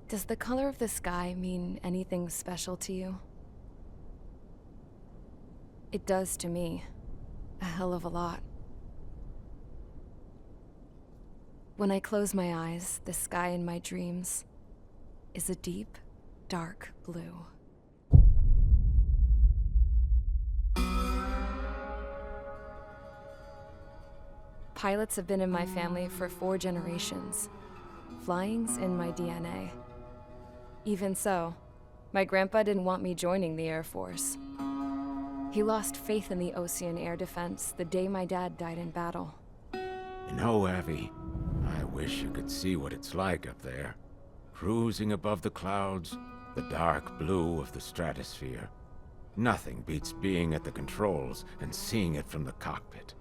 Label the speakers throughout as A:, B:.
A: Does the color of the sky mean anything special to you? It does to me. A hell of a lot. When I close my eyes, the sky in my dreams is a deep, dark blue. Pilots have been in my family for 4 generations. Flying's in my DNA. Even so, my grandpa didn't want me joining the Air Force. He lost faith in the Ocean Air Defense the day my dad died in battle.
B: You know, Abby, I wish you could see what it's like up there. Cruising above the clouds, the dark blue of the stratosphere. Nothing beats being at the controls and seeing it from the cockpit.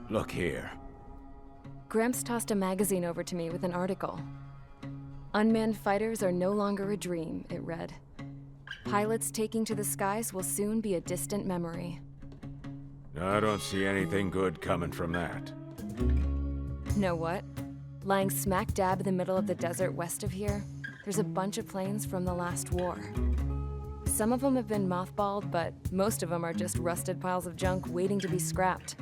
B: Look here.
A: Gramps tossed a magazine over to me with an article. Unmanned fighters are no longer a dream, it read. Pilots taking to the skies will soon be a distant memory.
B: I don't see anything good coming from that.
A: Know what? Lying smack dab in the middle of the desert west of here, there's a bunch of planes from the last war. Some of them have been mothballed, but most of them are just rusted piles of junk waiting to be scrapped.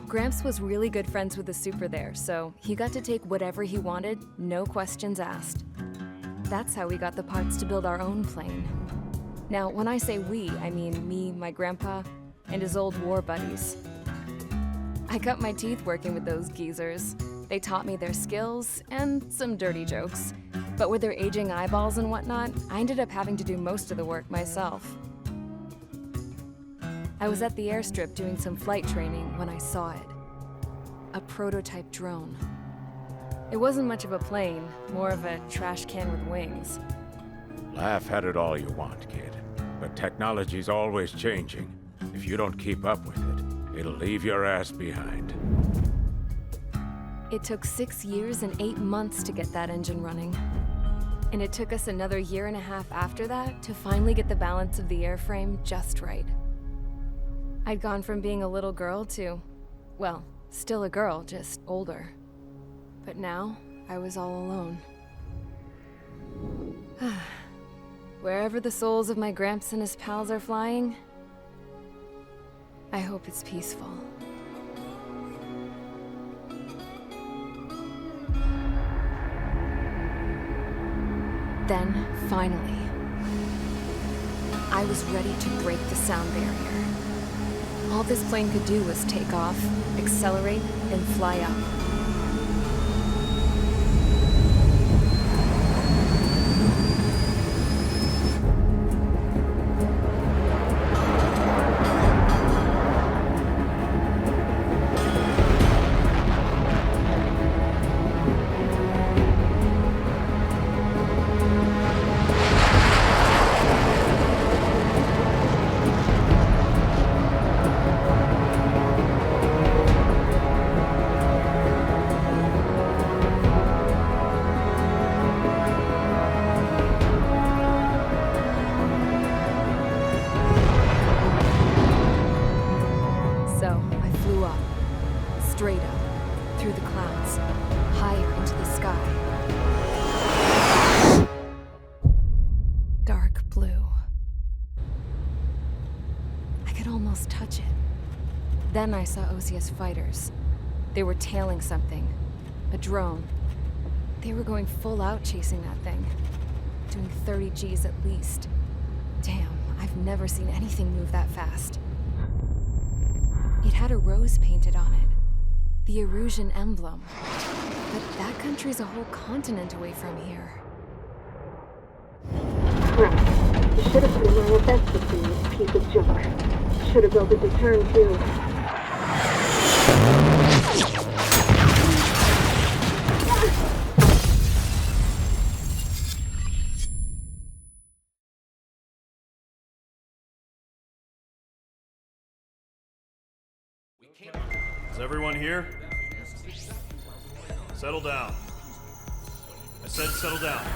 A: Gramps was really good friends with the super there, so he got to take whatever he wanted, no questions asked. That's how we got the parts to build our own plane. Now, when I say we, I mean me, my grandpa, and his old war buddies. I cut my teeth working with those geezers. They taught me their skills and some dirty jokes. But with their aging eyeballs and whatnot, I ended up having to do most of the work myself. I was at the airstrip doing some flight training when I saw it. A prototype drone. It wasn't much of a plane, more of a trash can with wings.
B: Laugh at it all you want, kid. But technology's always changing. If you don't keep up with it, it'll leave your ass behind.
A: It took 6 years and 8 months to get that engine running. And it took us another 1.5 years after that to finally get the balance of the airframe just right. I'd gone from being a little girl to, well, still a girl, just older. But now, I was all alone. Wherever the souls of my Gramps and his pals are flying, I hope it's peaceful. Then, finally, I was ready to break the sound barrier. All this plane could do was take off, accelerate, and fly up. Straight up, through the clouds, higher into the sky. Dark blue. I could almost touch it. Then I saw Osia's fighters. They were tailing something. A drone. They were going full out chasing that thing. Doing 30 Gs at least. Damn, I've never seen anything move that fast. It had a rose painted on it. The Erusian emblem. But that country's a whole continent away from here.
C: Crap. You should have been wearing a vest with this piece of junk. Should have built a deterrent too.
D: Is everyone here? Settle down. I said settle down.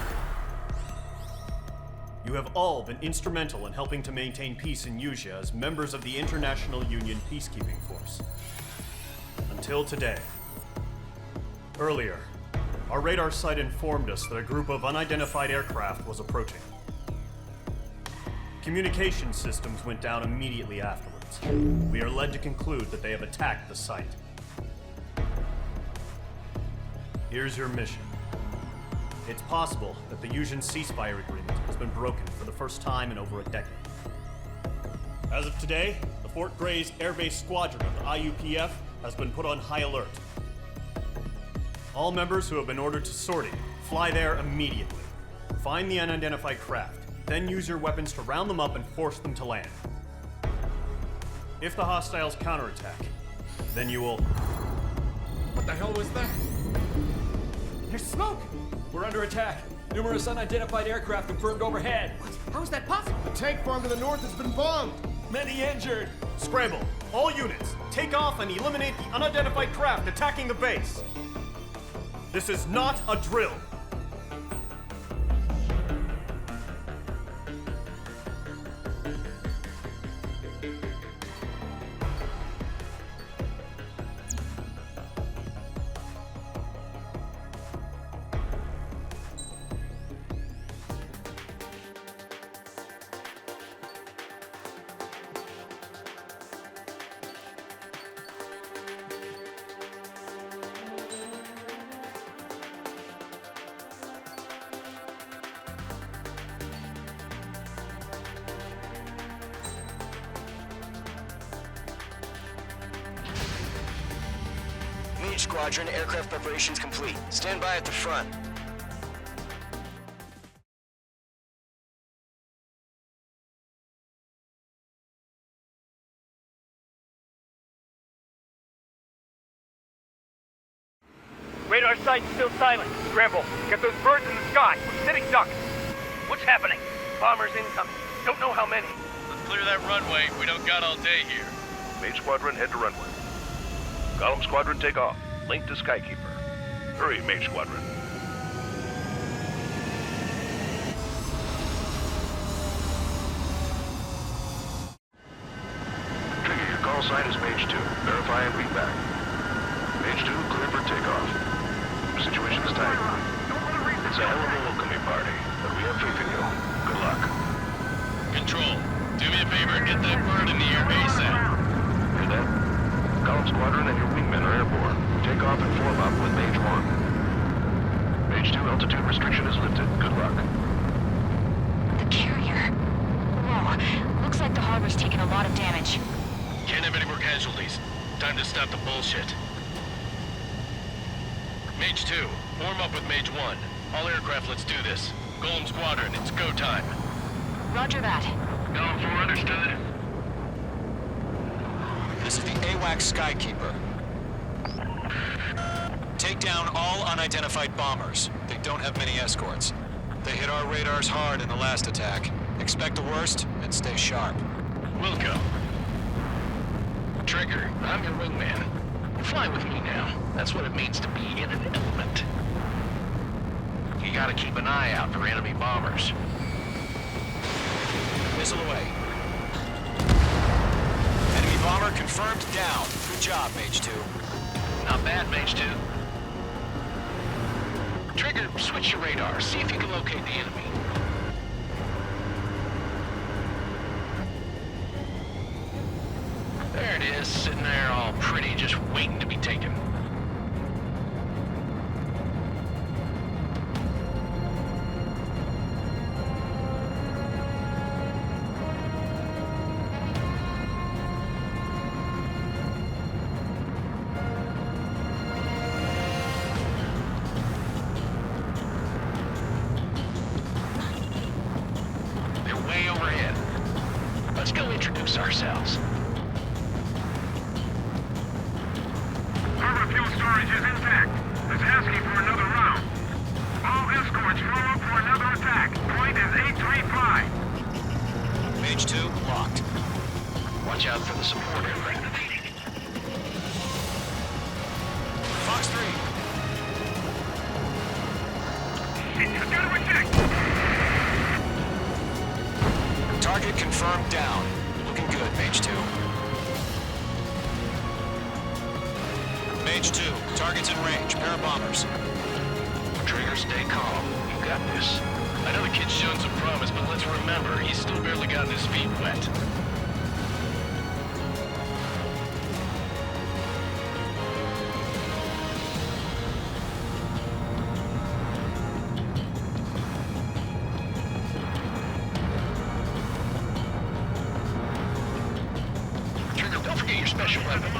D: You have all been instrumental in helping to maintain peace in Usea as members of the International Union Peacekeeping Force. Until today. Earlier, Our radar site informed us that a group of unidentified aircraft was approaching. Communication systems went down immediately afterwards. We are led to conclude that they have attacked the site. Here's your mission. It's possible that the Yuuzhan ceasefire agreement has been broken for the first time in over a decade. As of today, the Fort Grays Air Base Squadron of the IUPF has been put on high alert. All members who have been ordered to sortie, fly there immediately. Find the unidentified craft, then use your weapons to round them up and force them to land. If the hostiles counterattack, then you will...
E: What the hell was that? There's smoke! We're under attack. Numerous unidentified aircraft confirmed overhead. What? How is that possible?
F: The tank farm to the north has been bombed!
E: Many injured.
D: Scramble! All units, take off and eliminate the unidentified craft attacking the base! This is not a drill!
G: Squadron, aircraft preparations complete. Stand by at the front.
H: Radar site's still silent. Scramble. Get those birds in the sky. We're sitting ducks. What's happening? Bombers incoming. Don't know how many.
I: Let's clear that runway. We don't got all day here.
J: Mage Squadron, head to runway. Column Squadron, take off. Link to Skykeeper. Hurry, Mage Squadron. Trigger, your call sign is Mage 2. Verify and read back. Mage 2, clear for takeoff. Situation is tight. It's a hell of a welcoming party, but we have faith in you. Good luck.
I: Control, do me a favor and get that bird in the air ASAP.
J: Hear that? Column Squadron and your wingmen are airborne. Take off and form up with Mage 1. Mage 2, altitude restriction is lifted. Good luck.
K: The carrier. Whoa, looks like the harbor's taken a lot of damage.
I: Can't have any more casualties. Time to stop the bullshit. Mage 2, form up with Mage 1. All aircraft, let's do this. Golem Squadron, it's go time.
K: Roger that.
I: Golem 4, understood.
G: This is the AWACS Skykeeper. Take down all unidentified bombers. They don't have many escorts. They hit our radars hard in the last attack. Expect the worst and stay sharp.
I: We'll go. Trigger, I'm your wingman. Fly with me now. That's what it means to be in an element. You gotta keep an eye out for enemy bombers.
G: Missile away. Enemy bomber confirmed down. Good job, Mage 2.
I: Not bad, Mage 2. Trigger, switch your radar. See if you can locate the enemy. There it is, sitting there all pretty, just waiting to be taken. Let's go introduce ourselves.
L: Harbor fuel storage is intact. It's asking for another round. All escorts flow up for another attack. Point is 835.
G: Mage 2, locked.
I: Watch out for the support aircraft.
G: Fox 3.
L: It's got to reject.
G: Target confirmed down. Looking good, Mage 2. Mage 2, target's in range. Pair of bombers.
I: Trigger, stay calm. You got this. I know the kid's shown some promise, but let's remember, he's still barely gotten his feet wet. Trigger, don't forget your special weapon.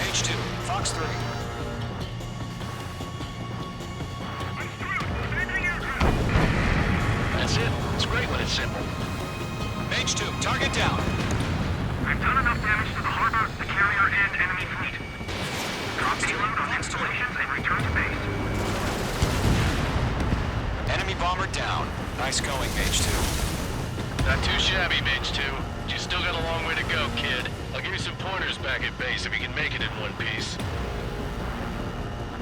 G: H2, Fox 3.
I: That's it. It's great when it's simple.
G: Mage 2, target down.
L: I've done enough damage to the harbor, the carrier, and enemy fleet. Drop payload on installations and return to base.
G: Enemy bomber down. Nice going, Mage 2.
I: Not too shabby, Mage 2. You still got a long way to go, kid. I'll give you some pointers back at base if you can make it in one piece.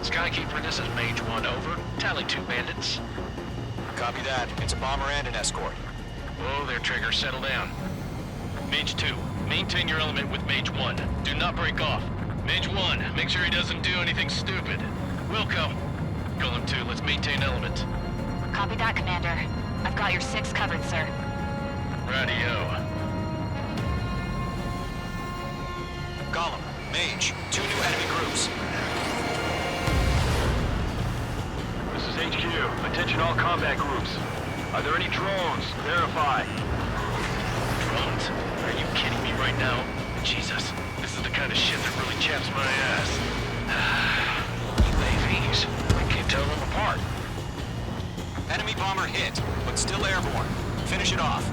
I: Skykeeper, this is Mage 1, over. Tally 2 bandits.
G: Copy that. It's a bomber and an escort.
I: Whoa there, Trigger. Settle down. Mage 2, maintain your element with Mage 1. Do not break off. Mage 1, make sure he doesn't do anything stupid. Wilco. Golem 2, let's maintain element.
K: Copy that, Commander. I've got your 6 covered, sir.
I: Radio.
G: Gollum, Mage, 2 new enemy groups.
J: This is HQ. Attention all combat groups. Are there any drones? Verify.
I: Drones? Are you kidding me right now? Jesus, this is the kind of shit that really chaps my ass. UAVs. I can't tell them apart.
G: Enemy bomber hit, but still airborne. Finish it off.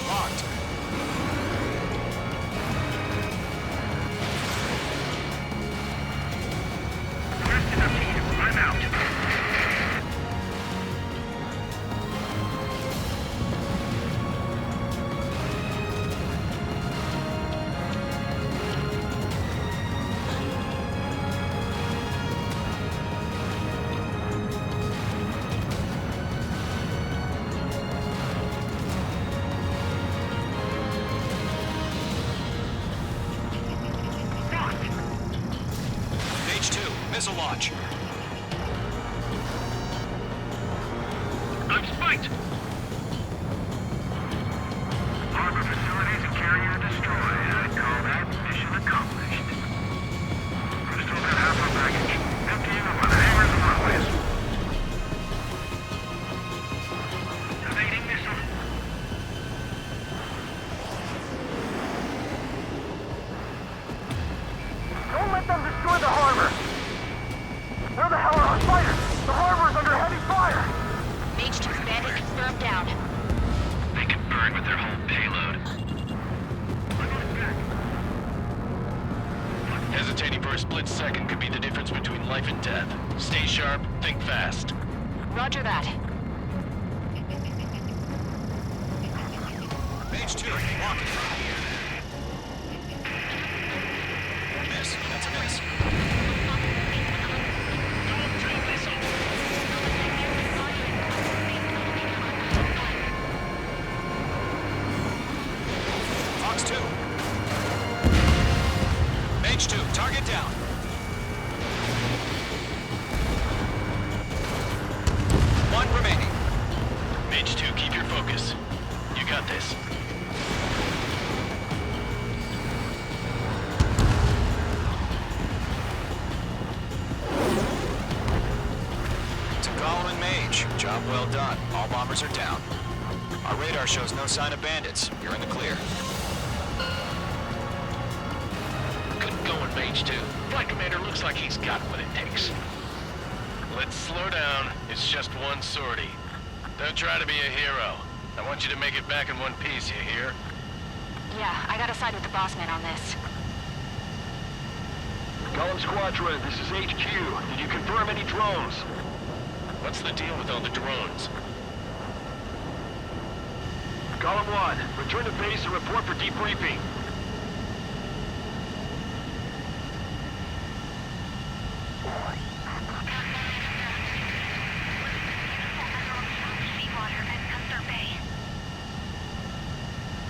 G: Marked.
L: Rest enough team. I'm out.
G: Mage 2, missile launch.
L: I'm spiked! Harbor facilities and carrier destroyed. I'd call that mission accomplished. We still got half our baggage. Emptying them with hangars and runways. Evading missile. Don't let them destroy the harbor! Where the hell are our fighters? The harbor is under heavy fire!
K: Mage 2's bandit confirmed down.
I: They can burn with their whole payload. Hesitating for a split second could be the difference between life and death. Stay sharp, think fast.
K: Roger that.
G: Mage 2, walking. Miss, that's a miss. Fox 2. Mage 2, target down. One remaining.
I: Mage 2, keep your focus. You got this.
G: To Gollum and Mage, job well done. All bombers are down. Our radar shows no sign of bandits. You're in the clear.
I: Good going, Mage 2. Flight Commander looks like he's got what it takes. Let's slow down. It's just one sortie. Don't try to be a hero. I want you to make it back in one piece, you hear?
K: Yeah, I gotta side with the boss man on this.
J: Golem Squadron, this is HQ. Did you confirm any drones?
I: What's the deal with all the drones?
J: Golem 1, return to base and report for debriefing.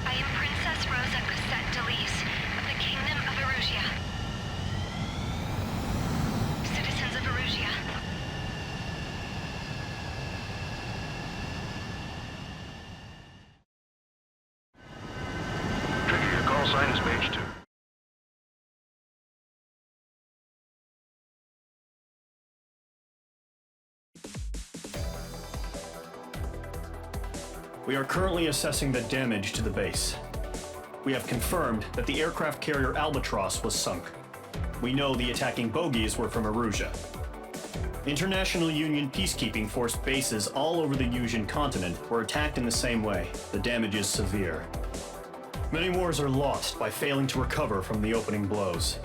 M: I am Princess Rosa Cosette Delise of the Kingdom
D: We are currently assessing the damage to the base. We have confirmed that the aircraft carrier Albatross was sunk. We know the attacking bogies were from Erusia. International Union peacekeeping force bases all over the Yusian continent were attacked in the same way. The damage is severe. Many wars are lost by failing to recover from the opening blows.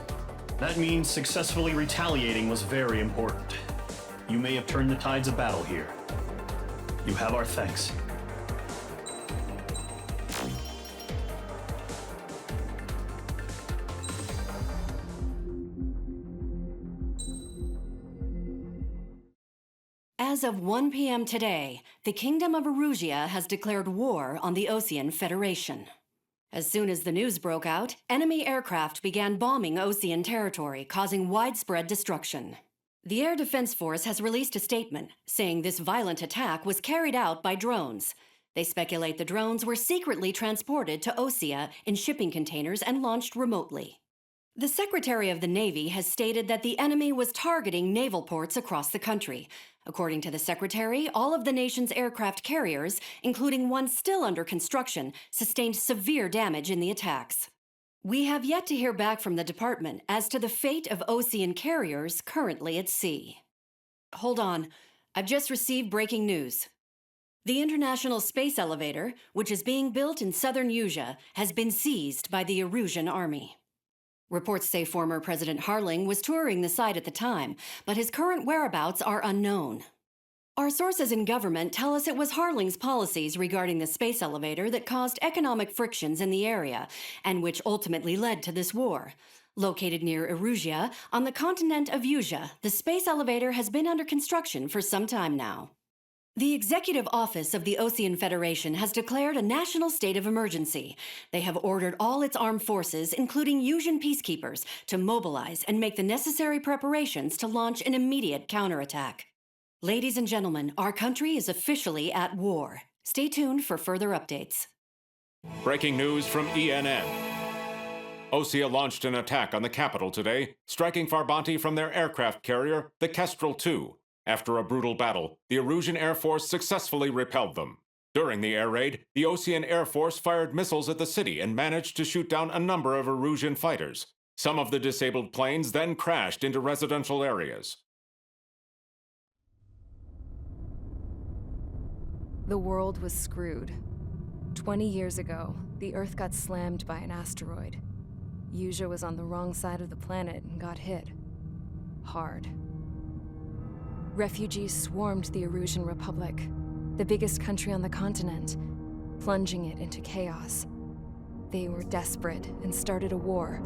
D: That means successfully retaliating was very important. You may have turned the tides of battle here. You have our thanks.
M: As of 1 p.m. today, the Kingdom of Erusia has declared war on the Osean Federation. As soon as the news broke out, enemy aircraft began bombing Osean territory, causing widespread destruction. The Air Defense Force has released a statement saying this violent attack was carried out by drones. They speculate the drones were secretly transported to Osea in shipping containers and launched remotely. The Secretary of the Navy has stated that the enemy was targeting naval ports across the country. According to the Secretary, all of the nation's aircraft carriers, including one still under construction, sustained severe damage in the attacks. We have yet to hear back from the department as to the fate of Osean carriers currently at sea. Hold on, I've just received breaking news. The International Space Elevator, which is being built in southern Yusia, has been seized by the Erusian army. Reports say former President Harling was touring the site at the time, but his current whereabouts are unknown. Our sources in government tell us it was Harling's policies regarding the space elevator that caused economic frictions in the area, and which ultimately led to this war. Located near Erusia, on the continent of Yusia, the space elevator has been under construction for some time now. The Executive Office of the Osean Federation has declared a national state of emergency. They have ordered all its armed forces, including Yusian peacekeepers, to mobilize and make the necessary preparations to launch an immediate counterattack. Ladies and gentlemen, our country is officially at war. Stay tuned for further updates.
B: Breaking news from ENN. Osea launched an attack on the capital today, striking Farbanti from their aircraft carrier, the Kestrel II. After a brutal battle, the Erusian Air Force successfully repelled them. During the air raid, the Osean Air Force fired missiles at the city and managed to shoot down a number of Erusian fighters. Some of the disabled planes then crashed into residential areas.
A: The world was screwed. 20 years ago, the Earth got slammed by an asteroid. Yusia was on the wrong side of the planet and got hit. Hard. Refugees swarmed the Erusian Republic, the biggest country on the continent, plunging it into chaos. They were desperate and started a war,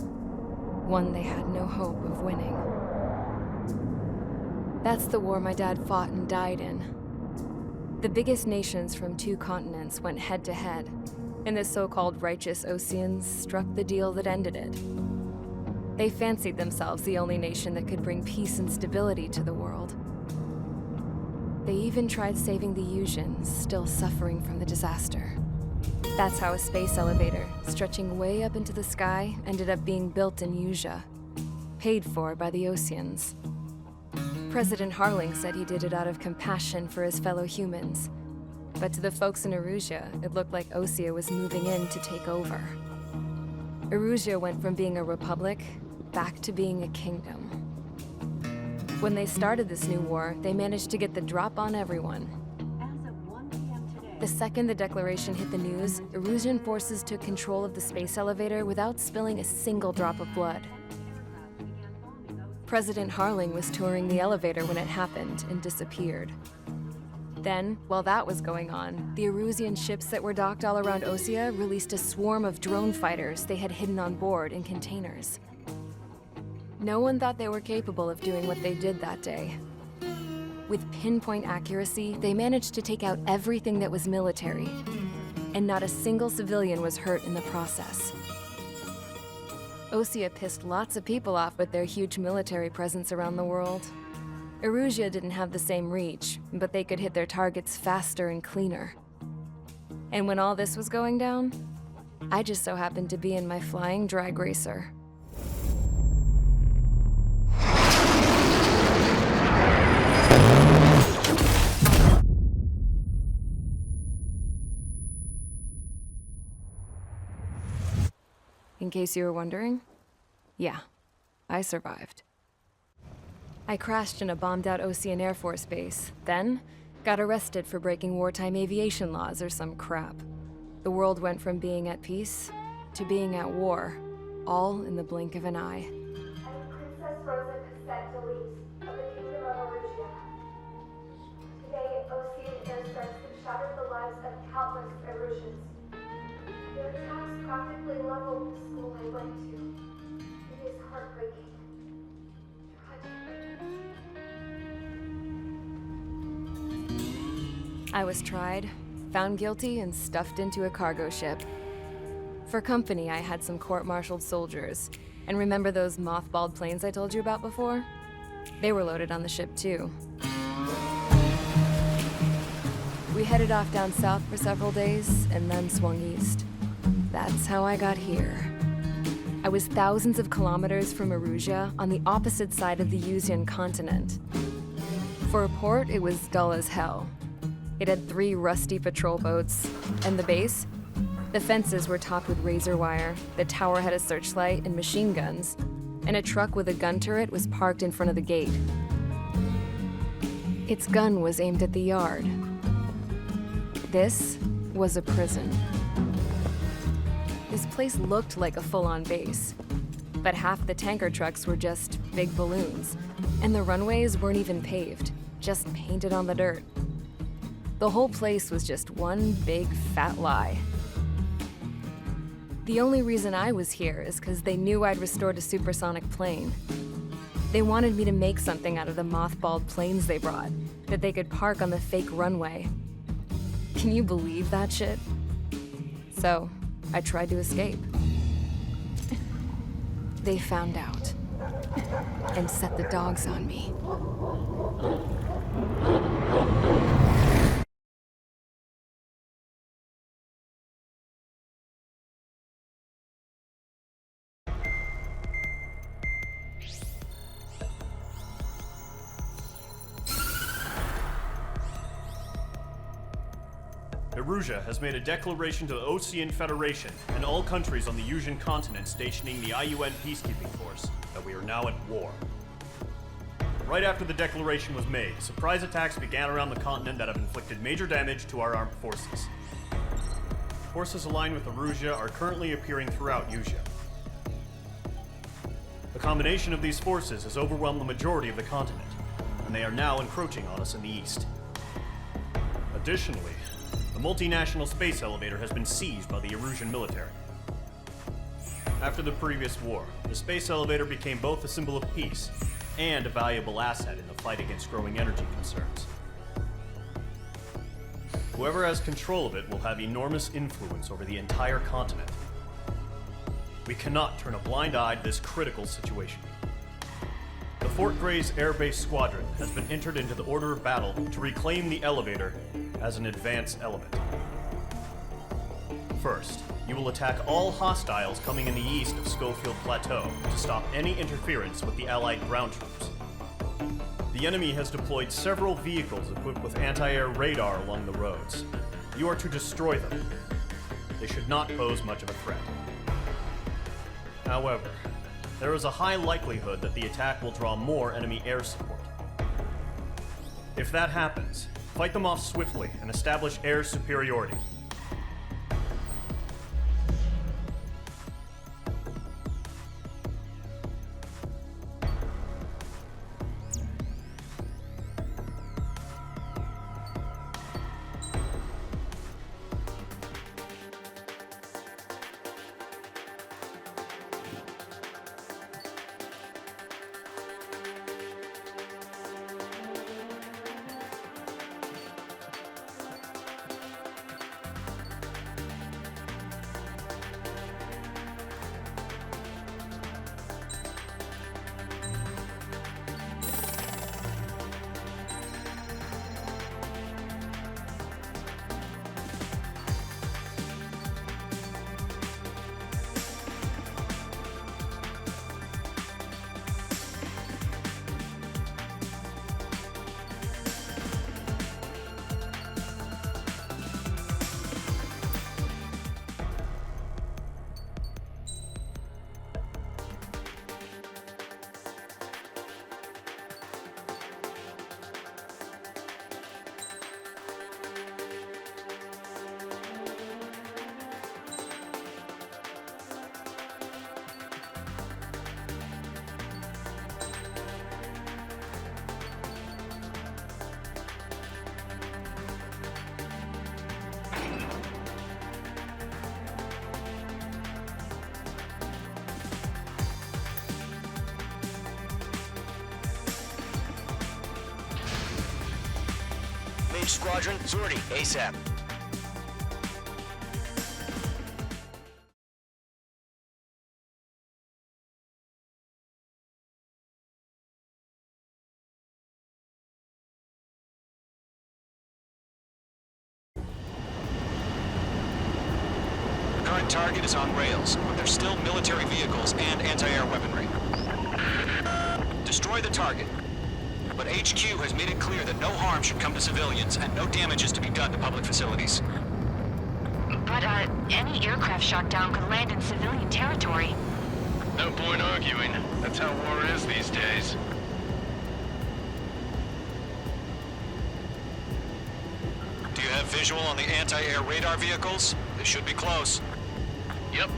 A: one they had no hope of winning. That's the war my dad fought and died in. The biggest nations from 2 continents went head-to-head, and the so-called righteous Oseans struck the deal that ended it. They fancied themselves the only nation that could bring peace and stability to the world. They even tried saving the Yusians, still suffering from the disaster. That's how a space elevator, stretching way up into the sky, ended up being built in Yusia, paid for by the Oseans. President Harling said he did it out of compassion for his fellow humans. But to the folks in Erusia, it looked like Osea was moving in to take over. Erusia went from being a republic back to being a kingdom. When they started this new war, they managed to get the drop on everyone. The second the declaration hit the news, Erusian forces took control of the space elevator without spilling a single drop of blood. President Harling was touring the elevator when it happened and disappeared. Then, while that was going on, the Erusian ships that were docked all around Osea released a swarm of drone fighters they had hidden on board in containers. No one thought they were capable of doing what they did that day. With pinpoint accuracy, they managed to take out everything that was military, and not a single civilian was hurt in the process. Osea pissed lots of people off with their huge military presence around the world. Erusia didn't have the same reach, but they could hit their targets faster and cleaner. And when all this was going down, I just so happened to be in my flying drag racer. in case you were wondering. Yeah, I survived. I crashed in a bombed-out Ocean Air Force base, then got arrested for breaking wartime aviation laws or some crap. The world went from being at peace to being at war, all in the blink of an eye.
C: I'm Princess Rosa Cassette Delete of the Kingdom of Arusia. Today, Ocean airstrikes have shattered the lives of countless Erusians. Their attacks practically leveled the school I went to. It is heartbreaking. Tragic.
A: I was tried, found guilty, and stuffed into a cargo ship. For company, I had some court-martialed soldiers. And remember those mothballed planes I told you about before? They were loaded on the ship, too. We headed off down south for several days, and then swung east. That's how I got here. I was thousands of kilometers from Erusia, on the opposite side of the Yuzian continent. For a port, it was dull as hell. It had 3 rusty patrol boats, and the base? The fences were topped with razor wire, the tower had a searchlight and machine guns, and a truck with a gun turret was parked in front of the gate. Its gun was aimed at the yard. This was a prison. This place looked like a full-on base, but half the tanker trucks were just big balloons, and the runways weren't even paved, just painted on the dirt. The whole place was just one big fat lie. The only reason I was here is because they knew I'd restored a supersonic plane. They wanted me to make something out of the mothballed planes they brought, that they could park on the fake runway. Can you believe that shit? So, I tried to escape. They found out, and set the dogs on me.
D: Erusia has made a declaration to the Ocean Federation and all countries on the Yuzian continent stationing the IUN peacekeeping force that we are now at war. Right after the declaration was made, surprise attacks began around the continent that have inflicted major damage to our armed forces. Forces aligned with Erusia are currently appearing throughout Yusia. The combination of these forces has overwhelmed the majority of the continent, and they are now encroaching on us in the east. Additionally, the multinational space elevator has been seized by the Erusian military. After the previous war, the space elevator became both a symbol of peace and a valuable asset in the fight against growing energy concerns. Whoever has control of it will have enormous influence over the entire continent. We cannot turn a blind eye to this critical situation. The Fort Gray's Air Base Squadron has been entered into the order of battle to reclaim the elevator as an advance element. First, you will attack all hostiles coming in the east of Schofield Plateau to stop any interference with the Allied ground troops. The enemy has deployed several vehicles equipped with anti-air radar along the roads. You are to destroy them. They should not pose much of a threat. However, there is a high likelihood that the attack will draw more enemy air support. If that happens, fight them off swiftly and establish air superiority.
H: Squadron, Zordy, ASAP.
G: The current target is on rails, but there's still military vehicles and anti-air weaponry. Destroy the target. But HQ has made it clear that no harm should come to civilians and no damage is to be done to public facilities.
K: But, any aircraft shot down could land in civilian territory.
I: No point arguing. That's how war is these days.
G: Do you have visual on the anti-air radar vehicles? They should be close.
I: Yep.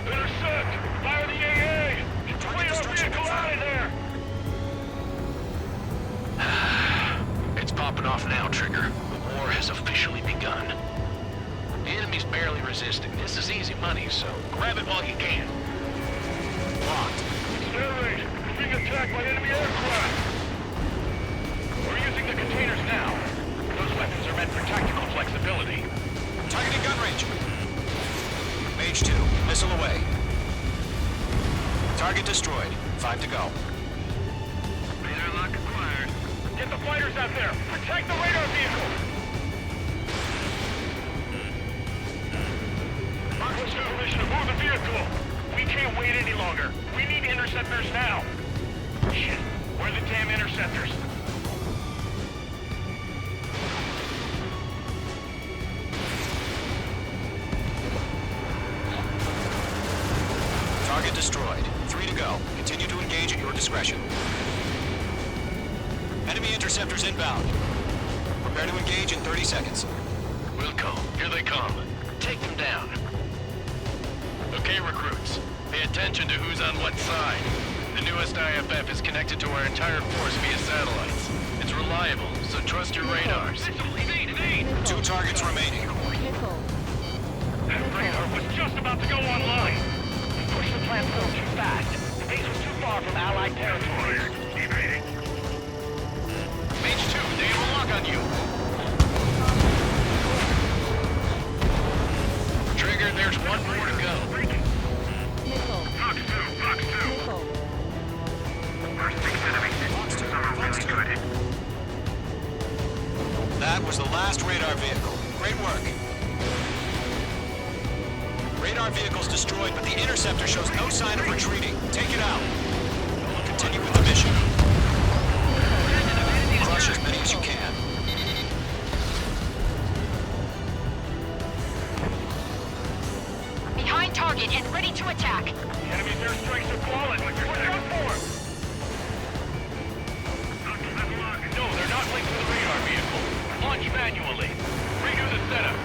L: Intercept! Fire the AA! Clear our vehicle out of there!
I: It's popping off now, Trigger. The war has officially begun. The enemy's barely resisting. This is easy money, so grab it while you can.
G: Locked.
L: Air raid! We're being attacked by enemy aircraft! We're using the containers now. Those weapons are meant for tactical flexibility.
G: Targeting gun range. Mage 2, missile away. Target destroyed. 5 to go.
L: Radar lock acquired. Get the fighters out there! Protect the radar vehicle! Aqua supervision, move the vehicle! We can't wait any longer. We need interceptors now. Shit, where are the damn interceptors?
G: Target destroyed. 3 to go. Continue to engage at your discretion. Enemy interceptors inbound. Prepare to engage in 30 seconds.
I: Wilco, here they come. Take them down. Okay, recruits. Pay attention to who's on what side. The newest IFF is connected to our entire force via satellites. It's reliable, so trust your radars.
L: Evade, evade!
G: 2 targets remaining.
L: That radar was just about to go online. We pushed the plant a little too fast. The base was too far from Allied territory. Evading.
I: Mage 2, they have a lock on you. Trigger, there's one more to go.
L: Fox 2, Fox 2. We're 6 enemies. Some are really good.
G: That was the last radar vehicle. Great work. Radar vehicle's destroyed, but the interceptor shows no sign of retreating. Take it out. Continue with the mission. Crush as many as you can.
K: Behind target and ready to attack.
L: The enemy's airstrikes are falling. What you're doing for? No, they're not linked to the radar vehicle. Launch manually. Redo the setup.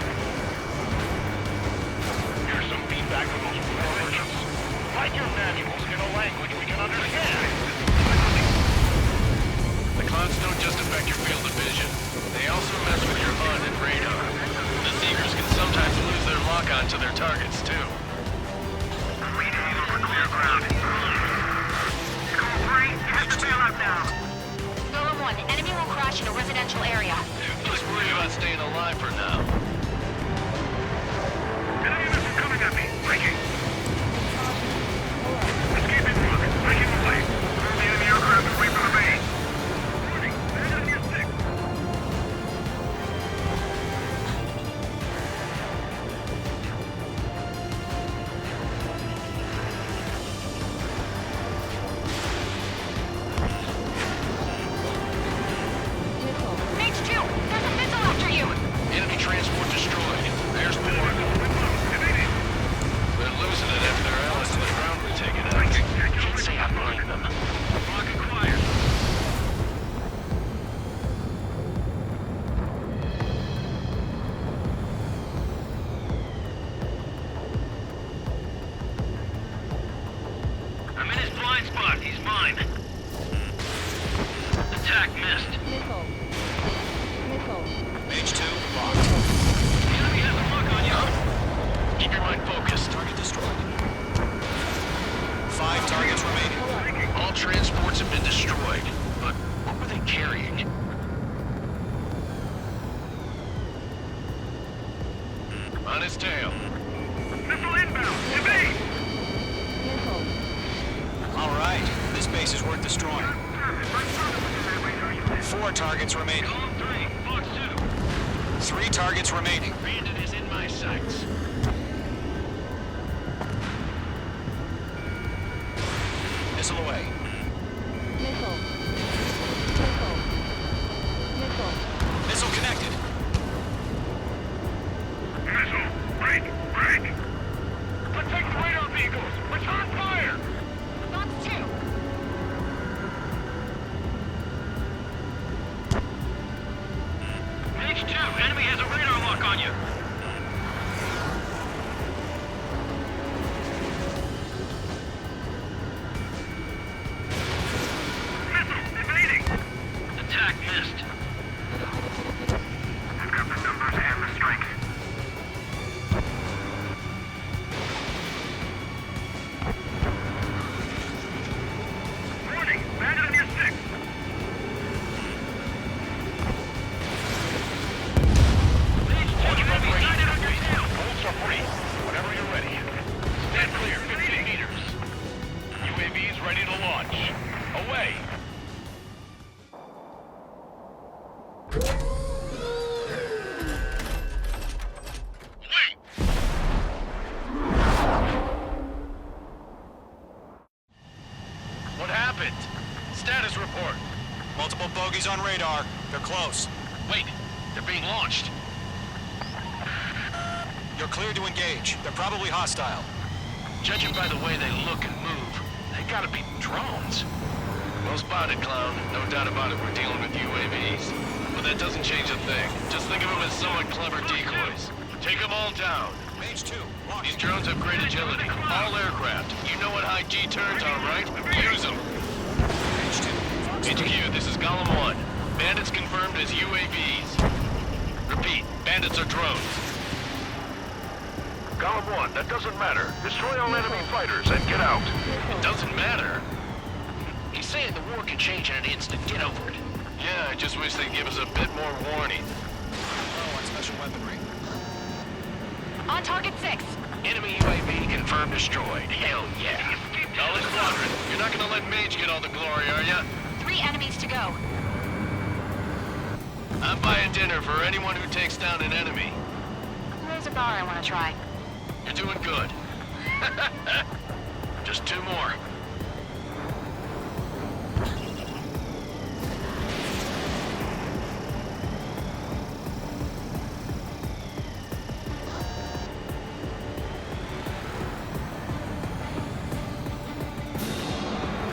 L: Here's some feedback from those poor merchants. Write your manuals in a language we can understand.
I: The clouds don't just affect your field of vision. They also mess with your HUD and radar. The Seekers can sometimes lose their lock-on to their targets, too.
L: We need over clear ground. Call 3, test the bailout now.
K: Golem 1, enemy will crash in a residential area.
I: Just worry about staying alive for now.
L: Enemy missile coming at me. Breaking. Escaping rocket. Breaking the place. Move the enemy aircraft away from the base. Warning. They're on your 6.
K: Mage 2, there's a missile after you.
I: Enemy transport destroyed. There's more. They're
L: Attack missed.
A: Missile. Missile.
G: Mage 2, locked.
L: The enemy has a lock on you.
I: Keep your mind focused.
G: Target destroyed. 5 targets remaining.
I: All transports have been destroyed, but what were they carrying? On his tail.
L: Missile inbound. Evade.
A: Missile.
G: All right, this base is worth destroying. 4 targets remaining.
L: Column 3, Fox 2.
G: 3 targets remaining.
I: Bandit is in my sights.
G: Missile away.
A: Missile. Missile. Missile.
G: Missile connected.
L: Missile. Break. Break. Protect the radar vehicles. Return fire.
K: Fox 2.
L: Mage 2, enemy has a radar lock on you. Missile evading. Attack missed. I've got the numbers and the strength. Warning, bandit on your 6.
I: Bolts are free. Whenever you're ready. Stand clear, 15 meters. UAVs ready to launch. Away. What happened? Status report.
G: Multiple bogies on radar. They're close.
I: Wait, they're being launched.
G: You're cleared to engage. They're probably hostile.
I: Judging by the way they look and move, they gotta be drones. Well spotted, clown. No doubt about it, we're dealing with UAVs. But that doesn't change a thing. Just think of them as somewhat clever decoys. Take them all down.
G: Mage 2, locked.
I: These drones have great agility. All aircraft. You know what high G turns are, right? Use them.
G: Mage 2, Fox 3.
I: HQ, this is Golem 1. Bandits confirmed as UAVs. Repeat, bandits are drones.
J: Column 1, that doesn't matter. Destroy all enemy fighters and get out.
I: It doesn't matter. He's saying the war can change in an instant. Get over it. Yeah, I just wish they'd give us a bit more warning.
G: Oh, on special weaponry.
K: On target 6.
I: Enemy UAV confirmed destroyed. Hell yeah. Solid squadron. You're not gonna let Mage get all the glory, are ya?
K: 3 enemies to go.
I: I'm buying dinner for anyone who takes down an enemy.
K: There's a bar I want to try.
I: You're doing good. Just 2 more.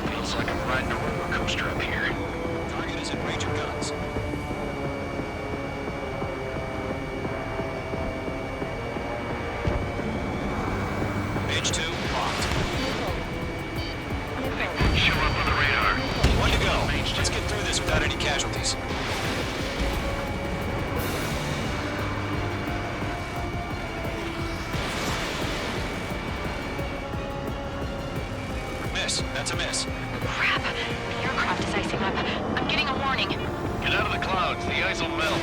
I: Feels like I'm riding a roller coaster up here.
G: Target is in range of guns. Mage 2, locked.
L: Show up on the radar.
G: 1 to go. Let's get through this without any casualties. Miss. That's a miss.
K: Crap. The aircraft is icing up. I'm getting a warning.
I: Get out of the clouds. The ice will melt.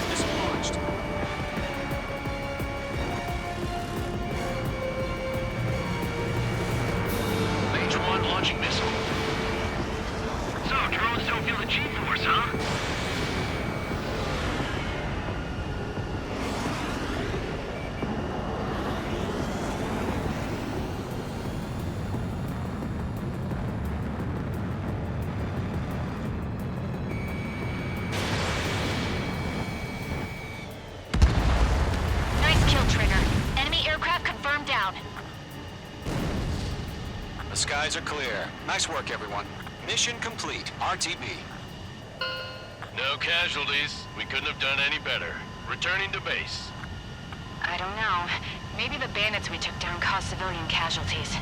G: Missile launched.
I: Mage 1 launching missile.
L: So, drones don't feel the G-force, huh?
K: Nice kill, Trigger. Enemy aircraft confirmed down.
G: The skies are clear. Nice work, everyone. Mission complete. RTB.
I: No casualties. We couldn't have done any better. Returning to base.
K: I don't know. Maybe the bandits we took down caused civilian casualties.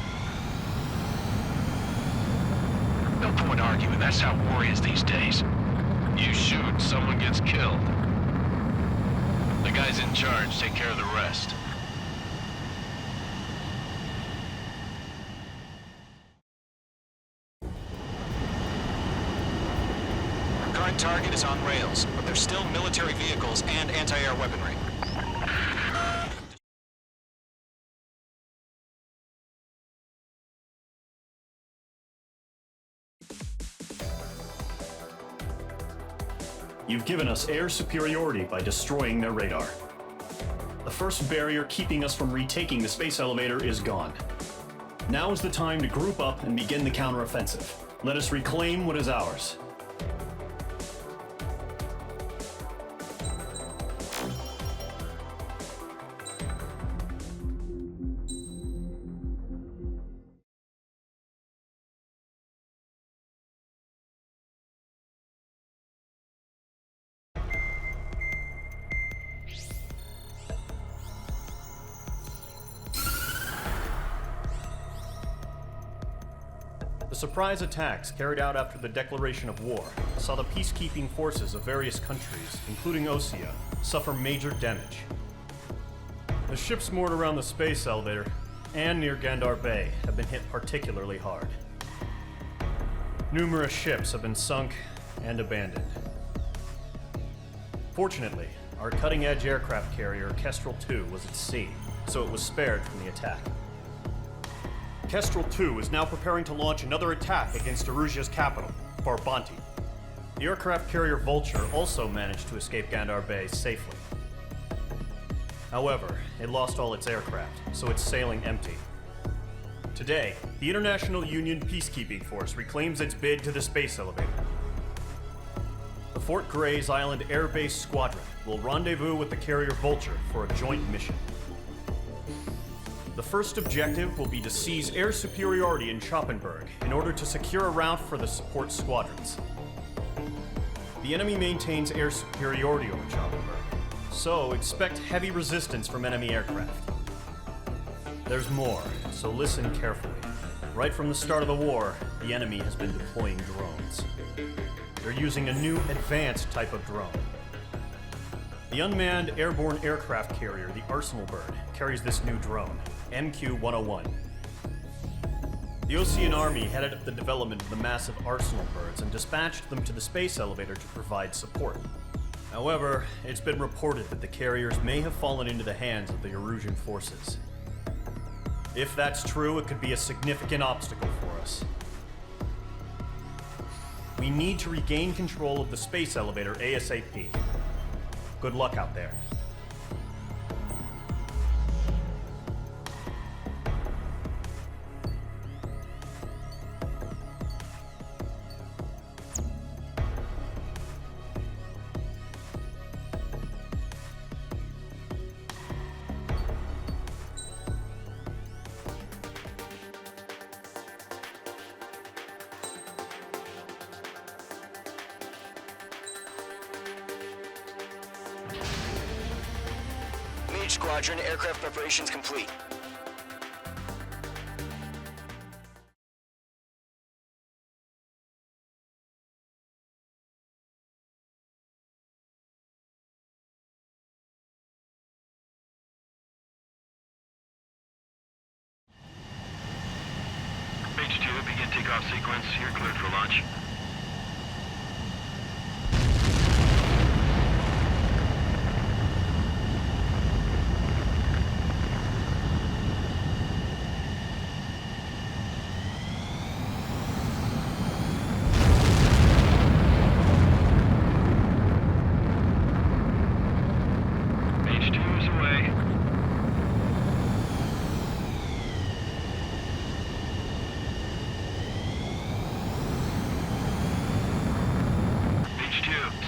I: No point arguing. That's how war is these days. someone gets killed. The guys in charge take care of the rest.
G: Our current target is on rails, but there's still military vehicles and anti-air weaponry.
D: You've given us air superiority by destroying their radar. The first barrier keeping us from retaking the space elevator is gone. Now is the time to group up and begin the counteroffensive. Let us reclaim what is ours. The surprise attacks carried out after the declaration of war saw the peacekeeping forces of various countries, including Osea, suffer major damage. The ships moored around the space elevator and near Gandar Bay have been hit particularly hard. Numerous ships have been sunk and abandoned. Fortunately, our cutting-edge aircraft carrier Kestrel II was at sea, so it was spared from the attack. Kestrel II is now preparing to launch another attack against Erusia's capital, Farbanti. The aircraft carrier Vulture also managed to escape Gandar Bay safely. However, it lost all its aircraft, so it's sailing empty. Today, the International Union Peacekeeping Force reclaims its bid to the space elevator. The Fort Grays Island Air Base Squadron will rendezvous with the carrier Vulture for a joint mission. The first objective will be to seize air superiority in Schoppenberg in order to secure a route for the support squadrons. The enemy maintains air superiority over Schoppenberg, so expect heavy resistance from enemy aircraft. There's more, so listen carefully. Right from the start of the war, the enemy has been deploying drones. They're using a new advanced type of drone. The unmanned airborne aircraft carrier, the Arsenal Bird, carries this new drone, MQ-101. The Osean Army headed up the development of the massive Arsenal Birds and dispatched them to the space elevator to provide support. However, it's been reported that the carriers may have fallen into the hands of the Erusian forces. If that's true, it could be a significant obstacle for us. We need to regain control of the space elevator ASAP. Good luck out there.
G: Squadron, aircraft preparations complete.
J: Mage 2, begin takeoff sequence. You're cleared for launch.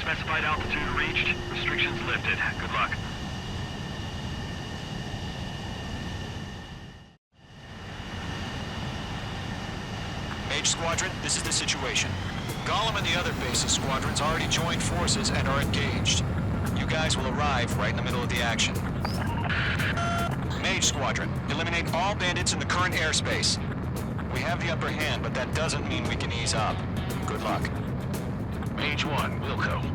J: Specified altitude reached. Restrictions lifted. Good luck.
G: Mage Squadron, this is the situation. Gollum and the other base's squadrons already joined forces and are engaged. You guys will arrive right in the middle of the action. Mage Squadron, eliminate all bandits in the current airspace. We have the upper hand, but that doesn't mean we can ease up. Good luck.
I: Mage 1, Wilco.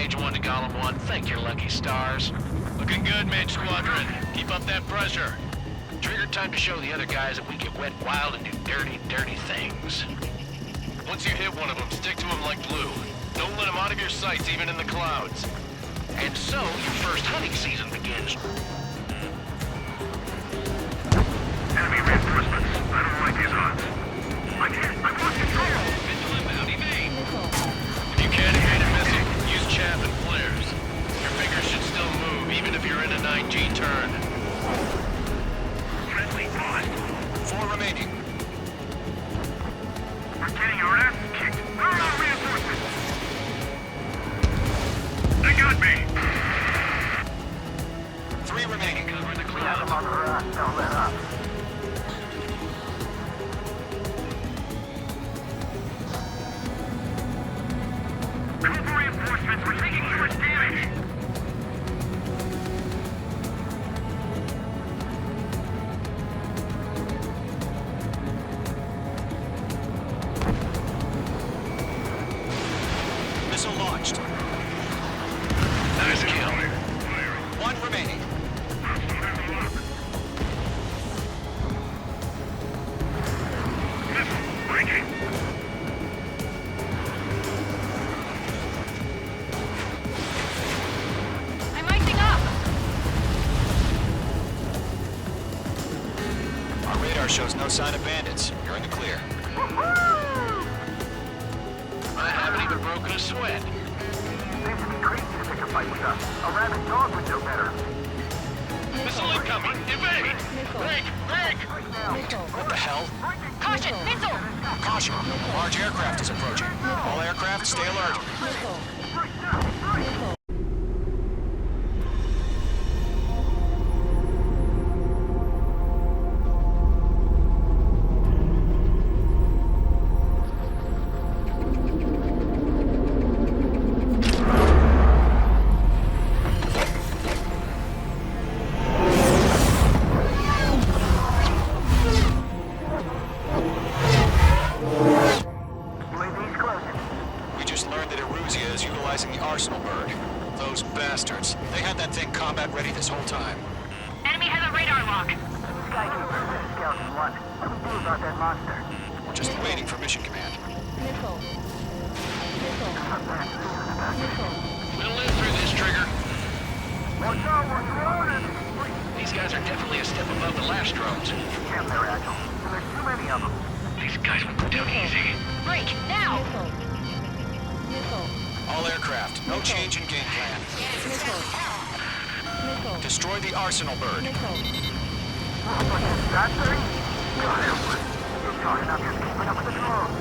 I: Mage 1 to Golem 1. Thank your lucky stars. Looking good, Mage Squadron. Keep up that pressure. Trigger time to show the other guys that we get wet wild and do dirty, dirty things. Once you hit one of them, stick to them like glue. Don't let them out of your sights, even in the clouds. And so, your first hunting season begins.
L: Enemy reinforcements. I don't like these odds. I can't. I've lost control.
I: Missile inbound, evade. If you can't evade a missile, use chaff and flares. Your fingers should still move, even if you're in a 9G turn.
L: Friendly lost.
G: 4 remaining.
L: We're getting our ass kicked. Where are reinforcements? They got me.
G: 3 remaining.
I: Cover the
L: Have them
I: clouds.
L: on the run. Don't let up. Cooper reinforcements. We're taking too much damage.
G: Missile launched.
I: Nice kill.
G: 1 remaining.
L: Breaking.
K: I'm icing up!
G: Our radar shows no sign of bandits. You're in the clear.
I: I haven't even broken a sweat.
L: Seems to be crazy to pick a fight with us. A rabid dog would know better.
I: Missile incoming! Evade! Break! Break!
G: What the hell?
K: Caution! Missile!
G: Caution! Large aircraft is approaching. All aircraft, stay alert.
L: UAV's closing.
G: We just learned that Eruzia is utilizing the Arsenal bird. Those bastards. They had that thing combat ready this whole time.
K: Enemy has a radar lock.
L: Skykeeper, this is Scout 1. What do we do about that monster?
G: We're just waiting for mission command.
I: We'll live through this, Trigger.
L: Watch out, we're surrounded!
I: These guys are definitely a step above the last drones.
L: Damn, they're agile. And there's too many of them.
I: These guys will go down easy.
K: Break! Now!
G: All aircraft, no change in game plan. Destroy the Arsenal bird.
L: That thing? God help us. You're talking up here keeping up with the drones.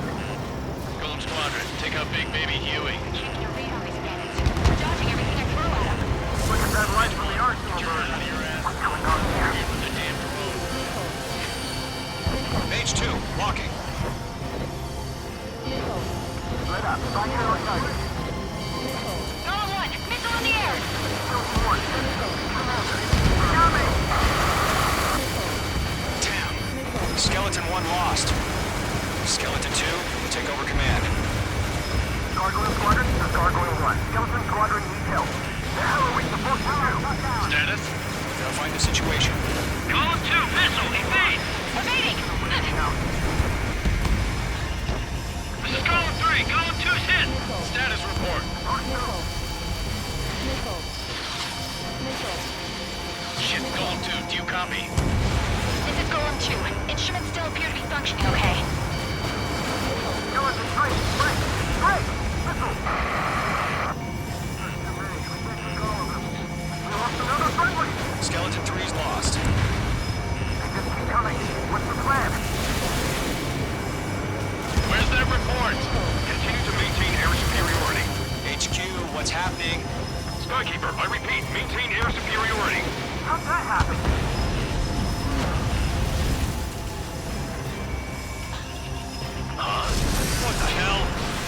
I: Golem Squadron, take out Big Baby Huey.
K: Checking your radar, Miss Bandits. We're dodging everything I throw at him.
L: Look at that light from the arsenal bird. What's going on here?
I: The damn drone.
G: Mage 2, walking.
L: Split up. Find your own target.
K: Golem 1! Missile in the air!
L: Kill one. Coming!
G: Damn. Skeleton 1 lost. Skeleton 2, take over command.
L: Gargoyle Squadron, this is Gargoyle 1. Skeleton Squadron needs help. The hell are we supposed to do?
I: Status?
G: Verifying the situation.
H: Golem 2, missile, evade!
K: Evading!
H: This is Golem 3, Golem 2's hit!
I: Status report. Shit, Golem 2, do you copy?
K: This is Golem 2. Instruments still appear to be functioning okay.
L: Skeleton 3, break! Break! Missile! We lost another friendly!
G: Skeleton 3's lost.
L: They just keep coming. What's the plan?
I: Where's that report?
H: Continue to maintain air superiority.
G: HQ, what's happening?
H: Skykeeper, I repeat, maintain air superiority.
L: How'd that happen?
I: What the hell?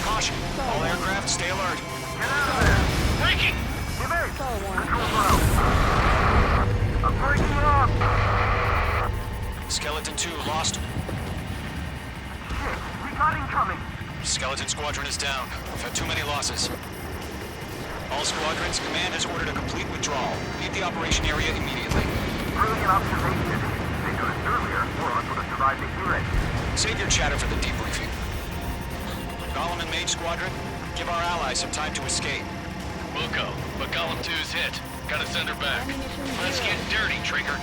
G: Caution. All aircraft, stay alert.
L: Get out of there!
H: Breaking!
L: Evade! Control low. I'm breaking it off!
G: Skeleton 2 lost.
L: Shit, we got incoming!
G: Skeleton Squadron is down. We've had too many losses. All squadrons, command has ordered a complete withdrawal. Leave the operation area immediately.
L: Brilliant observation. They could have earlier, or else would have survived the hearing.
G: Save your chatter for the debriefing. Golem and Mage Squadron, give our allies some time to escape.
I: We'll go, but Golem 2's hit. Gotta send her back. Let's get dirty, Trigger.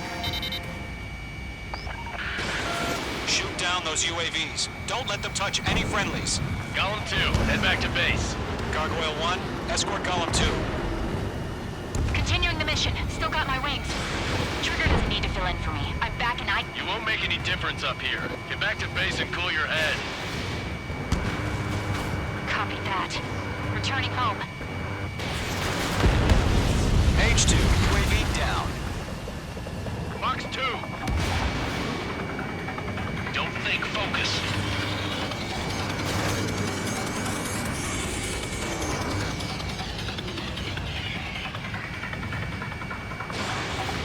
G: Shoot down those UAVs. Don't let them touch any friendlies.
I: Golem 2, head back to base.
G: Gargoyle 1, escort Golem 2.
K: Continuing the mission. Still got my wings. Trigger doesn't need to fill in for me. I'm back and
I: You won't make any difference up here. Get back to base and cool your head.
K: Copy that. Returning home.
G: Mage 2, UAV down.
I: Fox 2. Don't think, focus.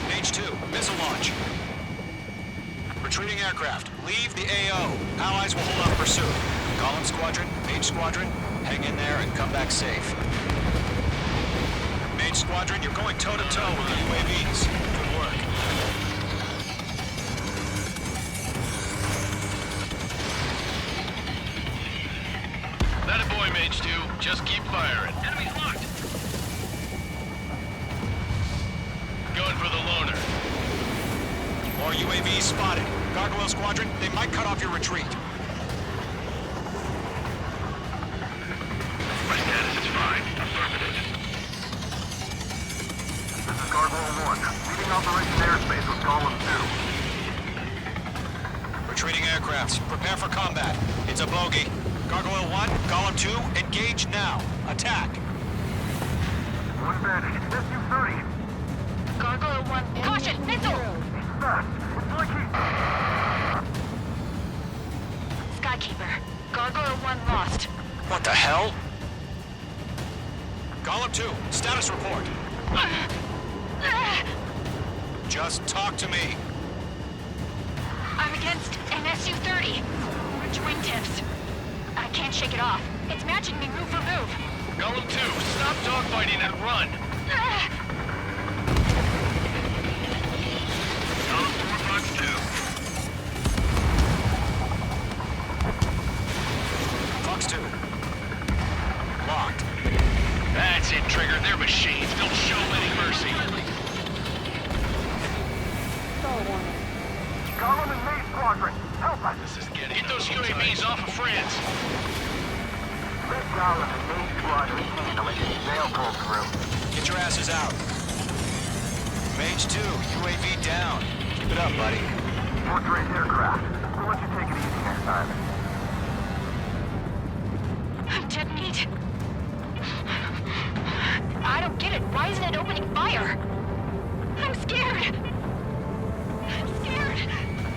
G: Mage 2, missile launch. Retreating aircraft, leave the AO. Allies will hold off pursuit. Golem Squadron, Mage Squadron, hang in there and come back safe. Mage Squadron, you're going toe-to-toe with the UAVs. Good work.
I: That a boy, Mage 2. Just keep firing. Enemy's locked. Going for the loner.
G: More UAVs spotted. Gargoyle Squadron, they might cut off your retreat.
L: My status is fine. Affirmative. This is Gargoyle 1. Leading Operation Airspace with Golem 2.
G: Retreating aircrafts, prepare for combat. It's a bogey. Gargoyle 1, Golem 2, engage now. Attack.
L: One bandit. It's SU-30.
K: Gargoyle 1. Caution! Missile!
L: Fast. It's like
K: Skykeeper. Gargoyle 1 lost.
G: What the hell? Golem 2, status report. Just talk to me.
K: I'm against an SU-30. Which wingtips? I can't shake it off. It's matching me move for move.
I: Golem 2, stop dogfighting and run.
L: Golem 4, Fox 2.
G: Fox 2. Locked.
I: That's it, Trigger. They're machines. Don't show any mercy.
L: Golem and Mage Squadron, help us!
I: This is getting... Get those UAVs off of France.
L: Let Golem and Mage Squadron handle it. They'll pull through.
G: Get your asses out. Mage 2, UAV down. Keep it up, buddy.
L: Fourth-rate aircraft. We'll let you take it easy next time.
K: Detonate. I don't get it. Why isn't it opening fire? I'm scared. I'm scared.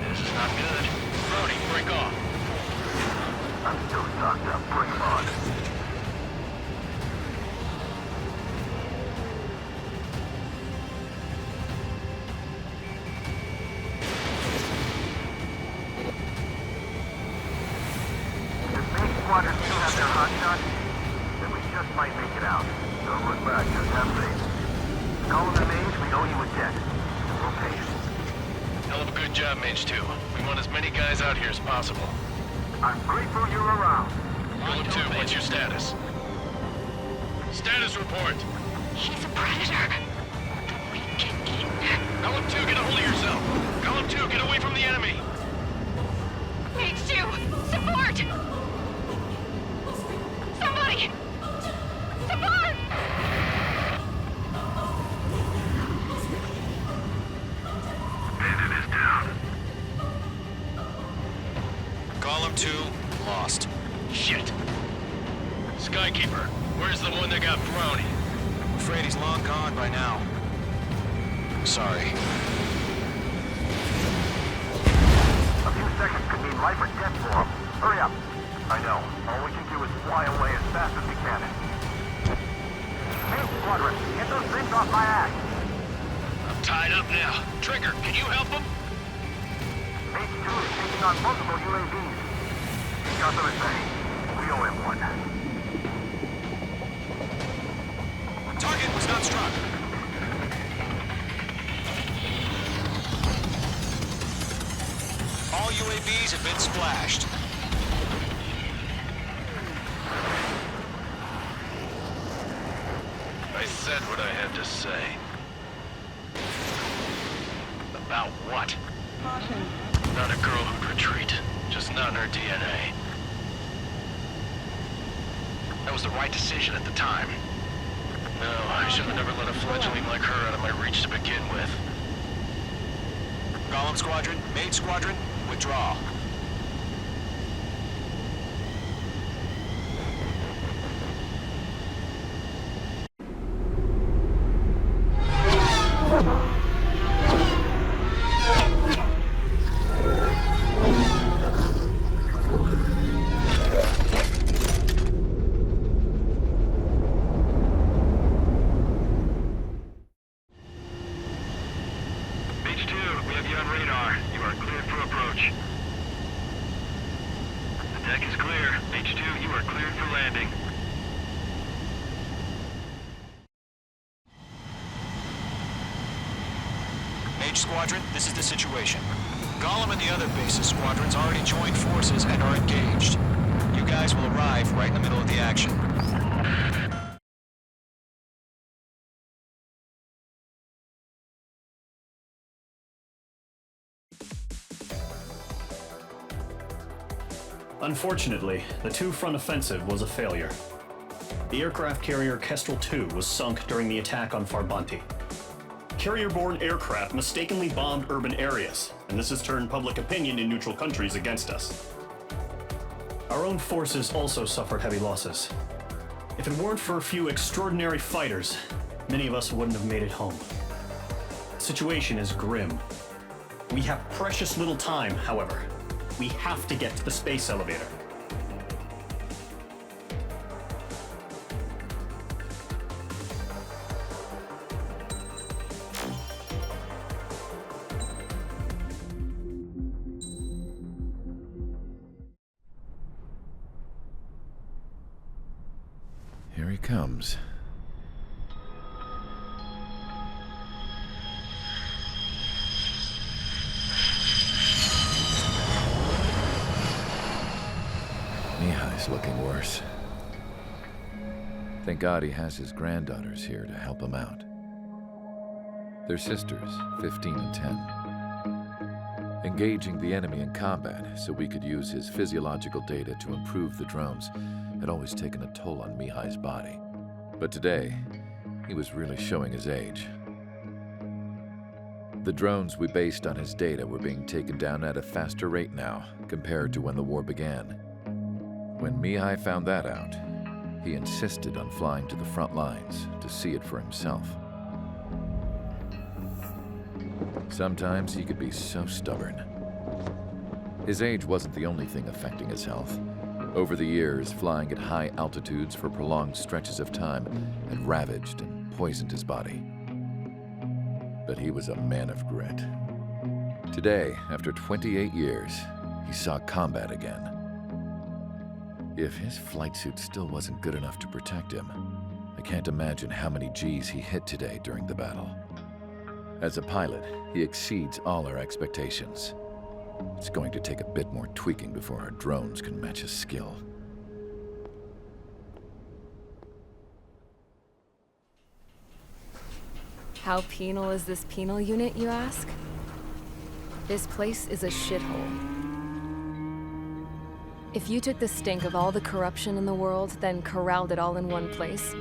I: This is not good. Brody, break off.
L: I'm still stocked up. Bring them on. If Mage Squadron still have their hot shot, then we just might make it out. Don't look back, just have faith. Golem and Mage, we know you were dead. We're patient.
I: Hell of a good job, Mage 2. We want as many guys out here as possible.
L: I'm grateful you're around.
I: Golem 2, what's your status? Status report.
K: He's a predator. We get eaten.
I: Golem 2, get a hold of yourself. Golem 2, get away from the enemy.
K: Mage 2, support! Somebody! Support!
L: Bandit is down.
G: Golem 2, lost.
I: Shit. Skykeeper, where's the one that got Brownie?
G: I'm afraid he's long gone by now. Sorry.
L: A few seconds could mean life or death for him. Hurry up. I know. All we can do is fly away as fast as we can. Hey, Squadron, get those things off my ass.
I: I'm tied up now. Trigger, can you help him?
L: Mage 2 is taking on multiple UAVs. He's got them at bay. We owe him one.
G: UAVs have been splashed.
I: I said what I had to say. About what? Not a girl who'd retreat. Just not in her DNA. That was the right decision at the time. No, I should have never let a fledgling like her out of my reach to begin with.
G: Golem Squadron, Mage Squadron, withdraw.
J: H2, we have you on radar. You are cleared for approach. The deck is clear. H2, you are cleared for landing.
G: Mage Squadron, this is the situation. Golem and the other bases squadrons already joined forces and are engaged. You guys will arrive right in the middle of the action.
D: Unfortunately, the two-front offensive was a failure. The aircraft carrier Kestrel II was sunk during the attack on Farbanti. Carrier-borne aircraft mistakenly bombed urban areas, and this has turned public opinion in neutral countries against us. Our own forces also suffered heavy losses. If it weren't for a few extraordinary fighters, many of us wouldn't have made it home. The situation is grim. We have precious little time, however. We have to get to the space elevator.
B: Here he comes. Mihai's looking worse. Thank God he has his granddaughters here to help him out. They're sisters, 15 and 10. Engaging the enemy in combat so we could use his physiological data to improve the drones had always taken a toll on Mihai's body. But today, he was really showing his age. The drones we based on his data were being taken down at a faster rate now compared to when the war began. When Mihai found that out, he insisted on flying to the front lines to see it for himself. Sometimes he could be so stubborn. His age wasn't the only thing affecting his health. Over the years, flying at high altitudes for prolonged stretches of time had ravaged and poisoned his body. But he was a man of grit. Today, after 28 years, he saw combat again. If his flight suit still wasn't good enough to protect him, I can't imagine how many G's he hit today during the battle. As a pilot, he exceeds all our expectations. It's going to take a bit more tweaking before our drones can match his skill.
A: How penal is this penal unit, you ask? This place is a shithole. If you took the stink of all the corruption in the world, then corralled it all in one place,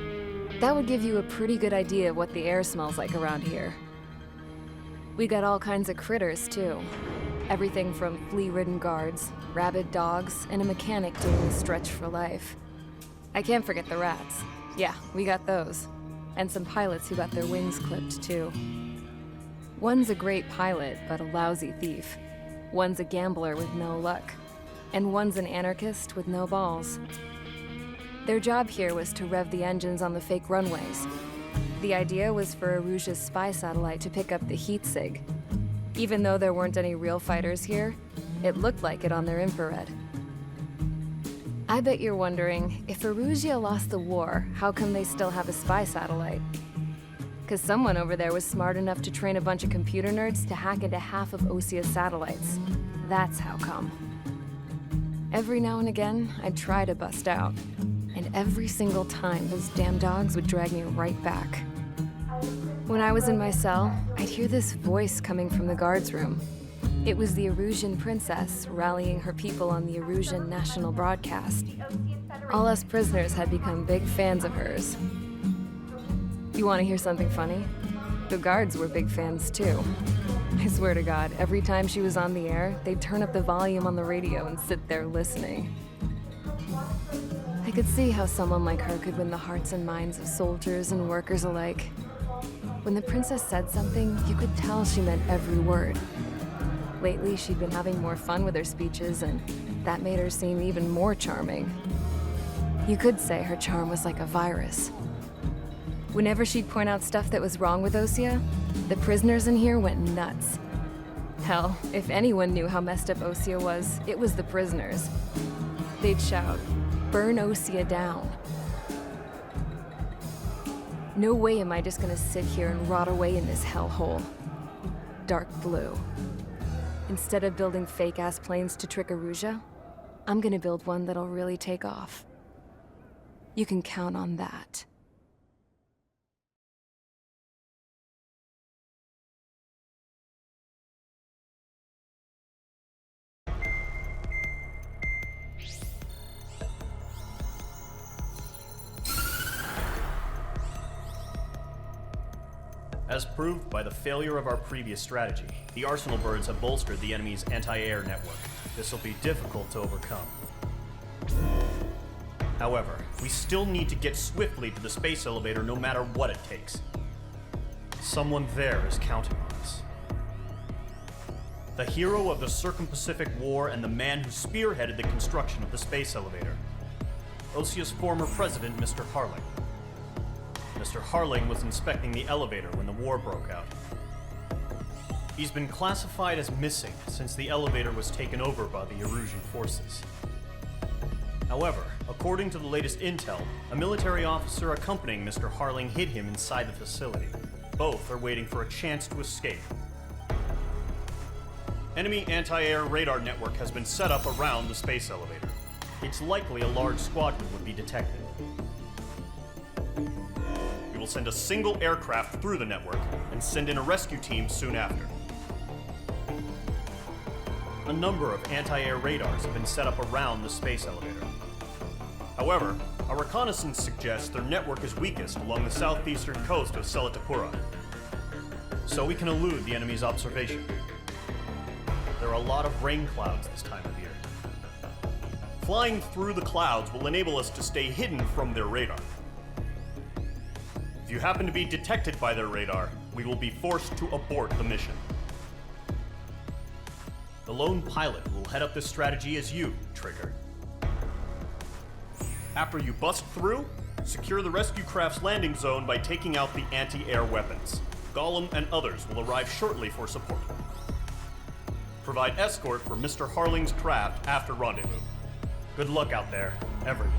A: that would give you a pretty good idea of what the air smells like around here. We got all kinds of critters, too. Everything from flea-ridden guards, rabid dogs, and a mechanic doing the stretch for life. I can't forget the rats. Yeah, we got those. And some pilots who got their wings clipped, too. One's a great pilot, but a lousy thief. One's a gambler with no luck. And one's an anarchist with no balls. Their job here was to rev the engines on the fake runways. The idea was for Aruja's spy satellite to pick up the heat sig. Even though there weren't any real fighters here, it looked like it on their infrared. I bet you're wondering, if Aruja lost the war, how come they still have a spy satellite? 'Cause someone over there was smart enough to train a bunch of computer nerds to hack into half of Osia's satellites. That's how come. Every now and again, I'd try to bust out. And every single time, those damn dogs would drag me right back. When I was in my cell, I'd hear this voice coming from the guards room. It was the Erusian princess rallying her people on the Erusian national broadcast. All us prisoners had become big fans of hers. You want to hear something funny? The guards were big fans too. I swear to God, every time she was on the air, they'd turn up the volume on the radio and sit there listening. I could see how someone like her could win the hearts and minds of soldiers and workers alike. When the princess said something, you could tell she meant every word. Lately, she'd been having more fun with her speeches, and that made her seem even more charming. You could say her charm was like a virus. Whenever she'd point out stuff that was wrong with Osea, the prisoners in here went nuts. Hell, if anyone knew how messed up Osea was, it was the prisoners. They'd shout, "Burn Osea down." No way am I just gonna sit here and rot away in this hellhole. Dark blue. Instead of building fake-ass planes to trick Erusia, I'm gonna build one that'll really take off. You can count on that.
D: As proved by the failure of our previous strategy, the Arsenal birds have bolstered the enemy's anti-air network. This will be difficult to overcome. However, we still need to get swiftly to the space elevator no matter what it takes. Someone there is counting on us. The hero of the Circum-Pacific War and the man who spearheaded the construction of the space elevator. Osea's former president, Mr. Harling. Mr. Harling was inspecting the elevator when the war broke out. He's been classified as missing since the elevator was taken over by the Erusian forces. However, according to the latest intel, a military officer accompanying Mr. Harling hid him inside the facility. Both are waiting for a chance to escape. Enemy anti-air radar network has been set up around the space elevator. It's likely a large squadron would be detected. We will send a single aircraft through the network and send in a rescue team soon after. A number of anti-air radars have been set up around the space elevator. However, our reconnaissance suggests their network is weakest along the southeastern coast of Selatapura, so we can elude the enemy's observation. There are a lot of rain clouds this time of year. Flying through the clouds will enable us to stay hidden from their radar. If you happen to be detected by their radar, we will be forced to abort the mission. The lone pilot will head up this strategy as you, Trigger. After you bust through, secure the rescue craft's landing zone by taking out the anti-air weapons. Gollum and others will arrive shortly for support. Provide escort for Mr. Harling's craft after rendezvous. Good luck out there, everyone.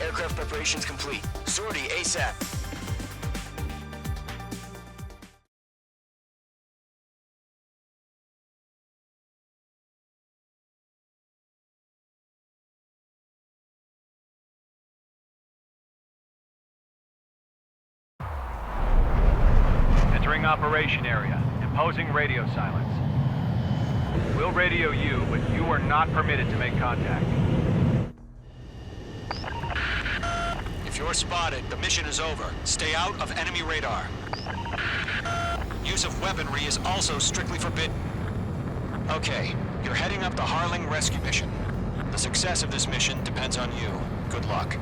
G: Aircraft preparations complete. Sortie ASAP.
H: Entering operation area. Imposing radio silence. We'll radio you, but you are not permitted to make contact.
G: If you're spotted, the mission is over. Stay out of enemy radar. Use of weaponry is also strictly forbidden. Okay, you're heading up the Harling rescue mission. The success of this mission depends on you. Good luck.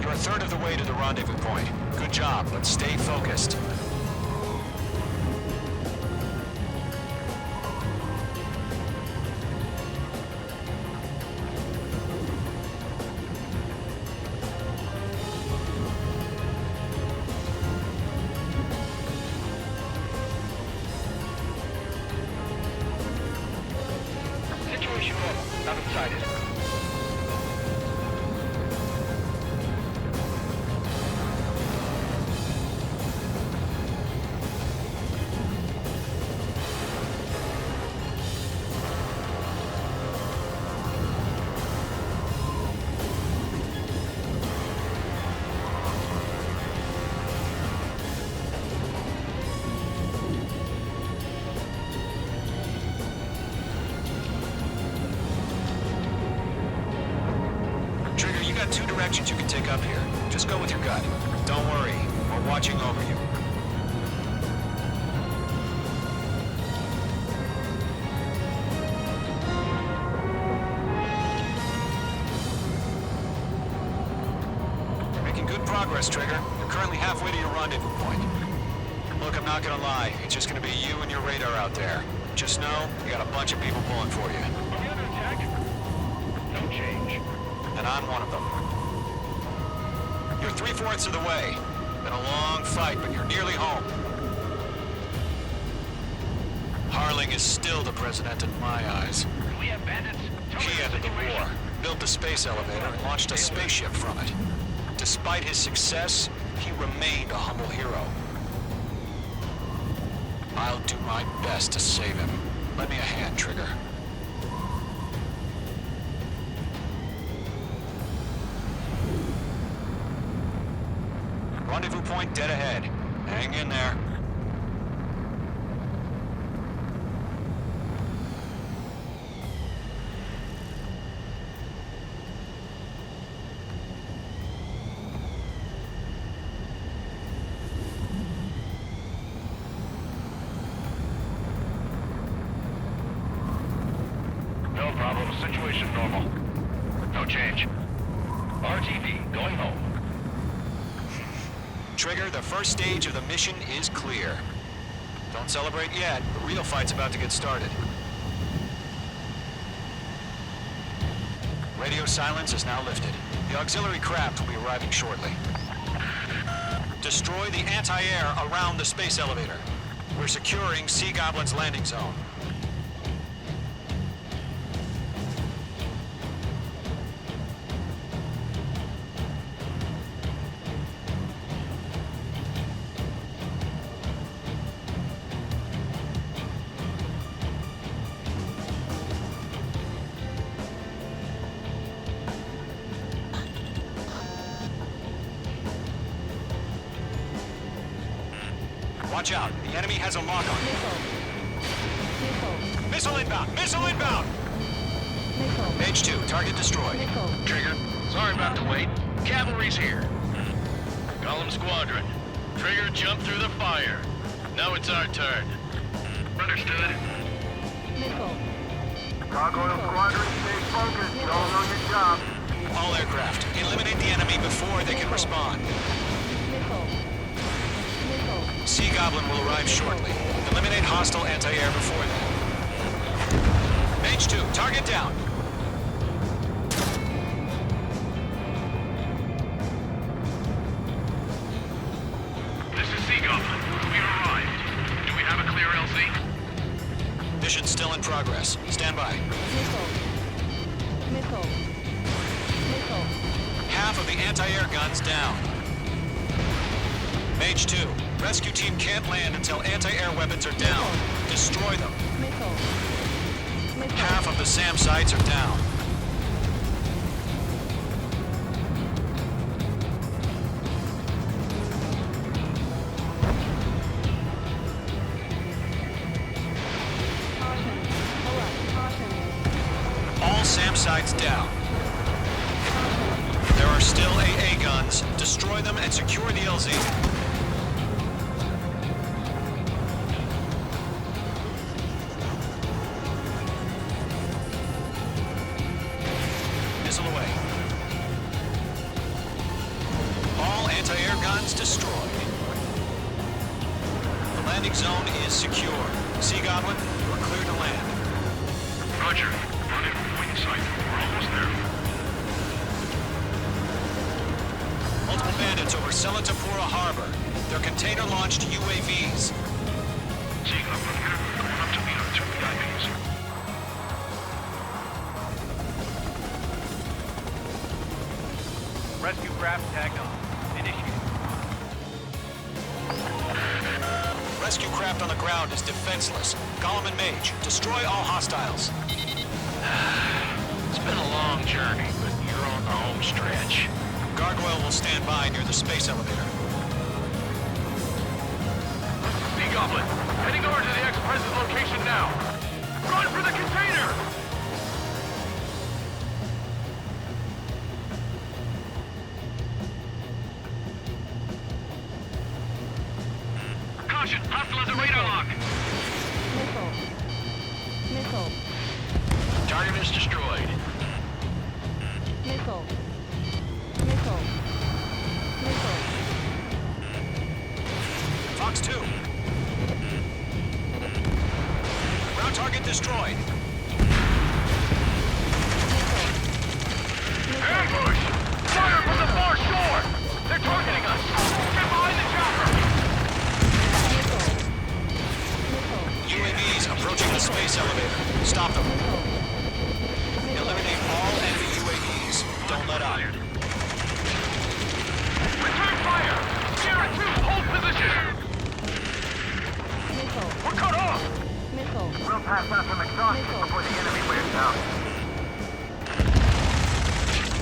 G: You're a third of the way to the rendezvous point. Good job, but stay focused.
H: Situation normal. Nothing sighted.
G: Two directions you can take up here. Just go with your gut. Don't worry, we're watching over you. You're making good progress, Trigger. You're currently halfway to your rendezvous point. Look, I'm not gonna lie. It's just gonna be you and your radar out there. Just know, you got a bunch of people pulling for you.
H: Are we under attack? No change.
G: And I'm one of them. You're 3/4 of the way. Been a long fight, but you're nearly home. Harling is still the president in my eyes.
H: Do we have bandits?
G: He ended the war, built the space elevator, and launched a spaceship from it. Despite his success, he remained a humble hero. I'll do my best to save him. Lend me a hand, Trigger. Rendezvous point dead ahead. Hang in there.
J: Situation normal. No change. RTV going home.
G: Trigger, the first stage of the mission is clear. Don't celebrate yet. The real fight's about to get started. Radio silence is now lifted. The auxiliary craft will be arriving shortly. Destroy the anti-air around the space elevator. We're securing Sea Goblin's landing zone. Watch out. The enemy has a lock on you. Missile inbound! Missile inbound! Page 2, target destroyed.
I: Trigger, sorry about the wait. Cavalry's here. Golem Squadron. Trigger jumped through the fire. Now it's our turn.
J: Understood.
L: Gargoyle Squadron, stay focused. You all know your job.
G: All aircraft, eliminate the enemy before they can respond. Sea Goblin will arrive shortly. Eliminate hostile anti-air before that. Mage 2, target down.
J: This is Sea Goblin. We arrived. Do we have a clear LZ?
G: Mission still in progress. Stand by. Half of the anti-air guns down. Mage 2, rescue team can't land until anti-air weapons are down. Destroy them. Half of the SAM sites are down. All SAM sites down. There are still AA guns. Destroy them and secure the LZ. Missile away. All anti-air guns destroyed. The landing zone is secure. Sea Goblin, you're clear to land.
J: Roger. Running wing sight. We're almost there.
G: Multiple bandits over Selatapura Harbor. They're container-launched UAVs.
J: Sea Goblin here. Going up to meet our 2 VIPs.
H: Rescue craft tagged on. Initiate.
G: Rescue craft on the ground is defenseless. Golem and Mage, destroy all hostiles.
I: It's been a long journey, but you're on the home stretch.
G: Gargoyle will stand by near the space elevator.
J: Sea Goblin, heading over to the Express's location now. Run for the container! Caution, hostile at the radar lock.
I: Target is destroyed.
G: Fox 2. Ground target destroyed.
J: Ambush! Fire from the far shore! They're targeting us! Get behind the chopper!
G: UAVs approaching the space elevator. Stop them. Eliminate all enemy UAVs. Don't let up.
J: Return fire! Sierra 2, hold position! We're cut off!
L: We'll pass out some exhaustion before the enemy wears out.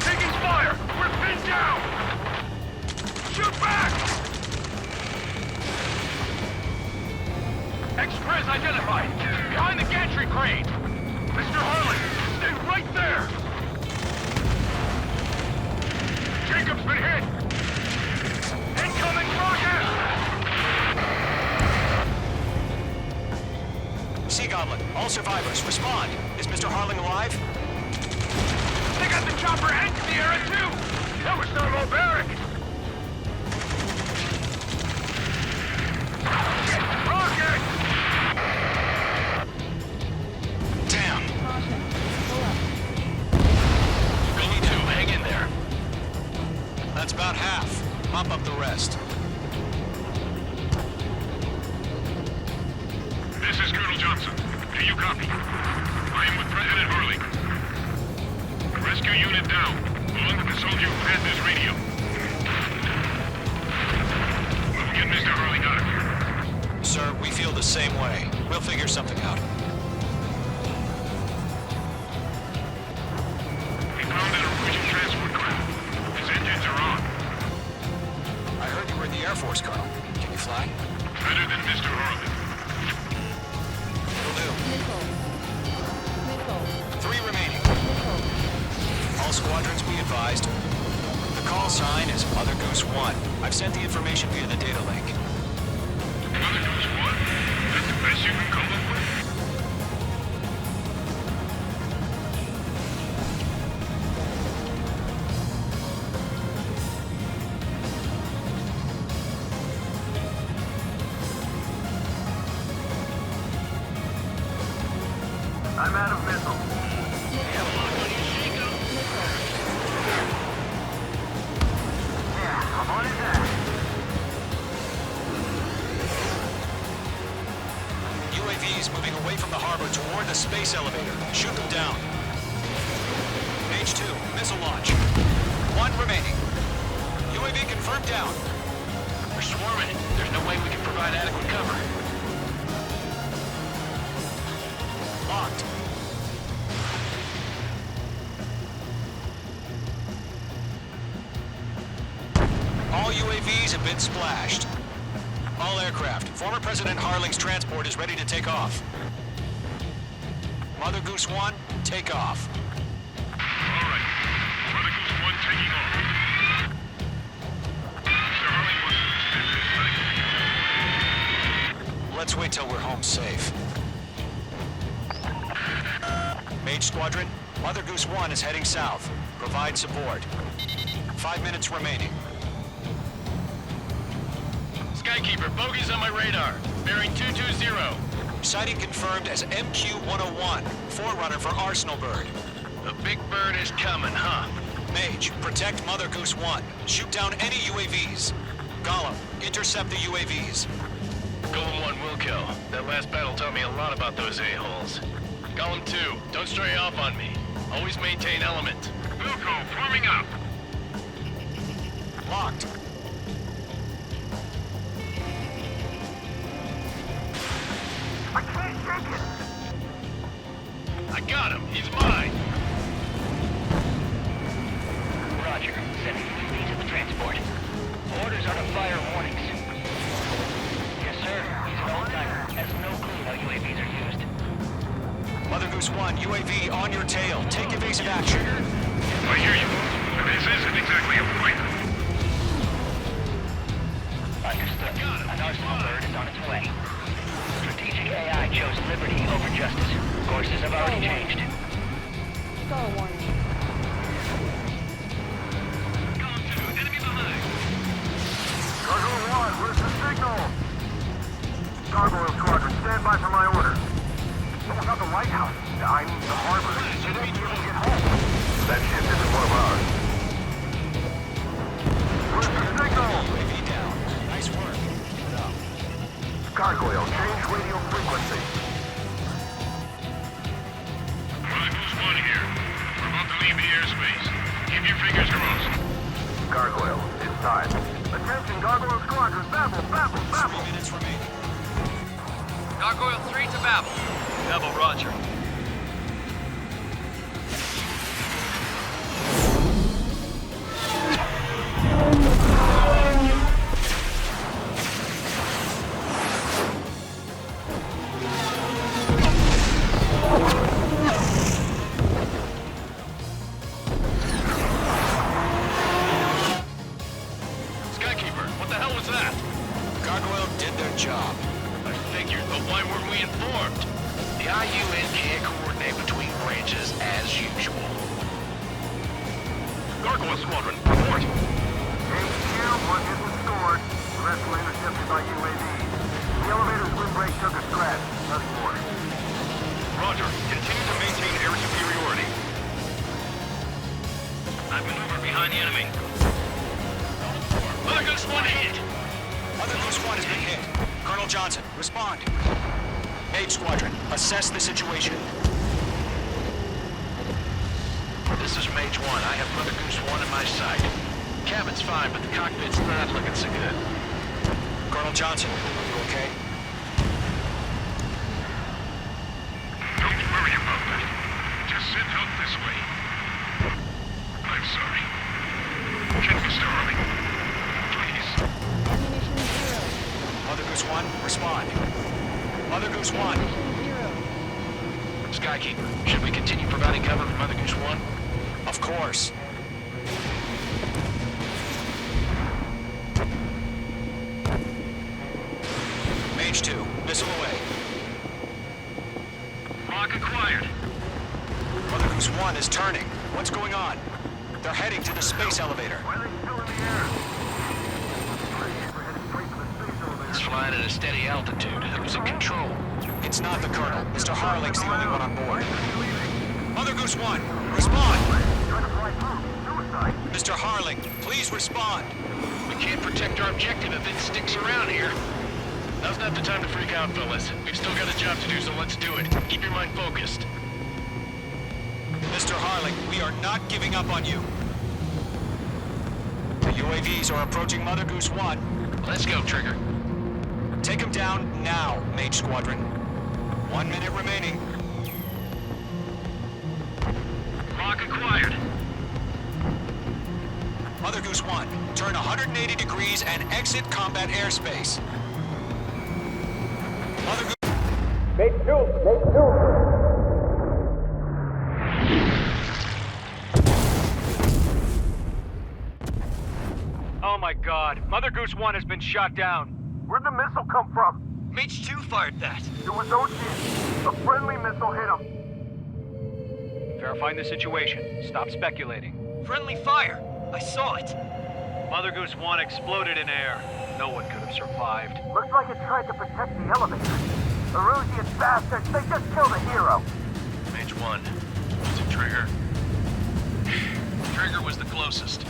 J: Taking fire! We're pinned down! Shoot back! Express identified! Behind the gantry crane! Mr. Harlan, stay right there! Jacob's been hit! Incoming rocket!
G: Sea Goblin, all survivors, respond. Is Mr. Harling alive?
H: They got the chopper and Sierra too! That was thermobaric! Rocket!
G: Damn! Gully 2, hang in there. That's about half. Mop up the rest.
J: This is Colonel Johnson. Do you copy? I am with President Harley. Rescue unit down, along with the soldier who had this radio. We'll get Mr. Harley out of here.
G: Sir, we feel the same way. We'll figure something out.
J: We found an Norwegian transport craft. His engines are on.
G: I heard you were in the Air Force, Colonel. Can you fly?
J: Better than Mr. Harley.
G: Will do. 3 remaining. All squadrons be advised. The call sign is Mother Goose 1. I've sent the information via the data link.
J: Mother Goose 1? That's the best you can come up with?
L: I'm out of missiles. Yeah, I'm on his ass.
G: UAVs moving away from the harbor toward the space elevator. Shoot them down. Page 2, missile launch. 1 remaining. UAV confirmed down.
I: We're swarming it. There's no way we can provide adequate cover.
G: Locked. All UAVs have been splashed. All aircraft. Former President Harling's transport is ready to take off. Mother Goose 1, take off.
J: All right. Mother Goose 1 taking off. Mr. Harley wants to extend his medical.
G: Let's wait till we're home safe. Mage Squadron, Mother Goose 1 is heading south. Provide support. 5 minutes remaining.
I: Skykeeper, bogeys on my radar. Bearing 220.
G: Sighting confirmed as MQ-101, forerunner for Arsenal Bird.
I: The big bird is coming, huh?
G: Mage, protect Mother Goose 1. Shoot down any UAVs. Gollum, intercept the UAVs.
I: Golem 1 will kill. That last battle taught me a lot about those a-holes. Golem 2, don't stray off on me. Always maintain element.
J: Wilco, forming up.
G: Locked.
L: I can't shake it.
I: I got him. He's mine.
H: Roger. Sending UAV to the transport. Orders are to fire warnings. Yes, sir. He's an old-timer. Has no clue how UAVs are used.
G: Mother Goose 1, UAV on your tail. Take evasive action.
J: I hear you. This isn't exactly a fight.
H: Understood. An Arsenal Bird is on its way. Strategic AI chose liberty over justice. Courses have already changed.
N: Star warning.
L: Gargoyle 1, where's the signal? Gargoyle Squadron, stand by for my order. Oh, not the White House. I mean the harbor. You won't be able to get home. That ship isn't one of ours. Where's the signal?
G: UAV down. Nice work. Keep it up.
L: Gargoyle, change radio frequency.
J: Mother Goose 1 here. We're about to leave the airspace. Keep your fingers crossed.
L: Gargoyle, it's time. Attention, Gargoyle Squadron, Babel, Babel,
G: 3
L: Babel.
G: minutes remaining.
H: Gargoyle 3 to Babel.
D: Babel, roger.
I: Skykeeper, what the hell was that?
G: Gargoyle did their job.
I: I figured, but why weren't we informed?
G: The IUN can't coordinate between branches as usual.
J: Gargoyle Squadron, report.
L: HQ, one hit was scored. The rest were intercepted by UAV. The elevator's windbreak took a scratch. Nothing more.
J: Roger. Continue to maintain air superiority.
H: I've maneuvered behind the enemy. Mother Goose 1 hit!
G: Mother Goose 1 has been hit. Colonel Johnson, respond. Mage Squadron, assess the situation.
I: This is Mage 1. I have Mother Goose 1 in my sight. Cabin's fine, but the cockpit's not looking so good.
G: Colonel Johnson, are you okay?
J: Don't worry about that. Just send help this way. I'm sorry. Check Mr. Harley. Please.
N: Ammunition 0.
G: Mother Goose 1, respond. Mother Goose 1.
N: 0.
I: Skykeeper, should we continue providing cover for Mother Goose 1?
G: Of course. Mage 2, missile away.
J: Lock acquired.
G: Mother Goose 1 is turning. What's going on? They're heading to the space elevator.
L: Why are they still in the air? We're headed straight to the space elevator.
I: It's flying at a steady altitude. Who's in control?
G: It's not the Colonel. Mr. Harling's the only one on board. Mother Goose 1, respond!
L: Trying to fly through. Suicide.
G: Mr. Harling, please respond.
I: We can't protect our objective if it sticks around here. Now's not the time to freak out, fellas. We've still got a job to do, so let's do it. Keep your mind focused.
G: Mr. Harling, we are not giving up on you. The UAVs are approaching Mother Goose 1.
I: Let's go, Trigger.
G: Take them down now, Mage Squadron. 1 minute remaining.
J: Lock acquired.
G: Mother Goose 1, turn 180 degrees and exit combat airspace. Mother Goose...
E: Oh my god, Mother Goose 1 has been shot down.
L: Where'd the missile come from?
E: Mage 2 fired that.
L: It was Ocean. A friendly missile hit him.
E: Verifying the situation. Stop speculating. Friendly fire! I saw it. Mother Goose 1 exploded in air. No one could have survived.
L: Looks like it tried to protect the elevator. Erusian bastards, they just killed a hero.
I: Mage 1. Was it Trigger? Trigger was the closest.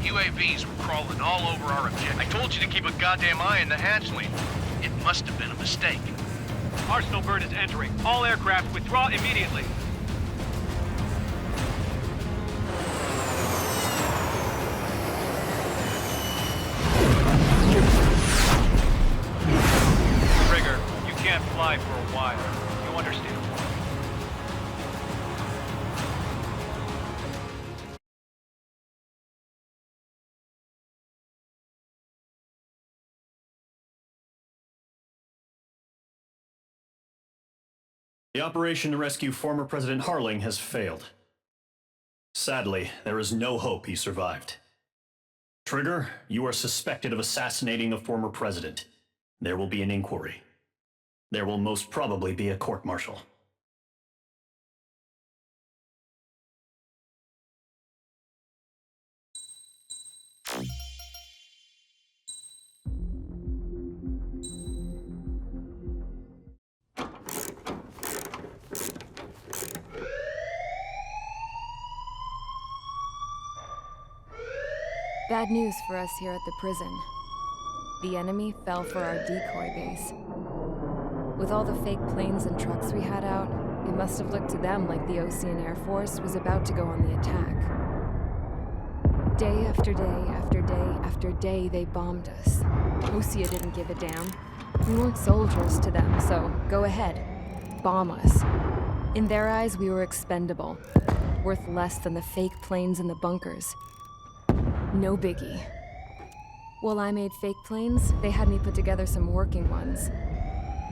I: UAVs were crawling all over our objective. I told you to keep a goddamn eye on the hatchling. It must have been a mistake.
E: Arsenal bird is entering. All aircraft withdraw immediately. Trigger, you can't fly for a while. You understand?
D: The operation to rescue former President Harling has failed. Sadly, there is no hope he survived. Trigger, you are suspected of assassinating a former president. There will be an inquiry. There will most probably be a court-martial.
A: Bad news for us here at the prison. The enemy fell for our decoy base. With all the fake planes and trucks we had out, it must have looked to them like the Ocean Air Force was about to go on the attack. Day after day after day after day, they bombed us. Osea didn't give a damn. We weren't soldiers to them, so go ahead. Bomb us. In their eyes, we were expendable. Worth less than the fake planes in the bunkers. No biggie. While I made fake planes, they had me put together some working ones.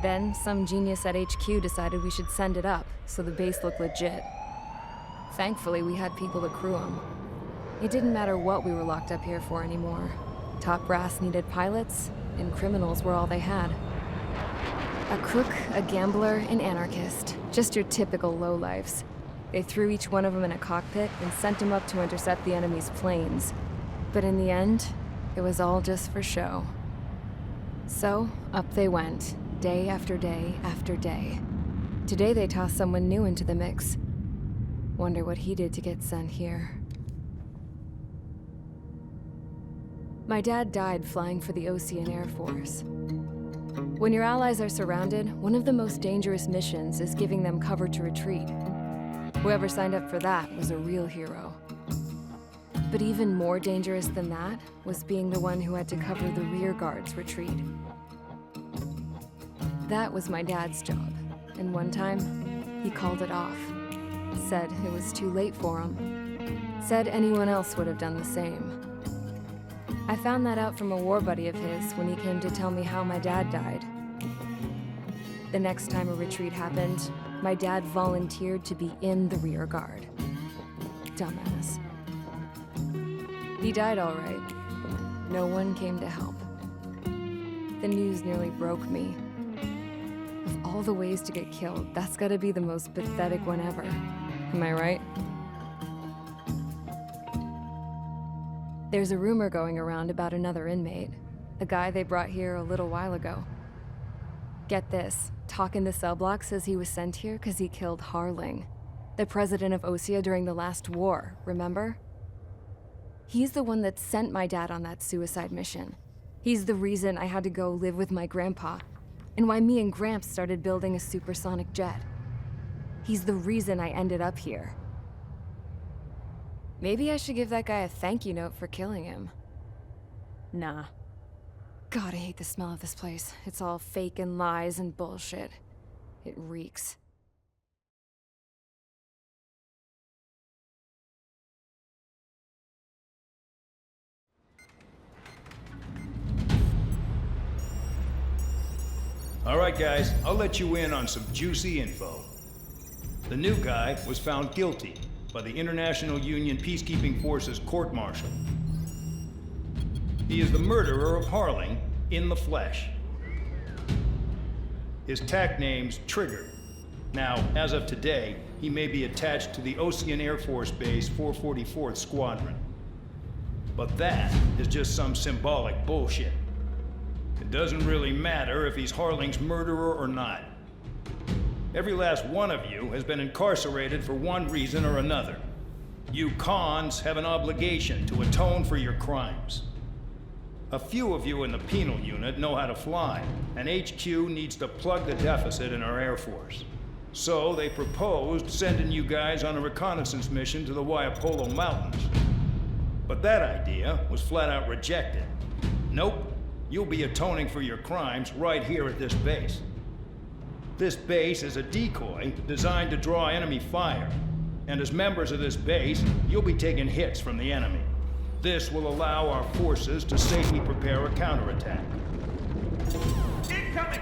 A: Then, some genius at HQ decided we should send it up, so the base looked legit. Thankfully, we had people to crew them. It didn't matter what we were locked up here for anymore. Top brass needed pilots, and criminals were all they had. A crook, a gambler, an anarchist. Just your typical lowlifes. They threw each one of them in a cockpit and sent them up to intercept the enemy's planes. But in the end, it was all just for show. So, up they went, day after day after day. Today they tossed someone new into the mix. Wonder what he did to get sent here. My dad died flying for the Ocean Air Force. When your allies are surrounded, one of the most dangerous missions is giving them cover to retreat. Whoever signed up for that was a real hero. But even more dangerous than that was being the one who had to cover the rear guard's retreat. That was my dad's job, and one time, he called it off. Said it was too late for him. Said anyone else would have done the same. I found that out from a war buddy of his when he came to tell me how my dad died. The next time a retreat happened, my dad volunteered to be in the rear guard. Dumbass. He died all right. No one came to help. The news nearly broke me. Of all the ways to get killed, that's gotta be the most pathetic one ever. Am I right? There's a rumor going around about another inmate, a guy they brought here a little while ago. Get this, talk in the cell block says he was sent here because he killed Harling, the president of Osea during the last war, remember? He's the one that sent my dad on that suicide mission. He's the reason I had to go live with my grandpa, and why me and Gramps started building a supersonic jet. He's the reason I ended up here. Maybe I should give that guy a thank you note for killing him. Nah. God, I hate the smell of this place. It's all fake and lies and bullshit. It reeks.
O: All right, guys, I'll let you in on some juicy info. The new guy was found guilty by the International Union Peacekeeping Forces court-martial. He is the murderer of Harling in the flesh. His TAC name's Trigger. Now, as of today, he may be attached to the Ocean Air Force Base 444th Squadron. But that is just some symbolic bullshit. It doesn't really matter if he's Harling's murderer or not. Every last one of you has been incarcerated for one reason or another. You cons have an obligation to atone for your crimes. A few of you in the penal unit know how to fly, and HQ needs to plug the deficit in our Air Force. So they proposed sending you guys on a reconnaissance mission to the Waiapolo Mountains. But that idea was flat out rejected. Nope, you'll be atoning for your crimes right here at this base. This base is a decoy designed to draw enemy fire. And as members of this base, you'll be taking hits from the enemy. This will allow our forces to safely prepare a counterattack.
L: Incoming!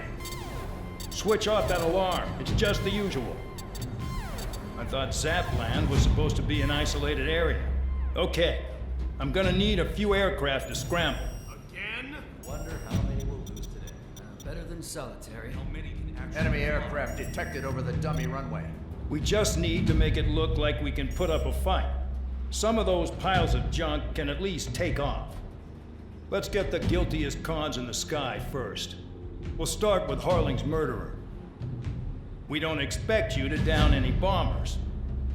O: Switch off that alarm. It's just the usual. I thought Zapland was supposed to be an isolated area. Okay, I'm gonna need a few aircraft to scramble.
L: Again?
E: Wonder how many we'll lose today. Better than solitary. How many can actually...
F: Enemy aircraft detected over the dummy runway.
O: We just need to make it look like we can put up a fight. Some of those piles of junk can at least take off. Let's get the guiltiest cons in the sky first. We'll start with Harling's murderer. We don't expect you to down any bombers.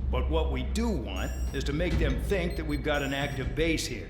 O: But what we do want is to make them think that we've got an active base here.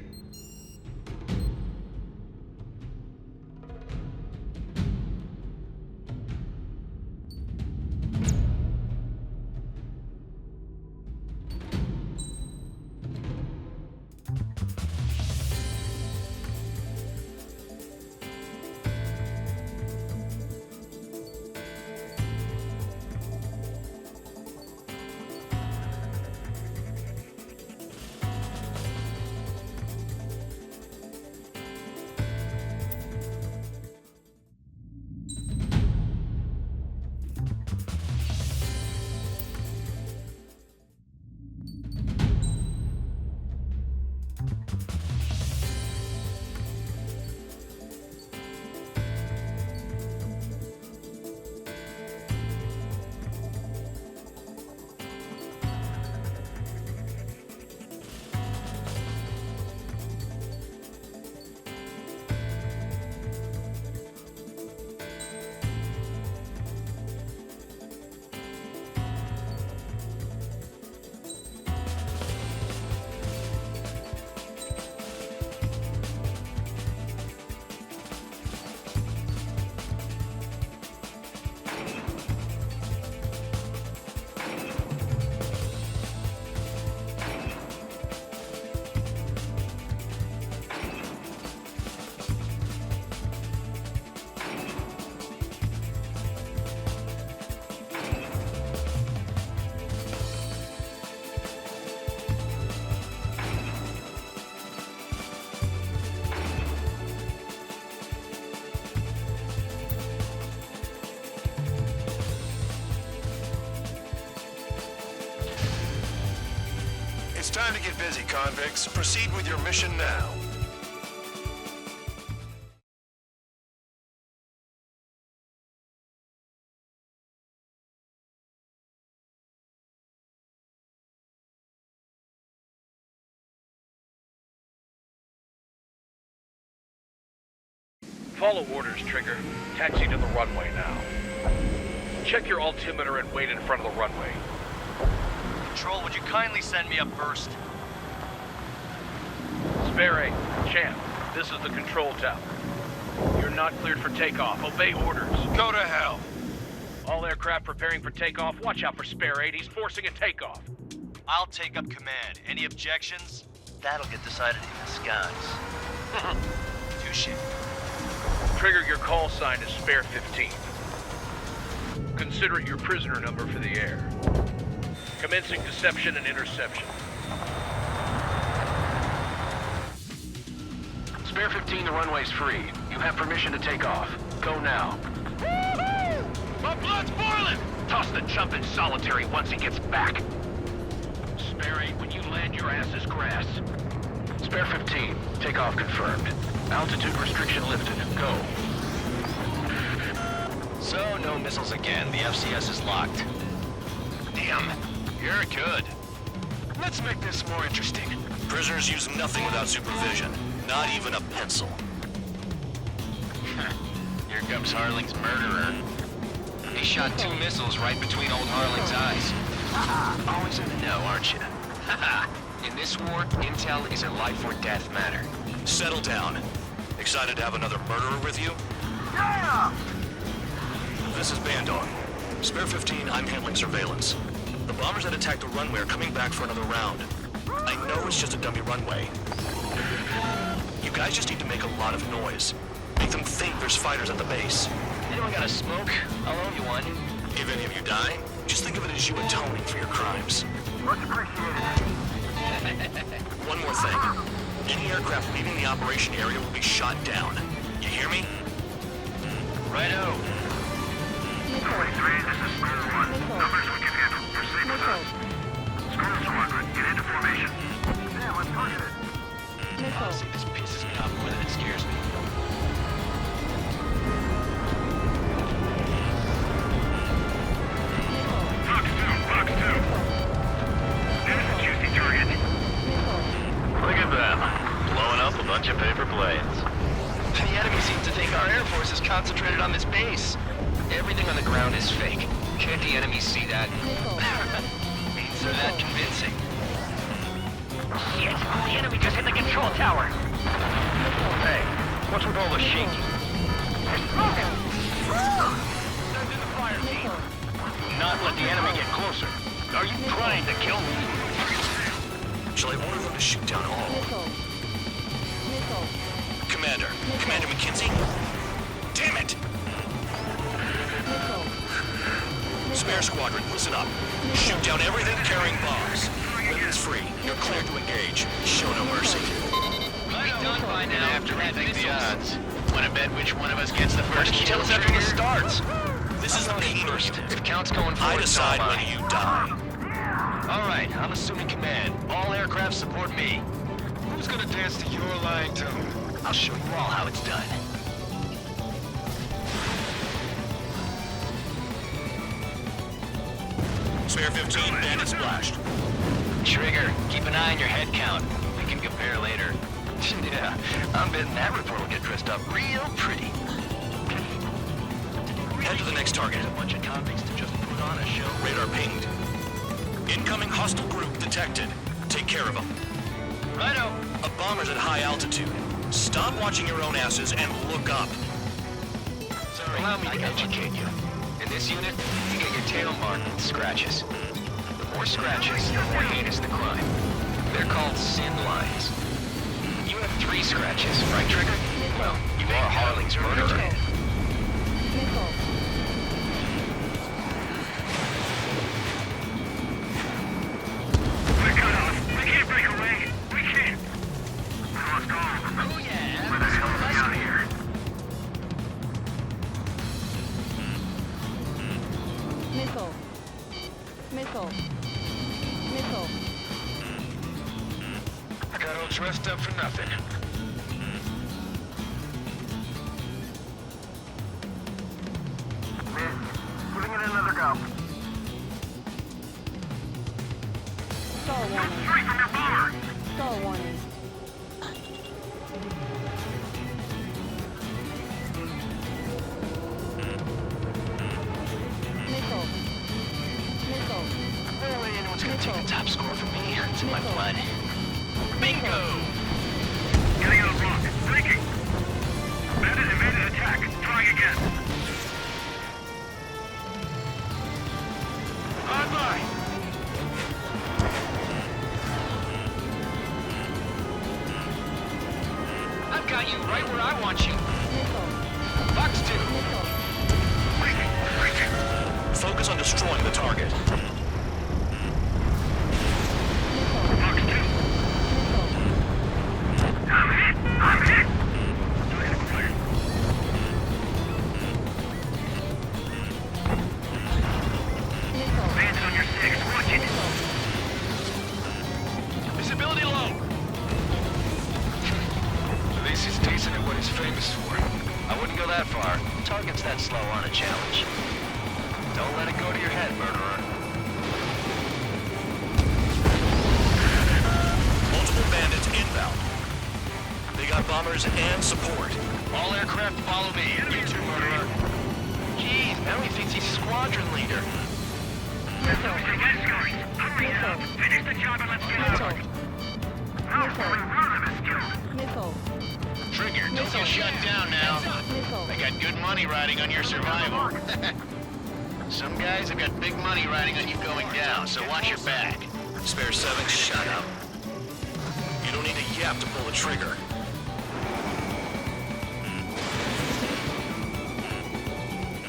J: It's time to get busy, convicts. Proceed with your mission now.
I: Follow orders, Trigger. Taxi to the runway now. Check your altimeter and wait in front of the runway.
H: Control, would you kindly send me up first?
I: Spare 8, Champ, this is the control tower. You're not cleared for takeoff. Obey orders.
J: Go to hell.
I: All aircraft preparing for takeoff. Watch out for Spare 8. He's forcing a takeoff.
H: I'll take up command. Any objections? That'll get decided in the skies. Touche.
I: Trigger, your call sign is Spare 15. Consider it your prisoner number for the air. Commencing deception and interception.
J: Spare 15, the runway's free. You have permission to take off. Go now.
I: My blood's boiling! Toss the chump in solitary once he gets back. Spare 8, when you land, your ass is grass.
J: Spare 15, takeoff confirmed. Altitude restriction lifted. Go.
G: So, no missiles again. The FCS is locked. Damn, you're good. Let's make this more interesting. Prisoners use nothing without supervision. Not even a pencil. Here comes Harling's murderer. He shot 2 missiles right between old Harling's eyes. Always in the know, aren't you? In this war, intel is a life or death matter. Settle down. Excited to have another murderer with you?
L: Yeah!
G: This is Bandog. Spare 15, I'm handling surveillance. The bombers that attacked the runway are coming back for another round. I know it's just a dummy runway. You guys just need to make a lot of noise. Make them think there's fighters at the base. Anyone got a smoke? I'll owe you one. If any of you die, just think of it as you atoning for your crimes.
L: Much appreciated.
G: One more thing. Any aircraft leaving the operation area will be shot down. You hear me? Righto.
L: 43, this is Square 1. Numbers we can handle. You're safe with us. Square Squadron, get into formation. Yeah, let's push it.
G: Honestly, this pisses me off more than it scares me.
J: Fox 2. There's a juicy target.
I: Look at them. Blowing up a bunch of paper planes.
G: The enemy seems to think our Air Force is concentrated on this base. Everything on the ground is fake. Can't the enemy see that? Means they're that convincing.
H: Shit! The enemy just hit the control tower!
I: Hey, what's with all the shaking?
H: Send in the fire team!
I: Not let the enemy get closer.
H: Are you trying to kill me?
G: Shall I order them to shoot down all? Commander McKenzie? Damn it! Spare Squadron, listen up. Shoot down everything carrying bombs. Weapons free. You're cleared to engage. Show no mercy.
H: Be done by now.
G: After we think the odds.
H: Wanna bet which one of us gets the first kill?
G: Tell us after this starts. This is the first. If count's going forward, I decide when you die. All right, I'm assuming command. All aircraft support me. Who's gonna dance to your line tune? I'll show you all how it's done. Spare 15, bandit splashed. Trigger, keep an eye on your head count. We can compare later. Yeah, I'm betting that report will get dressed up real pretty. Head to the next target. A bunch of convicts to just put on a show. Radar pinged. Incoming hostile group detected. Take care of them. Righto. A bomber's at high altitude. Stop watching your own asses and look up. Sorry, allow me to educate you. In this unit, you get your tail marked with scratches. The more scratches, the more heinous the crime. They're called sin lines. You have 3 scratches, right, Trigger? Well, you are Harling's murderer.
L: We're cut off. We can't break away. We can't. We lost all of them.
H: Oh yeah?
L: Where the hell are we out here?
N: Missile.
I: dressed up for nothing.
L: Giving it another go.
N: Star warning.
L: Straight from your bomber!
N: Star warning. Missile. Missile.
H: No way anyone's gonna take the top score from me. It's in my blood. Bingo!
L: Getting out of block. Blinking. Bandit evaded attack. Trying again. On by.
H: I've got you right where I want you.
N: Missile.
H: Fox 2.
N: Missile.
G: Focus on destroying the target.
L: Fox 2.
N: Missile.
L: I'm hit. I'm hit.
N: Missile.
L: Bandit on your 6. Watch it.
I: Visibility low. At least he's decent at what he's famous for.
G: I wouldn't go that far. Targets that slow aren't a challenge. Don't let it go to your head, murderer. Multiple bandits inbound. They got bombers and support.
I: All aircraft follow me. You too, murderer.
G: Jeez, now he thinks he's squadron leader.
N: Missile.
L: Get going. Hurry up. Finish the job and let's get out.
N: Missile.
L: One of them is killed.
N: Missile.
I: Trigger, don't get shut down now.
N: Missile.
I: I got good money riding on your survival. Some guys have got big money riding on you going down, so watch your back.
G: Spare 7, shut up. You don't need a yap to pull the trigger.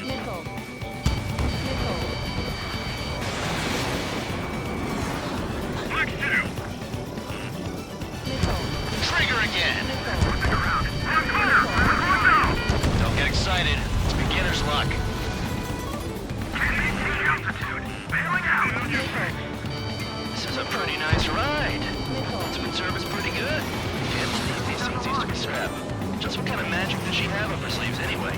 N: Missile. Missile.
L: Fox 2.
N: Missile.
I: Trigger again!
N: Missile.
I: Don't get excited. It's beginner's luck. This is a pretty nice ride. Ultimate service pretty good. Can't believe these things used to be scrap. Just what kind of magic does she have up her sleeves anyway? I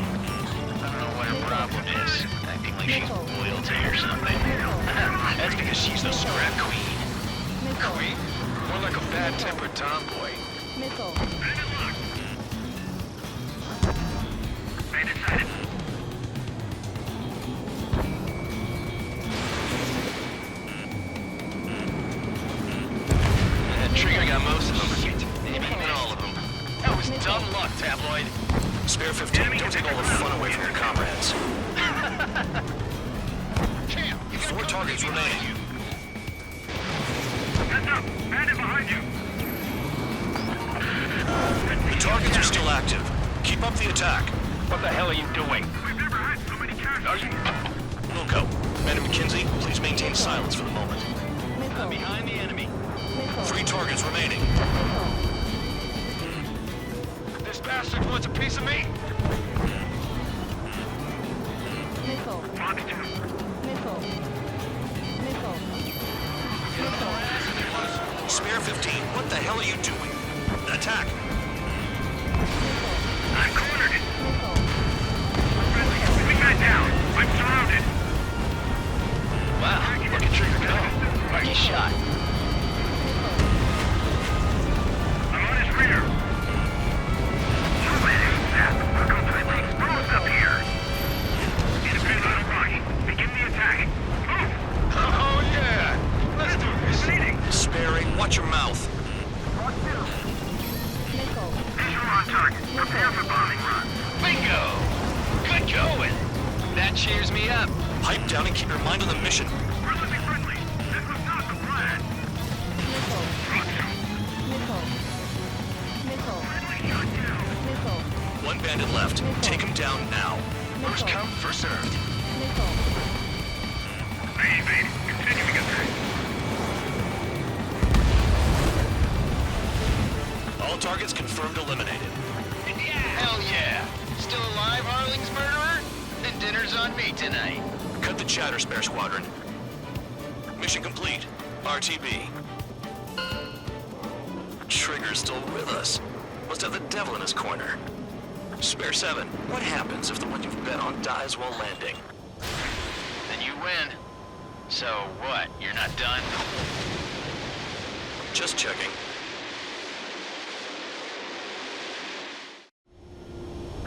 I: don't know what her problem is. Acting like she's royalty or something. That's because she's the scrap queen.
N: Missile.
I: More like a bad-tempered tomboy.
N: Missile.
L: Bandit sighted.
I: Trigger got most of them. Maybe even all of them. That was dumb luck, Tabloid.
G: Spare 15, don't take all the fun away from your comrades.
I: Champ, you got
G: 4 targets remaining.
L: Heads up. Bandit behind you.
G: The targets are still active. Keep up the attack.
I: What the hell are you doing?
L: We've never had so many casualties.
G: Wilco, Madam McKinsey, please maintain silence for the moment.
N: Missile.
I: Behind the enemy.
N: Missile.
G: 3 targets remaining.
I: This bastard wants a piece of me.
N: Missile.
L: Fox 2.
N: Missile. Missile. Missile.
G: Spare 15, what the hell are you doing? Attack!
L: I'm cornered.
N: Missile.
L: Friendly. We got down. I'm surrounded.
I: Wow, look at Trigger go. Lucky shot.
L: I'm on his rear. We're completely exposed up here. Independent on a rush. Begin the attack. Move!
I: Oh yeah! Let's do this.
L: Leading.
G: Sparing, watch your mouth.
L: Fox 2.
N: Missile.
L: Visual on target. Prepare for bombing run.
I: Bingo! Good going. That cheers me up.
G: Pipe down and keep your mind on the mission.
L: We're losing friendly. This was not the plan.
N: Missile.
L: Fox 2.
N: Missile. Missile.
L: Friendly shot down.
N: Missile.
G: 1 bandit left. Take him down now.
I: First come, first served.
N: Missile.
L: They evade. Continuing attack.
G: All targets confirmed eliminated.
I: Hell yeah! Still alive, Harling's murderer? Then dinner's on me tonight.
G: Cut the chatter, Spare Squadron. Mission complete. RTB. Trigger. Trigger's still with us. Must have the devil in his corner. Spare 7, what happens if the one you've bet on dies while landing?
I: Then you win. So what, you're not done?
G: Just checking.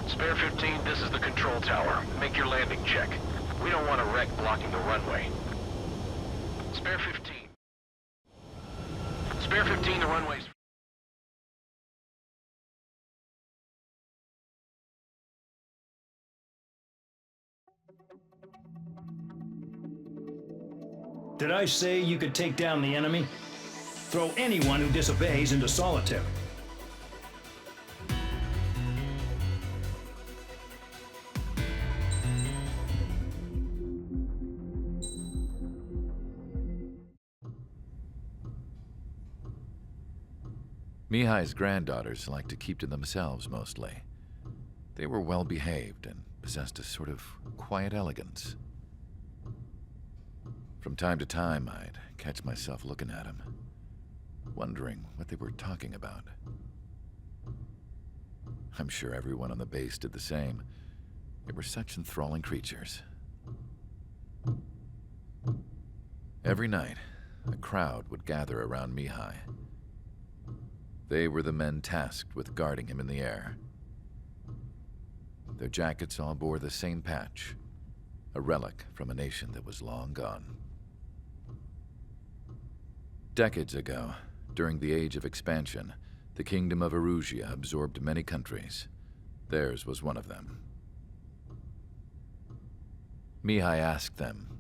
J: Spare 15, this is the control tower. Make your landing check. We don't want a wreck blocking the runway. Spare 15. Spare 15, the runway's...
O: Did I say you could take down the enemy? Throw anyone who disobeys into solitary.
P: Mihai's granddaughters liked to keep to themselves mostly. They were well behaved and possessed a sort of quiet elegance. From time to time, I'd catch myself looking at them, wondering what they were talking about. I'm sure everyone on the base did the same. They were such enthralling creatures. Every night, a crowd would gather around Mihai. They were the men tasked with guarding him in the air. Their jackets all bore the same patch, a relic from a nation that was long gone. Decades ago, during the Age of Expansion, the Kingdom of Erusia absorbed many countries. Theirs was one of them. Mihai asked them,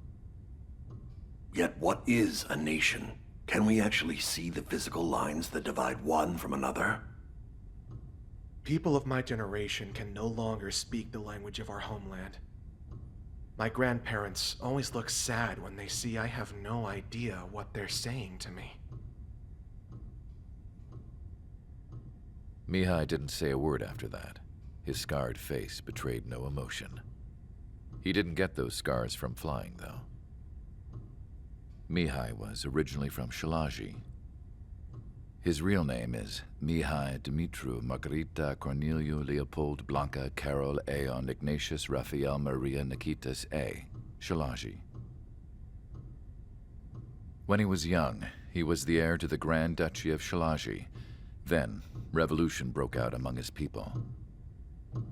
Q: "Yet what is a nation? Can we actually see the physical lines that divide one from another?"
R: People of my generation can no longer speak the language of our homeland. My grandparents always look sad when they see I have no idea what they're saying to me.
P: Mihai didn't say a word after that. His scarred face betrayed no emotion. He didn't get those scars from flying, though. Mihai was originally from Shalaji. His real name is Mihai Dumitru Margarita Corneliu Leopold Blanca Carol Aeon Ignatius Raphael Maria Nikitas A. Shalaji. When he was young, he was the heir to the Grand Duchy of Shalaji. Then, revolution broke out among his people.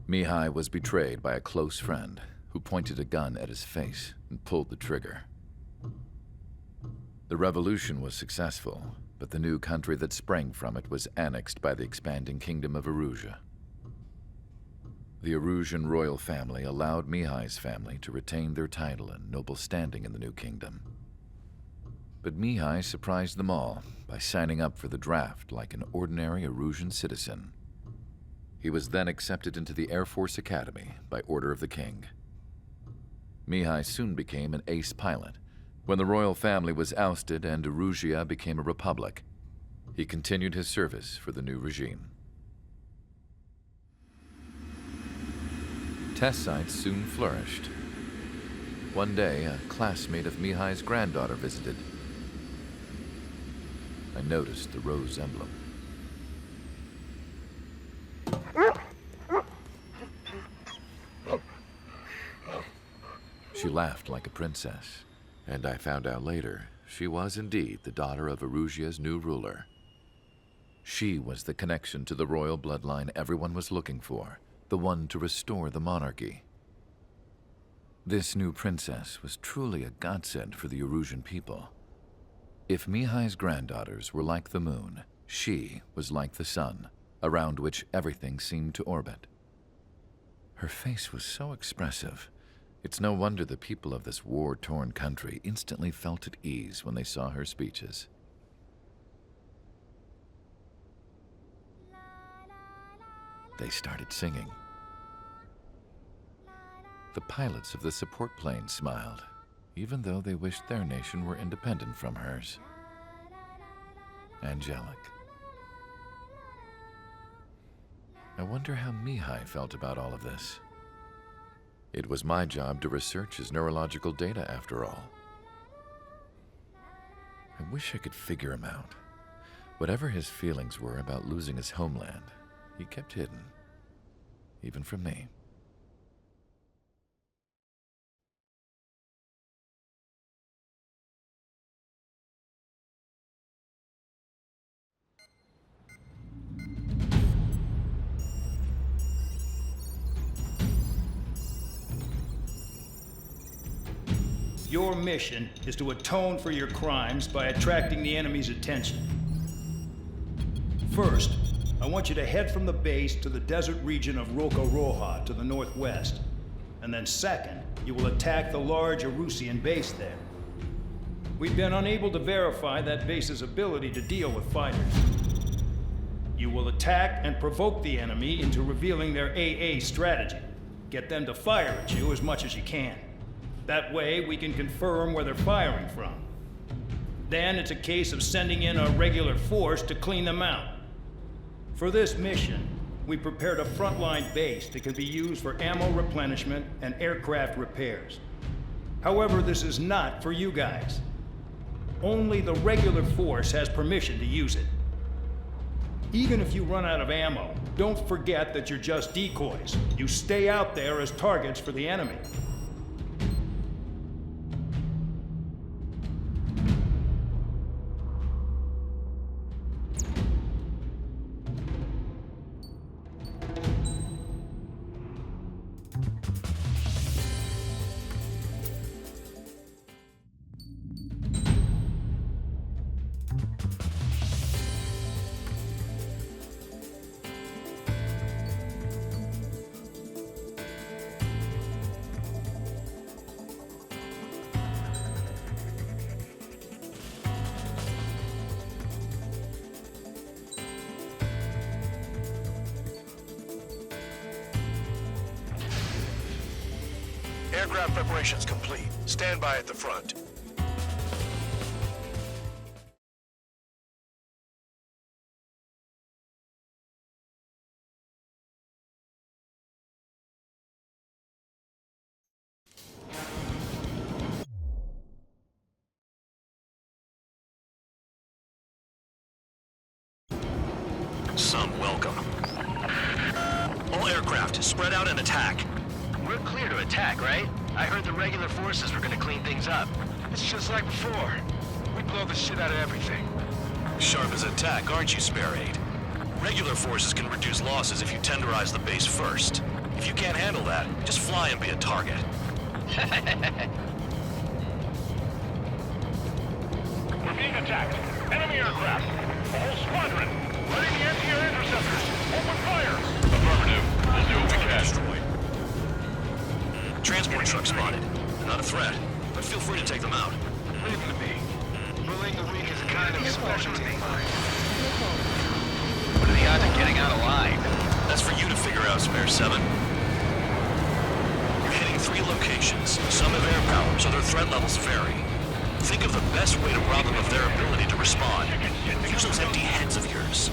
P: Mihai was betrayed by a close friend who pointed a gun at his face and pulled the trigger. The revolution was successful, but the new country that sprang from it was annexed by the expanding Kingdom of Erusia. The Erusian royal family allowed Mihai's family to retain their title and noble standing in the new kingdom. But Mihai surprised them all by signing up for the draft like an ordinary Erusian citizen. He was then accepted into the Air Force Academy by order of the king. Mihai soon became an ace pilot. When the royal family was ousted and Erusia became a republic, he continued his service for the new regime. Test sites soon flourished. One day, a classmate of Mihai's granddaughter visited. I noticed the rose emblem. She laughed like a princess, and I found out later she was indeed the daughter of Erusia's new ruler. She was the connection to the royal bloodline everyone was looking for, the one to restore the monarchy. This new princess was truly a godsend for the Erusian people. If Mihai's granddaughters were like the moon, she was like the sun, around which everything seemed to orbit. Her face was so expressive. It's no wonder the people of this war-torn country instantly felt at ease when they saw her speeches. They started singing. The pilots of the support plane smiled, even though they wished their nation were independent from hers. Angelic. I wonder how Mihai felt about all of this. It was my job to research his neurological data, after all. I wish I could figure him out. Whatever his feelings were about losing his homeland, he kept hidden, even from me.
O: Your mission is to atone for your crimes by attracting the enemy's attention. First, I want you to head from the base to the desert region of Roca-Roja to the northwest. And then second, you will attack the large Erusian base there. We've been unable to verify that base's ability to deal with fighters. You will attack and provoke the enemy into revealing their AA strategy. Get them to fire at you as much as you can. That way, we can confirm where they're firing from. Then it's a case of sending in a regular force to clean them out. For this mission, we prepared a frontline base that can be used for ammo replenishment and aircraft repairs. However, this is not for you guys. Only the regular force has permission to use it. Even if you run out of ammo, don't forget that you're just decoys. You stay out there as targets for the enemy.
J: Aircraft preparations complete. Stand by at the front.
G: Some welcome. All aircraft, spread out and attack.
H: We're clear to attack, right? I heard the regular forces were gonna clean things up.
J: It's just like before. We blow the shit out of everything.
G: Sharp as a tack, aren't you, Spare Aid? Regular forces can reduce losses if you tenderize the base first. If you can't handle that, just fly and be a target.
L: We're being attacked. Enemy aircraft. A whole squadron. Ready the anti-air interceptors. Open fire.
I: Affirmative. We'll do what we can.
G: Destroyed. Transport truck spotted. Not a threat, but feel free to take them out.
J: Leave them to me. Bullying the weak is a kind of specialty of mine.
H: What are the odds of getting out alive?
G: That's for you to figure out, Spare 7. You're hitting 3 locations. Some have air power, so their threat levels vary. Think of the best way to rob them of their ability to respond. Use those empty heads of yours.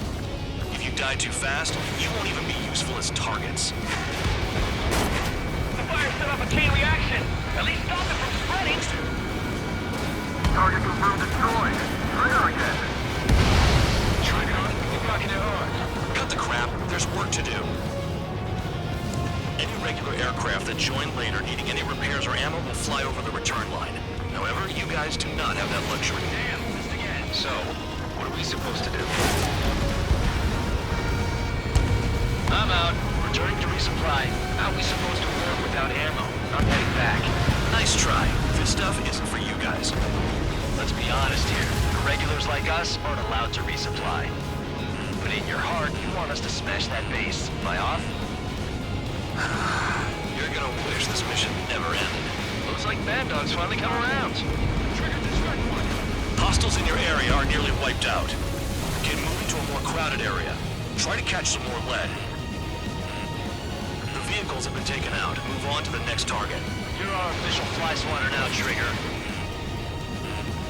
G: If you die too fast, you won't even be useful as targets.
L: The fire set off a chain reaction. At least stop it from spreading. Target confirmed destroyed. Trigger again.
G: Trigger? You're rocking it hard. Cut the crap. There's work to do. Any regular aircraft that join later needing any repairs or ammo will fly over the return line. However, you guys do not have that luxury.
H: Damn, missed again.
G: So, what are we supposed to do?
H: I'm out. Returning to resupply. How are we supposed to work without ammo? I'm heading back.
G: Nice try. This stuff isn't for you guys.
H: Let's be honest here. The regulars like us aren't allowed to resupply. But in your heart, you want us to smash that base. Am I off?
G: You're gonna wish this mission never ended.
H: Looks like Bad Dog's finally come around.
G: Hostiles in your area are nearly wiped out. Get moving to a more crowded area. Try to catch some more lead. The vehicles have been taken out. Move on to the next target.
H: You're our official fly swatter now, Trigger.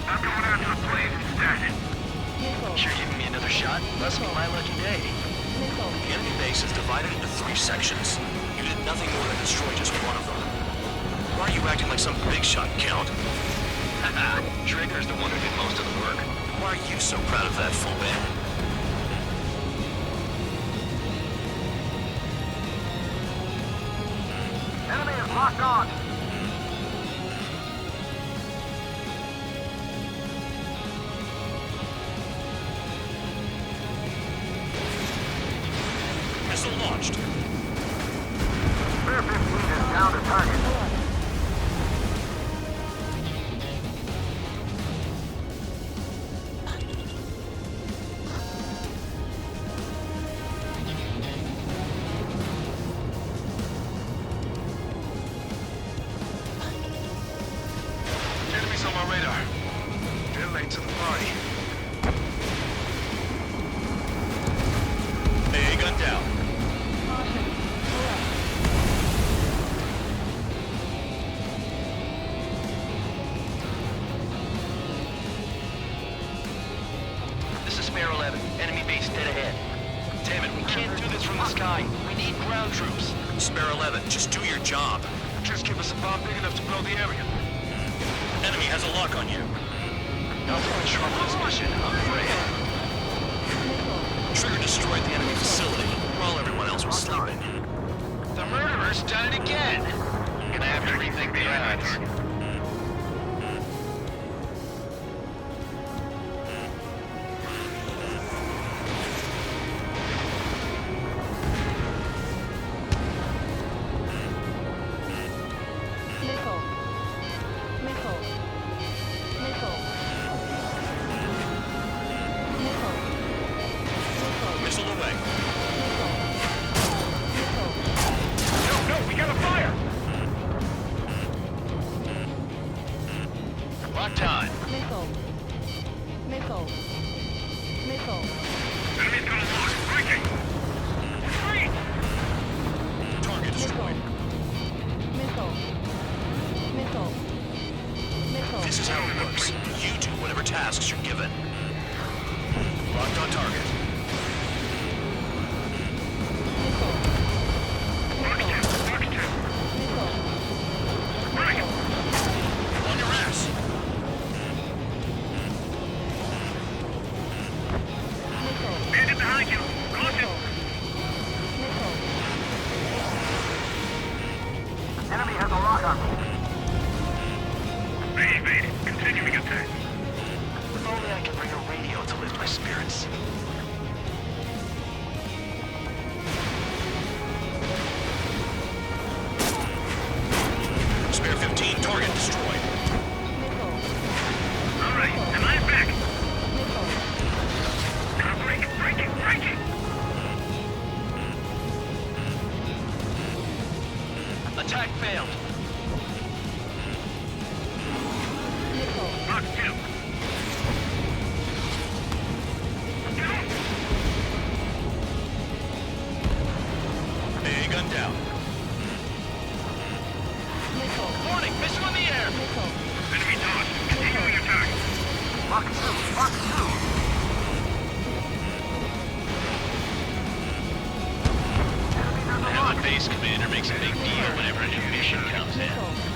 L: I'm going after the plane instead.
H: You're giving me another shot? Must be my lucky day.
G: The enemy base is divided into 3 sections. You did nothing more than destroy just one of them. Why are you acting like some big shot, Count?
H: Trigger's the one who did most of the work.
G: Why are you so proud of that, full man?
L: Locked on.
G: Missile launched.
L: Spear 15 is down to target.
J: Enemies on my radar. They're late to the party.
G: A gun down.
H: This is Spare 11. Enemy base dead ahead.
G: Damn it, we can't do this from the sky. We need ground troops. Spare 11, just do your job.
J: Just give us a bomb big enough to blow the area.
G: Enemy has a lock on you. Not really sure of this mission, I'm afraid. Trigger destroyed the enemy facility while everyone else was sleeping.
I: The murderer's done it again. Gonna have to rethink the odds.
N: Missile. Missile. Missile. Missile.
G: Missile away.
L: No, we got a fire!
I: Locked on.
N: Missile. Missile. Missile.
L: Enemy's gonna launch. Breaking! Retreat!
G: Target destroyed.
N: Missile. Missile. Missile.
G: This is how it works. You do whatever tasks you're given. Locked on target. On your ass.
L: Bandit behind you! Caution! Enemy has a lock on me. They evaded. Continuing attack.
G: If only I could bring a radio to lift my spirits. Spare 15, target destroyed.
L: All right, am I back? Breaking!
G: Attack failed.
L: Mark 2.
G: A gun down. Warning, missile in the air.
L: Enemy dodged. Continuing attack. Mark 2.
I: Now the base commander makes a big deal whenever a new mission comes in.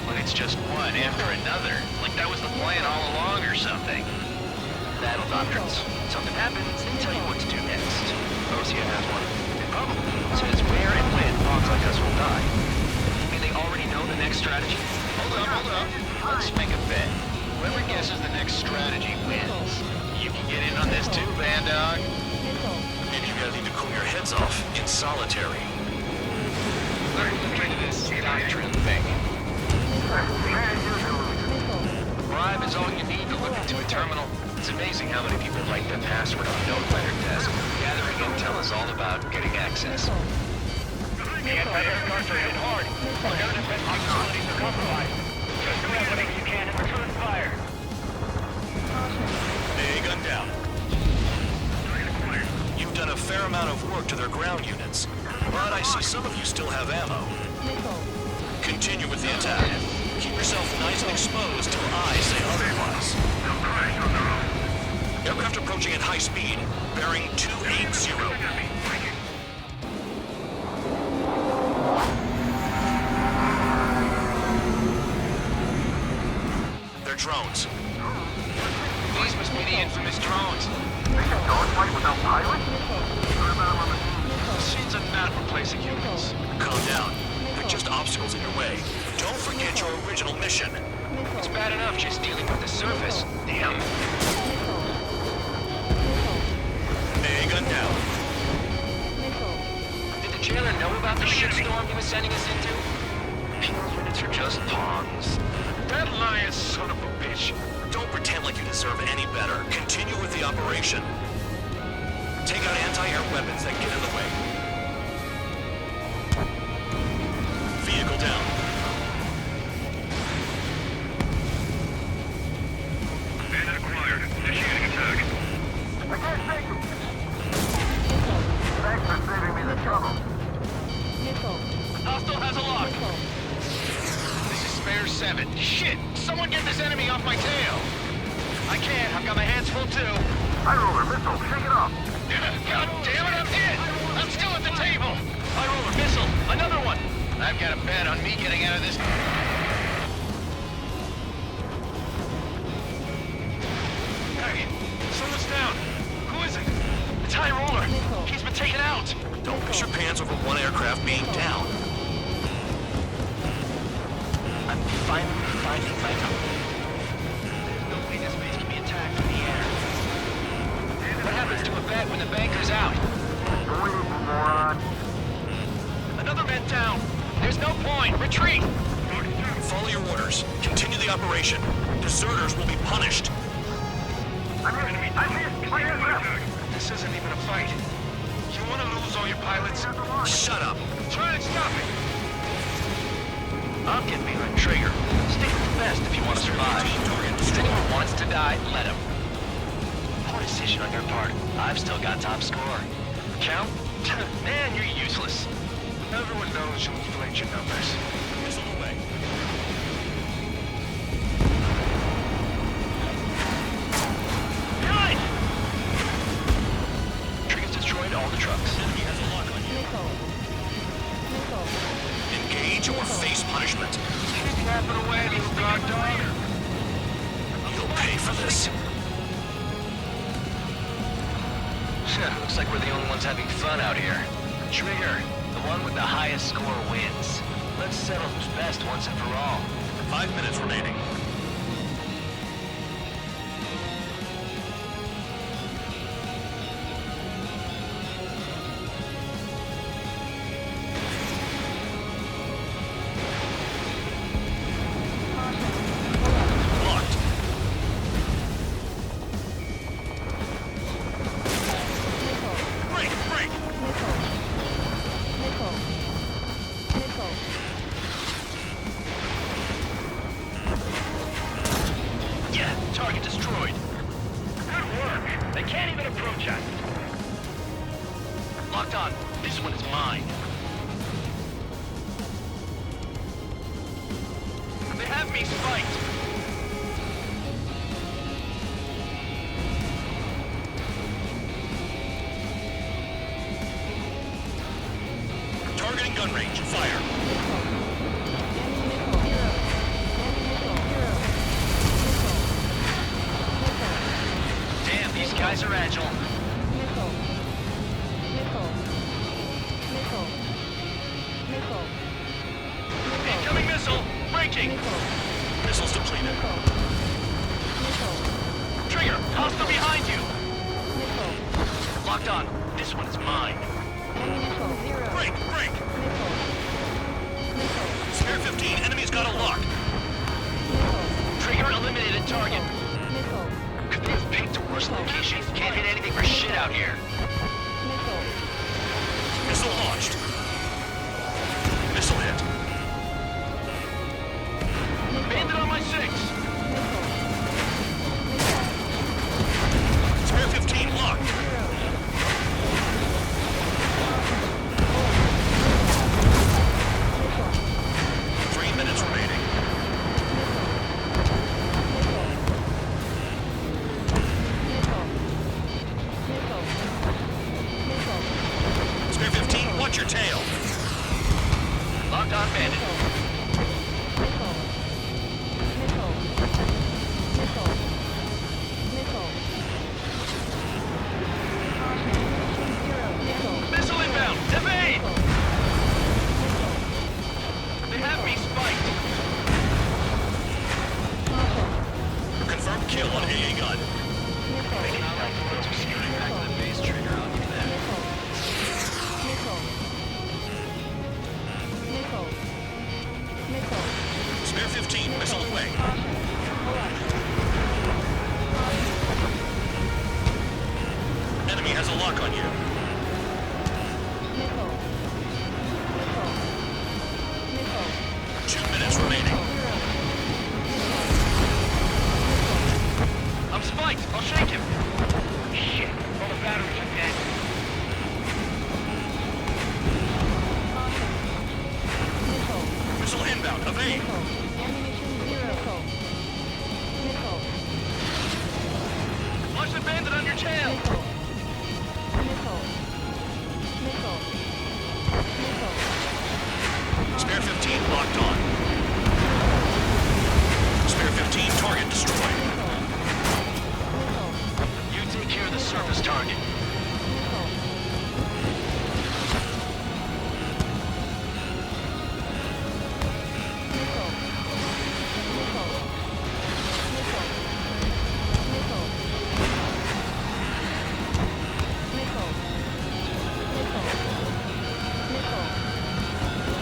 I: When it's just one after another, like that was the plan all along or something.
G: Battle doctrines. Something happens, they tell you what to do next. Rosia has one. Probably says where and when dogs like us will die. Mean they already know the next strategy?
I: Hold up. Let's make a bet. Whoever guesses the next strategy wins. You can get in on this too, Van Dog.
G: Maybe you guys need to cool your heads off in solitary.
I: Let's look into this doctrine thing.
G: A bribe is all you need to look into a terminal. It's amazing how many people write their password on a note letter desk. Gathering intel is all about getting access.
L: The anti-air guards are hit hard. Look out, defense facilities are compromised. Just do everything you can and return fire.
G: A gun down. You've done a fair amount of work to their ground units, but I see some of you still have ammo. Continue with the attack. Keep yourself nice and exposed till I say otherwise. Aircraft approaching at high speed, bearing 280. They're drones.
I: These must be the infamous drones.
L: They can dogfight without pilots?
G: Machines are not replacing humans. Calm down. They're just obstacles in your way. Don't forget your original mission.
I: It's bad enough just dealing with the surface. Damn.
G: A gun down.
I: Did the jailer know about the shitstorm he was sending us into?
G: Those minutes are just pawns.
I: That lying son of a bitch.
G: Don't pretend like you deserve any better. Continue with the operation. Take out anti-air weapons that get in the way. Vehicle down.
J: Bandit acquired. Initiating attack.
L: I can't take it. Thanks for saving me the trouble.
I: Hostile has a lock. This is Spare 7. Shit! Someone get this enemy off my tail! I can't. I've got my hands full too.
L: High roller missile. Shake it off.
I: God damn it, I'm hit! I'm still at the table! High roller missile! Another one! I've got a bet on me getting out of this. Hey, someone's down. Who is it? It's High roller. He's been taken out.
G: Don't push your pants over one aircraft being down.
I: I'm finally finding my top. There's no way this base can be attacked from the air. What happens to a bet when the banker's out?
L: Moron.
I: Another vent down. There's no point. Retreat.
G: Follow your orders. Continue the operation. Deserters will be punished.
L: I'm hit.
I: This isn't even a fight. You want to lose all your pilots?
G: Shut up.
I: Try and stop it. I'm getting behind Trigger. Stick with the best if you want to survive. If anyone wants to die, let him. Poor decision on your part. I've still got top score. Count? Man, you're useless. Everyone knows you'll inflate your numbers.
G: Missile away.
I: Behind! Trigger's destroyed all the trucks.
G: Enemy has a lock on you. Engage or face punishment.
I: Keep yapping away, little guard dog.
G: You'll pay for this.
I: Looks like we're the only ones having fun out here. Trigger, the one with the highest score wins. Let's settle who's best once and for all.
G: 5 minutes remaining. Locked. Break, break.
I: Yeah, target destroyed. Good work. They can't even approach us. Locked on. This one is mine. They have me spiked.
G: Targeting gun range. Fire.
I: Damn, these guys are agile. Incoming missile! Breaking!
G: Missiles depleted.
I: Trigger! Hostile behind you! Locked on. This one is mine.
G: Break, break. Spare 15. Enemy's got a lock.
I: Trigger eliminated target. Could they have picked a worse location? Can't hit anything for shit out here.
G: Missile launched. Missile hit.
I: Bandit on my 6.
G: Spare 15 locked.
I: Locked on. AA gun. Spare 15, missile away. Enemy has a lock on you. 2 minutes remaining.
H: I'm spiked. I'll shake him. Shit. All the batteries are dead.
I: Missile inbound. Evade.
H: Watch the bandit on your tail.
I: Spare 15 locked on. Spare 15 target destroyed.
H: You take care of the surface target.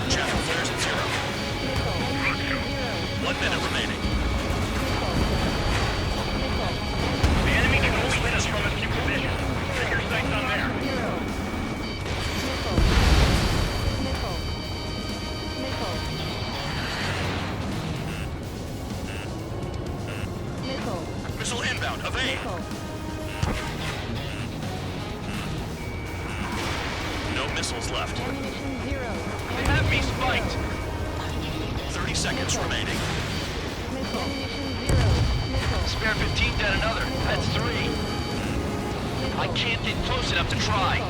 I: Chaff flares at 0. 1 minute remaining.
H: The enemy can only hit us from a few positions. Set your sights on there.
I: Missile inbound. Evade. No missiles left.
H: They have me spiked.
I: 30 seconds remaining.
H: Spare 15 dead another. That's 3. I can't get close enough to try.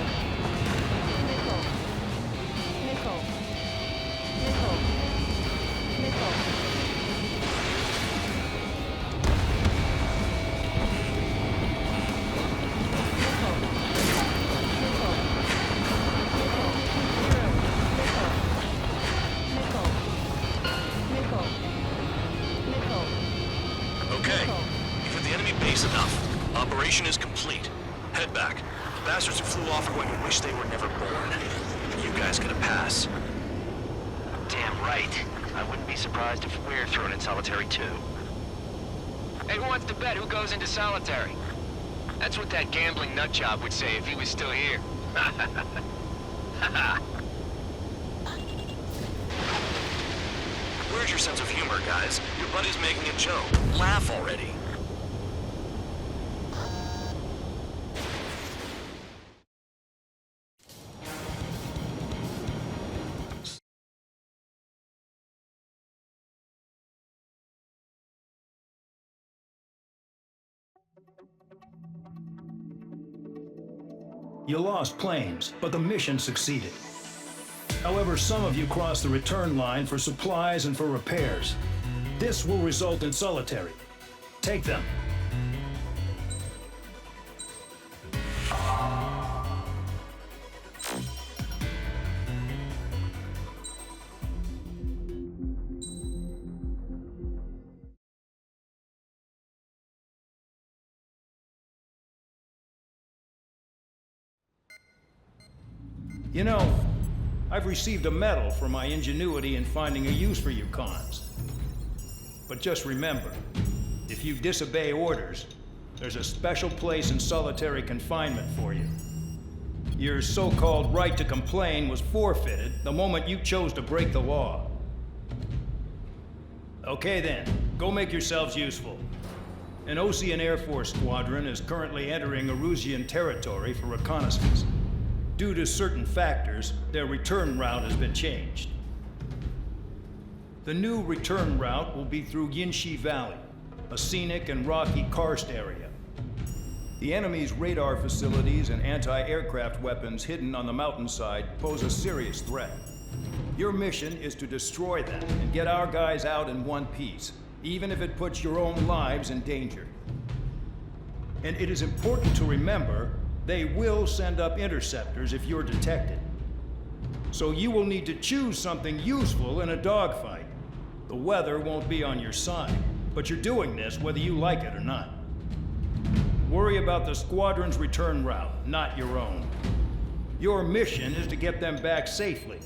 I: Okay. You've hit the enemy base enough. Operation is complete. Head back. The bastards who flew off are going to wish they were never born. You guys get a pass.
H: Damn right. I wouldn't be surprised if we're thrown in solitary too. Hey, who wants to bet who goes into solitary? That's what that gambling nutjob would say if he was still here.
I: Where's your sense of humor, guys? Your buddy's making a joke. Laugh already.
O: You lost planes, but the mission succeeded. However, some of you crossed the return line for supplies and for repairs. This will result in solitary. Take them. You know, I've received a medal for my ingenuity in finding a use for you cons. But just remember, if you disobey orders, there's a special place in solitary confinement for you. Your so-called right to complain was forfeited the moment you chose to break the law. Okay then, go make yourselves useful. An Osean Air Force squadron is currently entering Erusian territory for reconnaissance. Due to certain factors, their return route has been changed. The new return route will be through Yinshi Valley, a scenic and rocky karst area. The enemy's radar facilities and anti-aircraft weapons hidden on the mountainside pose a serious threat. Your mission is to destroy them and get our guys out in one piece, even if it puts your own lives in danger. And it is important to remember, they will send up interceptors if you're detected. So you will need to choose something useful in a dogfight. The weather won't be on your side, but you're doing this whether you like it or not. Worry about the squadron's return route, not your own. Your mission is to get them back safely,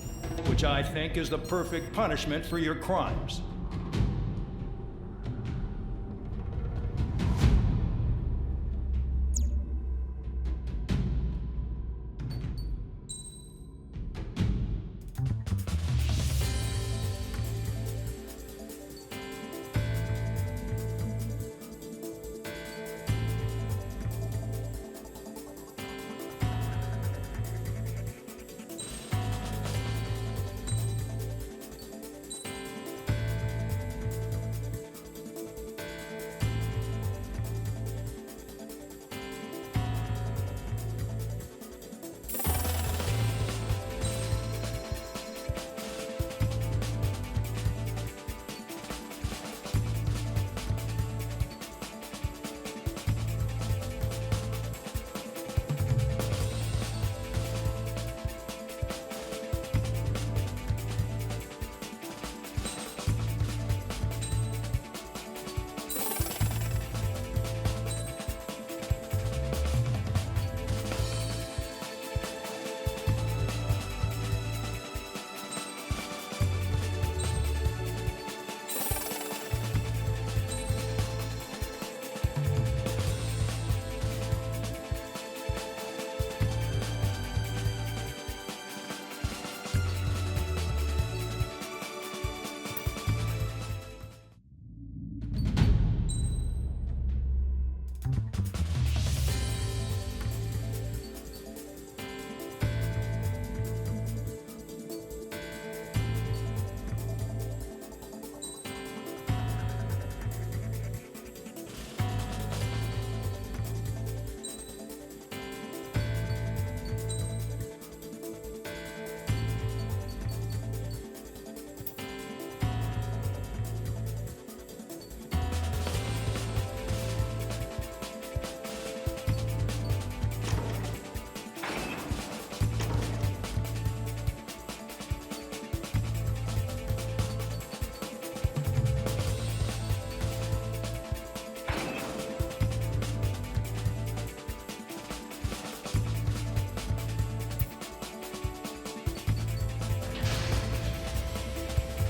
O: which I think is the perfect punishment for your crimes.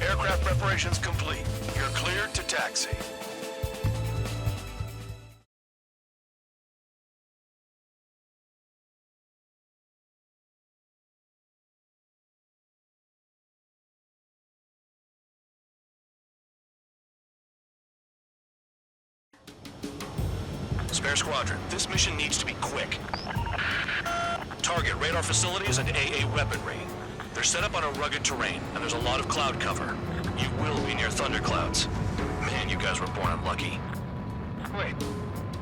J: Aircraft preparations complete. You're cleared to taxi.
G: Spare Squadron, this mission needs to be quick. Target radar facilities and AA weaponry. They're set up on a rugged terrain, and there's a lot of cloud cover. You will be near thunderclouds. Man, you guys were born unlucky.
I: Wait,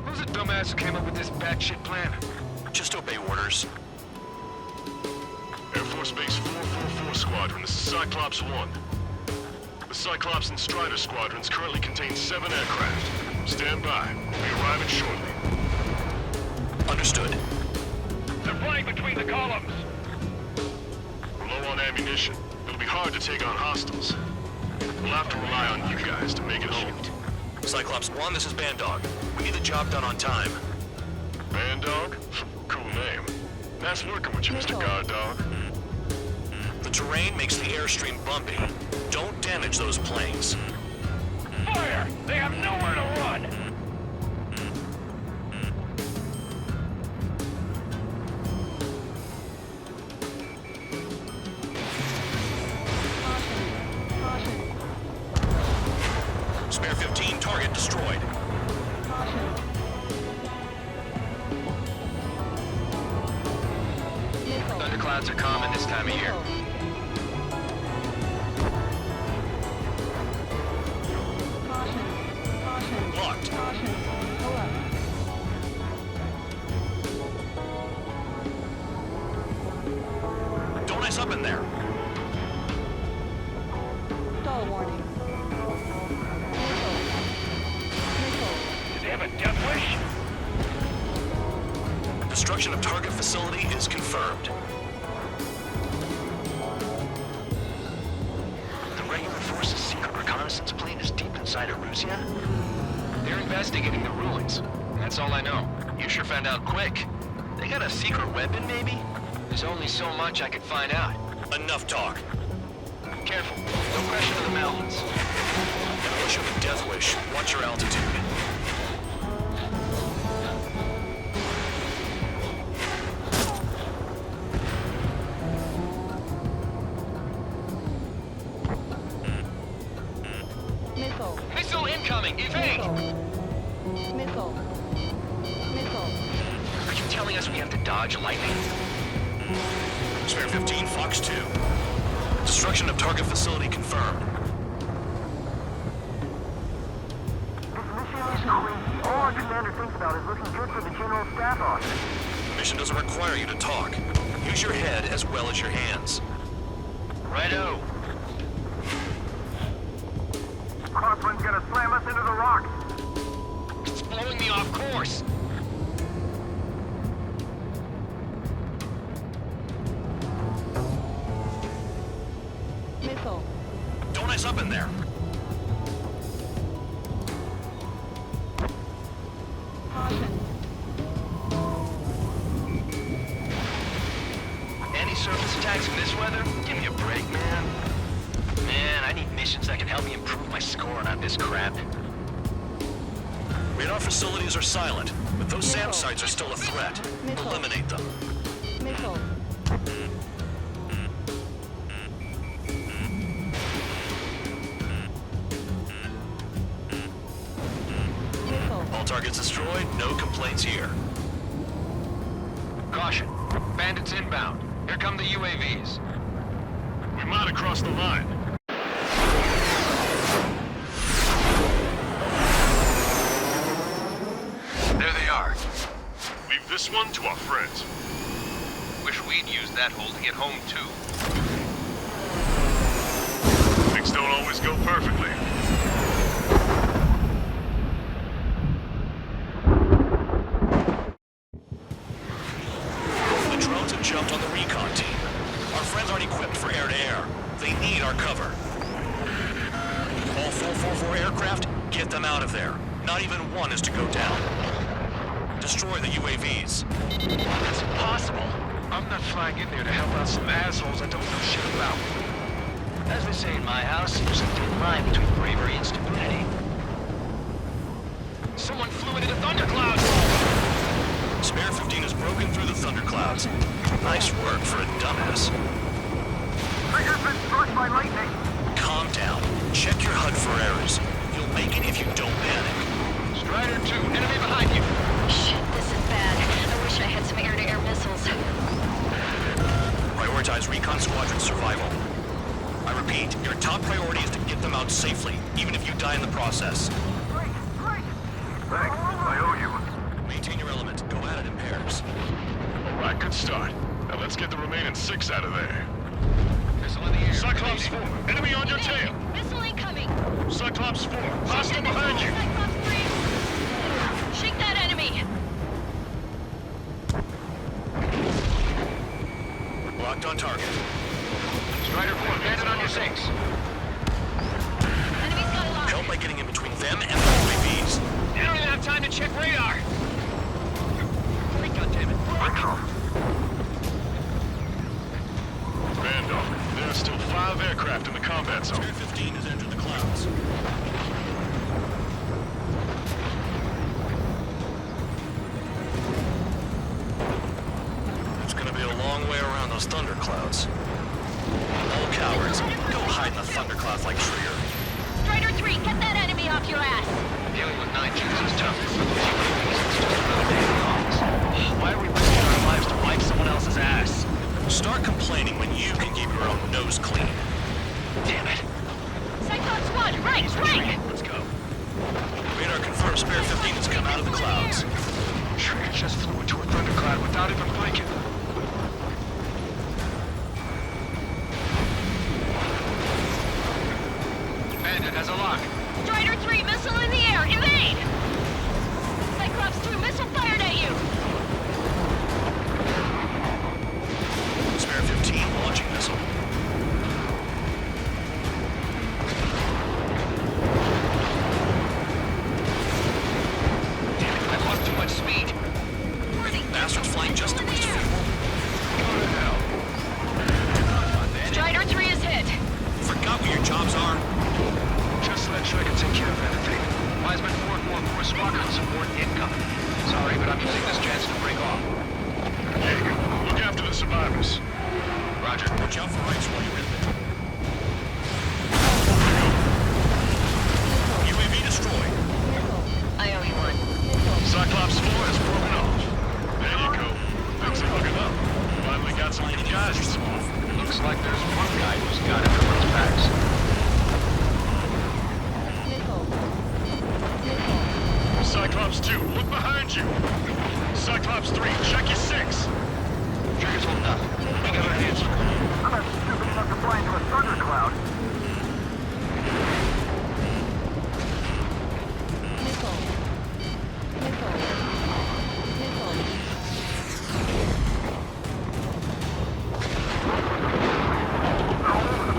I: who's the dumbass who came up with this batshit plan?
G: Just obey orders.
J: Air Force Base 444 Squadron, this is Cyclops 1. The Cyclops and Strider squadrons currently contain 7 aircraft. Stand by. We'll be arriving shortly.
G: Understood.
I: They're flying between the columns.
J: We're low on ammunition. It'll be hard to take on hostiles. We'll have to rely on you guys to make it home.
G: Cyclops 1, this is Bandog. We need the job done on time.
J: Bandog? Cool name. Nice working with you, Mr. Guard Dog.
G: The terrain makes the airstream bumpy. Don't damage those planes.
I: Fire! They have nowhere to run!
G: Spare 15, target destroyed.
H: Thunderclouds are common this time of year.
G: Locked. Don't ice up in there.
N: Stall warning.
I: Did they have a death wish?
G: Destruction of target facility is confirmed.
H: The regular force's secret reconnaissance plane is deep inside Erusea? They're investigating the ruins. That's all I know. You sure found out quick. They got a secret weapon, maybe? There's only so much I could find out.
G: Enough talk.
H: Careful. No pressure to the mountains.
G: Unless you have a death wish, watch your altitude.
N: Missile.
H: Missile incoming! Evade!
N: Missile. Missile.
H: Are you telling us we have to dodge lightning?
G: Spare 15, Fox 2. Destruction of target facility confirmed.
L: This mission is crazy. All our commander thinks about is looking good for the General Staff Office.
G: The mission doesn't require you to talk. Use your head as well as your hands.
H: Righto.
L: Crosswind's gonna slam us into the rocks.
H: It's blowing me off course.
N: Missile.
G: Don't ice up in there.
N: Caution.
H: Anti-surface attacks in this weather? Give me a break, man. Man, I need missions that can help me improve my score, not this crap.
G: Radar facilities are silent, but those SAM sites are still a threat.
N: Missile.
G: Eliminate them.
N: Missile. Missile.
G: All targets destroyed, no complaints here.
H: Caution. Bandits inbound. Here come the UAVs.
I: We might have crossed the line.
H: There they are.
I: Leave this one to our friends.
H: Wish we'd used that hole to get home, too.
I: Things don't always go perfectly.
G: The drones have jumped on the recon team. Our friends aren't equipped for air-to-air. They need our cover. All 444 aircraft, get them out of there. Not even one is to go down. Destroy the UAVs.
H: That's impossible. I'm not flying in there to help out some assholes I don't know shit about. As they say in my house, there's a thin line between bravery and stupidity. Someone flew into the thunderclouds!
G: Spare 15 has broken through the thunderclouds. Nice work for a dumbass.
L: Trigger's been struck by lightning.
G: Calm down. Check your HUD for errors. You'll make it if you don't panic.
H: Strider 2, enemy behind you!
K: Shit, this is bad. I wish I had some air-to-air missiles.
G: Prioritize recon squadron survival. I repeat, your top priority is to get them out safely, even if you die in the process.
L: Great, great. Thanks, I owe you.
G: Maintain your element. Go at it in pairs.
I: All right, good start. Now let's get the remaining 6 out of there.
H: Missile in the air.
I: Cyclops 4, enemy on your tail.
K: Missile incoming.
I: Cyclops 4, hostile behind you.
K: Cyclops 3. Shake that enemy.
G: Locked on target.
H: Strider 4, bandit on your 6.
K: Enemy's got a lock.
G: Help by getting in between them and the UAVs.
H: You don't even have time to check radar. Hurry, goddammit.
I: Randolph, there are still 5 aircraft in the combat zone.
G: Spare 15 has entered the clouds. It's gonna be a long way around those thunderclouds. All cowards, go hide in the thunderclouds like Trigger.
K: Strider 3, get that enemy off your ass.
H: Dealing with 9 Jews is tough. It's just another day in the office. Why are we risking our lives to wipe someone else's ass?
G: Start complaining when you can keep your own nose clean.
H: Damn it.
K: Cyclops 1, right.
H: Let's go.
G: Radar confirms Spare 15 has come out of the clouds.
H: Trigger just flew into a thundercloud without even blinking. Bandit has a lock.
K: Strider 3, missile in the air. Evade. Cyclops 2, missile fired at you.
G: Spare 15 launching missile.
H: Damn it, I lost too much speed. squadron support incoming. Sorry, but I'm using this chance to break off.
J: Hey, look after the survivors.
H: Roger.
G: Watch out for rights while you're in there. UAV destroyed.
K: I owe you one.
J: Cyclops 4 has broken off. There you go. Things are looking up. Finally got some new guys this morning.
H: Looks like there's one guy who's got everyone's backs.
J: Cyclops 2, look behind you. Cyclops 3, check your 6.
H: Trigger's holding up. We got our hands full.
L: I'm not stupid enough to fly into a thundercloud.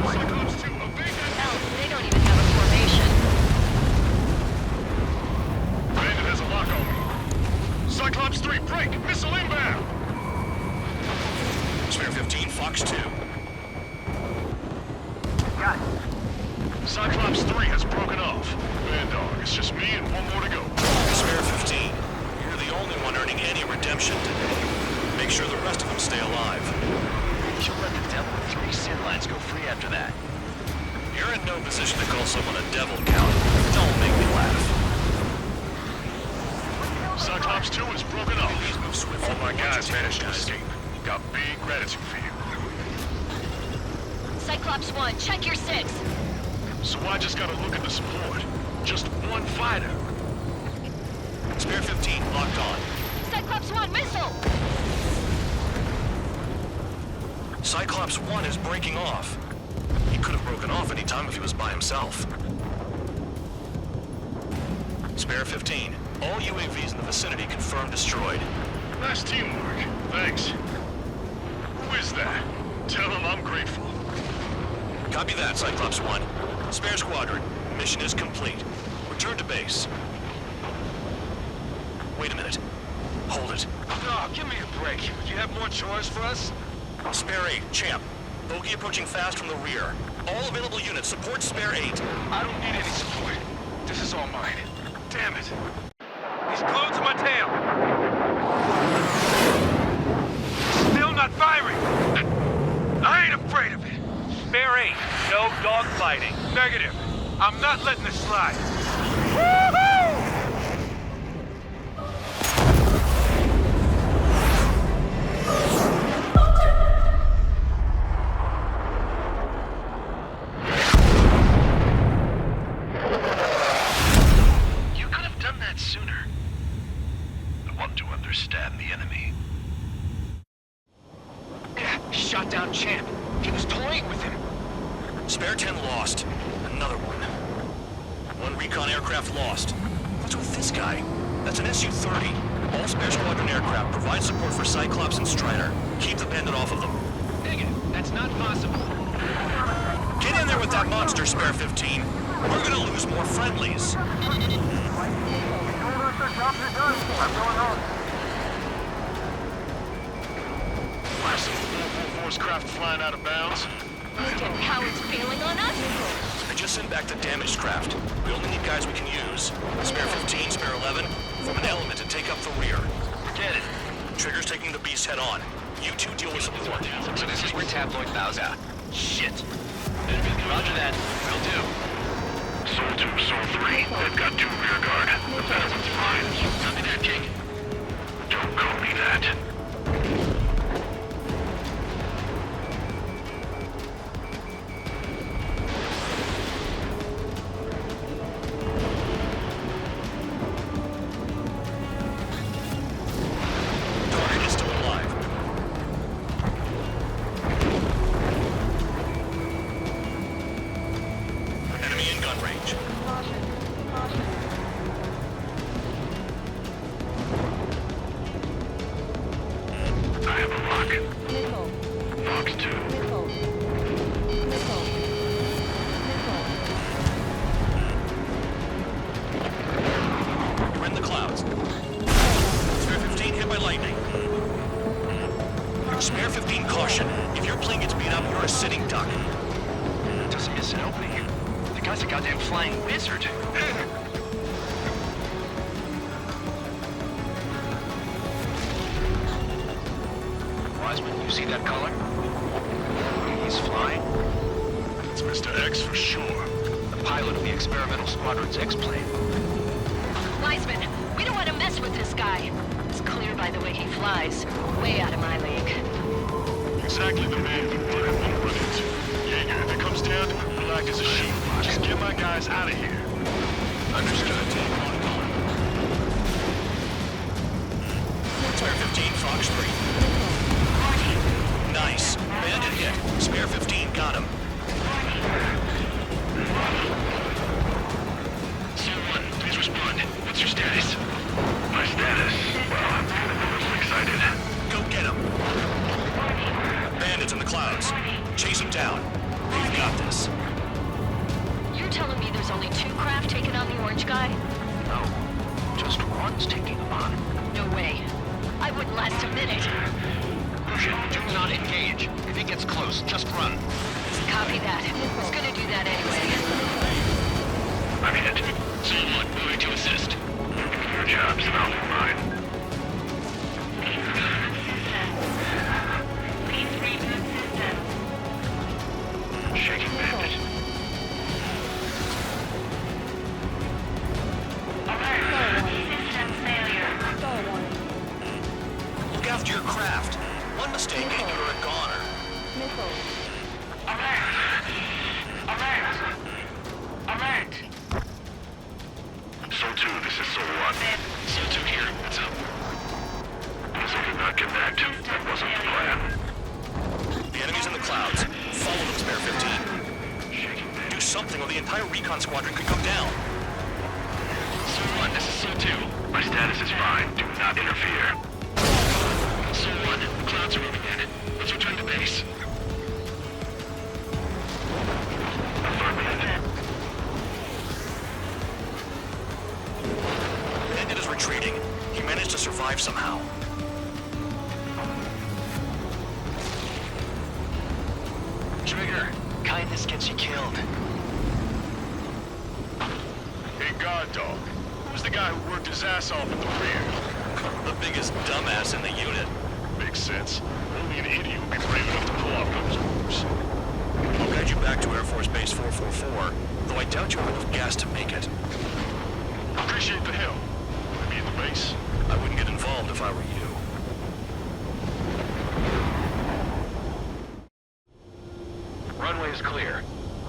J: Cyclops 2, evade that.
K: Hell, they don't even have a formation.
J: Bandit has a lock on me. Cyclops 3, break! Missile inbound!
G: Spare 15, Fox 2.
L: Got it.
J: Cyclops 3 has broken off. Bad dog, it's just me and one more to go.
G: Spare 15. You're the only one earning any redemption today. Make sure the rest of them stay alive.
H: She'll let the devil with 3 sin lines go free after that.
G: You're in no position to call someone a devil, Count. Don't make me laugh.
J: Cyclops 2 is broken off.
G: Please move swiftly.
J: All my guys managed to escape. Got big gratitude for you.
K: Cyclops 1, check your 6.
J: So I just gotta look at the support. Just one fighter.
G: Spare 15, locked on.
K: Cyclops 1, missile!
G: Cyclops 1 is breaking off. He could have broken off any time if he was by himself. Spare 15. All UAVs in the vicinity confirmed destroyed.
J: Nice teamwork. Thanks. Who is that? Tell him I'm grateful.
G: Copy that, Cyclops 1. Spare squadron. Mission is complete. Return to base. Wait a minute. Hold it.
I: Oh, give me a break. Do you have more chores for us?
G: Spare 8, Champ. Bogey approaching fast from the rear. All available units support Spare 8.
I: I don't need any support. This is all mine. Damn it. He's glued to my tail. Still not firing. I ain't afraid of it. Spare 8, no dogfighting. Negative. I'm not letting this slide. Woohoo!
J: You could have done that sooner. I want to understand the enemy.
H: Yeah, shot down Champ. He was toying with him.
G: Spare 10 lost. Another one. One recon aircraft lost. What's with this guy? That's an Su-30. All Spare Squadron aircraft provide support for Cyclops and Strider. Keep the bandit off of them.
H: Dig it. That's not possible.
G: Get in there with that monster, Spare 15. We're gonna lose more friendlies.
J: Last of the 444's craft flying out of bounds.
K: Howard's bailing on us?
G: I just sent back the damaged craft. We only need guys we can use. Spare 15, Spare 11, form an element to take up the rear.
H: Get it.
G: Trigger's taking the beast head on. You two deal with support.
H: So this is where Tabloid bows out. Shit. Roger that. Will do.
J: Soul 2, Soul 3, they've got 2 rear guard. The better one's mine.
H: Copy that, King.
J: Don't call me that.
G: Target is still alive. Enemy in gun range.
J: I have a lock. Fox 2.
G: You're in the clouds. Spare 15 hit by lightning. Spare 15 caution. If your plane gets beat up, you're a sitting duck.
H: Doesn't miss an opening. The guy's a goddamn flying wizard. See that color? He's flying?
J: It's Mr. X for sure.
H: The pilot of the experimental squadron's X-plane.
K: Wiseman, we don't want to mess with this guy. It's clear by the way he flies. Way out of my league.
J: Exactly the man we want to run into. Jaeger, if it comes down to it, we'll act as a sheep. Just get my guys out of here.
G: Understood. Spare 15, Fox 3. Nice. Bandit hit. Spare 15, got him.
J: Someone, please respond. What's your status? My status? Well, I'm feeling a little excited.
G: Go get him. Bandits in the clouds. Chase him down. We've got this.
K: You're telling me there's only 2 craft taking on the orange guy?
H: No, just one's taking him on.
K: No way. I wouldn't last a minute.
H: Do not engage. If he gets close, just run.
K: Copy that. Was gonna do that anyway.
J: I'm hit. Someone moving to assist. Your job's not mine. Shaking bandit.
G: Look after your craft. One mistake and you're a goner.
N: Missile.
J: Alert! So 2, this is Sol 1. So 2 here. What's up? So did not connect. That wasn't the plan.
G: The enemy's in the clouds. Follow them, Spare 15. Do something or the entire recon squadron could come down.
J: So 1, this is So 2. My status is fine. Do not interfere. So 1, the clouds are moving in. Let's return to base. Affirmative.
G: Bandit is retreating. He managed to survive somehow.
H: Trigger, kindness gets you killed.
J: Hey, guard dog. Who's the guy who worked his ass off at the rear?
G: The biggest dumbass in the unit.
J: Makes sense. Only an idiot would be brave enough to pull off those moves.
G: I'll guide you back to Air Force Base 444, though I doubt you have enough gas to make it.
J: Appreciate the help. Want to be in the base?
G: I wouldn't get involved if I were you.
H: Runway is clear.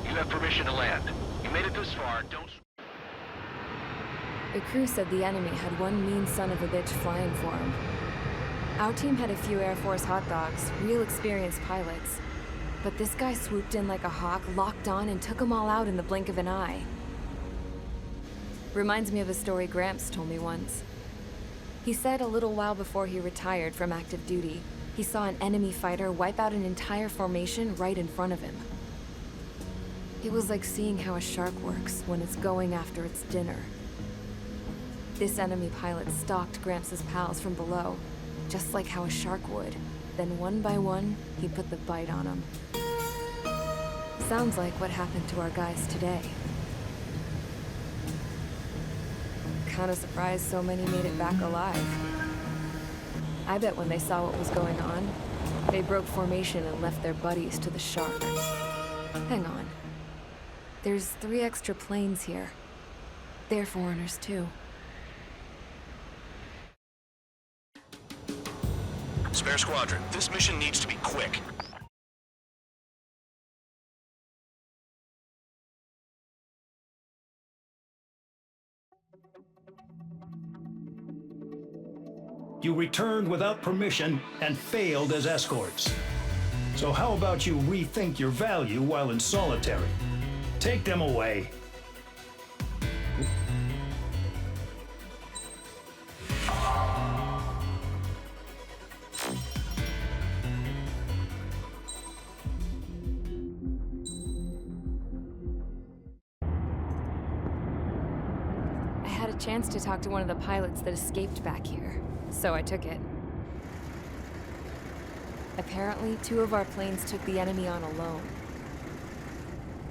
H: You have permission to land. You made it this far, don't...
A: The crew said the enemy had one mean son of a bitch flying for him. Our team had a few Air Force hot dogs, real experienced pilots. But this guy swooped in like a hawk, locked on, and took them all out in the blink of an eye. Reminds me of a story Gramps told me once. He said a little while before he retired from active duty, he saw an enemy fighter wipe out an entire formation right in front of him. It was like seeing how a shark works when it's going after its dinner. This enemy pilot stalked Gramps' pals from below, just like how a shark would. Then one by one, he put the bite on them. Sounds like what happened to our guys today. Kinda surprised so many made it back alive. I bet when they saw what was going on, they broke formation and left their buddies to the shark. Hang on. There's 3 extra planes here. They're foreigners too.
G: Spare Squadron, this mission needs to be quick.
O: You returned without permission and failed as escorts. So how about you rethink your value while in solitary? Take them away.
A: I had a chance to talk to one of the pilots that escaped back here, so I took it. Apparently, 2 of our planes took the enemy on alone.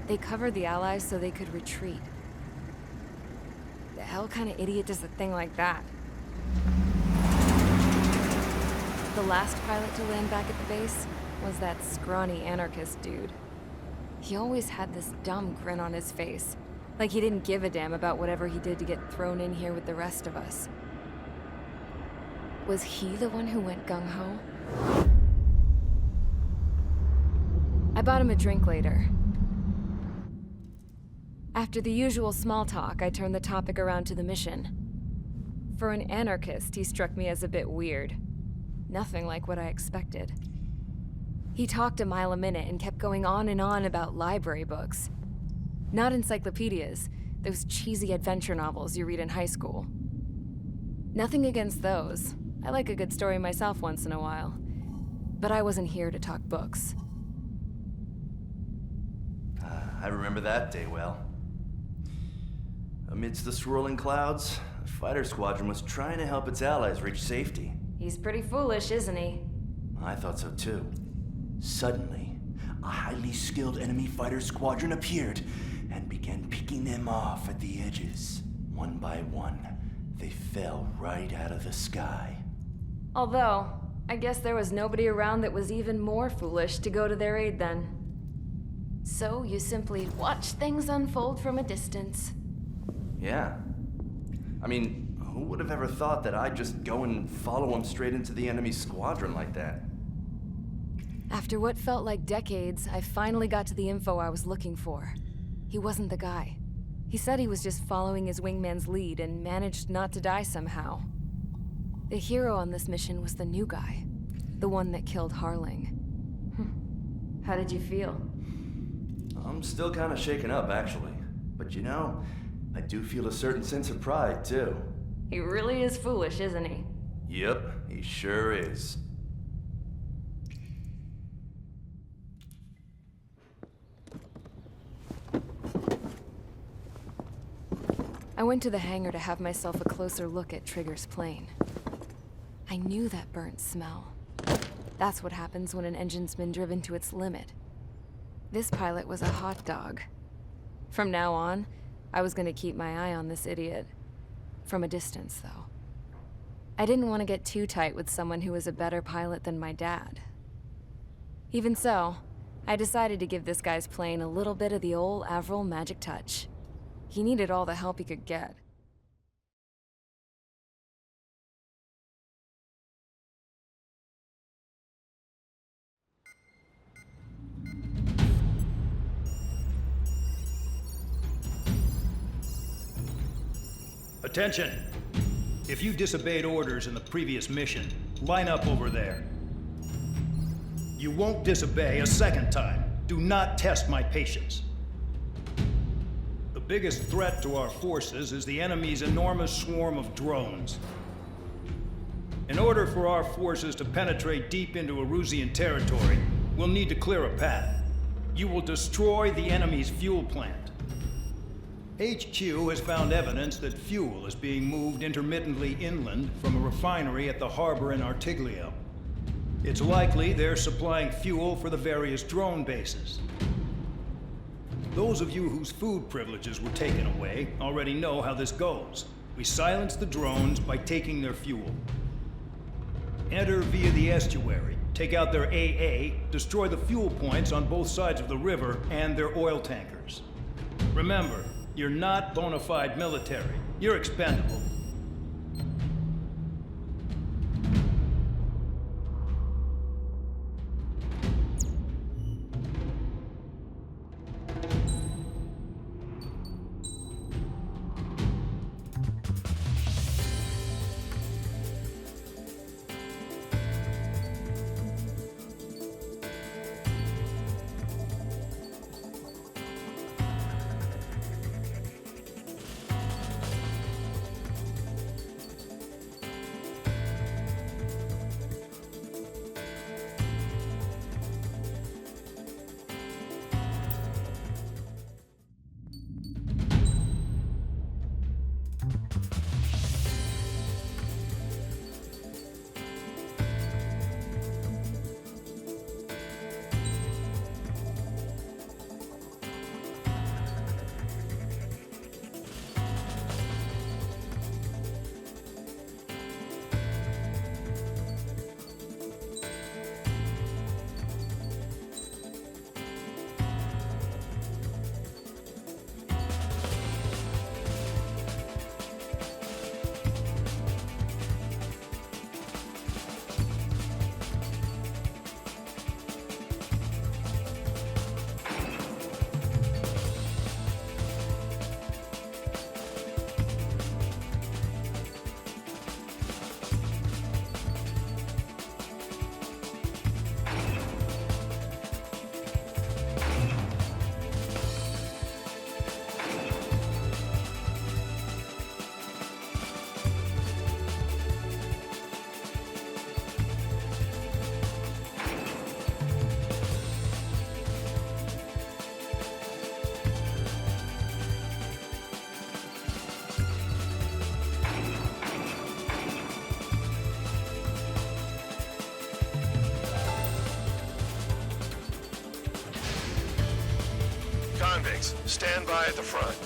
A: They covered the Allies so they could retreat. The hell kind of idiot does a thing like that? The last pilot to land back at the base was that scrawny anarchist dude. He always had this dumb grin on his face, like he didn't give a damn about whatever he did to get thrown in here with the rest of us. Was he the one who went gung-ho? I bought him a drink later. After the usual small talk, I turned the topic around to the mission. For an anarchist, he struck me as a bit weird. Nothing like what I expected. He talked a mile a minute and kept going on and on about library books. Not encyclopedias, those cheesy adventure novels you read in high school. Nothing against those. I like a good story myself once in a while. But I wasn't here to talk books.
S: I remember that day well. Amidst the swirling clouds, the fighter squadron was trying to help its allies reach safety.
A: He's pretty foolish, isn't he?
S: I thought so too. Suddenly, a highly skilled enemy fighter squadron appeared and began picking them off at the edges. One by one, they fell right out of the sky.
A: Although, I guess there was nobody around that was even more foolish to go to their aid then. So you simply watch things unfold from a distance.
S: Yeah. I mean, who would have ever thought that I'd just go and follow him straight into the enemy squadron like that?
A: After what felt like decades, I finally got to the info I was looking for. He wasn't the guy. He said he was just following his wingman's lead and managed not to die somehow. The hero on this mission was the new guy. The one that killed Harling. How did you feel?
S: I'm still kind of shaken up, actually. But you know, I do feel a certain sense of pride, too.
A: He really is foolish, isn't he?
S: Yep, he sure is.
A: I went to the hangar to have myself a closer look at Trigger's plane. I knew that burnt smell. That's what happens when an engine's been driven to its limit. This pilot was a hot dog. From now on, I was gonna keep my eye on this idiot. From a distance, though. I didn't want to get too tight with someone who was a better pilot than my dad. Even so, I decided to give this guy's plane a little bit of the old Avril magic touch. He needed all the help he could get.
O: Attention! If you disobeyed orders in the previous mission, line up over there. You won't disobey a second time. Do not test my patience. The biggest threat to our forces is the enemy's enormous swarm of drones. In order for our forces to penetrate deep into Erusian territory, we'll need to clear a path. You will destroy the enemy's fuel plant. HQ has found evidence that fuel is being moved intermittently inland from a refinery at the harbor in Artiglio. It's likely they're supplying fuel for the various drone bases. Those of you whose food privileges were taken away already know how this goes. We silence the drones by taking their fuel. Enter via the estuary, take out their AA, destroy the fuel points on both sides of the river and their oil tankers. Remember, you're not bona fide military. You're expendable.
J: base. Stand by at the front.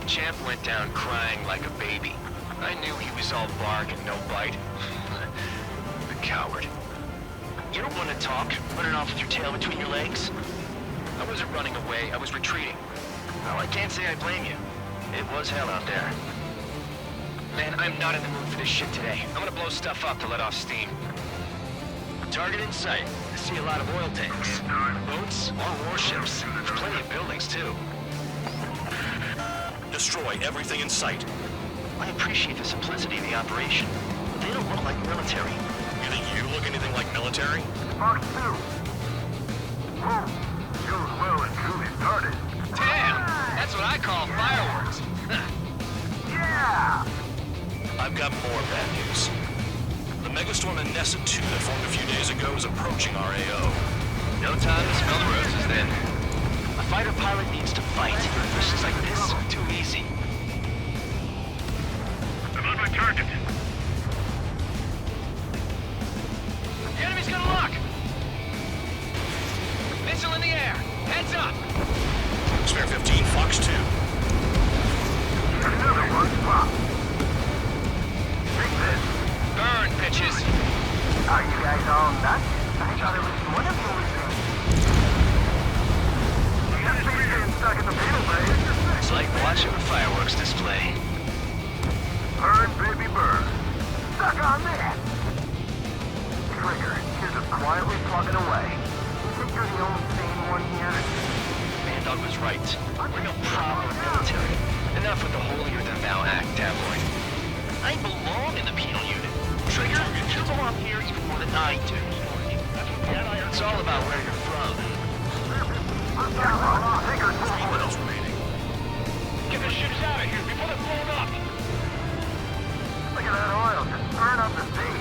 H: Champ went down crying like a baby. I knew he was all bark and no bite. The coward. You don't want to talk, running off with your tail between your legs? I wasn't running away, I was retreating. Well, I can't say I blame you. It was hell out there. Man, I'm not in the mood for this shit today. I'm gonna blow stuff up to let off steam. Target in sight. I see a lot of oil tanks. Boats, more warships. There's plenty of buildings, too.
D: Destroy everything in sight.
H: I appreciate the simplicity of the operation. They don't look like military.
D: You think you look anything like military?
L: Fox 2. Whoa. Show's well and truly started.
H: Damn! That's what I call fireworks.
L: Yeah!
D: I've got more bad news. The megastorm in Nessa 2 that formed a few days ago is approaching our AO.
H: No time to smell the roses, then. A fighter pilot needs to fight. Missions like this are too easy.
L: I'm on my target.
H: The enemy's gonna lock! Missile in the air! Heads up!
D: Spare 15, Fox 2.
L: Another one pop. Take this.
H: Burn, bitches!
L: Are you guys all nuts? I thought it was one of you was there. Just getting stuck in the beetle bay.
H: It's like watching a fireworks display.
L: Burn, baby, burn. Suck on that! Trigger, you're just quietly plugging away. You think you're the only sane one here?
H: Bandog was right. We're no proper military. Enough with the holier-than-thou act, tabloid. I belong in the penal unit. Trigger, you belong here even more than I do. It's all about where you're from.
D: What else remaining?
L: Get the ships out of here before they're blown up! Look at that oil, just burn up the sea.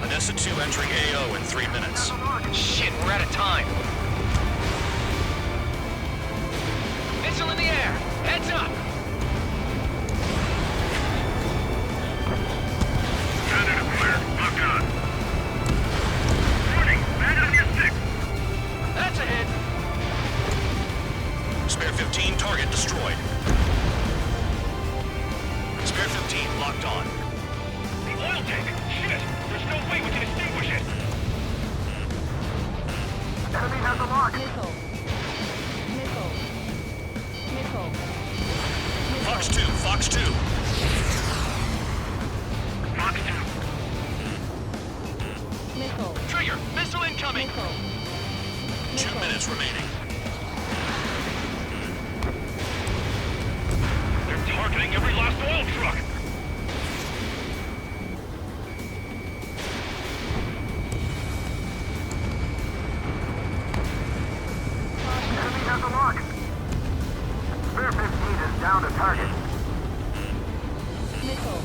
D: Nessa 2 entering AO in 3 minutes.
H: Shit, we're out of time. Missile in the air! Heads up!
L: Cannon clear. Lock on. Running. Bandit on your 6.
H: That's a hit.
D: Spare 15, target destroyed. Spare 15, locked on.
L: The oil tank. Shit. There's no way we can extinguish it. Enemy has a lock.
N: Missile. Missile. Missile.
D: Fox 2, Fox 2.
L: Fox 2.
N: Missile.
H: Trigger, missile incoming.
N: Missile.
D: 2 minutes remaining.
L: They're targeting every last oil truck. Enemy has a lock. Spare 15 is down to target.
N: Missile.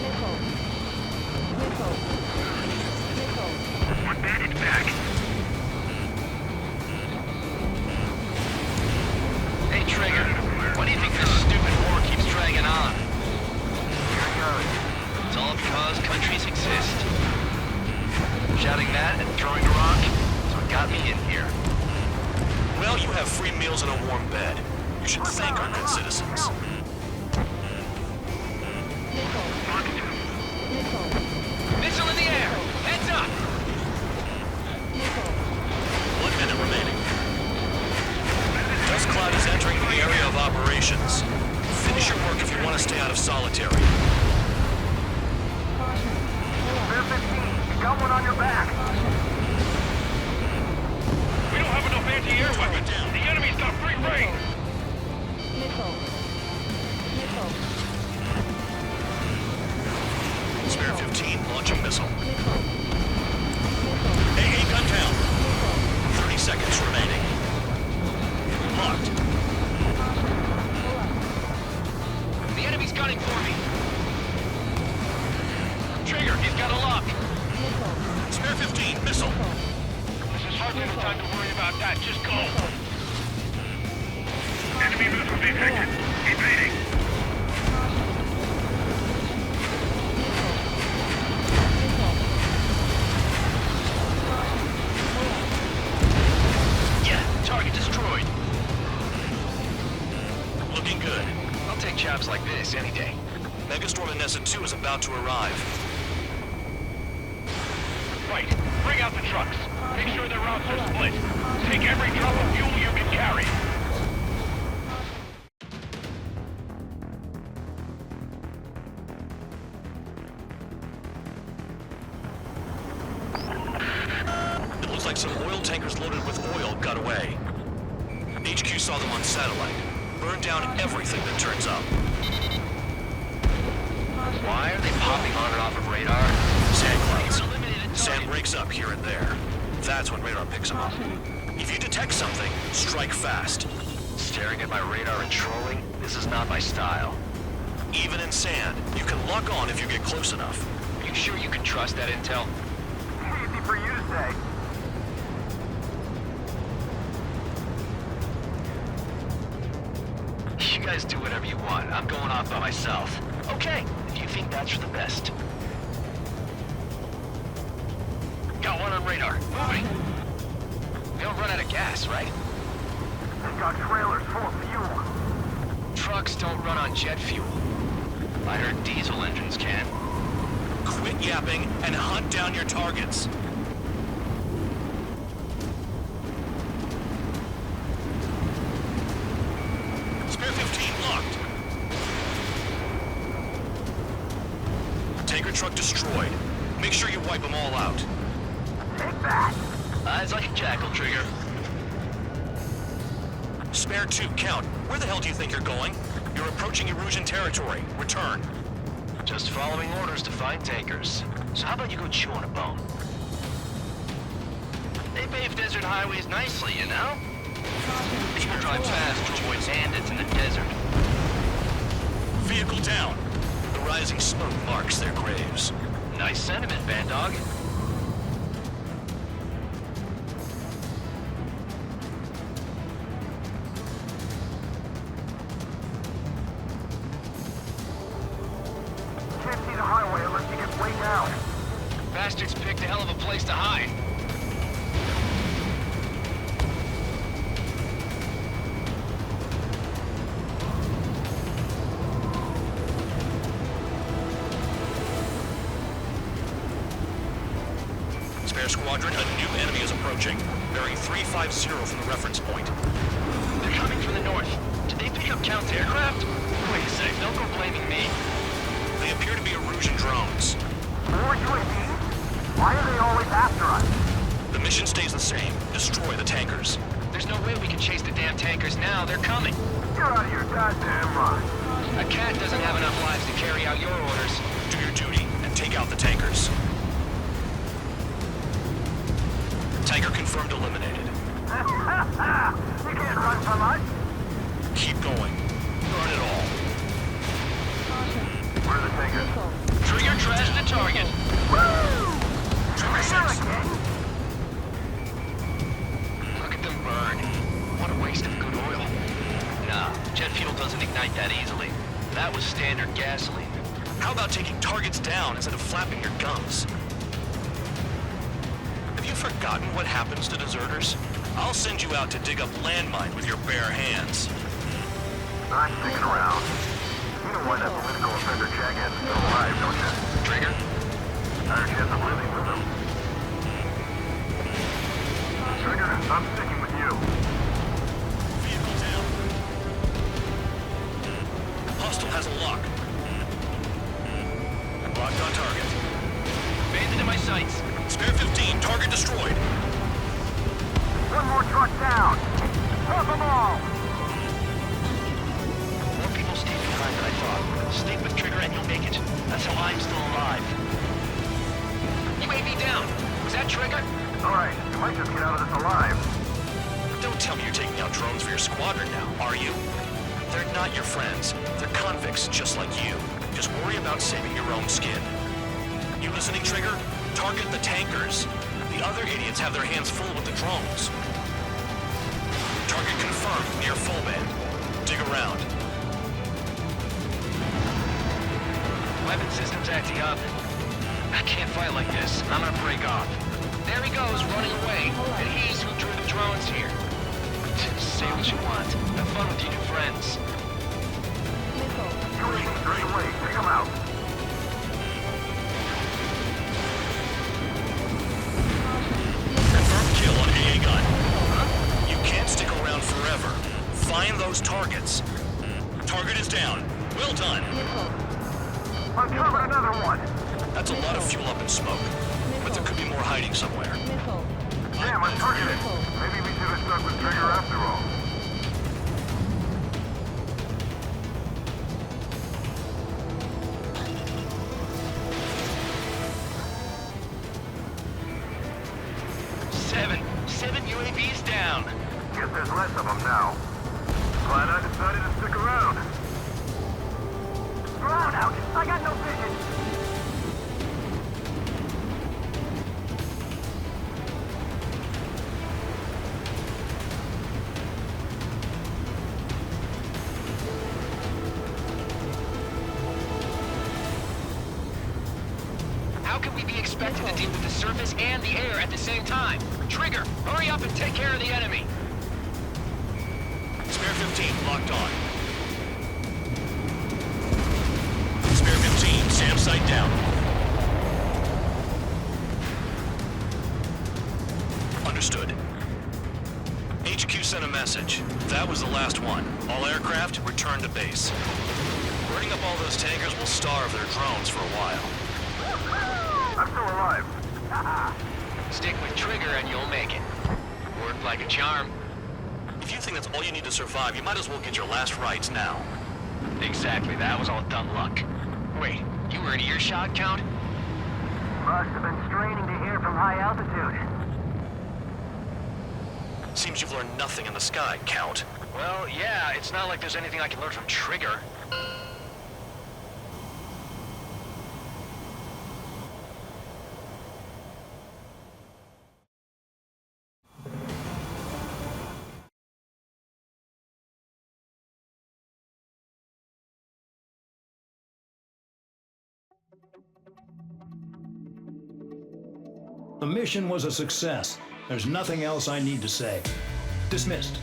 N: Missile. Missile. Missile.
L: One bandit back.
H: Hey, Trigger, why do you think this stupid war keeps dragging on?
L: Here goes.
H: It's all because countries exist. Shouting that and throwing a rock is what got me in here.
D: Well, you have free meals and a warm bed. You should thank our good citizens.
N: Missile. Missile.
H: Missile in the air! Heads up!
N: Missile.
D: 1 minute remaining. Dust Cloud is entering the area of operations. Finish your work if you want to stay out of solitary.
L: Spare 15. You got one on your back. We don't have enough anti-air weapons. The enemy's got free reign.
N: Missile. Missile.
D: Spare 15, launching missile.
N: Missile.
D: AA gun down. 30 seconds remaining. Locked.
H: The enemy's gunning for me. Trigger, he's got a lock.
D: Spare 15, missile.
L: This is
I: hardly enough time to worry about that. Just go.
L: Enemy missile detected. Evading.
I: Yeah, target destroyed. Looking good. I'll take jobs like this any day.
G: Megastorm in Nessa 2 is about to arrive.
I: Right. Bring out the trucks. Make sure their routes are split. Take every drop of fuel you can carry.
G: It looks like some oil tankers loaded with oil got away. HQ saw them on satellite. Burned down everything that turns up.
H: Why are they popping on and off of radar?
G: Sand clouds. Sand breaks up here and there. That's when radar picks them up. If you detect something, strike fast.
H: Staring at my radar and trolling? This is not my style.
G: Even in sand, you can lock on if you get close enough.
H: Are you sure you can trust that intel?
L: Easy for you to say.
H: You guys do whatever you want. I'm going off by myself. Okay, if you think that's for the best. Got one on radar. Moving. We don't run out of gas, right?
L: They've got trailers full of fuel.
H: Trucks don't run on jet fuel. I heard diesel engines can.
G: Quit yapping and hunt down your targets. Spare 15 locked. Tanker truck destroyed. Make sure you wipe them all out.
L: Take that.
H: Eyes like a jackal, Trigger.
G: Spare 2, count. Where the hell do you think you're going? You're approaching Erusian territory. Return.
H: Just following orders to find tankers. So how about you go chew on a bone? They pave desert highways nicely, you know? People drive fast to avoid bandits in the desert.
G: Vehicle down. The rising smoke marks their graves.
H: Nice sentiment, Band Dog.
L: Can't see the highway unless you get way down.
H: Bastards picked a hell of a place to hide.
G: Spare squadron, a new enemy is approaching. Bearing 350 from the reference point.
H: They're coming from the north. Did they pick up counter-aircraft? Wait a sec, don't go blaming me.
G: They appear to be Erusian drones.
L: More UAVs? Why are they always after us?
G: The mission stays the same. Destroy the tankers.
H: There's no way we can chase the damn tankers now. They're coming.
L: You're out of your goddamn mind.
H: A cat doesn't have enough lives to carry out your orders.
G: Do your duty and take out the tankers. Tanker confirmed eliminated.
L: You can't run from us.
G: Keep going. Burn it all.
L: Where are the tankers?
H: Trigger trash the target.
L: Woo!
G: Trigger 6.
H: Look at them burn. What a waste of good oil. Nah, jet fuel doesn't ignite that easily. That was standard gasoline.
G: How about taking targets down instead of flapping your gums? Have you forgotten what happens to deserters? I'll send you out to dig up landmine with your bare hands.
L: I'm sticking around. You know why that political offender Jaghead's still alive, don't you?
G: Trigger?
L: Higher chance of living with him. Trigger, I'm sticking with you.
G: Vehicle down. Hostile has a lock. Locked on target.
H: Bandit in my sights.
G: Spare 15, target destroyed.
L: One more truck down. Drop them all.
H: More people stay behind than I thought. Stick with Trigger and you'll make it. That's how I'm still alive. UAV down. Was that Trigger?
L: Alright, you might just get out of this alive.
G: Don't tell me you're taking out drones for your squadron now, are you? They're not your friends. They're convicts just like you. Just worry about saving your own skin. You listening, Trigger? Target the tankers. The other idiots have their hands full with the drones. Target confirmed near full band. Dig around.
H: Weapon systems acting up. I can't fight like this. I'm gonna break off. There he goes, running away. And he's who drew the drones here. Say what you want. Have fun with your new friends.
L: UAV straight away. Take them out.
G: Confirmed kill on AA gun. You can't stick around forever. Find those targets. Target is down. Well done.
L: Uncovered another one.
G: That's a lot of fuel up in smoke. But there could be more hiding somewhere.
L: Damn, I'm targeted. Maybe we should have stuck with Trigger after all.
H: Seven UAVs down.
L: Guess there's less of them now. Glad I decided to stick around. Ground out. I got no vision.
H: How can we be expected to deal with the surface and the air at the same time? Trigger, hurry up and take care of the enemy.
G: Spare 15 locked on. Spare 15, SAM site down. Understood. HQ sent a message. That was the last one. All aircraft return to base. Burning up all those tankers will starve their drones for a while.
L: I'm still alive.
H: Stick with Trigger and you'll make it. Worked like a charm.
G: If you think that's all you need to survive, you might as well get your last rites now.
H: Exactly, that was all dumb luck. Wait, you were in earshot, Count?
L: Must have been straining to hear from high altitude.
G: Seems you've learned nothing in the sky, Count.
H: Well, yeah, it's not like there's anything I can learn from Trigger.
O: The mission was a success. There's nothing else I need to say. Dismissed.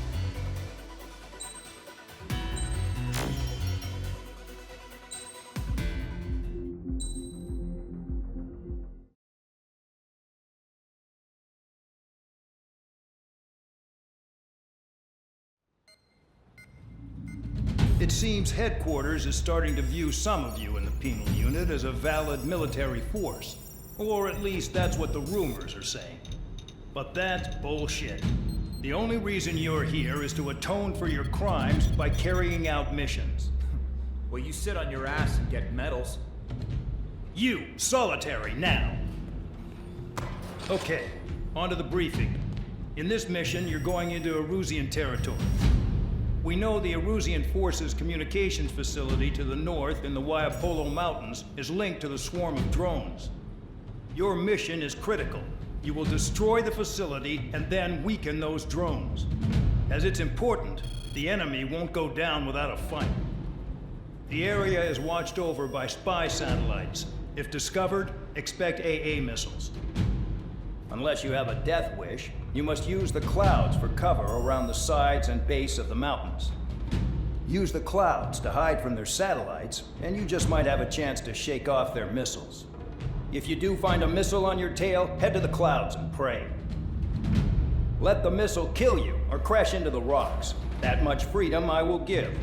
O: It seems headquarters is starting to view some of you in the penal unit as a valid military force. Or at least that's what the rumors are saying. But that's bullshit. The only reason you're here is to atone for your crimes by carrying out missions.
E: Well, you sit on your ass and get medals.
O: You, solitary, now. Okay, on to the briefing. In this mission, you're going into Erusian territory. We know the Erusian Forces communications facility to the north in the Waiapolo Mountains is linked to the swarm of drones. Your mission is critical. You will destroy the facility and then weaken those drones. As it's important, the enemy won't go down without a fight. The area is watched over by spy satellites. If discovered, expect AA missiles. Unless you have a death wish, you must use the clouds for cover around the sides and base of the mountains. Use the clouds to hide from their satellites, and you just might have a chance to shake off their missiles. If you do find a missile on your tail, head to the clouds and pray. Let the missile kill you or crash into the rocks. That much freedom I will give.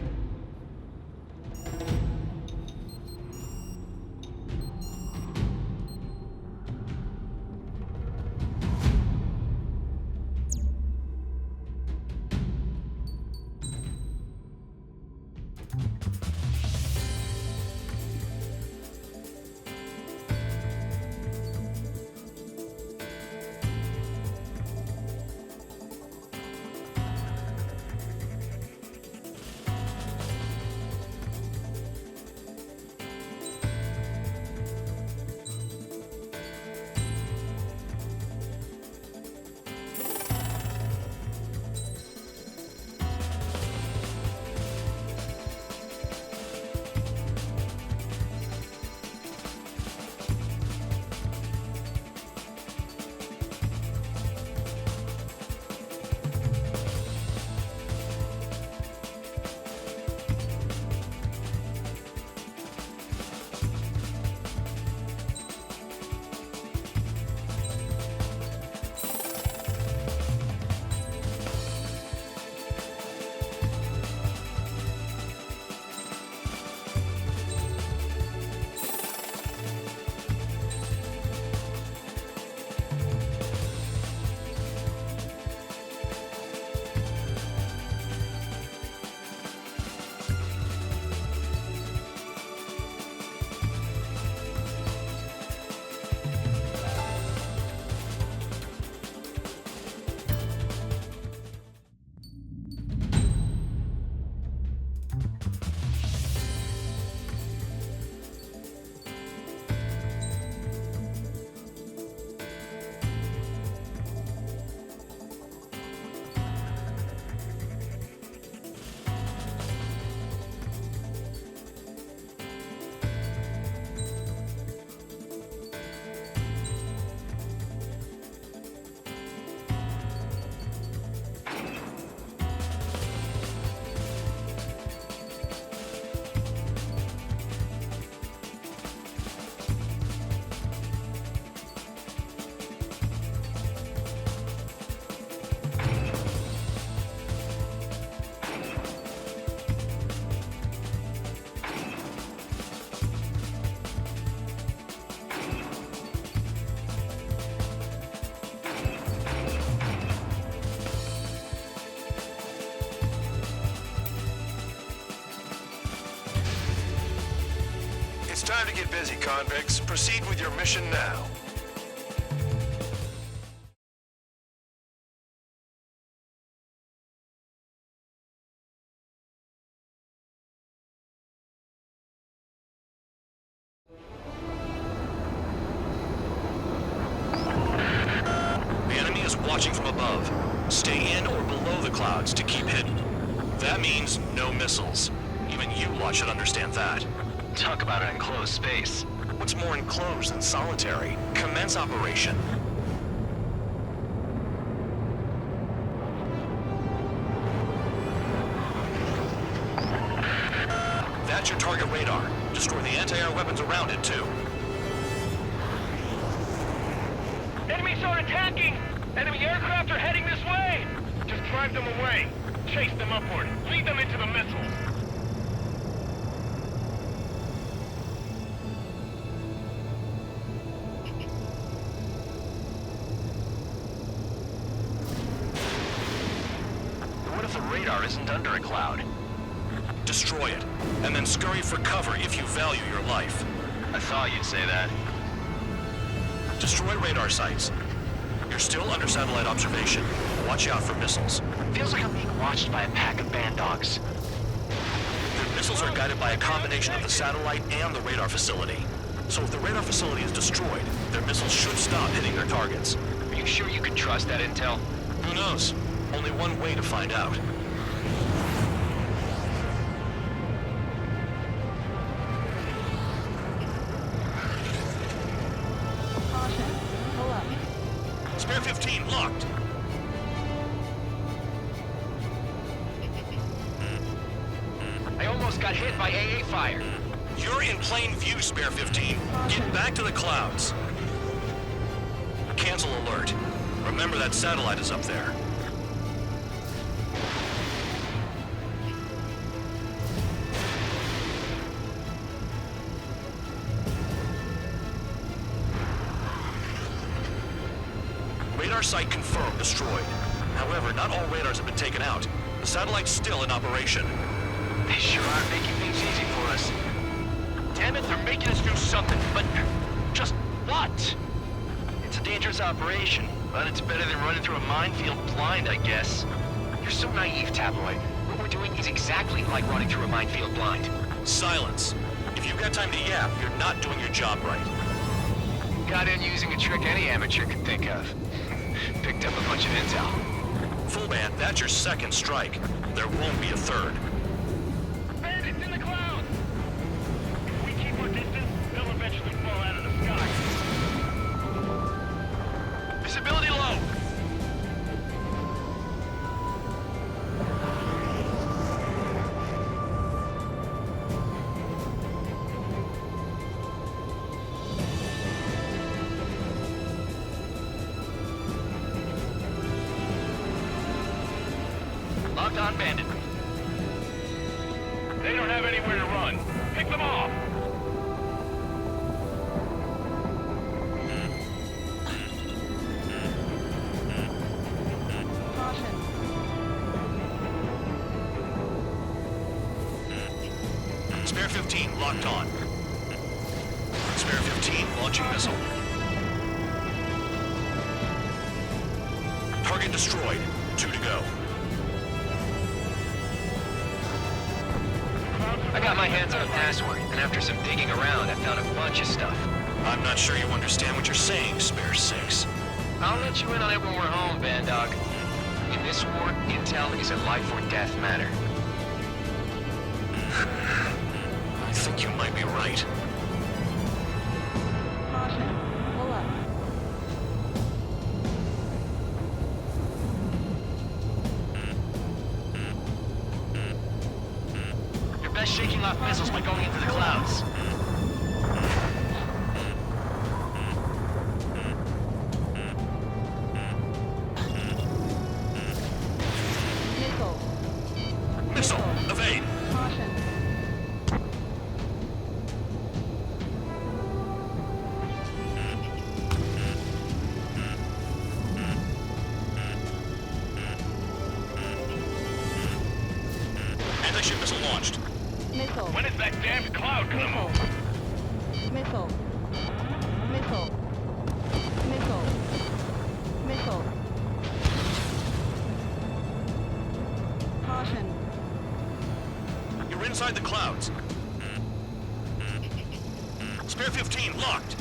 J: It's time to get busy, convicts. Proceed with your mission now.
G: The enemy is watching from above. Stay in or below the clouds to keep hidden. That means no missiles. Even you lot should understand that.
H: Talk about an enclosed space.
G: What's more enclosed than solitary? Commence operation. That's your target radar. Destroy the anti-air weapons around it, too.
L: Enemies are attacking! Enemy aircraft are heading this way! Just drive them away. Chase them upward. Lead them into the missiles.
H: What if the radar isn't under a cloud?
G: Destroy it, and then scurry for cover if you value your life.
H: I thought you'd say that.
G: Destroy radar sites. You're still under satellite observation. Watch out for missiles.
H: Feels like I'm being watched by a pack of band dogs.
G: Their missiles are guided by a combination of the satellite and the radar facility. So if the radar facility is destroyed, their missiles should stop hitting their targets.
H: Are you sure you can trust that intel?
G: Who knows? Only one way to find out.
N: Caution. Pull up.
G: Spare 15 locked.
H: I almost got hit by AA fire.
G: You're in plain view, Spare 15. Get back to the clouds. Cancel alert. Remember that satellite is up there. Radar site confirmed destroyed. However, not all radars have been taken out. The satellite's still in operation.
H: They sure are making things easy for us. Damn it, they're making us do something, but just what? It's a dangerous operation, but it's better than running through a minefield blind, I guess. You're so naive, Tabloid. What we're doing is exactly like running through a minefield blind.
G: Silence. If you've got time to yap, you're not doing your job right.
H: Got in using a trick any amateur could think of. Picked up a bunch of intel.
G: Full band, that's your second strike. There won't be a third.
L: Bandits in the clouds! If we keep our distance, they'll eventually fall out of the sky.
H: Visibility low! Locked on bandit.
L: They don't have anywhere to run. Pick them off!
N: Caution.
G: Spare 15 locked on. Spare 15 launching missile. Target destroyed. 2 to go.
H: I got my hands on a password, and after some digging around, I found a bunch of stuff.
G: I'm not sure you understand what you're saying, Spare 6.
H: I'll let you in on it when we're home, Bandog. In this war, intel is a life or death matter.
G: I think you might be right.
N: Caution. Pull up.
H: You're best shaking off missiles by going into the clouds.
N: Missile.
G: Missile, evade.
N: Caution.
G: Anti-ship missile launched.
N: Missile.
L: When is that damned cloud gonna move?
N: Missile. Missile. Missile. Missile. Caution.
G: You're inside the clouds. Spare 15, locked.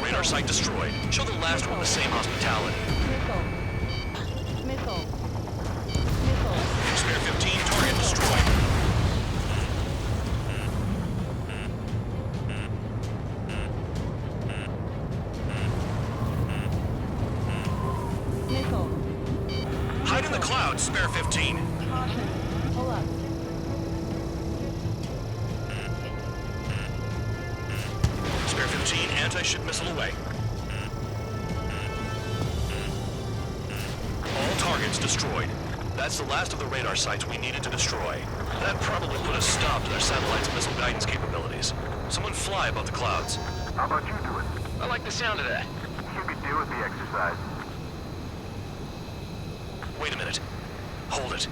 G: Radar site destroyed. Show the last one the same hospitality.
N: Missile. Missile. Missile.
G: Spare 15, target destroyed.
N: Missile.
G: Hide in the clouds, spare 15.
N: Caution. Pull up.
G: Spare 15, anti-ship missile away. All targets destroyed. That's the last of the radar sites we needed to destroy. That probably put a stop to their satellite's missile guidance capabilities. Someone fly above the clouds.
L: How about you do it?
H: I like the sound of that.
L: You could do with the exercise.
G: Wait a minute. Hold it.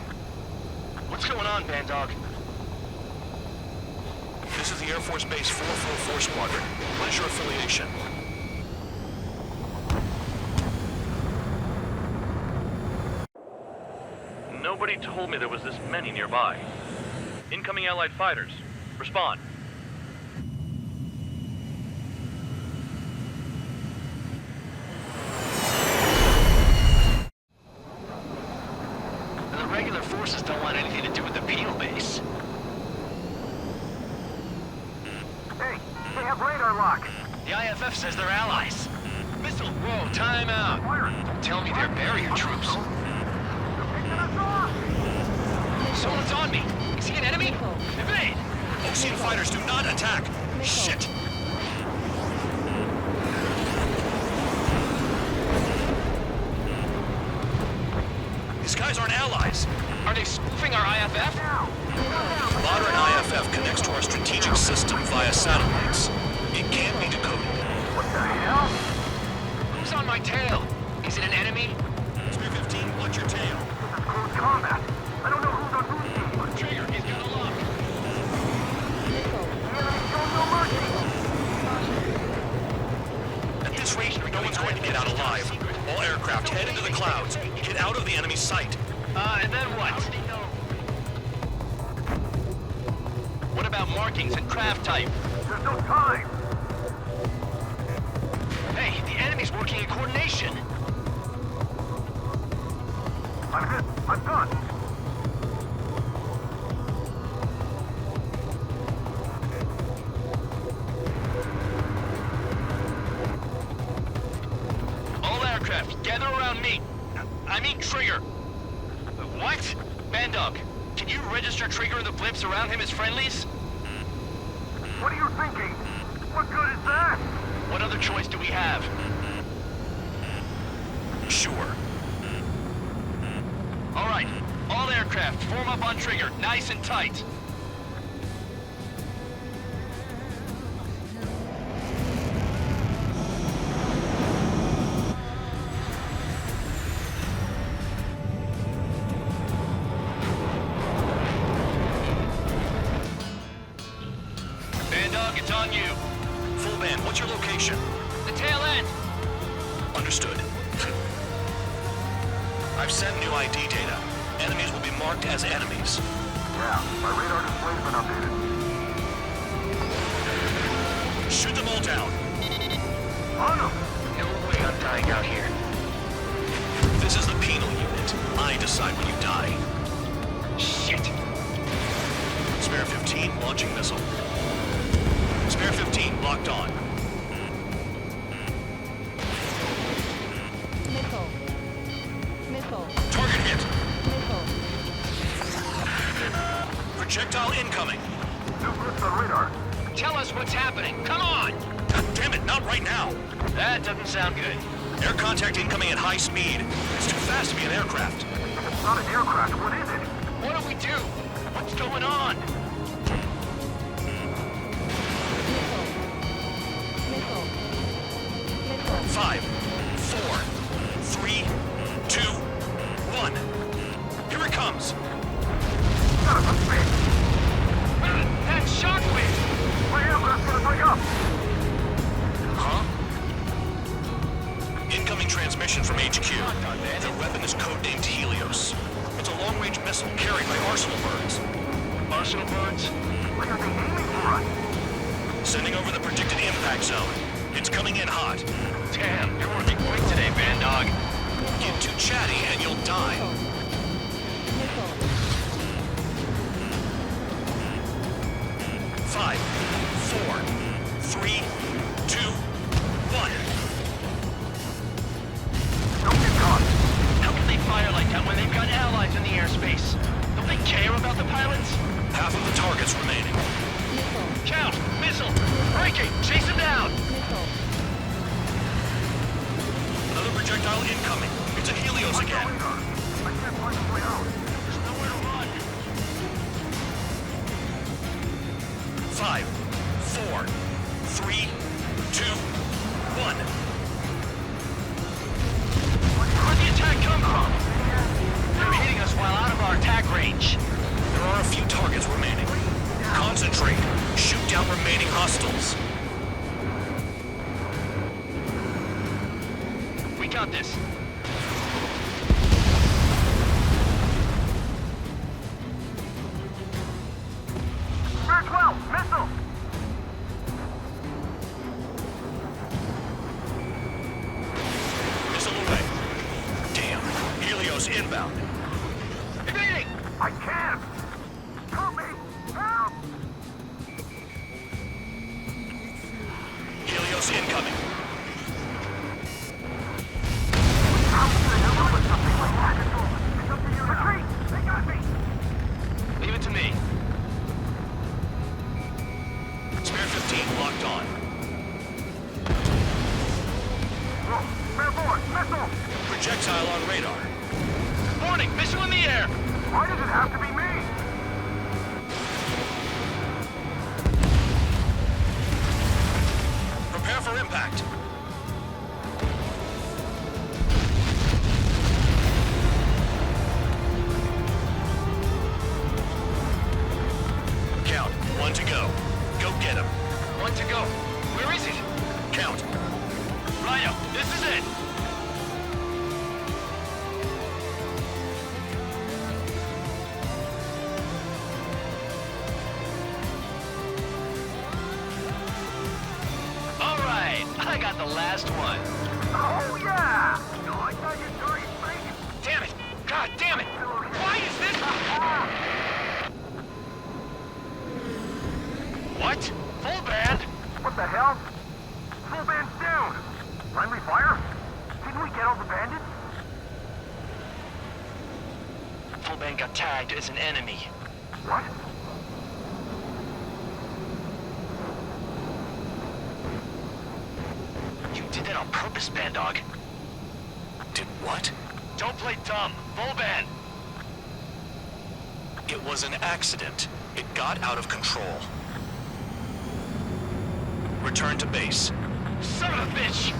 H: What's going on, Bandog?
G: This is the Air Force Base 444 Squadron. What is your affiliation?
I: Nobody told me there was this many nearby. Incoming Allied fighters. Respond.
H: The regular forces don't want anything to do with the penal base.
L: Hey, they have radar lock.
H: The IFF says they're allies. Missile, whoa, time out. Tell me they're barrier troops. Someone's on me. Is he an enemy? Evade!
G: Ocean fighters do not attack! Shit! These guys aren't allies.
H: Are they spoofing our IFF?
G: Modern IFF connects to our strategic system via satellites. It can't be decoded.
L: What the hell?
H: Who's on my tail? Is it an enemy?
G: Spare 15, watch your tail.
L: This is close combat. I don't know who's on whose team.
H: Trigger, he's got a lock.
N: Missile.
L: The enemy's shown no mercy.
G: At this rate, no one's going to get out alive. All aircraft head into the clouds. Get out of the enemy's sight.
H: And then what? What about markings and craft type?
L: There's no time.
H: Hey, the enemy's working in coordination.
L: I'm hit. I'm done.
H: All aircraft, gather around me. I mean Trigger. What? Bandog, can you register Trigger and the blips around him as friendlies?
L: What are you thinking? What good is that?
H: What other choice do we have?
G: Sure.
H: All right, all aircraft, form up on Trigger, nice and tight. Bandog, it's on you.
G: Full band, what's your location?
H: The tail end.
G: Understood. I've sent new ID data. Enemies will be marked as enemies.
L: Yeah, my radar display's been updated.
G: Shoot them all down.
L: On them!
H: No way I'm dying out here.
G: This is the penal unit. I decide when you die.
H: Shit.
G: Spare 15, launching missile. Spare 15, locked on.
N: Missile. Missile.
G: Target hit.
N: Missile.
G: Projectile incoming.
L: New blips on radar.
H: Tell us what's happening. Come on!
G: God damn it, not right now.
H: That doesn't sound good.
G: Air contact incoming at high speed. It's too fast to be an aircraft.
L: If it's not an aircraft, what is it?
H: What do we do? What's going on?
N: Missile. Missile.
G: 5, 4, 3, 2, 1. Here it comes.
H: That shockwave!
L: My aircraft's gonna break up!
G: Huh? Incoming transmission from HQ. Their weapon is codenamed Helios. It's a long-range missile carried by Arsenal birds.
H: Arsenal birds?
L: What are they aiming for us?
G: Sending over the predicted impact zone. It's coming in hot.
H: Damn, you're working quick today, Bandog.
G: Get too chatty and you'll die.
N: Nickel.
G: 5, 4, 3, 2, 1.
L: Don't get caught!
H: How can they fire like that when they've got allies in the airspace? Don't they care about the pilots?
G: Half of the targets remaining.
N: Nickel.
H: Count! Missile! Breaking! Chase him down!
N: Nickel.
G: Another projectile incoming. It's a Helios again.
L: I can't find a way out.
H: There's nowhere to run.
G: 5, 4, 3, 2, 1.
H: Where'd the attack come from? They're hitting us while out of our attack range.
G: There are a few targets remaining. Concentrate. Shoot down remaining hostiles.
H: We got this.
L: Spirit 12! Missile!
G: Missile away. Damn. Helios inbound.
H: Evading!
L: I can't! Help me! Help!
G: Helios incoming.
L: How the hell with something like that? It's up to you now. Retreat! They got me!
H: Leave it to me.
G: Spare 15 locked on.
L: Whoa! Spare 4! Missile!
G: Projectile on radar.
H: Warning! Missile in the air!
L: Why does it have to be me?
G: Prepare for impact. Count. 1 to go. Go get him.
H: 1 to go. Where is it?
G: Count.
H: Rhino, this is it! All right, I got the last one.
L: Oh, yeah! No, I thought you'd already breaking.
H: Damn it! God damn it! Why is this? What? Full band?
L: What the hell? Full band's down! Friendly fire? Didn't we get all the bandits?
H: Full band got tagged as an enemy.
L: What?
H: You did that on purpose, Bandog.
G: Did what?
H: Don't play dumb. Full band.
G: It was an accident. It got out of control. Return to base.
H: Son of a bitch!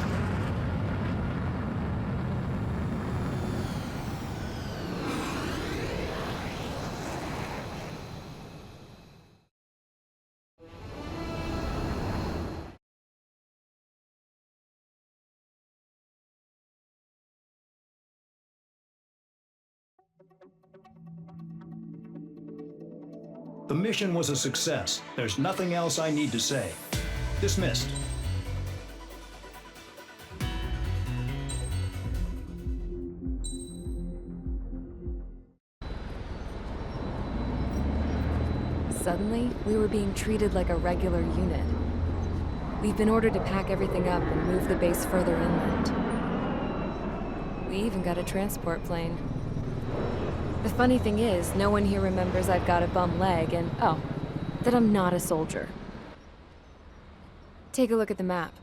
O: The mission was a success. There's nothing else I need to say. Dismissed.
A: Suddenly, we were being treated like a regular unit. We've been ordered to pack everything up and move the base further inland. We even got a transport plane. The funny thing is, no one here remembers I've got a bum leg and, oh, that I'm not a soldier. Take a look at the map.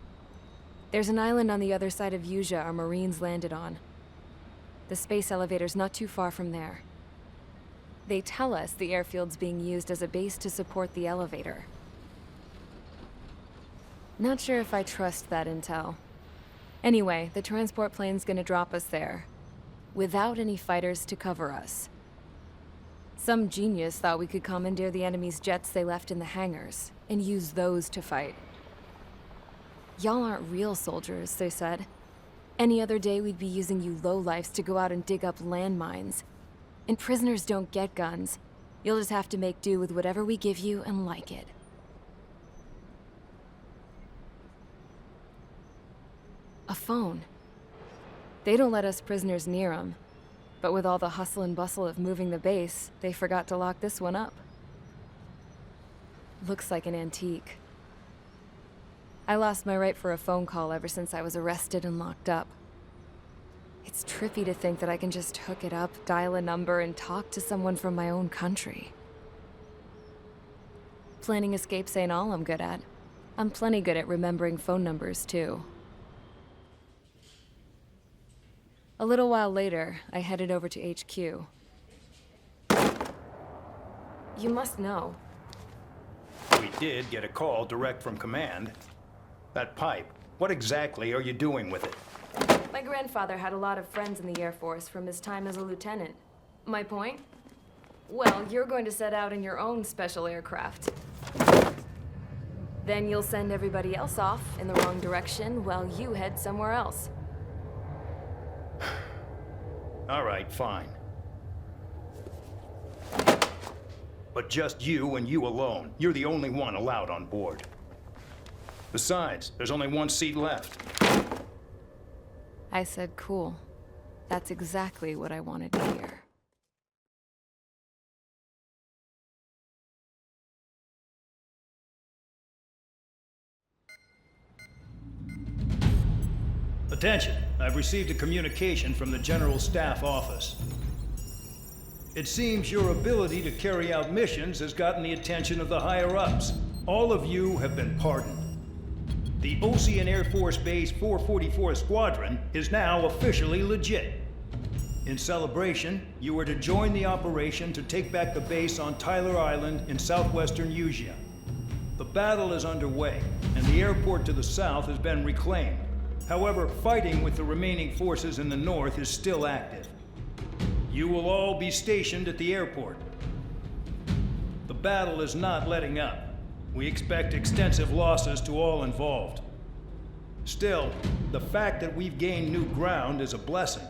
A: There's an island on the other side of Usea our Marines landed on. The space elevator's not too far from there. They tell us the airfield's being used as a base to support the elevator. Not sure if I trust that intel. Anyway, the transport plane's gonna drop us there, without any fighters to cover us. Some genius thought we could commandeer the enemy's jets they left in the hangars and use those to fight. Y'all aren't real soldiers, they said. Any other day we'd be using you lowlifes to go out and dig up landmines. And prisoners don't get guns. You'll just have to make do with whatever we give you and like it. A phone. They don't let us prisoners near them. But with all the hustle and bustle of moving the base, they forgot to lock this one up. Looks like an antique. I lost my right for a phone call ever since I was arrested and locked up. It's trippy to think that I can just hook it up, dial a number, and talk to someone from my own country. Planning escapes ain't all I'm good at. I'm plenty good at remembering phone numbers, too. A little while later, I headed over to HQ. You must know.
O: We did get a call direct from command. That pipe, what exactly are you doing with it?
A: My grandfather had a lot of friends in the Air Force from his time as a lieutenant. My point? Well, you're going to set out in your own special aircraft. Then you'll send everybody else off in the wrong direction while you head somewhere else.
O: All right, fine. But just you and you alone. You're the only one allowed on board. Besides, there's only one seat left.
A: I said cool. That's exactly what I wanted to hear.
O: Attention, I've received a communication from the General Staff Office. It seems your ability to carry out missions has gotten the attention of the higher-ups. All of you have been pardoned. The Ocean Air Force Base 444 Squadron is now officially legit. In celebration, you are to join the operation to take back the base on Tyler Island in southwestern Usea. The battle is underway, and the airport to the south has been reclaimed. However, fighting with the remaining forces in the north is still active. You will all be stationed at the airport. The battle is not letting up. We expect extensive losses to all involved. Still, the fact that we've gained new ground is a blessing.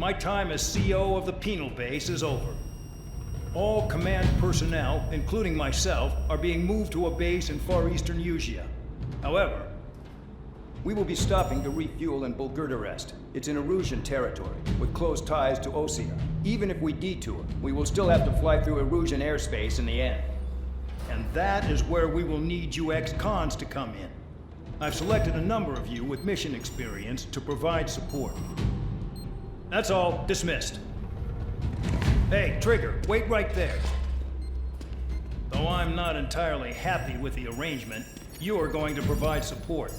O: My time as CO of the penal base is over. All command personnel, including myself, are being moved to a base in far eastern Usea. However, we will be stopping to refuel in Bulgurdarest. It's in Erusian territory, with close ties to Osea. Even if we detour, we will still have to fly through Erusian airspace in the end. And that is where we will need you ex-cons to come in. I've selected a number of you with mission experience to provide support. That's all. Dismissed. Hey, Trigger, wait right there. Though I'm not entirely happy with the arrangement, you are going to provide support.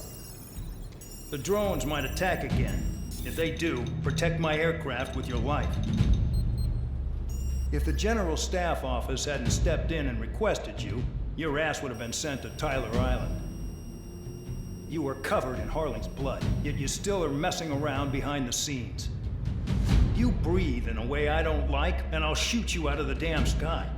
O: The drones might attack again. If they do, protect my aircraft with your life. If the General Staff Office hadn't stepped in and requested you, your ass would have been sent to Tyler Island. You were covered in Harling's blood, yet you still are messing around behind the scenes. You breathe in a way I don't like, and I'll shoot you out of the damn sky.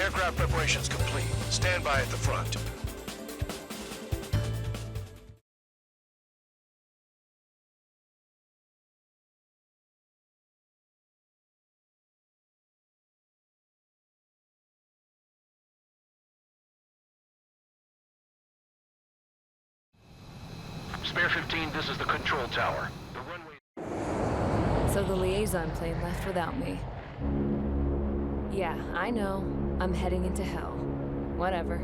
J: Aircraft preparations complete. Stand by at the front.
I: Spare 15, this is the control tower. The runway...
A: So the liaison plane left without me. Yeah, I know. I'm heading into hell. Whatever.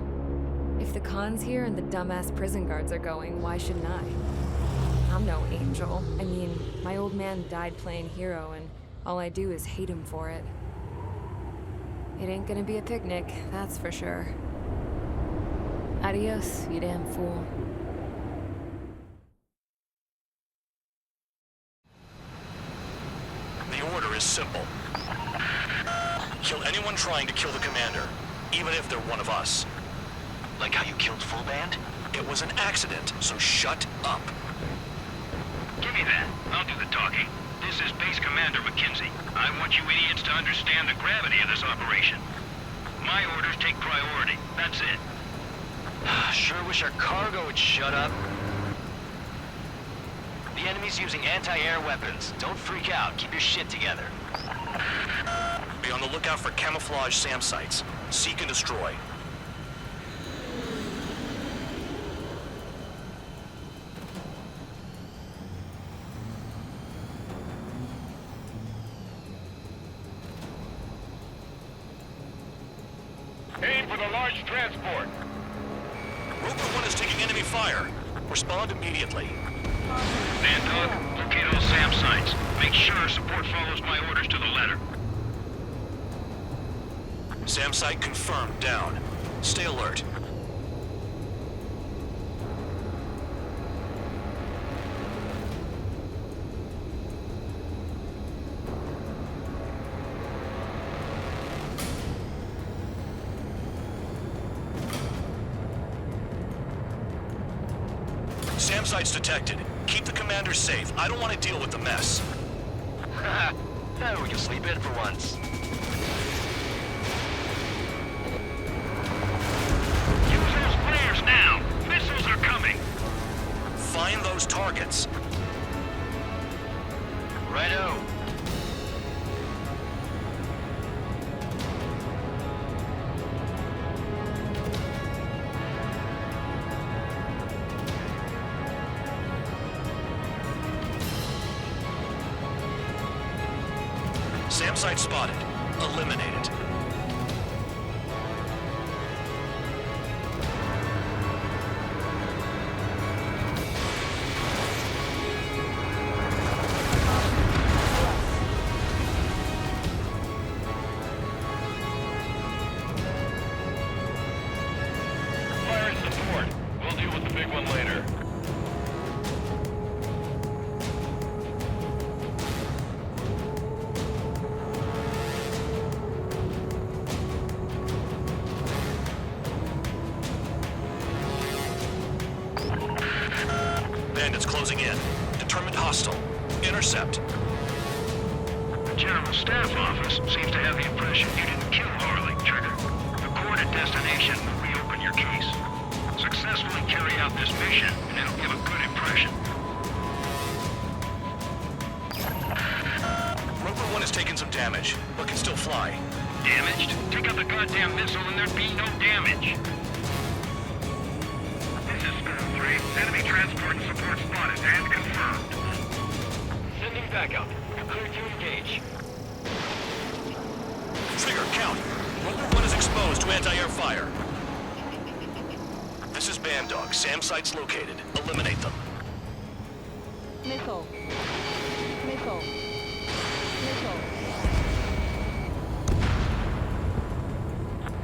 A: If the Khan's here and the dumbass prison guards are going, why shouldn't I? I'm no angel. I mean, my old man died playing hero, and all I do is hate him for it. It ain't gonna be a picnic, that's for sure. Adios, you damn fool.
G: The order is simple. Kill anyone trying to kill the commander, even if they're one of us.
H: Like how you killed Full Band?
G: It was an accident, so shut up.
I: Give me that. I'll do the talking. This is Base Commander McKenzie. I want you idiots to understand the gravity of this operation. My orders take priority. That's it.
H: Sure wish our cargo would shut up. The enemy's using anti-air weapons. Don't freak out. Keep your shit together.
G: Be on the lookout for camouflage SAM sites. Seek and destroy.
I: Aim for the large transport.
G: Roper 1 is taking enemy fire. Respond immediately.
I: Man Dog, locate all SAM sites. Make sure support follows my orders to the letter.
G: SAM site confirmed, down. Stay alert. SAM site's detected. Keep the commander safe. I don't want to deal with the mess.
H: Oh, you'll sleep in for once.
I: Use those flares now! Missiles are coming!
G: Find those targets.
H: Righto.
G: SAM site spotted. Eliminate it.
I: Fire in support. We'll deal with the big one later.
G: Bandits closing in. Determined hostile. Intercept.
I: The General Staff Office seems to have the impression you didn't kill Harley, Trigger. The coordinate destination will reopen your case. Successfully carry out this mission, and it'll give a good impression.
G: Roper 1 has taken some damage, but can still fly.
I: Damaged? Take out the goddamn missile and there'd be no damage. This is Sparrow 3. Enemy transport and support spotted and confirmed. Sending backup. Clear to engage.
G: Trigger, count. Roper 1 is exposed to anti-air fire. This is Band Dog. SAM site's located. Eliminate them.
N: Missile. Missile. Missile.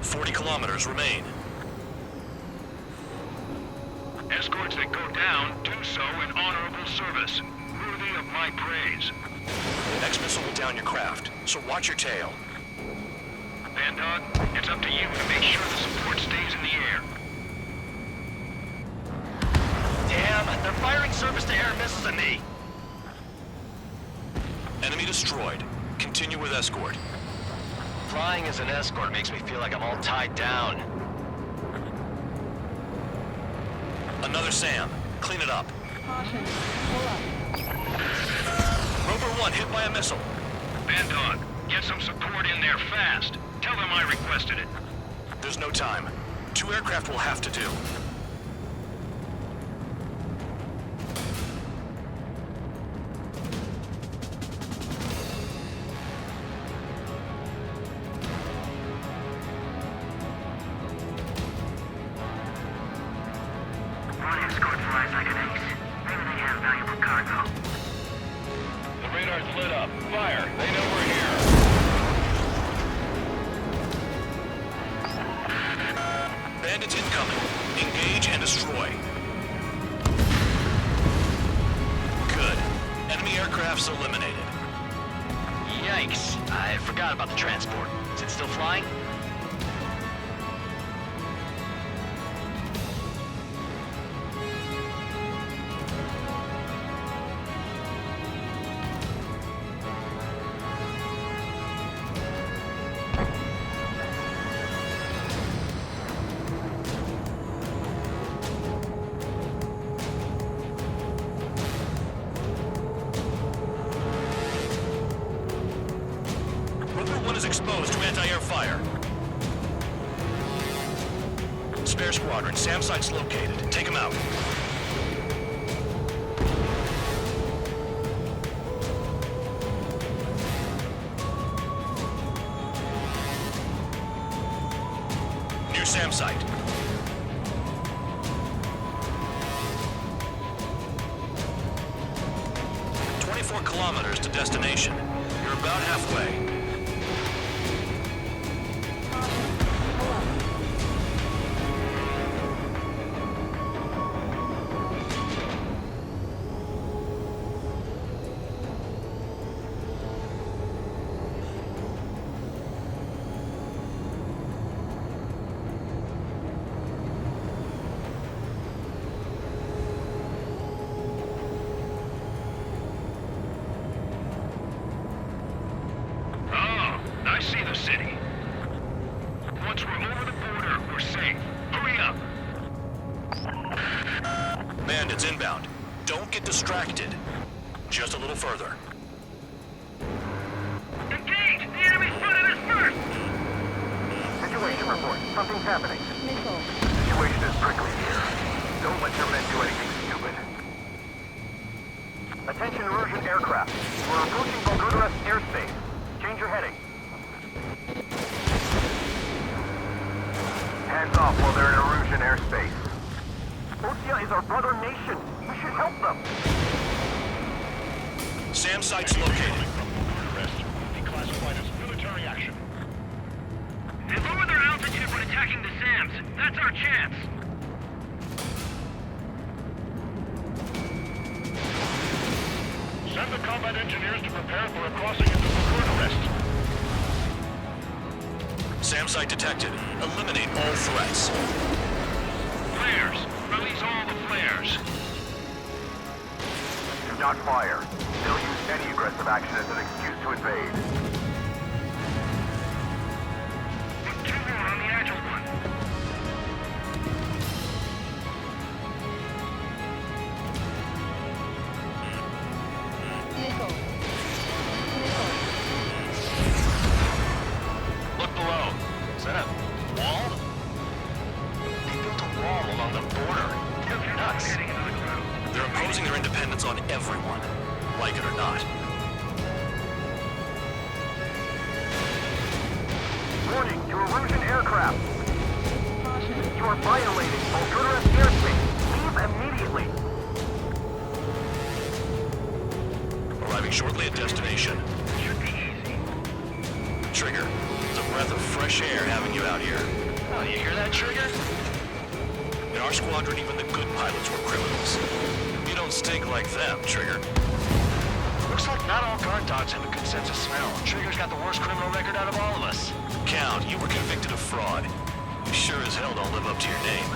G: 40 kilometers remain.
I: Escorts that go down do so in honorable service, worthy of my praise.
G: The next missile will down your craft, so watch your tail.
I: Band Dog, it's up to you to make sure the support stays in the air.
H: Damn, they're firing surface-to-air missiles at me.
G: Enemy destroyed. Continue with escort.
H: Flying as an escort makes me feel like I'm all tied down.
G: Another SAM. Clean it up.
N: Caution. Pull up.
G: Rover 1 hit by a missile.
I: Bandog, get some support in there fast. Tell them I requested it.
G: There's no time. 2 aircraft will have to do.
L: One escort flies like an ace. Maybe they have valuable cargo.
I: The radar's lit up. Fire. They know we're here.
G: Bandits incoming. Engage and destroy. Good. Enemy aircrafts eliminated.
H: Yikes. I forgot about the transport. Is it still flying?
G: Rover 1 is exposed to anti-air fire. Spare squadron. SAM site's located. Take him out. New SAM site. "24 kilometers to destination. You're about halfway.
I: Oh, I see the city. Once we're over the border, we're safe. Hurry up.
G: Bandits inbound. Don't get distracted. Just a little further.
L: Engage! The enemy spotted us first! Situation report. Something's happening.
N: Missile.
L: Situation is prickly here. Don't let your men do anything stupid. Attention Erusian aircraft. We're approaching Bulgarian airspace. Change your heading. Hands off while they're in Erusian airspace. Ossia is our brother nation. We should help them.
G: SAM site's located.
I: Declassified as military action.
L: They lower their altitude when attacking the SAMs. That's our chance.
I: Send the combat engineers to prepare for a crossing into the arrest.
G: SAM site detected. Eliminate all threats.
I: Flares. Release all the flares.
L: Do not fire. They'll use any aggressive action as an excuse to invade. Two more on the Agile one.
N: Missile. Missile.
G: Look below. Is that a wall? They built a wall along the border. They're nuts. They're imposing their independence on everyone, like it or not.
L: Warning to Erusian aircraft. You are violating Bulgarian airspace. Leave immediately.
G: Arriving shortly at destination.
L: Should be easy.
G: Trigger, it's a breath of fresh air having you out here.
H: Oh, you hear that, Trigger?
G: In our squadron, even the good pilots were criminals. You don't stink like them, Trigger.
H: Looks like not all guard dogs have a good sense of smell. Trigger's got the worst criminal record out of all of us.
G: Count, you were convicted of fraud. You sure as hell don't live up to your name.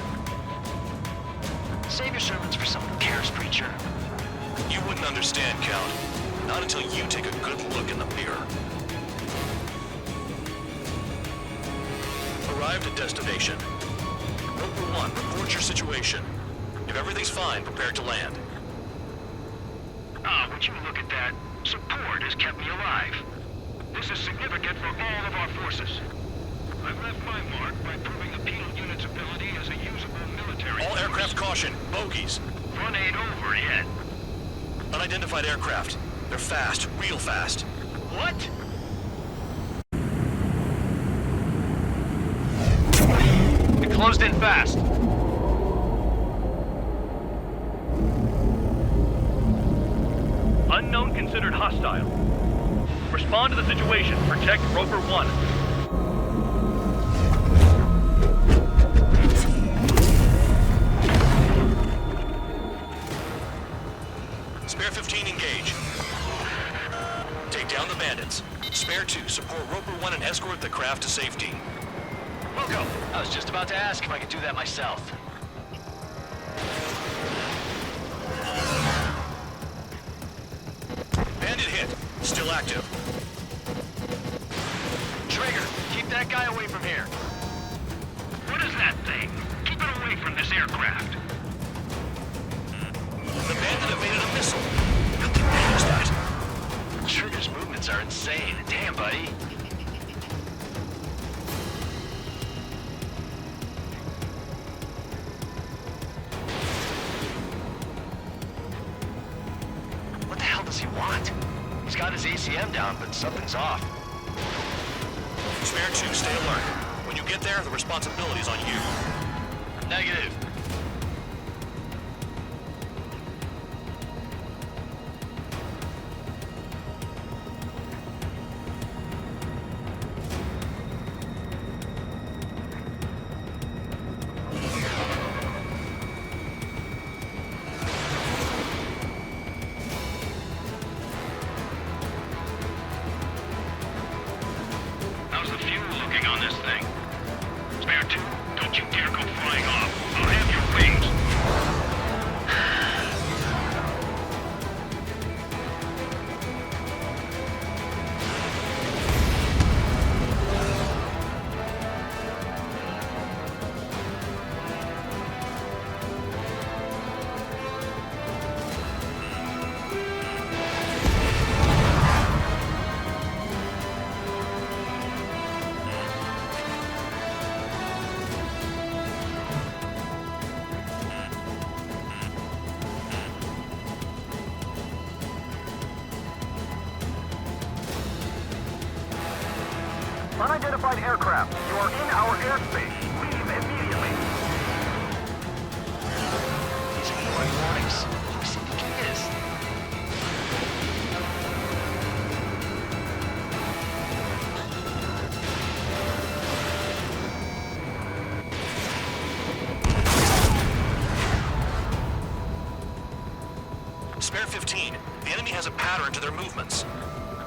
H: Save your sermons for someone who cares, preacher.
G: You wouldn't understand, Count. Not until you take a good look in the mirror. arrived at destination. Roper 1, report your situation. If everything's fine, prepare to land.
L: Ah, would you look at that? Support has kept me alive. This is significant for all of our forces. I've left my mark by proving the penal unit's ability as a usable military...
G: All aircraft caution, bogies.
L: Front ain't over yet.
G: Unidentified aircraft. They're fast, real fast.
L: What?
I: It closed in fast.
D: Unknown considered hostile. Respond to the situation. Protect Roper 1.
G: Spare 15, engage. Take down the bandits. Spare 2, support Roper 1 and escort the craft to safety.
H: We'll go. I was just about to ask if I could do that myself.
G: Bandit hit. Still active.
H: Trigger, keep that guy away from here.
L: What is that thing? Keep it away from this aircraft.
G: The bandit evaded a missile. How did they use that?
H: Trigger's movements are insane. Damn, buddy. What the hell does he want? He's got his ACM down, but something's off.
G: Spare 2, stay alert. When you get there, the responsibility's on you.
H: Negative.
L: How's the fuel looking on this thing? Spare 2, don't you dare go flying off. I'll have your wings. Unidentified aircraft, you are in our airspace. Leave immediately.
H: He's ignoring warnings. Who does he think he is?
G: Spare 15, the enemy has a pattern to their movements.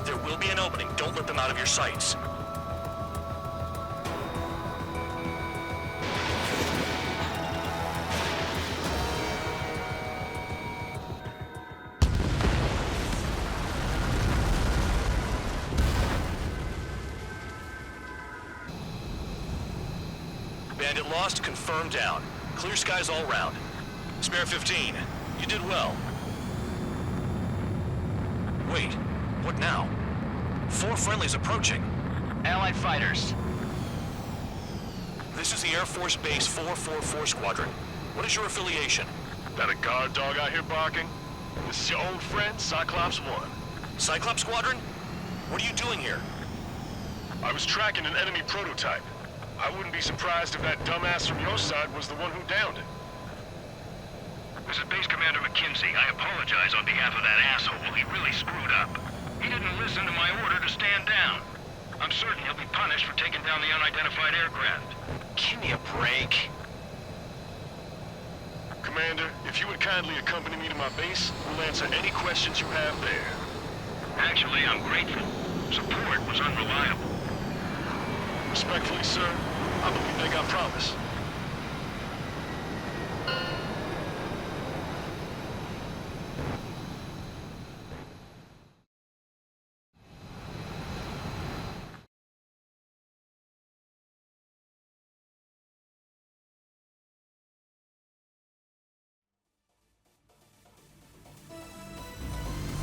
G: There will be an opening. Don't let them out of your sights. Bandit lost, confirmed down. Clear skies all round. Spare 15, you did well. Wait, what now? 4 friendlies approaching.
H: Allied fighters.
G: This is the Air Force Base 444 Squadron. What is your affiliation?
J: That a guard dog out here barking? This is your old friend, Cyclops 1.
G: Cyclops Squadron? What are you doing here?
J: I was tracking an enemy prototype. I wouldn't be surprised if that dumbass from your side was the one who downed it.
L: This is Base Commander McKinsey. I apologize on behalf of that asshole. He really screwed up. He didn't listen to my order to stand down. I'm certain he'll be punished for taking down the unidentified aircraft.
H: Give me a break.
J: Commander, if you would kindly accompany me to my base, we'll answer any questions you have there.
L: Actually, I'm grateful. Support was unreliable.
J: Respectfully, sir, I believe they got promise.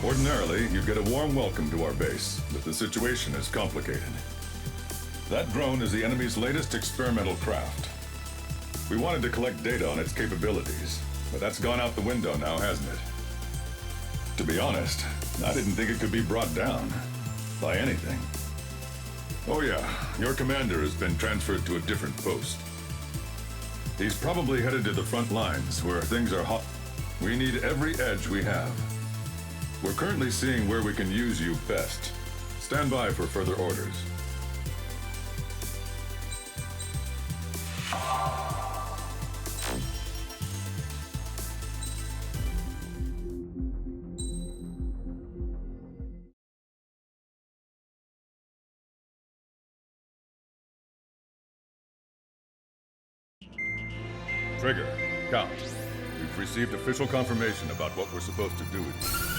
J: Ordinarily, you get a warm welcome to our base, but the situation is complicated. That drone is the enemy's latest experimental craft. We wanted to collect data on its capabilities, but that's gone out the window now, hasn't it? To be honest, I didn't think it could be brought down by anything. Oh yeah, your commander has been transferred to a different post. He's probably headed to the front lines where things are hot. We need every edge we have. We're currently seeing where we can use you best. Stand by for further orders. Trigger, Count. We've received official confirmation about what we're supposed to do with you.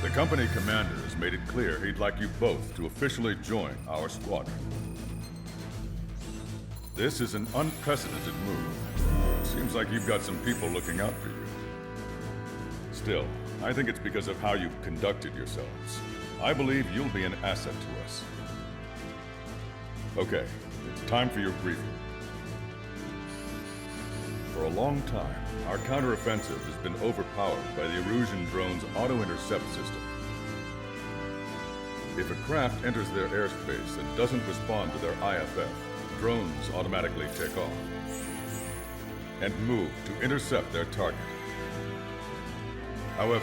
J: The company commander has made it clear he'd like you both to officially join our squadron. This is an unprecedented move. Seems like you've got some people looking out for you. Still, I think it's because of how you've conducted yourselves. I believe you'll be an asset to us. Okay, it's time for your briefing. For a long time, our counteroffensive has been overpowered by the Erusian drone's auto-intercept system. If a craft enters their airspace and doesn't respond to their IFF, drones automatically take off and move to intercept their target. However,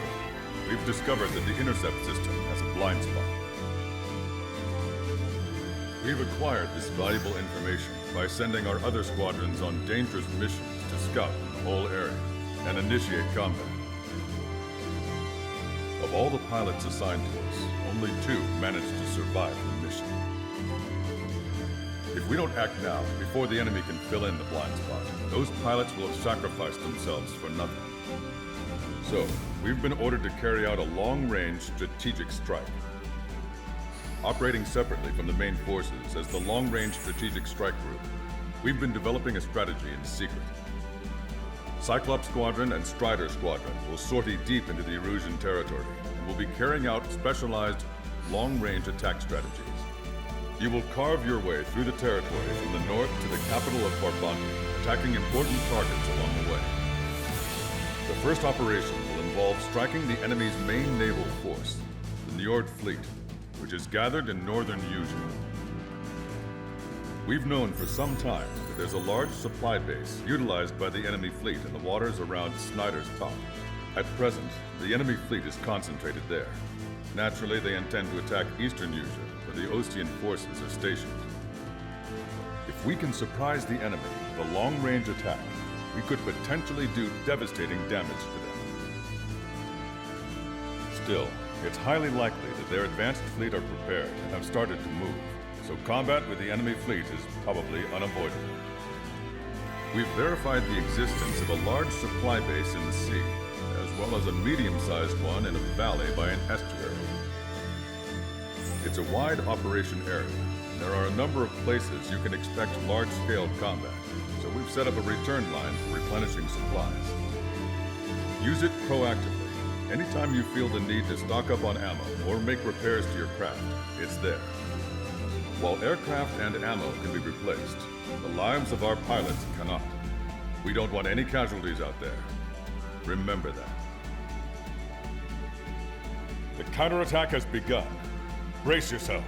J: we've discovered that the intercept system has a blind spot. We've acquired this valuable information by sending our other squadrons on dangerous missions to scout the whole area and initiate combat. Of all the pilots assigned to us, only 2 managed to survive the mission. If we don't act now, before the enemy can fill in the blind spot, those pilots will have sacrificed themselves for nothing. So, we've been ordered to carry out a long-range strategic strike. Operating separately from the main forces as the Long-Range Strategic Strike Group, we've been developing a strategy in secret. Cyclops Squadron and Strider Squadron will sortie deep into the Erusian territory and will be carrying out specialized long-range attack strategies. You will carve your way through the territory from the north to the capital of Farbanti, attacking important targets along the way. The first operation will involve striking the enemy's main naval force, the Njord Fleet, which is gathered in northern Eugene. We've known for some time that there's a large supply base utilized by the enemy fleet in the waters around Snyder's Top. At present, the enemy fleet is concentrated there. Naturally, they intend to attack eastern Eugene, where the Ostian forces are stationed. If we can surprise the enemy with a long-range attack, we could potentially do devastating damage to them. Still, it's highly likely that their advanced fleet are prepared and have started to move, so combat with the enemy fleet is probably unavoidable. We've verified the existence of a large supply base in the sea, as well as a medium-sized one in a valley by an estuary. It's a wide operation area, and there are a number of places you can expect large-scale combat, so we've set up a return line for replenishing supplies. Use it proactively. Anytime you feel the need to stock up on ammo or make repairs to your craft, it's there. While aircraft and ammo can be replaced, the lives of our pilots cannot. We don't want any casualties out there. Remember that. The counterattack has begun. Brace yourselves.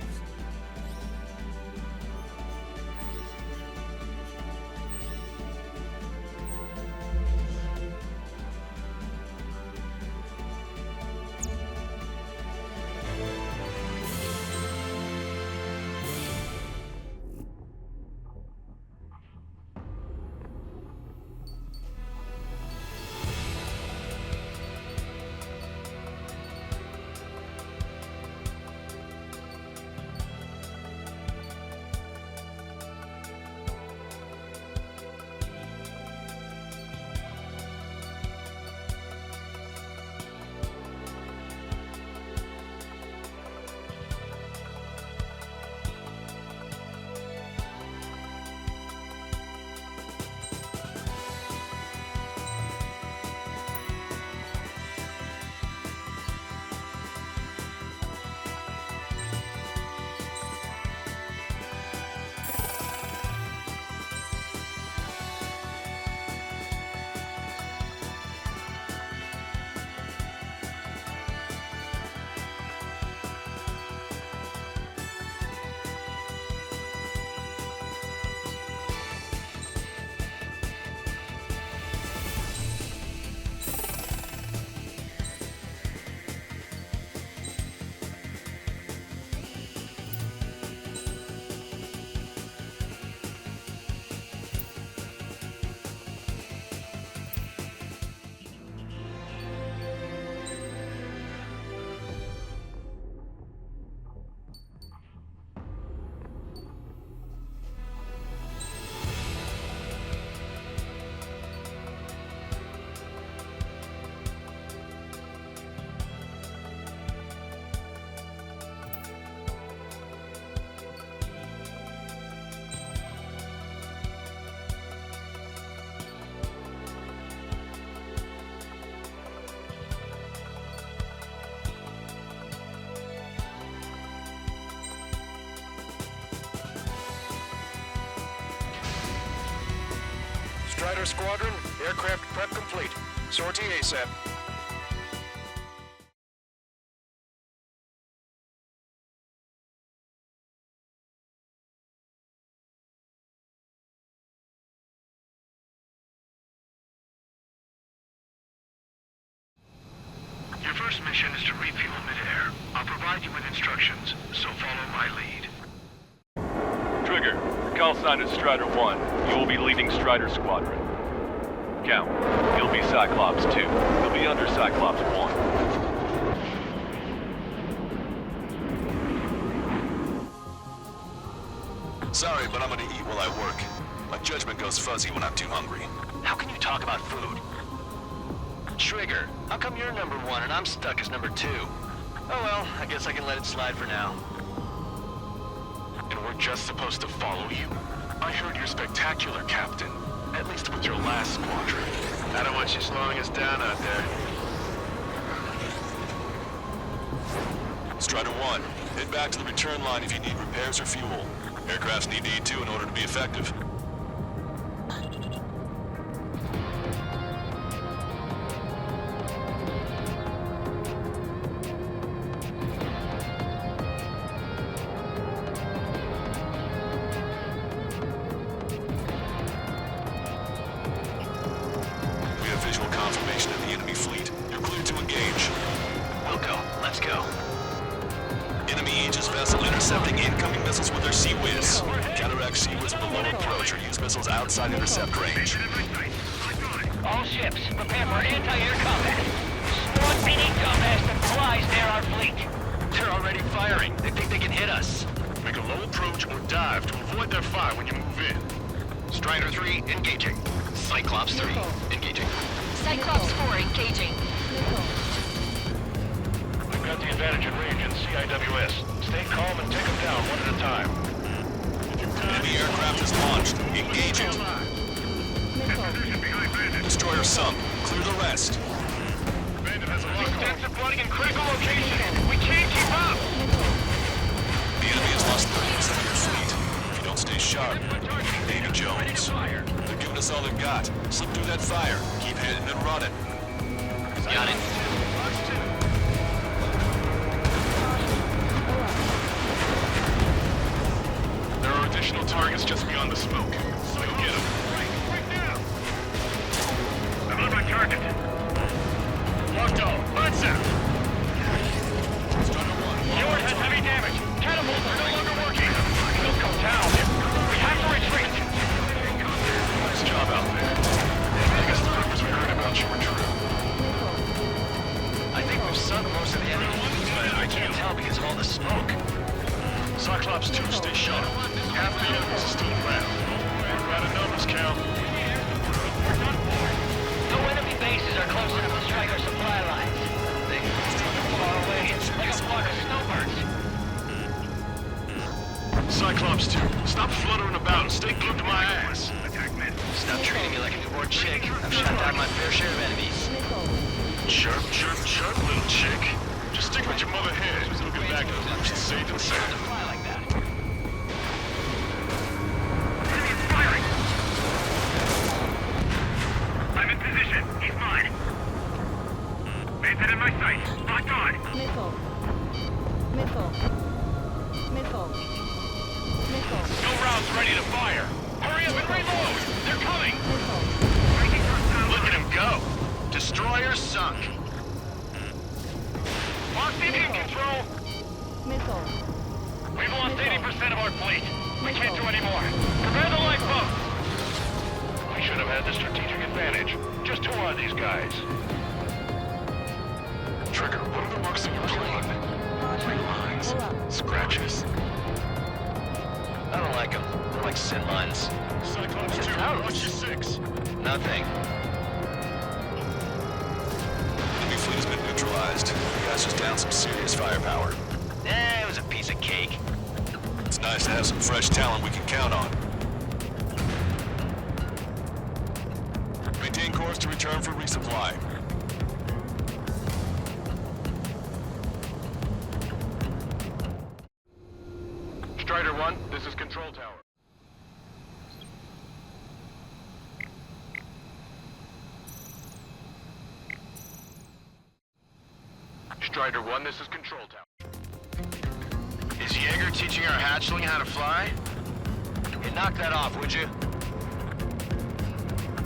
J: Strider Squadron, aircraft prep complete. Sortie ASAP.
I: Your first mission is to refuel midair. I'll provide you with instructions, so follow my lead.
T: Trigger, your call sign is Strider 1. You will be leading Strider Squadron. Count, you'll be Cyclops 2. You'll be under Cyclops 1.
G: Sorry, but I'm gonna eat while I work. My judgment goes fuzzy when I'm too hungry.
H: How can you talk about food? Trigger, how come you're number 1 and I'm stuck as number 2? Oh well, I guess I can let it slide for now.
I: And we're just supposed to follow you? I heard you're spectacular, Captain. At least with your last squadron. I don't want you slowing us down out there.
G: Strider 1, head back to the return line if you need repairs or fuel. Aircrafts need to eat too in order to be effective. We have visual confirmation of the enemy fleet. You're cleared to engage.
H: We'll go. Let's go.
G: Enemy Aegis vessel intercepting incoming missiles with their Sea Whiz. Counteract Sea Whiz with a low approach or use missiles outside intercept range.
H: All ships, prepare for anti-air combat. Squad BD combat that flies near our fleet. They're already firing. They think they can hit us.
I: Make a low approach or dive to avoid their fire when you move in.
H: Strider 3, engaging. Cyclops 3, engaging.
K: Cyclops 4 engaging.
I: We've got the advantage in range and CIWS. Stay calm and take them down one at a time.
G: Enemy aircraft is launched. Engage it. Destroyer sunk. Clear the rest.
I: Bandit has a extensive flooding in critical locations. We can't keep up.
G: The enemy has lost 30% of your fleet. If you don't stay sharp, Davy Jones. They're giving us all they've got. Slip through that fire. Keep hitting and running.
H: Got it.
I: There are additional targets just beyond the smoke. So go get them. Right now. I'm on my target. Locked on. Lights out. Fjord has heavy damage. Catapults are no longer working. We'll go down. We have to retreat. Nice job out there. I guess the rumors we heard about you were true.
H: I think we've sunk most of the enemy, but I can't tell because of all the smoke.
I: Cyclops 2, stay sharp. Half the enemies are still around. We're out of numbers, Cal.
H: No enemy bases are close enough to strike our supply lines. They far away, like a flock of snowbirds.
I: Cyclops 2, stop fluttering about and stay glued to my ass.
H: Stop treating me like a newborn chick. I've shot down my fair share of enemies.
I: Chirp, chirp, chirp, little chick. Just stick with your mother head. We'll get back to the roost safe and sound.
L: I'm in position. He's mine. Bandit in my sight. Locked on.
N: Missile. Missile. Missile. Missile.
I: No rounds ready to fire. Hurry up and reload. They're coming. Look at him go. Destroyer sunk. Lost engine control.
N: Missile.
I: We've lost 80% of our fleet. We can't do any more. Prepare the lifeboat. We should have had the strategic advantage. Just who are these guys? Trigger, what are the marks on your plane? Lines. Scratches.
H: I don't like them. They're like sin lines.
I: Cyclops 2, watch your 6.
H: Nothing.
G: Enemy fleet has been neutralized. You guys just down some serious firepower.
H: It was a piece of cake.
G: It's nice to have some fresh talent we can count on. Maintain course to return for resupply.
I: Strider 1, this is Control Tower.
J: Strider 1, this is Control Tower.
H: Is Jaeger teaching our hatchling how to fly? Hey, knock that off, would you?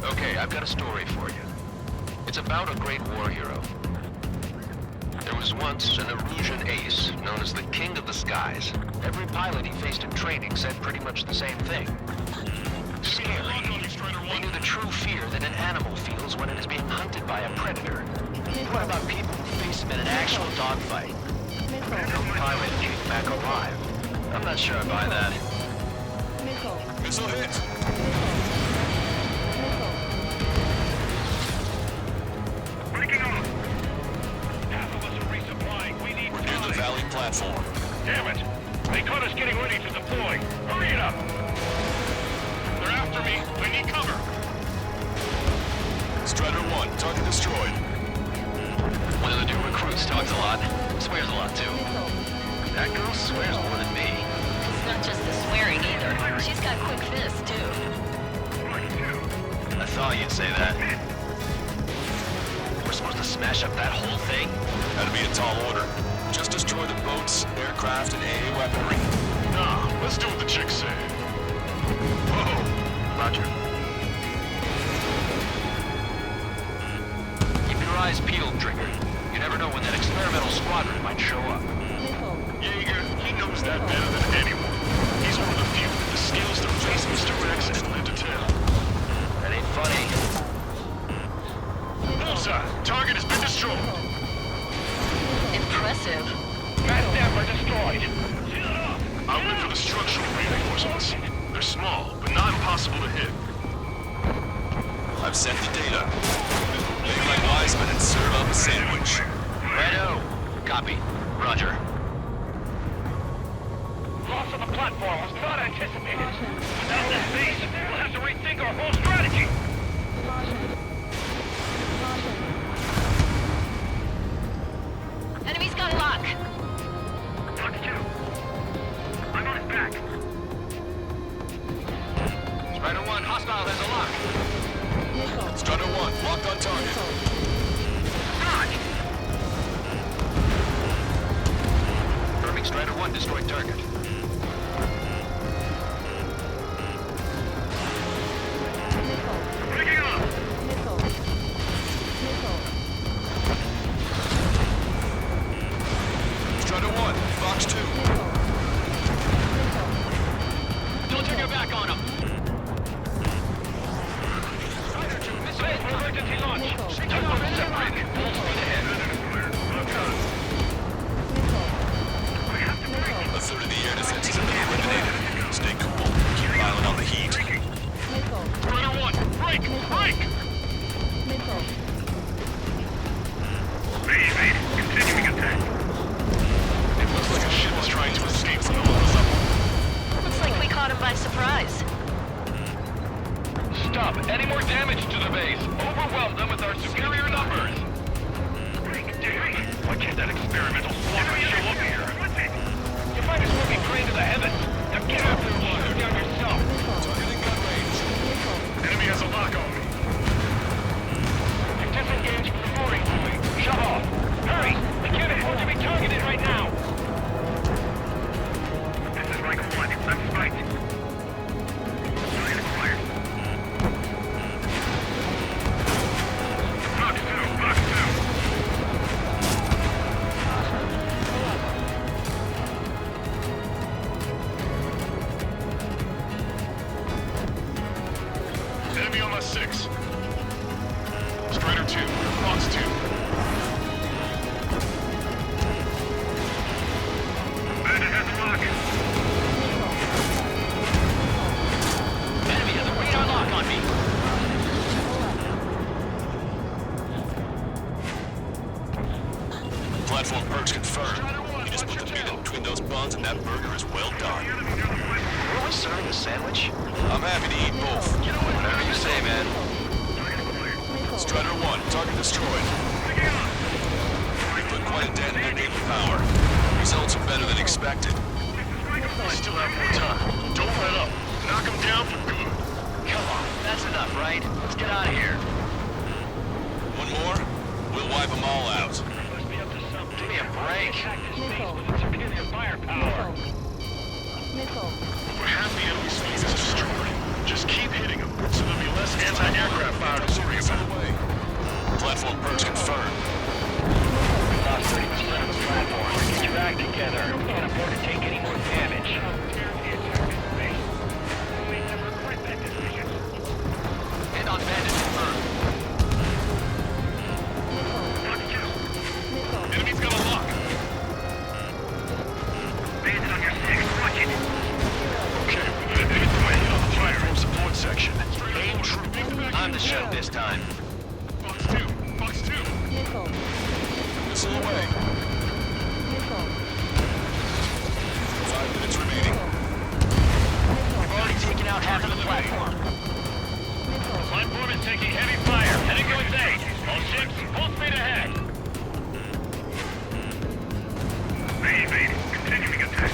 H: Okay, I've got a story for you. It's about a great war hero. There was once an Erusian ace known as the King of the Skies. Every pilot he faced in training said pretty much the same thing. Scary. They knew the true fear that an animal feels when it is being hunted by a predator. What about people who face him in an actual dogfight? No pilot came back alive. I'm not sure I buy that.
T: Missile hit!
L: Breaking off! Half of us are resupplying. We need
T: We're near the valley platform.
L: Damn it! They caught us getting ready to deploy. Hurry it up! They're after me. I need cover.
T: Strider 1, target destroyed.
H: One of the new recruits talks a lot. Swears a lot, too. That girl swears more than me.
K: It's not just the swearing either. She's got quick fists, too.
H: I thought you'd say that. We're supposed to smash up that whole thing?
T: That'd be a tall order. Just destroy the boats, aircraft, and AA weaponry.
J: Nah, let's do what the chicks say. Whoa!
H: Roger. Keep your eyes peeled, Trigger. You never know when that experimental squadron might show up.
J: Jaeger, he knows that better than anyone. He's one of the few with the skills to face Mr. Rex and live to tell.
H: That ain't funny.
J: Bullseye! Target has been destroyed.
K: Impressive.
L: Mass damper destroyed.
J: I'll look for the structural reinforcements. They're small, but not impossible to hit.
T: I've sent the data. Make like Wiseman and serve up a sandwich.
H: Righto. Copy. Roger.
L: Loss of the platform was not anticipated. Without this base, we'll have to rethink our whole strategy.
K: Enemy's got a lock.
L: Lock 2. I'm on his back.
H: Strider 1, hostile has a lock.
T: Strider 1, locked on target.
H: Confirming Strider 1 destroyed target.
L: Breaking off.
T: Strider 1, Fox 2.
H: Don't turn your back on him.
L: Strider 2, missile emergency launch. Touchdown separated. Full speed ahead.
T: A third of the air defenses have been eliminated. Stay cool. Keep piling on the heat.
L: Strider 1, break! Break! Easy. Continuing attack.
J: It looks like a ship is trying to escape from the level.
K: Looks like we caught him by surprise.
L: Stop any more damage to the base. Overwhelm them with our superior numbers. Why can't that experimental squadron show up here? You find a smoking crane to the heavens. Now get after him and shoot down yourself.
T: Targeting gun range.
L: Enemy has a lock on me. Disengage from the mooring buoy. Shove off. Hurry! We can't afford to be targeted right now. This is Riker 1. I'm spiked. Target acquired. Fox 2. Fox
J: 2. Enemy on my 6. Strider 2, Fox 2.
L: Bandit has a lock.
H: Enemy has a radar lock on me.
T: Platform perks confirmed. You just put the meat in between those buns and that burger is well done.
H: Were we serving a sandwich?
T: I'm happy to eat both.
H: Whatever you say, man.
T: Strider 1, target destroyed. We put quite a dent in their naval power. Results are better than expected.
J: We still have more time. Don't let up. Knock them down for good.
H: Come on, that's enough, right? Let's get out of here.
T: One more, we'll wipe them all out.
H: Give me
I: break.
N: Missile.
I: Superior firepower.
N: Missile.
J: Over half the enemy space is destroyed. Just keep hitting them, so there'll be less anti-aircraft fire to worry about.
G: Platform perch confirmed.
H: Lost 30% of the platform. Get your act together. Can't afford to take any more damage.
G: Hit on bandit confirmed.
J: Enemy's got a lock. Bandit on your 6, watch it. Okay, we're gonna hit the way on the platform support section. Aim true.
H: On the show this time.
J: Fox 2, Fox 2.
N: Missile.
J: Missile away.
N: Missile.
J: 5 minutes remaining.
H: We've already taken out half of the platform.
I: Platform is taking heavy fire. Heading to its aid. All ships, full speed ahead.
J: Evade. Continuing attack.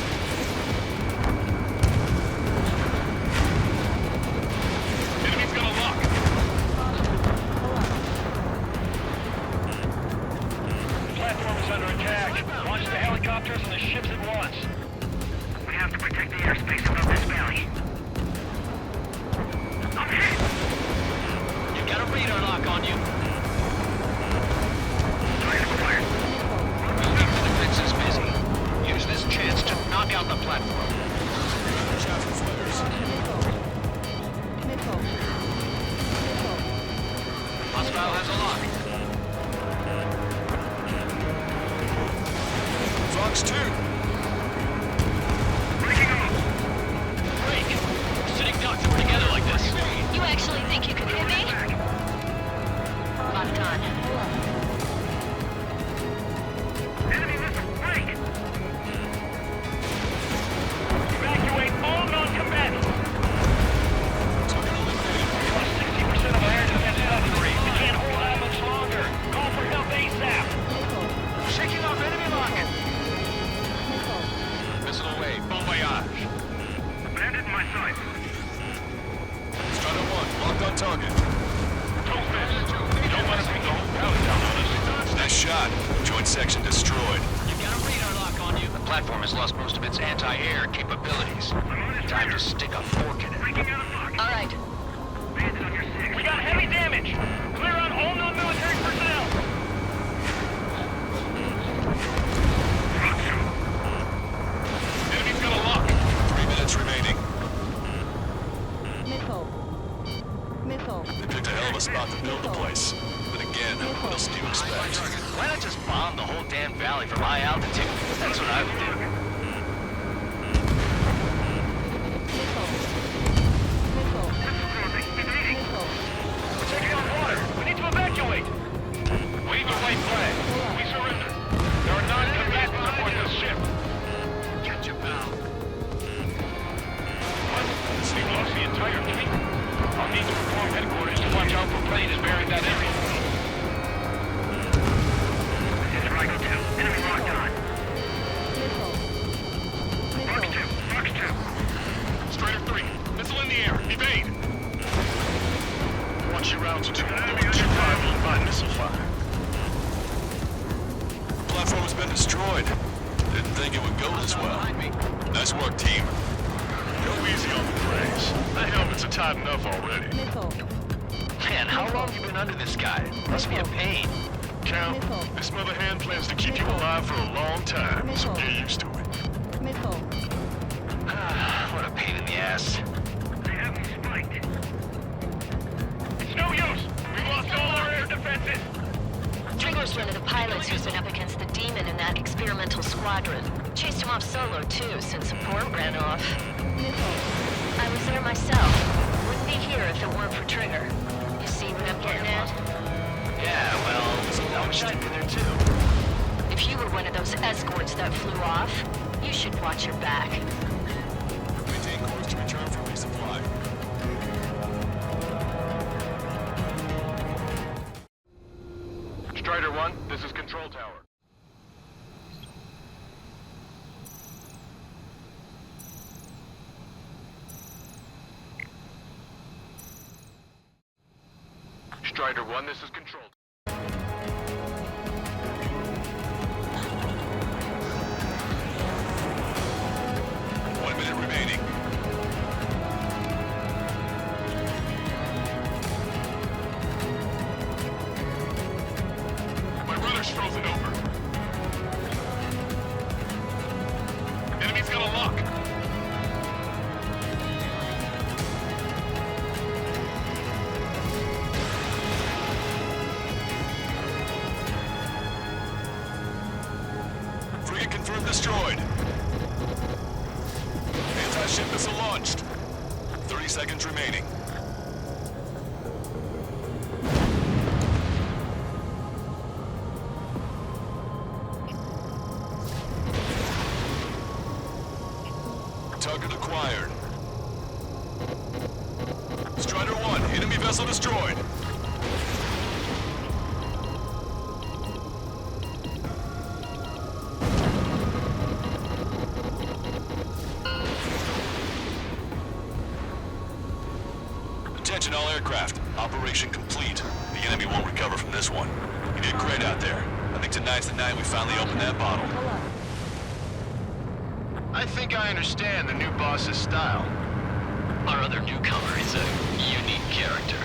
J: Enemy's got a lock.
I: The platform is under attack. Launch the helicopters and the ships at once.
L: We have to protect the airspace above this valley. I'm hit!
H: You've got a radar lock on you.
L: Target acquired.
H: The defense is busy. Use this chance to knock out the platform.
N: Missile.
H: Hostile has a lock.
J: Fox 2.
H: Break. Sitting ducks were together like this.
K: You actually think you can hit me? Locked on.
L: Enemy missile, break!
I: Evacuate all non-combatants. We lost 60% of our air defense weaponry. We can't hold out much longer. Call for help ASAP.
H: Shaking off enemy lock.
G: Missile away. Bon voyage.
L: Bandit in my sight.
J: Strider 1, locked on target.
I: Don't miss. You don't want to bring the whole valley down on us.
J: Nice shot. Joint section destroyed.
H: You've got a radar lock on you.
G: The platform has lost most of its anti-air capabilities. Time to stick a fork in it.
L: Breaking out of lock.
K: All right.
L: Bandit on your 6.
I: We got heavy damage. Clear out all non-military personnel.
J: Enemy's got a lock. 3 minutes remaining.
N: Missile. Missile.
J: They picked a hell of a spot to build the place. But again, what else do you expect?
H: Why not just bomb the whole damn valley from high altitude? That's what I would do.
N: Missile. Missile.
I: We're taking on water. We need to evacuate. Wave the white flag. We surrender. There are non-combatants aboard this ship.
H: Catch you, pal.
I: What? We lost the entire fleet? I'll need to inform headquarters to watch out for planes bearing that area.
L: This is Rhino 2. Enemy locked on. Fox 2. Fox 2.
J: Strider 3, missile in the air. Evade. Watch your rounds, 2. Too liable by missile fire. Platform has been destroyed. Didn't think it would go this well. Nice work, team. Go easy on the praise. The helmets are tight enough already.
H: Man, how long have you been under this guy? Must be a pain.
J: Count, this mother hand plans to keep you alive for a long time, so get used to it.
N: Missile.
H: What a pain in the ass.
L: They have me spiked.
I: It's no use. We lost all our air defenses.
K: Trigger's one of the pilots who's been up against the demon in that experimental squadron. Chased him off solo, too, since support ran off. I was there myself. Wouldn't be here if it weren't for Trigger. You see what I'm getting at?
H: Yeah, well, I wish I'd been there too.
K: If you were one of those escorts that flew off, you should watch your back.
J: Maintain course to return for resupply.
T: Strider 1, this is Control Tower. Strider 1, this is Control.
I: Enemy's got a lock. Frigate confirmed destroyed. Anti-ship missile launched. 30 seconds remaining. Target acquired. Strider 1, enemy vessel destroyed. Attention all aircraft. Operation complete. The enemy won't recover from this one. You did great out there. I think tonight's the night we finally open that bottle.
H: I think I understand the new boss's style. Our other newcomer is a unique character.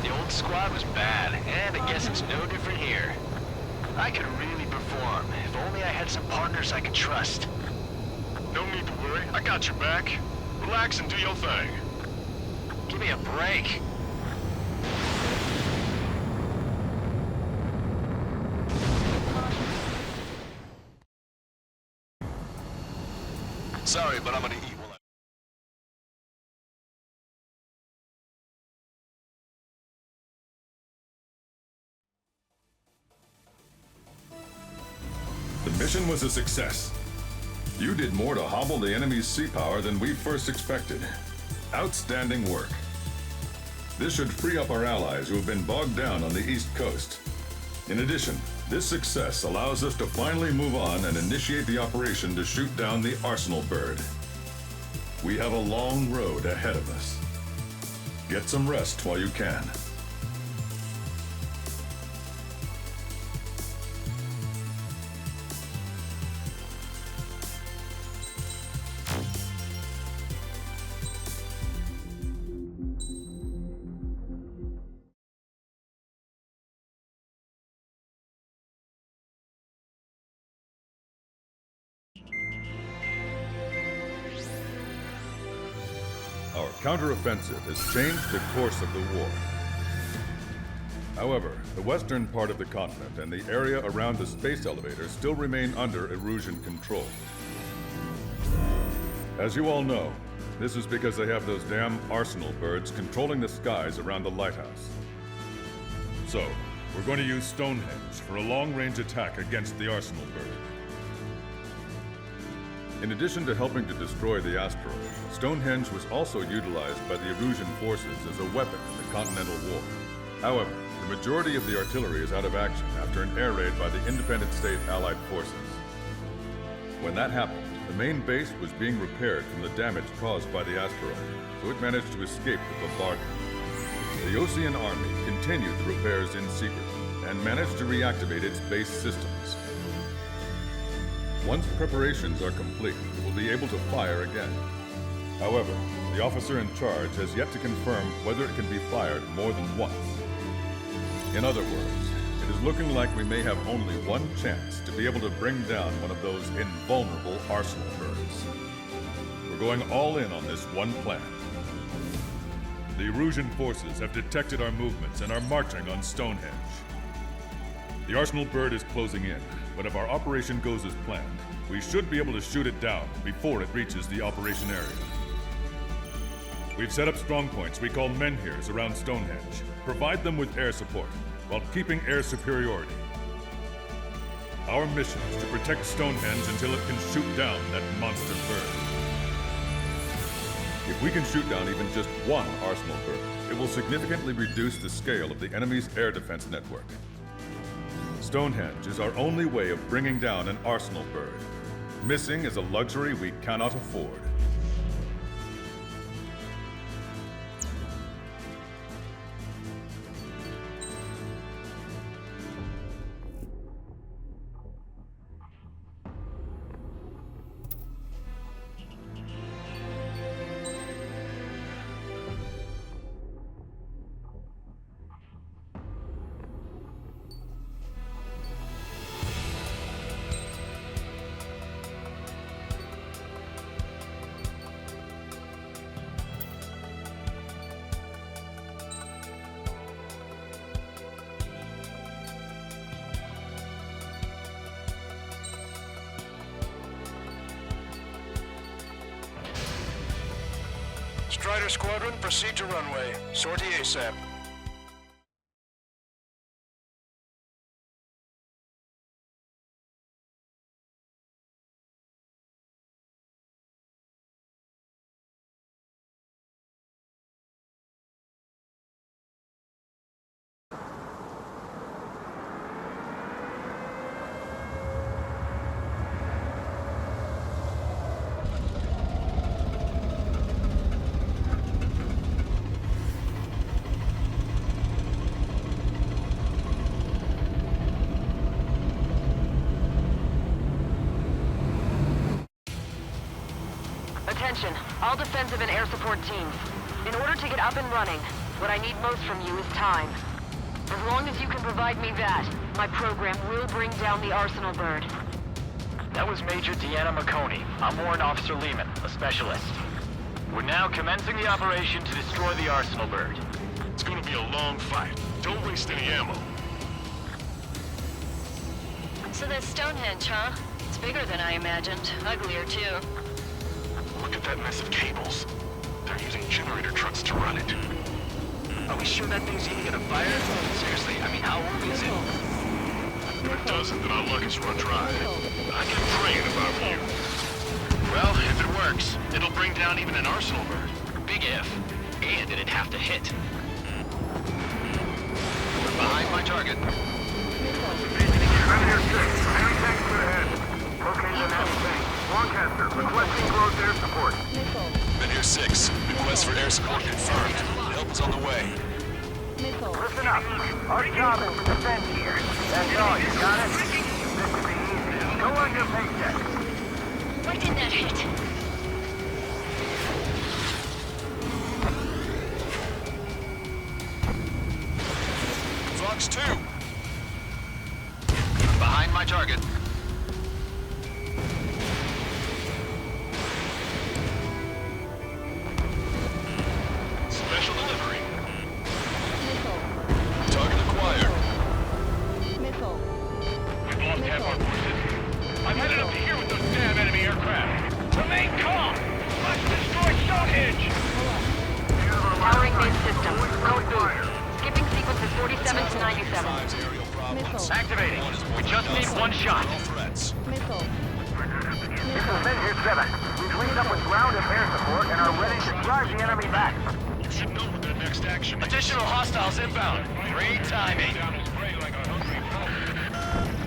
H: The old squad was bad, and I guess it's no different here. I could really perform, if only I had some partners I could trust.
I: No need to worry. I got your back. Relax and do your thing.
H: Give me a break.
I: Sorry, but I'm gonna eat while
U: The mission was a success. You did more to hobble the enemy's sea power than we first expected. Outstanding work. This should free up our allies who have been bogged down on the East Coast. In addition, this success allows us to finally move on and initiate the operation to shoot down the Arsenal bird. We have a long road ahead of us. Get some rest while you can. Our counteroffensive has changed the course of the war. However, the western part of the continent and the area around the space elevator still remain under Erusian control. As you all know, this is because they have those damn Arsenal birds controlling the skies around the lighthouse. So, we're going to use Stonehenge for a long-range attack against the Arsenal bird. In addition to helping to destroy the asteroid, Stonehenge was also utilized by the Erusian forces as a weapon in the Continental War. However, the majority of the artillery is out of action after an air raid by the independent state Allied forces. When that happened, the main base was being repaired from the damage caused by the asteroid, so it managed to escape the bombardment. The Osean Army continued the repairs in secret and managed to reactivate its base systems. Once preparations are complete, it will be able to fire again. However, the officer in charge has yet to confirm whether it can be fired more than once. In other words, it is looking like we may have only one chance to be able to bring down one of those invulnerable Arsenal birds. We're going all in on this one plan. The Erusian forces have detected our movements and are marching on Stonehenge. The Arsenal bird is closing in, but if our operation goes as planned, we should be able to shoot it down before it reaches the operation area. We've set up strong points we call menhirs around Stonehenge. Provide them with air support, while keeping air superiority. Our mission is to protect Stonehenge until it can shoot down that monster bird. If we can shoot down even just one Arsenal bird, it will significantly reduce the scale of the enemy's air defense network. Stonehenge is our only way of bringing down an Arsenal bird. Missing is a luxury we cannot afford.
J: Strider Squadron, proceed to runway. Sortie ASAP.
K: Attention, all defensive and air support teams. In order to get up and running, what I need most from you is time. As long as you can provide me that, my program will bring down the Arsenal bird.
H: That was Major Deanna McConey. I'm Warrant Officer Lehman, a specialist. We're now commencing the operation to destroy the Arsenal bird.
J: It's gonna be a long fight. Don't waste any ammo.
K: So that's Stonehenge, huh? It's bigger than I imagined. Uglier, too.
J: Look at that mess of cables. They're using generator trucks to run it.
H: Are we sure that thing's even gonna fire? Seriously, I mean, how old is it?
J: If it doesn't, then our luck is run dry. I'd get praying if I were you.
H: Well, if it works, it'll bring down even an Arsenal bird. Big if. And it'd have to hit. We're behind my target.
L: Commander 6, enemy tank put ahead. Located an enemy tank. Lancaster, requesting close air support.
J: Men here 6. Request for air support confirmed. Help is on the way.
L: Listen up. Our job is to defend here. That's all, you got it? This should be easy. Go on your paycheck.
K: Why didn't that hit?
J: Fox 2.
H: Behind my target.
J: Special delivery. Target acquired.
N: Missile.
I: We've lost half our forces. I'm headed up to here with those damn enemy aircraft. Remain calm! Let's destroy Stonehenge!
K: Powering main system. Go through. Skipping sequence is 47 to 97.
N: Missile.
H: Activating. We just need one shot.
N: Missile.
L: This is Men here 7. We've linked up with ground and air support and are ready to drive the enemy back.
J: You should know what their next action is.
H: Additional hostiles inbound. Great timing.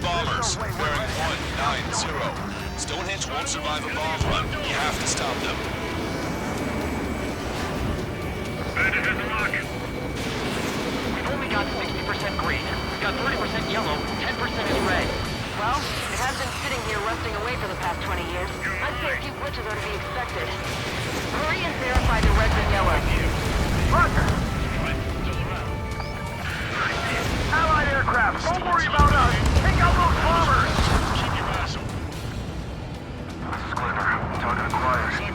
J: Bombers, bearing 190. Stonehenge won't survive a bomb run. You have to stop them.
H: We've only got 60% green. We've got 30% yellow, 10% is red.
K: Well, it has been sitting here rusting away for the past 20 years. I'd say a few glitches are to be expected. Hurry and verify the reds and yellows.
L: Roger. Allied aircraft, don't worry about us. Take out those bombers.
J: Keep your eyes open.
L: This is Glitter. Target acquired. This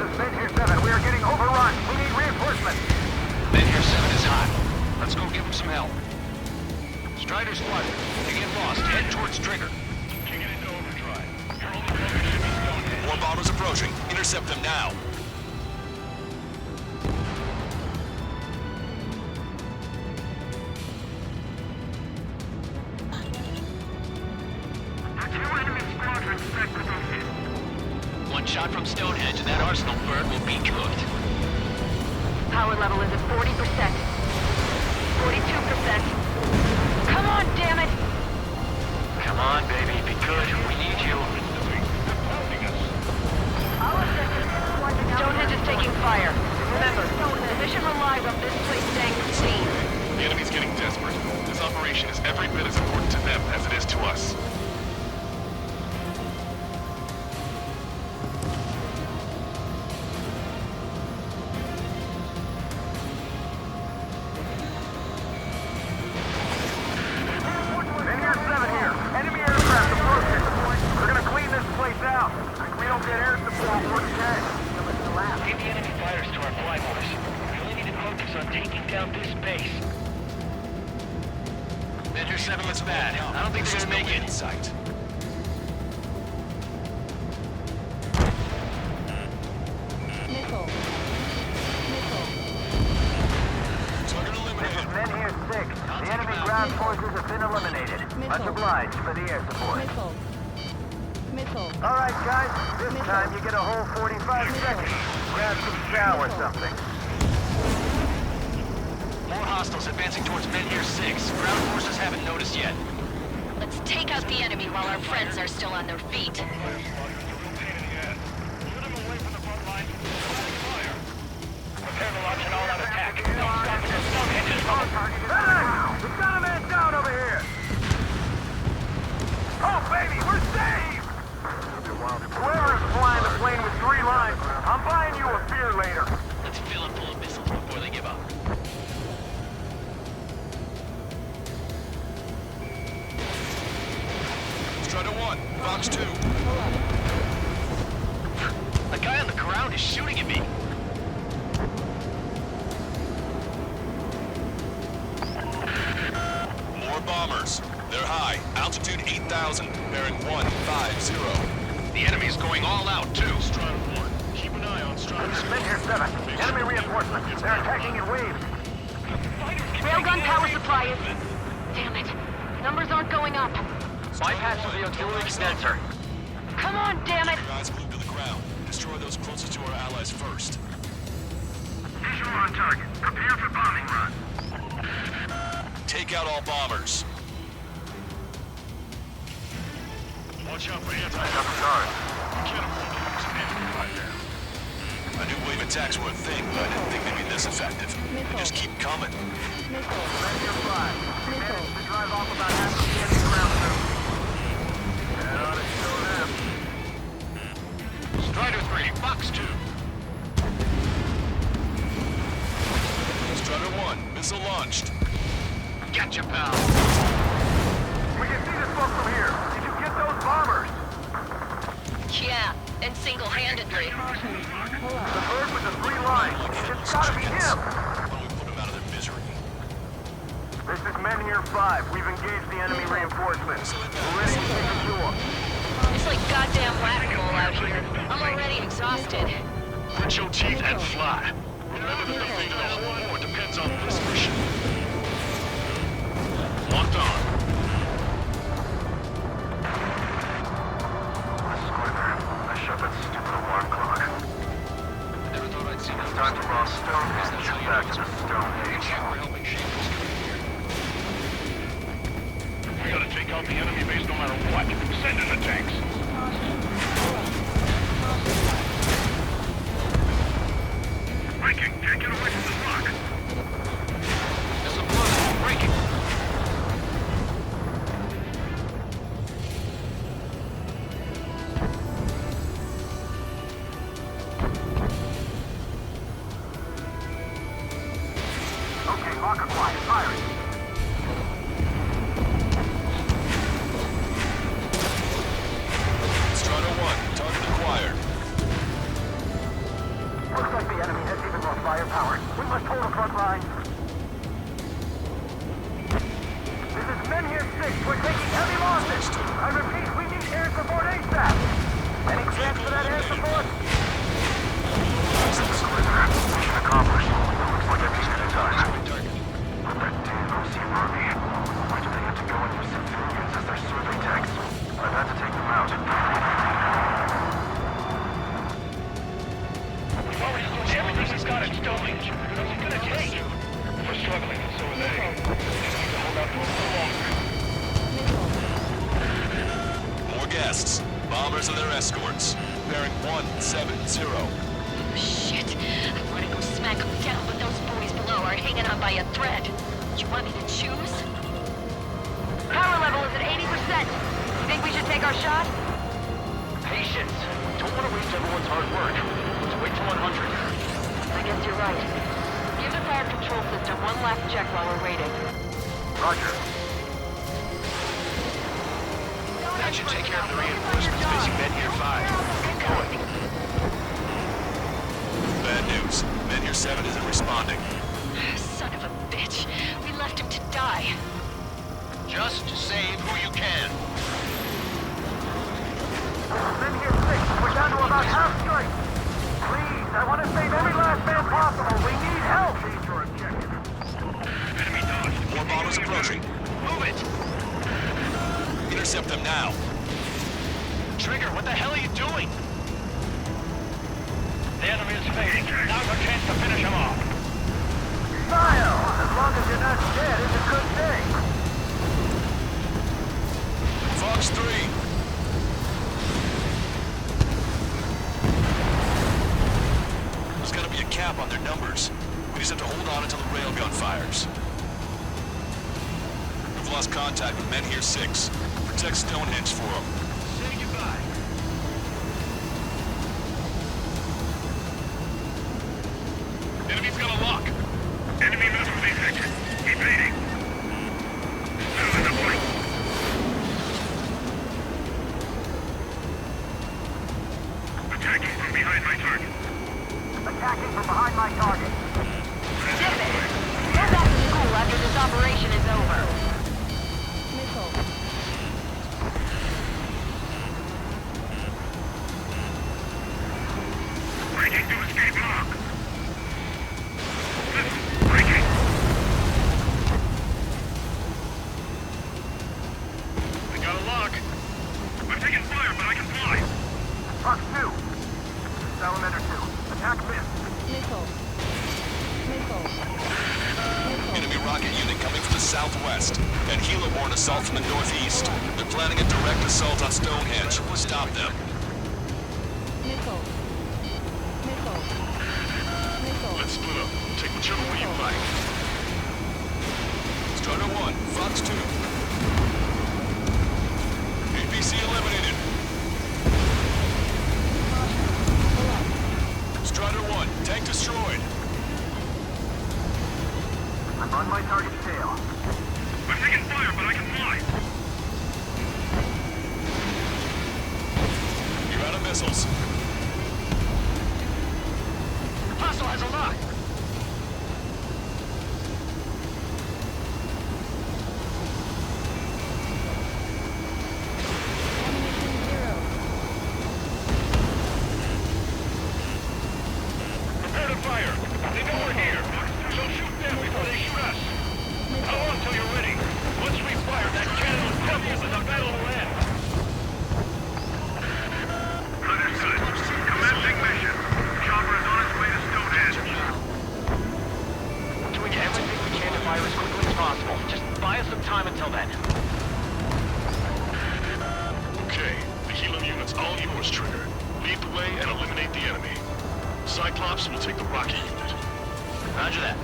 L: is Men here 7. We are getting overrun. We need reinforcements.
H: Men here 7 is hot. Let's go give him some help. Strider Squadron, if you get lost, head towards Trigger.
J: Kicking into overdrive. Your only focus should be Stonehenge. More bombers approaching. Intercept them now.
H: One shot from Stonehenge and that Arsenal bird will be cooked.
K: Power level is at 40%. 42%. Come on, damn it!
H: Come on, baby, be good. We need you.
K: Stonehenge is taking fire. Remember, the mission relies on this place staying pristine.
J: The enemy's getting desperate. This operation is every bit as important to them as it is to us.
L: Men here 7 here. Enemy aircraft approaching. We're gonna clean this place out. If we don't get air support, we're dead.
I: Get the enemy fighters to our flyboys. We only need to focus on taking down this base.
H: Men here 7 looks bad. I don't think they're gonna make it.
J: Sight.
L: ground forces have been eliminated. Much obliged for the air support.
N: Missile.
L: All right, guys. This time you get a whole 45 seconds. Grab some chow or something.
H: More hostiles advancing towards Menhir 6. Ground forces haven't noticed yet.
K: Let's take out the enemy while our friends are still on their feet.
L: Prepare to launch an all-out attack. Don't stop until smoke hinges from it. We've got a man down over here! Oh, baby, we're saved! Whoever is flying the plane with 3 lines, I'm buying you a beer later.
H: Let's fill it full of missiles before they give up.
G: Strider 1, Fox 2.
H: A guy on the ground is shooting at me.
G: More bombers. They're high. Altitude 8,000. Bearing 150.
H: The enemy's going all out, too. Strider 1, keep an eye on Strider 2.
L: This is Menhir 7. Enemy reinforcements. They're attacking in waves.
K: Railgun power supply is... Damn it. Numbers aren't going up.
H: Bypass the auxiliary condenser.
K: Come on, damn it!
G: Eyes glued to the ground. Destroy those closest to our allies first.
L: Visual on target. Prepare for bombing run.
G: Take out all bombers.
L: Watch out for anti-guard.
G: I knew wave attacks were a thing, but I didn't think they'd be this effective. They just keep coming.
L: Menhir 5. We managed to drive off about half of the enemy ground troops. That ought to show them.
H: Strider 3, Fox 2.
G: Strider 1, missile launched.
H: Gotcha, pal.
L: We can see this smoke from here. Did you get those bombers?
K: Yeah, and single-handedly.
L: The bird with the 3 lines. It's gotta be him.
G: Why don't we put them out of their misery?
L: This is Menhir 5. We've engaged the enemy reinforcements. We're ready to take the shore.
K: It's like goddamn whack-a-mole out here. I'm already exhausted.
I: Grit your teeth and fly. Remember that the fate of the whole war depends on this mission. Locked on.
L: Squidward, I shut that stupid alarm clock.
H: Never thought I'd see
L: It's time to cross Stonehenge. Back to the Stonehenge.
I: We gotta take out the enemy base no matter what. Send in the tanks.
L: Breaking! Can't get away from this lock!
H: There's a buzz breaking.
L: Okay, lock acquired. Firing.
G: Strider 1, target acquired.
L: Looks like the enemy has even more firepower. We must hold the front line. This is Menhir 6. We're taking heavy losses. I repeat, we need air support ASAP. Any chance for that air support? Mission accomplished. Looks like I've taken the time. That damn OC army. Why do they have to go in for civilians as their survey techs? I've had to take them out.
I: Everything we've got at Stonehenge. What's it gonna take? We're struggling, and so are they. We just need to hold out for a little longer.
G: More guests. Bombers and their escorts. Bearing 170.
K: Shit. I want to go smack them down, but those boys below are hanging on by a thread. You want me to choose? Power level is at 80%. You think we should take our shot?
H: Patience. Don't want to waste everyone's hard work. Let's wait till 100.
K: I guess you're right. Give the fire control system one last check while we're waiting.
L: Roger.
H: That should take care of the reinforcements facing Menhir 5. Keep going.
G: Bad news. Menhir 7 isn't responding.
K: Son of a bitch. We left him to die.
H: Just save who you can.
L: Menhir 6. We're down to about half strength. Please, I want to save every last man possible. We need help. Change your objective.
G: More bombers approaching.
H: Move it!
G: Intercept them now.
H: Trigger, what the hell are you doing? The enemy is fading. Now's our chance to finish him off.
L: Smile! As long as you're not dead, it's a good thing.
G: Fox 3. There's gotta be a cap on their numbers. We just have to hold on until the railgun fires. We've lost contact with men here 6. Protect Stonehenge for them.
H: Say goodbye.
J: Enemy's got a lock. Enemy missile detected. Evading. Still in the point. Attacking from behind my target.
L: Attacking from behind my target.
K: Get it! Go back to school after this operation is over.
N: Missile.
J: Breaking to escape lock. Breaking. I got a lock. I'm taking fire, but I can fly.
L: Fox 2. Salamander 2. Attack missed.
N: Missile. Missile.
G: Enemy rocket unit coming from the southwest. And helo-borne assault from the northeast. They're planning a direct assault on Stonehenge. Stop them.
N: Missile. Missile. Missile.
J: Let's split up. Take whichever way you like.
G: Strider 1, Fox 2. APC eliminated. Strider 1, tank destroyed.
L: I'm on my target's tail.
J: I'm taking fire, but I can fly.
G: You're out of missiles.
H: Hostile has a lock.
J: Prepare to fire. They know we're here. So shoot them before they shoot us. How long till you're ready? Once we fire, that cannon will tell you when the battle will end. Understood. Commencing mission. Chopper is on its way to Stonehenge.
H: We're doing everything we can to fire as quickly as possible. Just buy us some time until then.
J: Okay, the helium unit's all yours, Trigger. Lead the way and eliminate the enemy. Cyclops will take the rocket unit.
H: Roger that.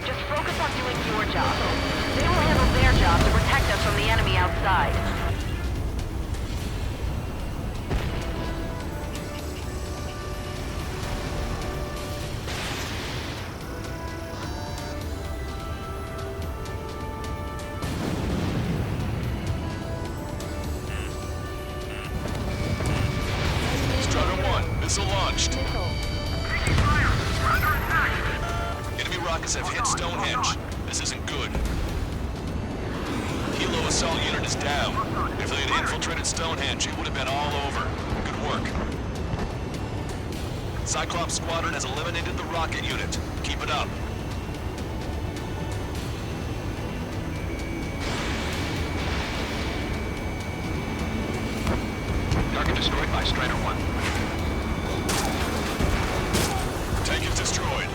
K: Just focus on doing your job. They will handle their job to protect us from the enemy outside.
G: Strider 1, missile launched. Enemy rockets have hit Stonehenge. This isn't good. Helo assault unit is down. If they had infiltrated Stonehenge, it would have been all over. Good work. Cyclops Squadron has eliminated the rocket unit. Keep it up.
H: Target destroyed by Strider 1.
G: Tank is destroyed.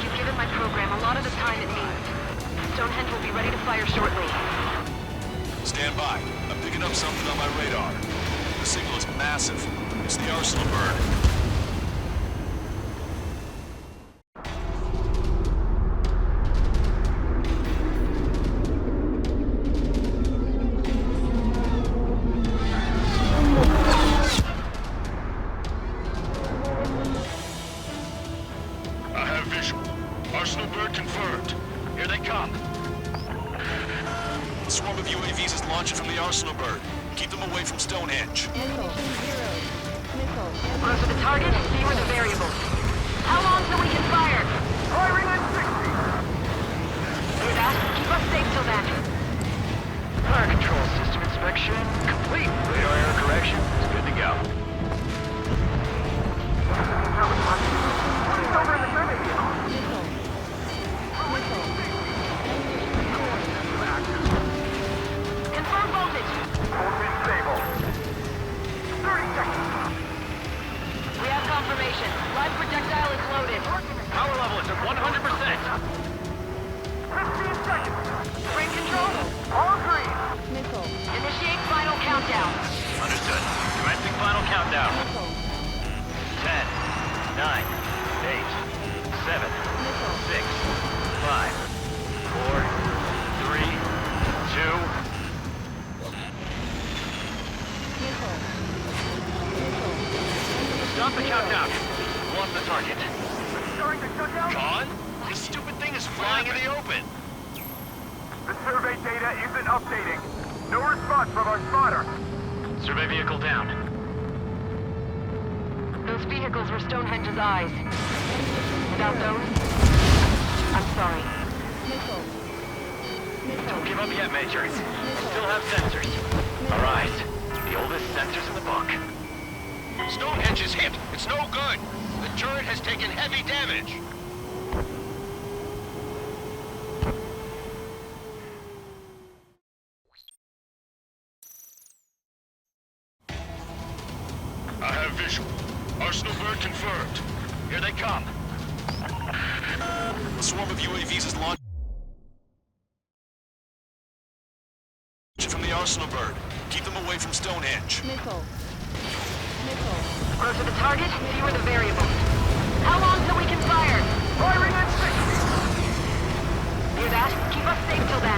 K: You've given my program a lot of the time it needs. Stonehenge will be ready to fire shortly.
G: Stand by. I'm picking up something on my radar. The signal is massive. It's the arsenal bird.
J: I have visual. Arsenal bird confirmed. Here they come.
G: A swarm of UAVs is launching from the arsenal bird. Keep them away from Stonehenge.
N: Missile.
K: Closer the target, fewer the variables. How long till we can fire?
L: Firing at 60.
H: countdown. 10, 9, 8, 7, 6, 5, 4, 3, 2. Stop the countdown. Lost the target.
L: Starting to shut down?
H: Gone? This stupid thing is flying in the open.
L: The survey data isn't updating. No response from our spotter.
H: Survey vehicle down.
K: Those vehicles were Stonehenge's eyes. Without those, I'm sorry.
H: Don't give up yet, Major. We still have sensors. Our eyes. The oldest sensors in the book.
I: Stonehenge is hit. It's no good. The turret has taken heavy damage.
J: I have visual. Arsenal bird confirmed.
H: Here they come.
G: A swarm of UAVs is launched from the Arsenal bird. Keep them away from Stonehenge.
N: Missile.
K: Closer to target, fewer the variables. How long till we can fire?
L: Firing at 60!
K: Hear that? Keep us safe till then.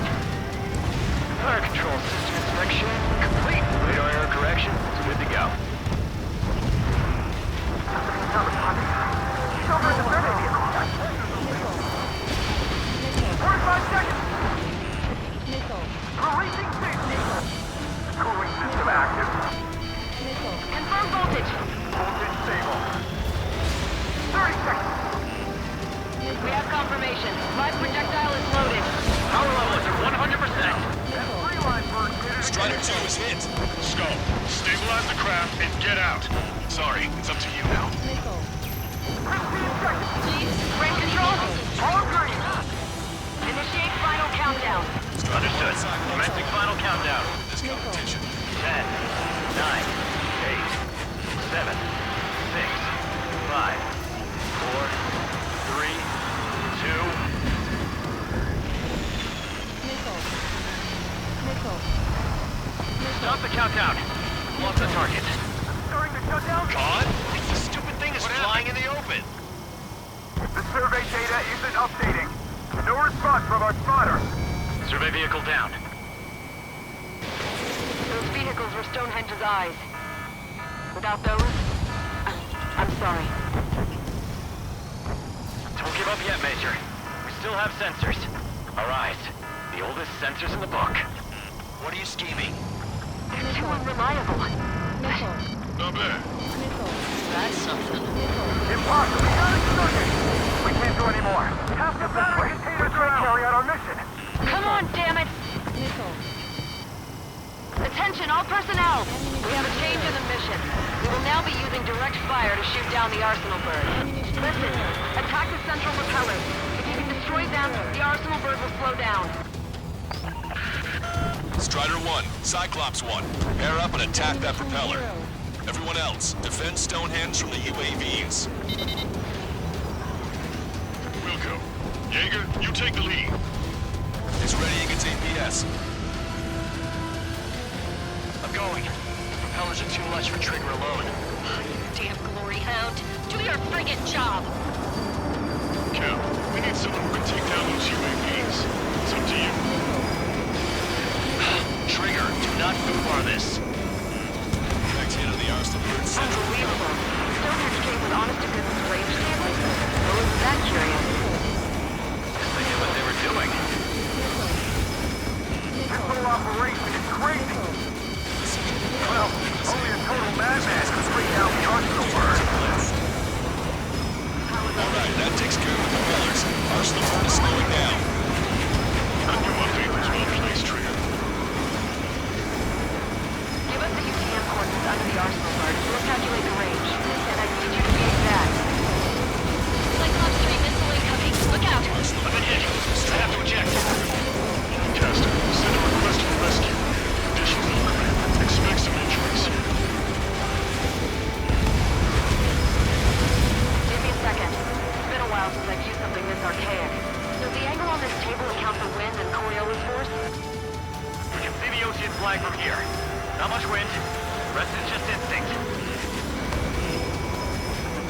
H: Fire control system inspection complete. Radar error correction is good to go.
L: He's over at the survey vehicle. 45 seconds! Releasing safety! Cooling system active.
K: Confirm voltage.
L: Voltage stable. 30 seconds.
K: We have confirmation. Live projectile is loaded.
H: Power level is at 100%.
G: Strider 2 is hit.
J: Skull, stabilize the craft and get out.
G: Sorry, it's up to you now.
L: 15 seconds.
K: Range control.
L: All green.
K: Initiate final countdown.
H: Understood. Commencing final countdown.
G: This competition.
H: 10, 9, 8, 7, 6, 5, 4, 3, 2. Stop the countdown. Lost the target.
L: Starting to shut down?
H: Gone? This stupid thing is flying in the open.
L: The survey data isn't updating. No response from our spotter.
H: Survey vehicle down.
K: Those vehicles were Stonehenge's eyes. Without those, I'm sorry.
H: Don't give up yet, Major. We still have sensors. Our eyes. The oldest sensors in the book. What are you scheming?
K: They're too unreliable.
J: Not bad.
K: That's something.
L: Impossible. We got it. We can't do any more. Half the battery containers are out. Carry out our mission.
K: Come on, damn it! Attention, all personnel! We have a change in the mission. We will now be using direct fire to shoot down the Arsenal bird. Listen, attack the central repellers. If you can destroy them, the Arsenal bird will slow down.
G: Strider 1, Cyclops 1. Pair up and attack that propeller. Everyone else, defend Stonehenge from the UAVs.
J: Wilco. Jaeger, you take the lead.
G: It's readying its APS.
H: I'm going. The propellers are too much for Trigger alone.
K: Damn glory hound. Do your friggin' job!
J: Cap, we need someone who can take down those UAVs. It's up to you.
H: Trigger, do not foobar this.
G: Next hit on the Arsenal bird center.
K: Unbelievable. Stonehenge came with honest-to-goodness range tables? I wasn't that curious.
H: They knew what they were doing.
L: This whole operation is crazy. Well, only a total madman could bring down the Arsenal bird.
G: Alright, that takes care of the propellers. Arsenal bird is slowing down.
J: Your update was well placed, Trigger.
K: Give us the UTM coordinates under the Arsenal bird. We'll calculate the range. And I need you to be exact. Cyclops 3 missile incoming. Look out!
H: I've been hit. I have to eject.
J: Caster, send a request for rescue. Conditions look grim. Expect some injuries.
K: Give me a second. It's been a while since I've used something this archaic. Does the angle on this table account for wind and Coriolis force?
H: We can see the ocean flag from here. Not much wind. Rest is just instinct.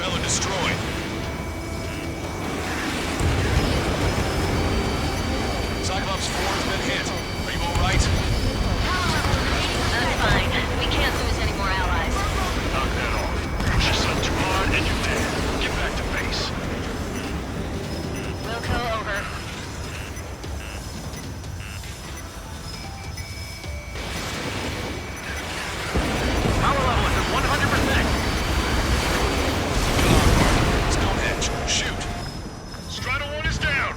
I: propeller destroyed. Cyclops 4 has been hit. Are you alright?
K: I'm fine. We can't lose any more allies.
I: Knock that off. Push yourself too hard and you're dead. Get back to base.
K: Wilco, over.
I: Power level is at 100%. Stonehenge, shoot. Strider 1 is down.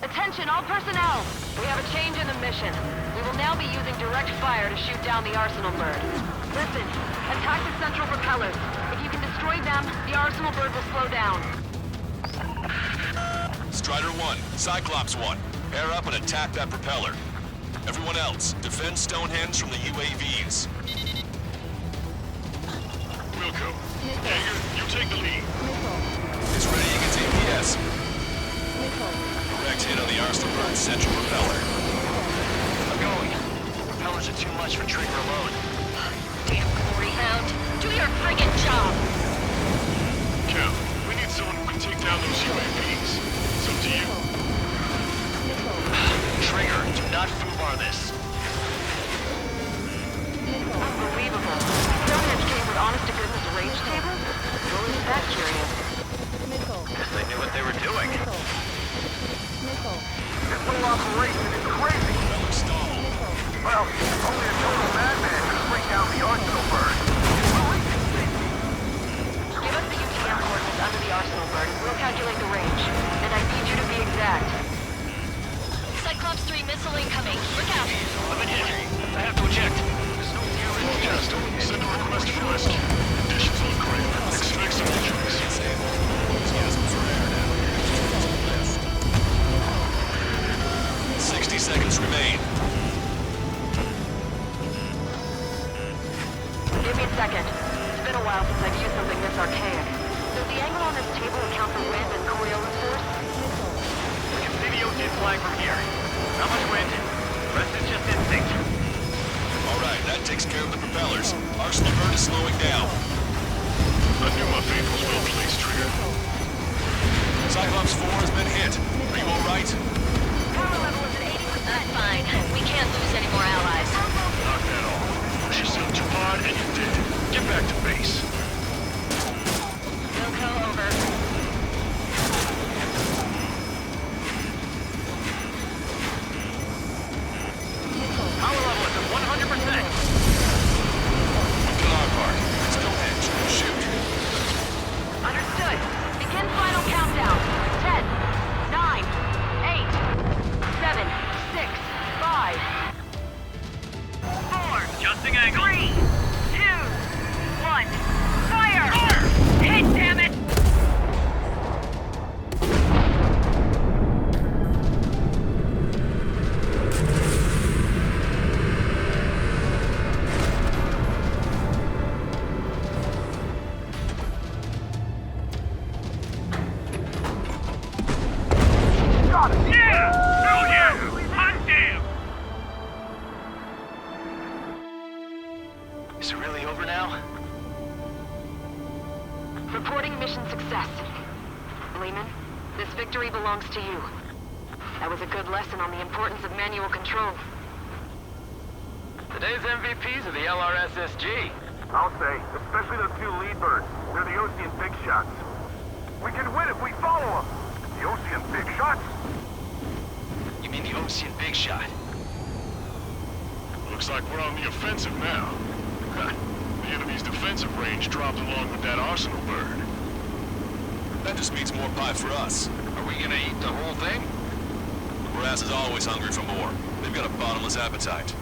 M: Attention, all personnel! We have a change in the mission. We will now be using direct fire to shoot down the Arsenal bird. Listen, attack the central propellers. If you can destroy them, the Arsenal bird will slow down.
I: Strider 1, Cyclops 1. Pair up and attack that propeller. Everyone else, defend Stonehenge from the UAVs. Wilco, Jaeger, you take the lead. It's readying its APS. Direct hit on the Arsenal bird's central propeller.
H: I'm going. Propellers are too much for Trigger alone.
K: Damn glory hound. Do your friggin' job!
I: Cal, we need someone who can take down those UAVs. It's up to you.
H: Trigger, do not foobar this.
M: Unbelievable. Stonehenge came with honest-to-goodness range tables? Well, isn't that curious?
H: Guess they knew what they were doing.
L: This whole operation is crazy. Well, only a total madman could bring down the Arsenal bird.
M: Give us the UTM coordinates under the Arsenal bird, and we'll calculate the range. And I need you to be exact.
K: Cyclops 3 missile incoming. Look out!
H: I've been hit. I have to eject. There's no gear in the
I: Just send a request for rescue. Conditions look great. Extract some injuries. Enthusiasm for air now. 60 seconds remain.
M: Give me a second. It's been a while since I've used something this archaic. Does the angle on this table account for wind and Coriolis force?
L: We can see the ocean flag from here. Not much wind. Rest is just instinct.
I: Alright, that takes care of the propellers. Arsenal bird is slowing down. I knew my fate was well placed, Trigger. Cyclops 4 has been hit. Are you alright?
K: Power level is at 80%. I'm fine. We can't lose any more allies.
I: Knock that off. Push yourself too hard and you're dead. Get back to base.
K: Wilco, over.
L: Power level is at 100%.
I: Wicked part. Stonehenge, shoot.
M: Understood. Begin final countdown. 10, 9, 8, 7, 6, 5, 4,
L: Adjusting angle.
M: 3, 2, 1. Fire! Hit, damn it!
L: Got it! Yeah! Hell yeah! Hot damn!
H: Is it really over now?
M: Reporting mission success. Lehman, this victory belongs to you. That was a good lesson on the importance of manual control.
L: Today's MVPs are the LRSSG. I'll say, especially those two lead birds. They're the Ocean big shots. We can win if we follow them. The Ocean big shots?
H: You mean the Ocean Big Shot?
I: Looks like we're on the offensive now. The enemy's defensive range dropped along with that Arsenal bird. That just means more pie for us.
H: Are we gonna eat the whole thing?
I: Brass is always hungry for more. They've got a bottomless appetite.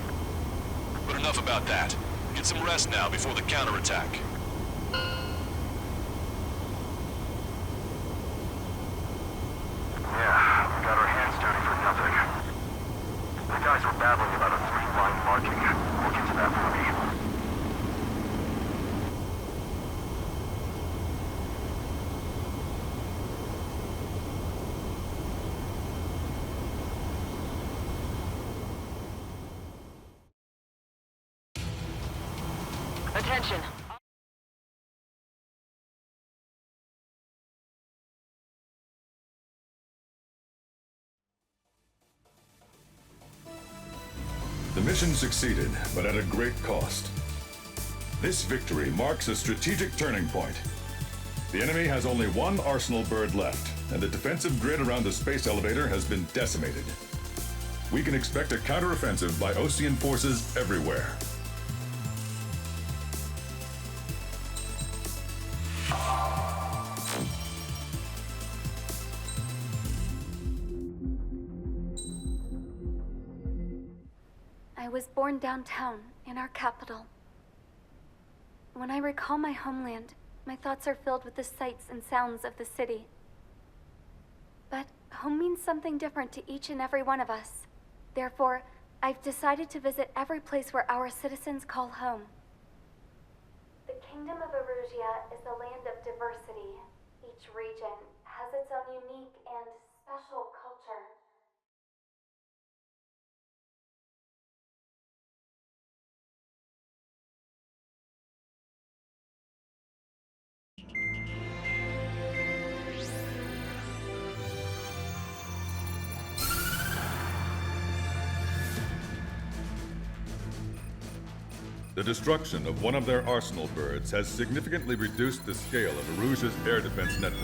I: But enough about that. Get some rest now before the counterattack.
L: Yeah, we got our hands dirty for nothing. The guys were babbling about a 3-line marking. We'll get to that movie.
M: Attention.
U: The mission succeeded, but at a great cost. This victory marks a strategic turning point. The enemy has only one arsenal bird left, and the defensive grid around the space elevator has been decimated. We can expect a counteroffensive by Osean forces everywhere.
C: I was born downtown, in our capital. When I recall my homeland, my thoughts are filled with the sights and sounds of the city. But home means something different to each and every one of us. Therefore, I've decided to visit every place where our citizens call home. The Kingdom of Erusia is a land of diversity. Each region has its own unique and special culture.
U: The destruction of one of their arsenal birds has significantly reduced the scale of Erusia's air defense network.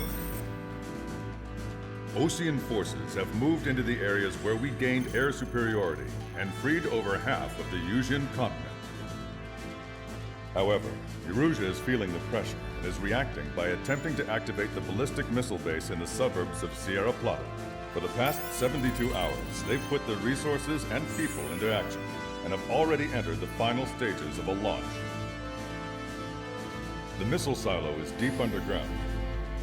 U: Osean forces have moved into the areas where we gained air superiority and freed over half of the Eusian continent. However, Erusia is feeling the pressure and is reacting by attempting to activate the ballistic missile base in the suburbs of Sierra Plata. For the past 72 hours, they've put the resources and people into action and have already entered the final stages of a launch. The missile silo is deep underground.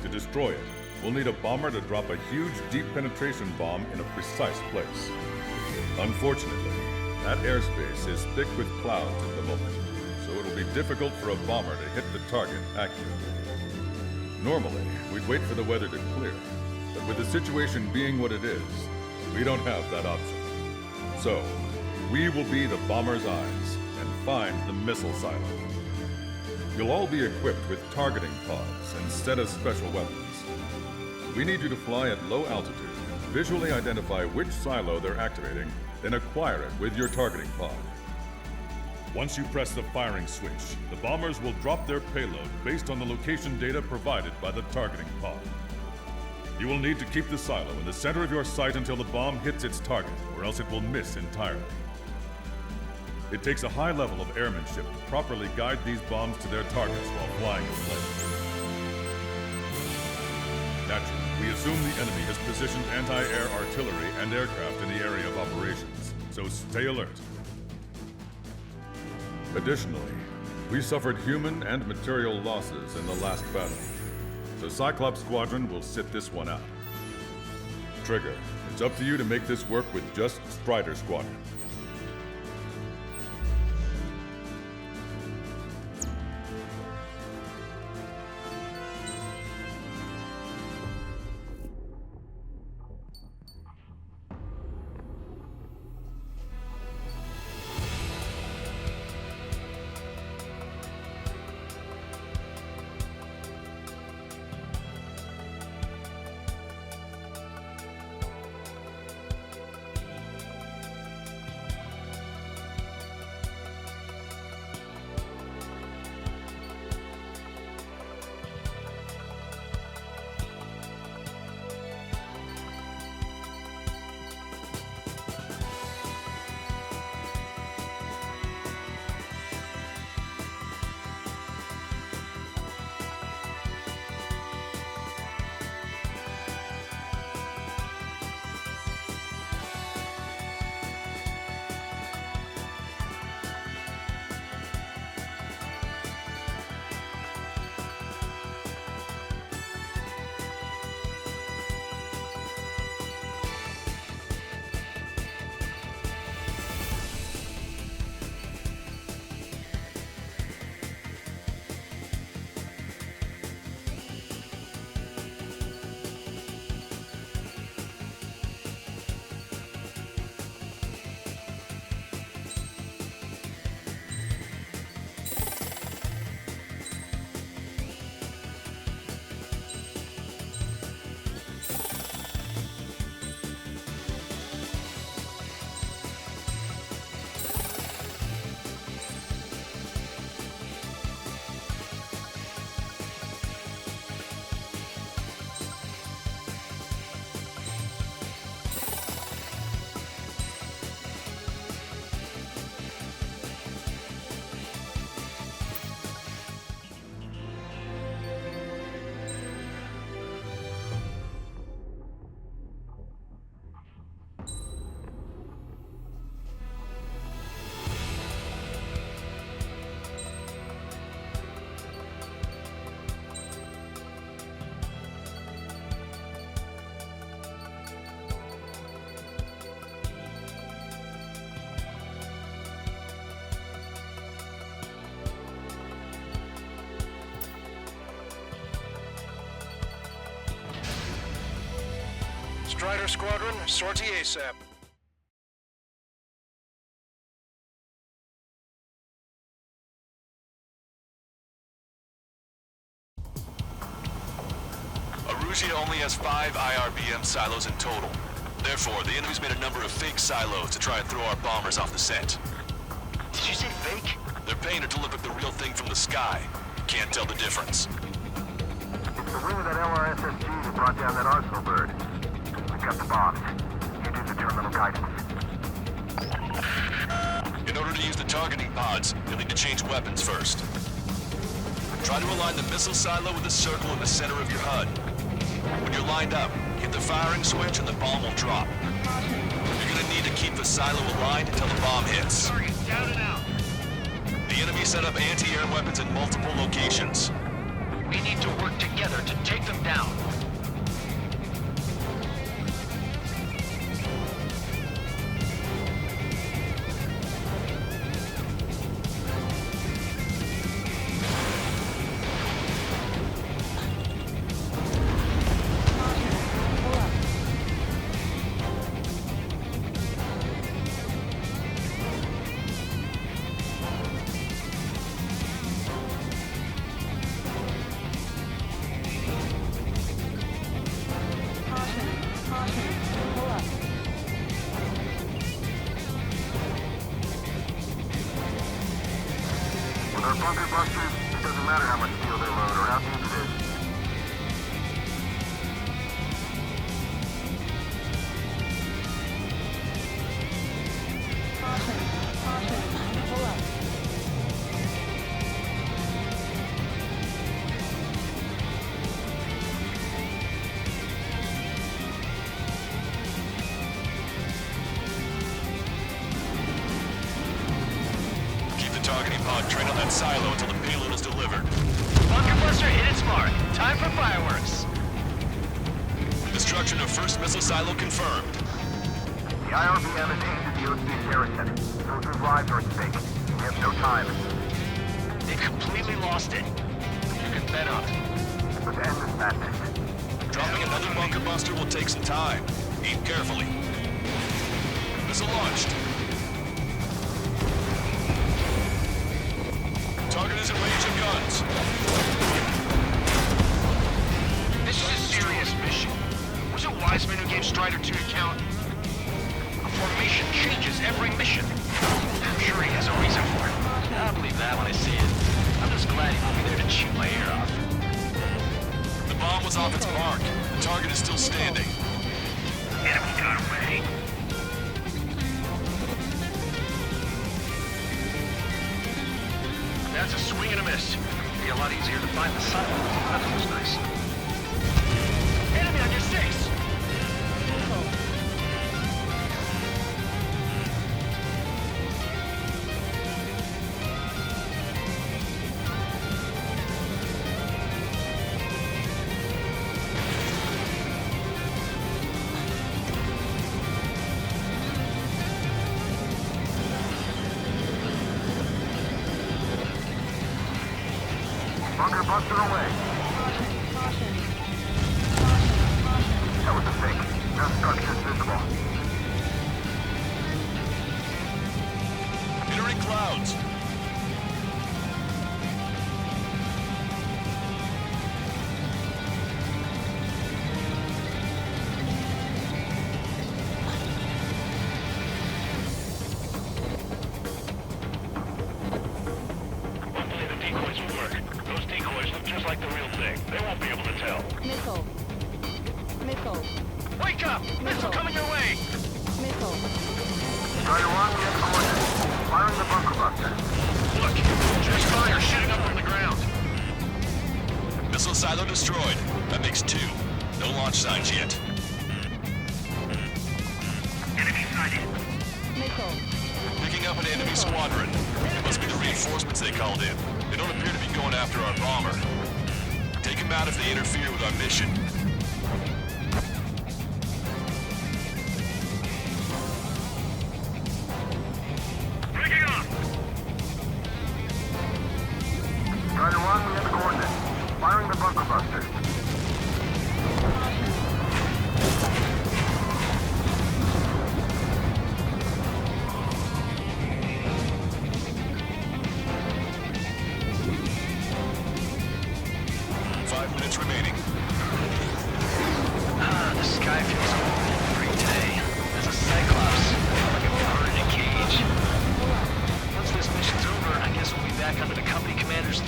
U: To destroy it, we'll need a bomber to drop a huge deep penetration bomb in a precise place. Unfortunately, that airspace is thick with clouds at the moment, so it'll be difficult for a bomber to hit the target accurately. Normally, we'd wait for the weather to clear, but with the situation being what it is, we don't have that option. So, we will be the bomber's eyes and find the missile silo. You'll all be equipped with targeting pods instead of special weapons. We need you to fly at low altitude, visually identify which silo they're activating, then acquire it with your targeting pod. Once you press the firing switch, the bombers will drop their payload based on the location data provided by the targeting pod. You will need to keep the silo in the center of your sight until the bomb hits its target, or else it will miss entirely. It takes a high level of airmanship to properly guide these bombs to their targets while flying the plane. Naturally, we assume the enemy has positioned anti-air artillery and aircraft in the area of operations, so stay alert. Additionally, we suffered human and material losses in the last battle, so Cyclops Squadron will sit this one out. Trigger, it's up to you to make this work with just Strider Squadron.
L: Strider Squadron, sortie ASAP.
T: Arusia only has 5 IRBM silos in total. Therefore, the enemy's made a number of fake silos to try and throw our bombers off the scent.
H: Did you say fake?
T: They're painted to look like the real thing from the sky. Can't tell the difference.
L: It's the wing of that LRSSG that brought down that arsenal bird. We've got the bombs. You do the terminal guidance.
T: In order to use the targeting pods, you'll need to change weapons first. Try to align the missile silo with the circle in the center of your HUD. When you're lined up, hit the firing switch and the bomb will drop. You're gonna need to keep the silo aligned until the bomb hits.
L: Target down and out.
T: The enemy set up anti-air weapons in multiple locations.
H: We need to work together to take them down.
L: With our bunker busters, it doesn't matter how much steel they load or how deep it is.
T: Keep the targeting pod trained on that silo until the payload is delivered.
H: Bunker buster hit its mark. Time for fireworks.
T: Destruction of first missile silo confirmed.
L: The IRBM is aimed at the OC garrison. Soldiers' lives are at stake. We have no time.
H: They completely lost it. You can bet on it.
L: Let's end this madness.
T: Dropping another bunker buster will take some time. Aim carefully. Missile launched. Target is in range of guns.
H: This is a serious mission. Was it Wiseman who gave Strider 2 to count? A formation changes every mission. I'm sure he has a reason for it. I'll believe that when I see it. I'm just glad he won't be there to chew my ear off.
T: The bomb was off its mark. The target is still standing.
H: Enemy got away. That's a swing and a miss. It'd be a lot easier to find the silo. That was nice. Enemy on your 6!
L: Bunker buster away. That was a fake. No structures visible.
T: Entering clouds.
I: Hopefully the decoys will work. Those decoys look just like the real thing. They won't be able to tell.
N: Missile. Missile.
H: Wake up! Missile coming your way!
N: Missile.
L: Strider 1, we have coordinates. Firing the bunker buster.
H: Look! There's fire shooting up from the ground.
T: Missile silo destroyed. That makes 2. No launch signs yet.
H: Enemy sighted.
N: Missile.
T: Picking up an enemy squadron. It must be the reinforcements they called in. They don't appear to be going after our bomber. Take them out if they interfere with our mission.
H: Breaking off!
L: Strider 1, we have coordinates. Firing the bunker buster.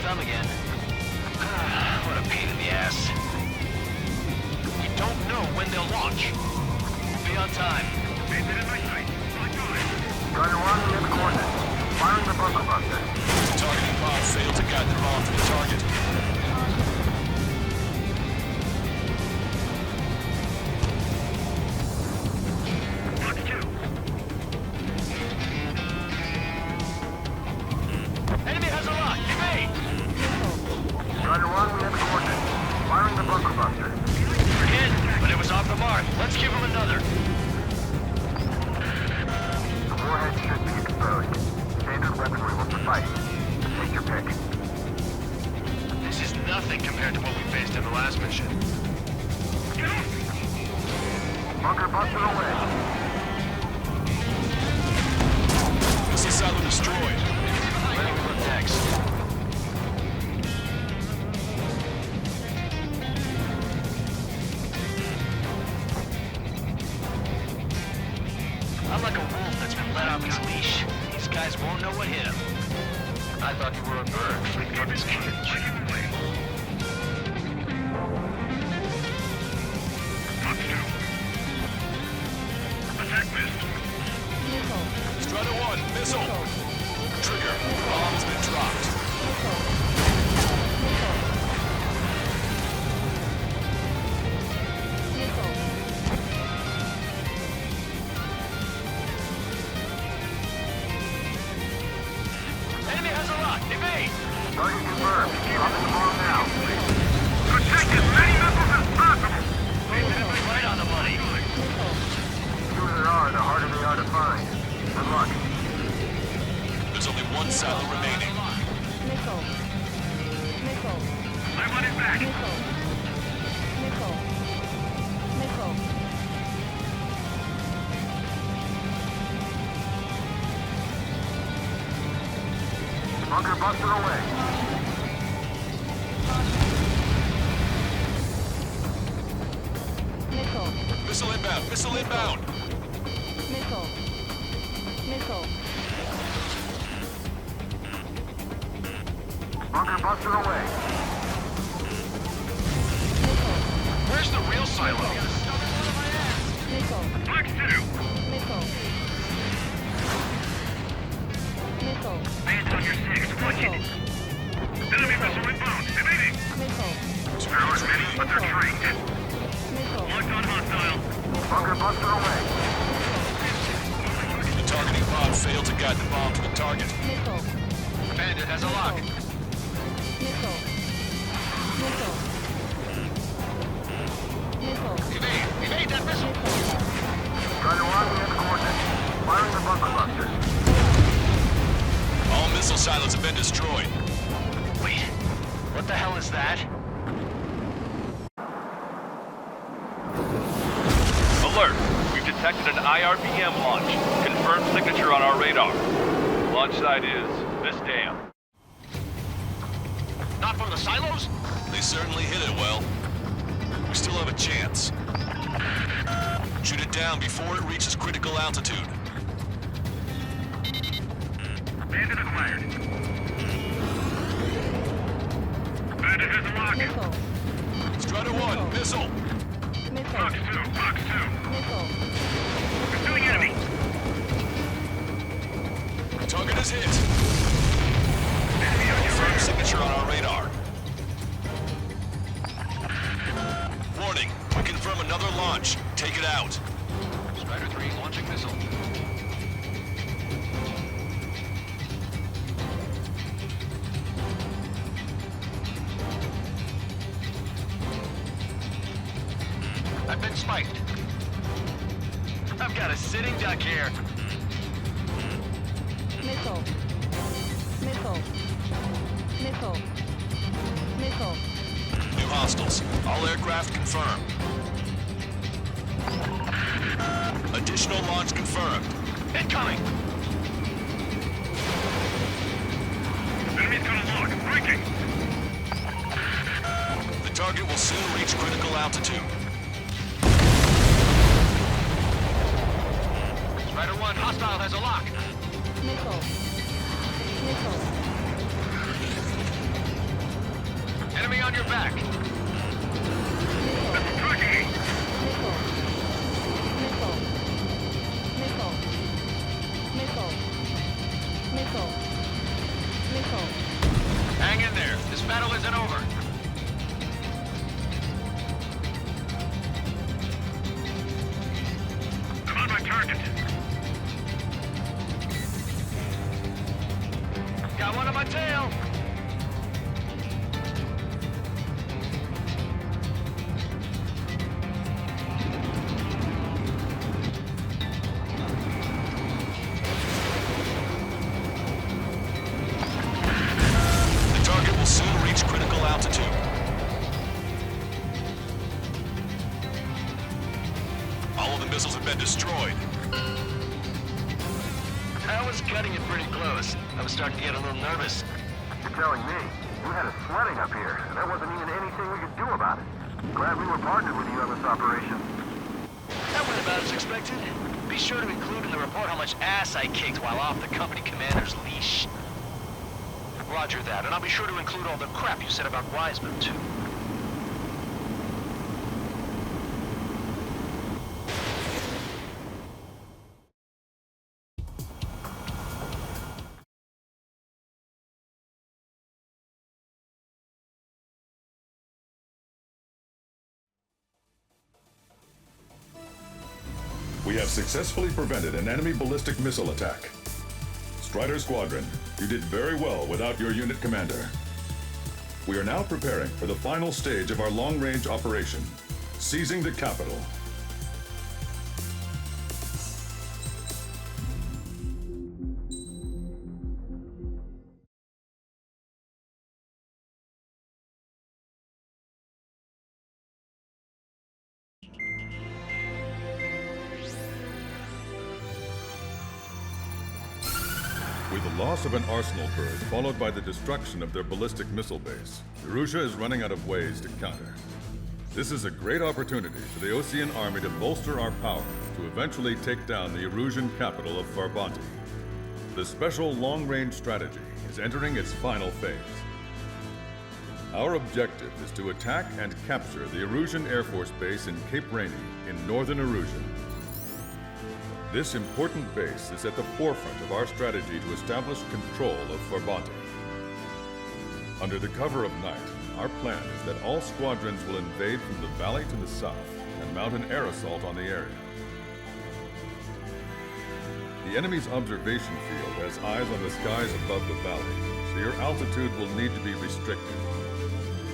H: thumb again. What a pain in the ass. We don't know when they'll launch. We'll be on time.
L: Gunner 1, we have coordinates. Firing the bunker buster.
T: The targeting pod failed to guide the bomb to the target.
H: Enemy has a lock. Evade!
L: Gunner 1, we have coordinates. Firing the bunker buster.
H: We're hit, but it was off the mark. Let's give him another.
L: The warhead should be exposed. Standard weaponry will suffice. Take your pick.
H: This is nothing compared to what we faced in the last mission.
L: Bunker buster away.
T: Missile silo destroyed.
H: Where do we look next? I'm like a wolf that's been let off his leash. These guys won't know what hit him. I thought you were a bird freaking from his cage.
T: Strider 1, missile. Trigger. Bomb has been dropped.
H: Enemy has a lock. Evade!
L: Target confirmed. Dropping the bomb now. Protect as many missiles as possible.
H: Right on the money.
L: The fewer there are, the harder they are to find. Good luck.
T: There's only one silo remaining.
N: Missile. Missile.
L: I want it back.
N: Missile. Missile. Missile.
L: Bunker buster away.
N: Missile.
T: Missile inbound. Missile inbound.
N: Missile. Missile.
L: Bunker buster away.
H: Where's the real silo?
N: Missile.
L: Flex 2.
N: Missile. Missile.
L: Hands on your 6. Watch it. Enemy missile inbound. Evading.
N: Missile.
L: There aren't many, but they're trained.
N: Missile.
L: Locked on hostile. Bunker buster away.
T: The targeting pod failed to guide the bomb to the target.
N: Missile.
H: Bandit has a lock.
N: Missile. Missile. Missile.
H: Evade! Evade that missile!
L: Gunner 1, we have coordinates. Firing the bunker buster.
T: All missile silos have been destroyed.
H: Wait, what the hell is that?
B: Alert! We've detected an IRBM launch. Confirmed signature on our radar. Launch site is this dam.
H: Not from the silos?
T: They certainly hit it well. We still have a chance. Shoot it down before it reaches critical altitude.
L: Bandit acquired. Bandit has a lock.
N: Missile.
T: Strider 1, missile.
N: Missile.
L: Box 2, box 2.
N: Missile.
L: Pursuing enemy.
T: Target is hit. Confirmed signature on our radar. Warning, we confirm another launch. Take it out.
H: Strider 3 launching missile. I've been spiked. I've got a sitting duck here.
N: Missile. Missile. Missile. Missile.
T: New hostiles. All aircraft confirmed. Additional launch confirmed.
H: Incoming!
L: Enemy's got a lock. Breaking.
T: The target will soon reach critical altitude.
H: Strider 1, hostile has a lock.
N: Missile. Missile.
H: on your back. Hang in there. This battle isn't over.
L: I'm on my target.
H: Got one on my tail.
T: The target will soon reach critical altitude. All of the missiles have been destroyed.
H: I was cutting it pretty close. I was starting to get a little nervous.
L: You're telling me you had us sweating up here, and there wasn't even anything we could do about it. Glad we were partnered with you on this operation.
H: That went about as expected. Be sure to include in the report how much ass I kicked while off the company commander's leash. Roger that, and I'll be sure to include all the crap you said about Wiseman, too.
U: We have successfully prevented an enemy ballistic missile attack. Strider Squadron, you did very well without your unit commander. We are now preparing for the final stage of our long-range operation, seizing the capital. With the loss of an arsenal bird, followed by the destruction of their ballistic missile base, Erussia is running out of ways to counter. This is a great opportunity for the Osean army to bolster our power to eventually take down the Erusian capital of Farbanti. The special long-range strategy is entering its final phase. Our objective is to attack and capture the Erusian Air Force Base in Cape Rainy in northern Erusia. This important base is at the forefront of our strategy to establish control of Farbanti. Under the cover of night, our plan is that all squadrons will invade from the valley to the south and mount an air assault on the area. The enemy's observation field has eyes on the skies above the valley, so your altitude will need to be restricted.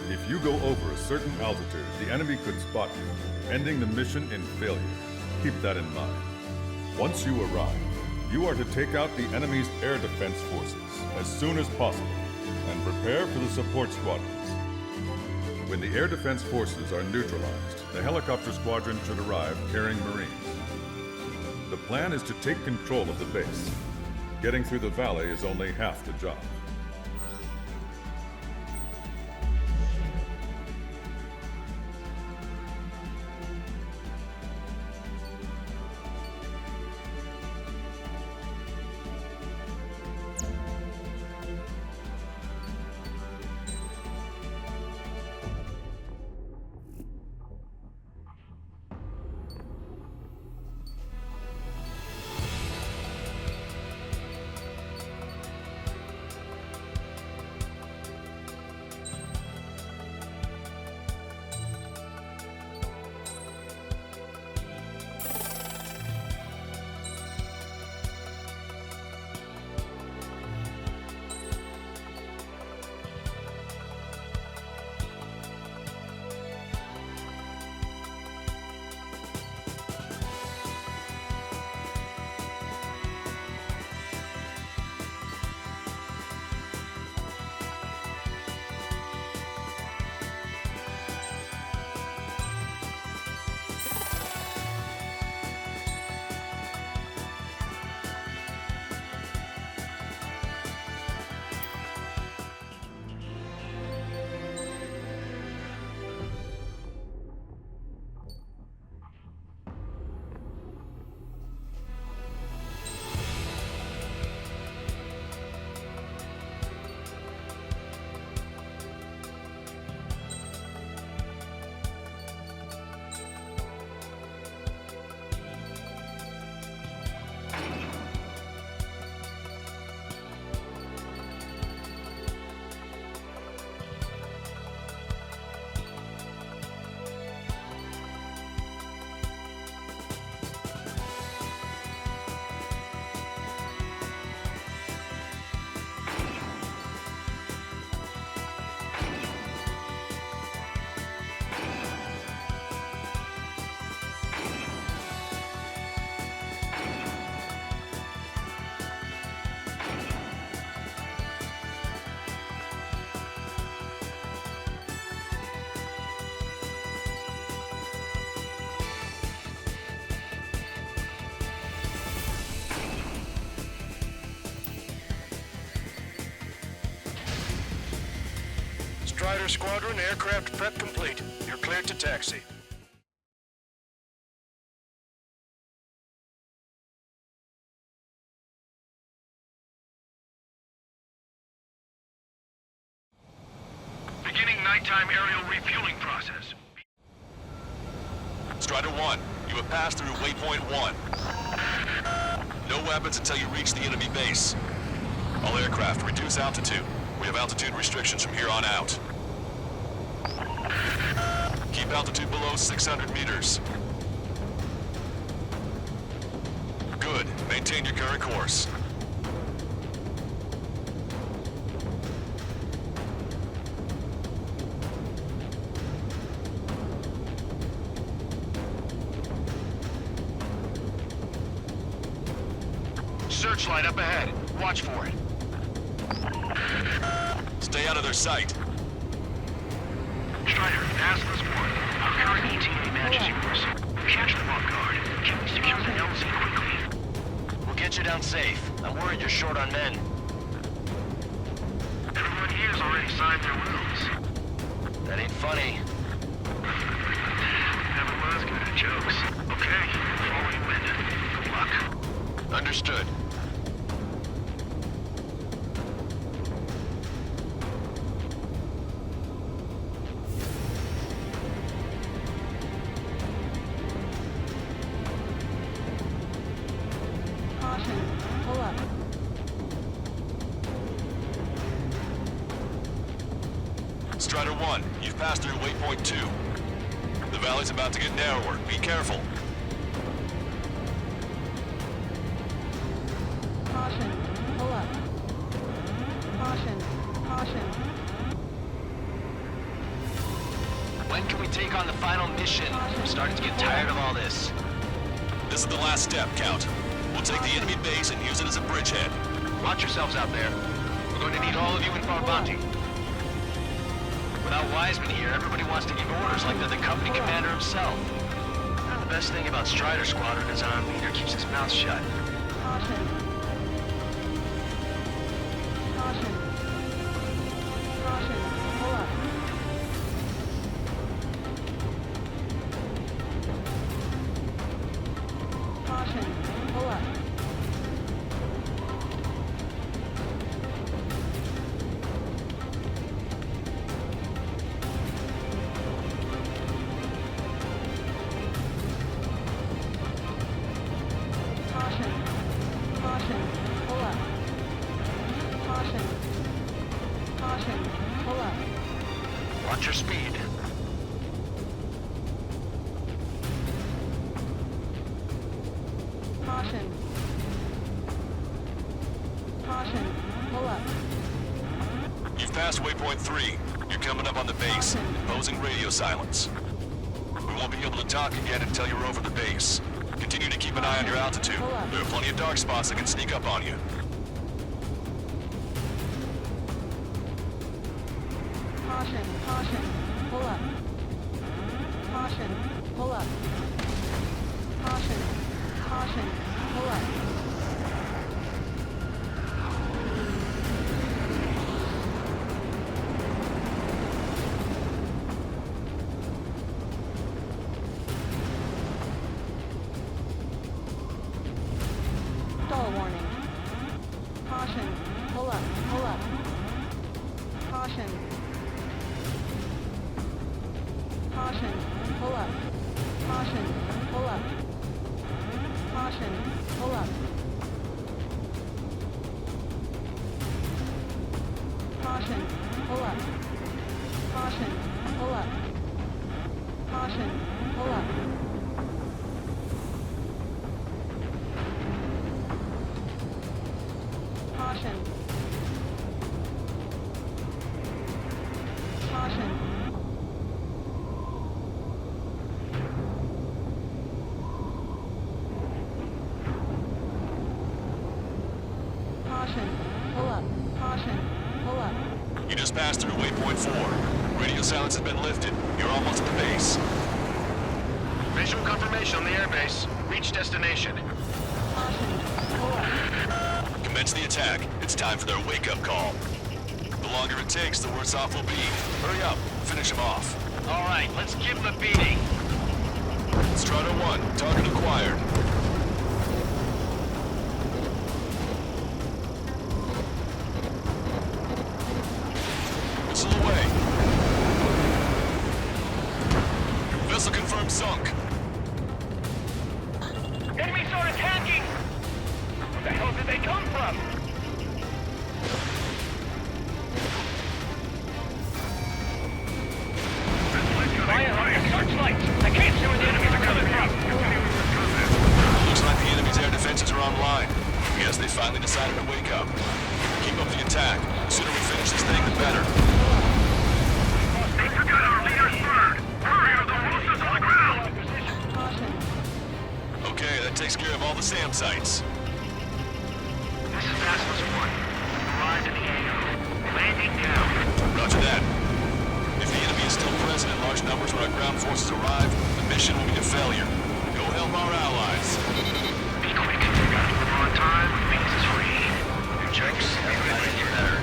U: If you go over a certain altitude, the enemy could spot you, ending the mission in failure. Keep that in mind. Once you arrive, you are to take out the enemy's air defense forces as soon as possible and prepare for the support squadrons. When the air defense forces are neutralized, the helicopter squadron should arrive carrying Marines. The plan is to take control of the base. Getting through the valley is only half the job.
J: Strider Squadron, aircraft prep complete. You're cleared to taxi.
I: Beginning nighttime aerial refueling process.
T: Strider 1, you have passed through waypoint 1. No weapons until you reach the enemy base. All aircraft, reduce altitude. We have altitude restrictions from here on out. Keep altitude below 600 meters. Good. Maintain your current course.
I: Searchlight up ahead. Watch for it.
T: Stay out of their sight.
I: Strider, ask this one. Our current ETA matches yours. Catch them off guard. Can we secure the LZ quickly?
H: We'll get you down safe. I'm worried you're short on men.
I: Everyone here's already signed their wills.
H: That ain't funny.
I: Never was good at jokes. Okay, follow you in. Good luck.
H: Understood.
N: Pull up.
T: Strider 1, you've passed through waypoint 2. The valley's about to get narrower. Be careful.
N: Caution. Pull up. Caution. Caution.
H: When can we take on the final mission? I'm starting to get tired of all this.
T: This is the last step, Count. We'll take the enemy base and use it as a bridgehead.
H: Watch yourselves out there. We're going to need all of you in Farbanti. Without Wiseman here, everybody wants to give orders like they're the company commander himself. And the best thing about Strider Squadron is our leader keeps his mouth shut.
N: Caution. Caution. Caution. Pull up. Caution. Pull up. Caution. Caution. Pull up. Caution. Caution. Pull up.
H: Watch your speed.
N: Caution. Caution. Pull up.
T: You've passed waypoint 3. You're coming up on the base, imposing radio silence. We won't be able to talk again until you're over the base. Continue to keep an eye on your altitude. There are plenty of dark spots that can sneak up on you.
N: Caution. Caution. Pull up. Caution. Pull up. Caution. Caution. Pull up. Stall warning. Caution. Pull up. Pull up. Caution. Caution. Pull up. Caution. Pull up. Caution. Pull up. Caution. Pull up. Caution. Pull up. Caution. Pull up. Caution. Caution. Caution. Pull up. Caution. Pull up.
T: You just passed through waypoint 4. Radio silence has been lifted. You're almost at the base.
I: Visual confirmation on the airbase. Reach destination.
N: Caution. Pull up.
T: Commence the attack. It's time for their wake-up call. The longer it takes, the worse off we'll be. Hurry up, finish him off.
H: All right, let's give him a beating.
T: Strider 1, target acquired. Missile away. Vessel confirmed sunk.
L: Enemies are attacking! Where the hell did they come from? Fire on the searchlights! I can't see where the enemies are coming from!
T: Looks like the enemy's air defenses are online. Guess they finally decided to wake up. Keep up the attack. The sooner we finish this thing, the better.
L: They took out our leader's bird! Hurry or the horses on the ground!
T: Okay, that takes care of all the SAM sites.
L: This is Vasquez 1. Arrived in the AO. Landing down.
T: Roger that. If the enemy is still present in large numbers when our ground forces arrive, the mission will be a failure. Go help our allies.
L: Be quick. Got to move on time. Means it's free. New checks. Everything better.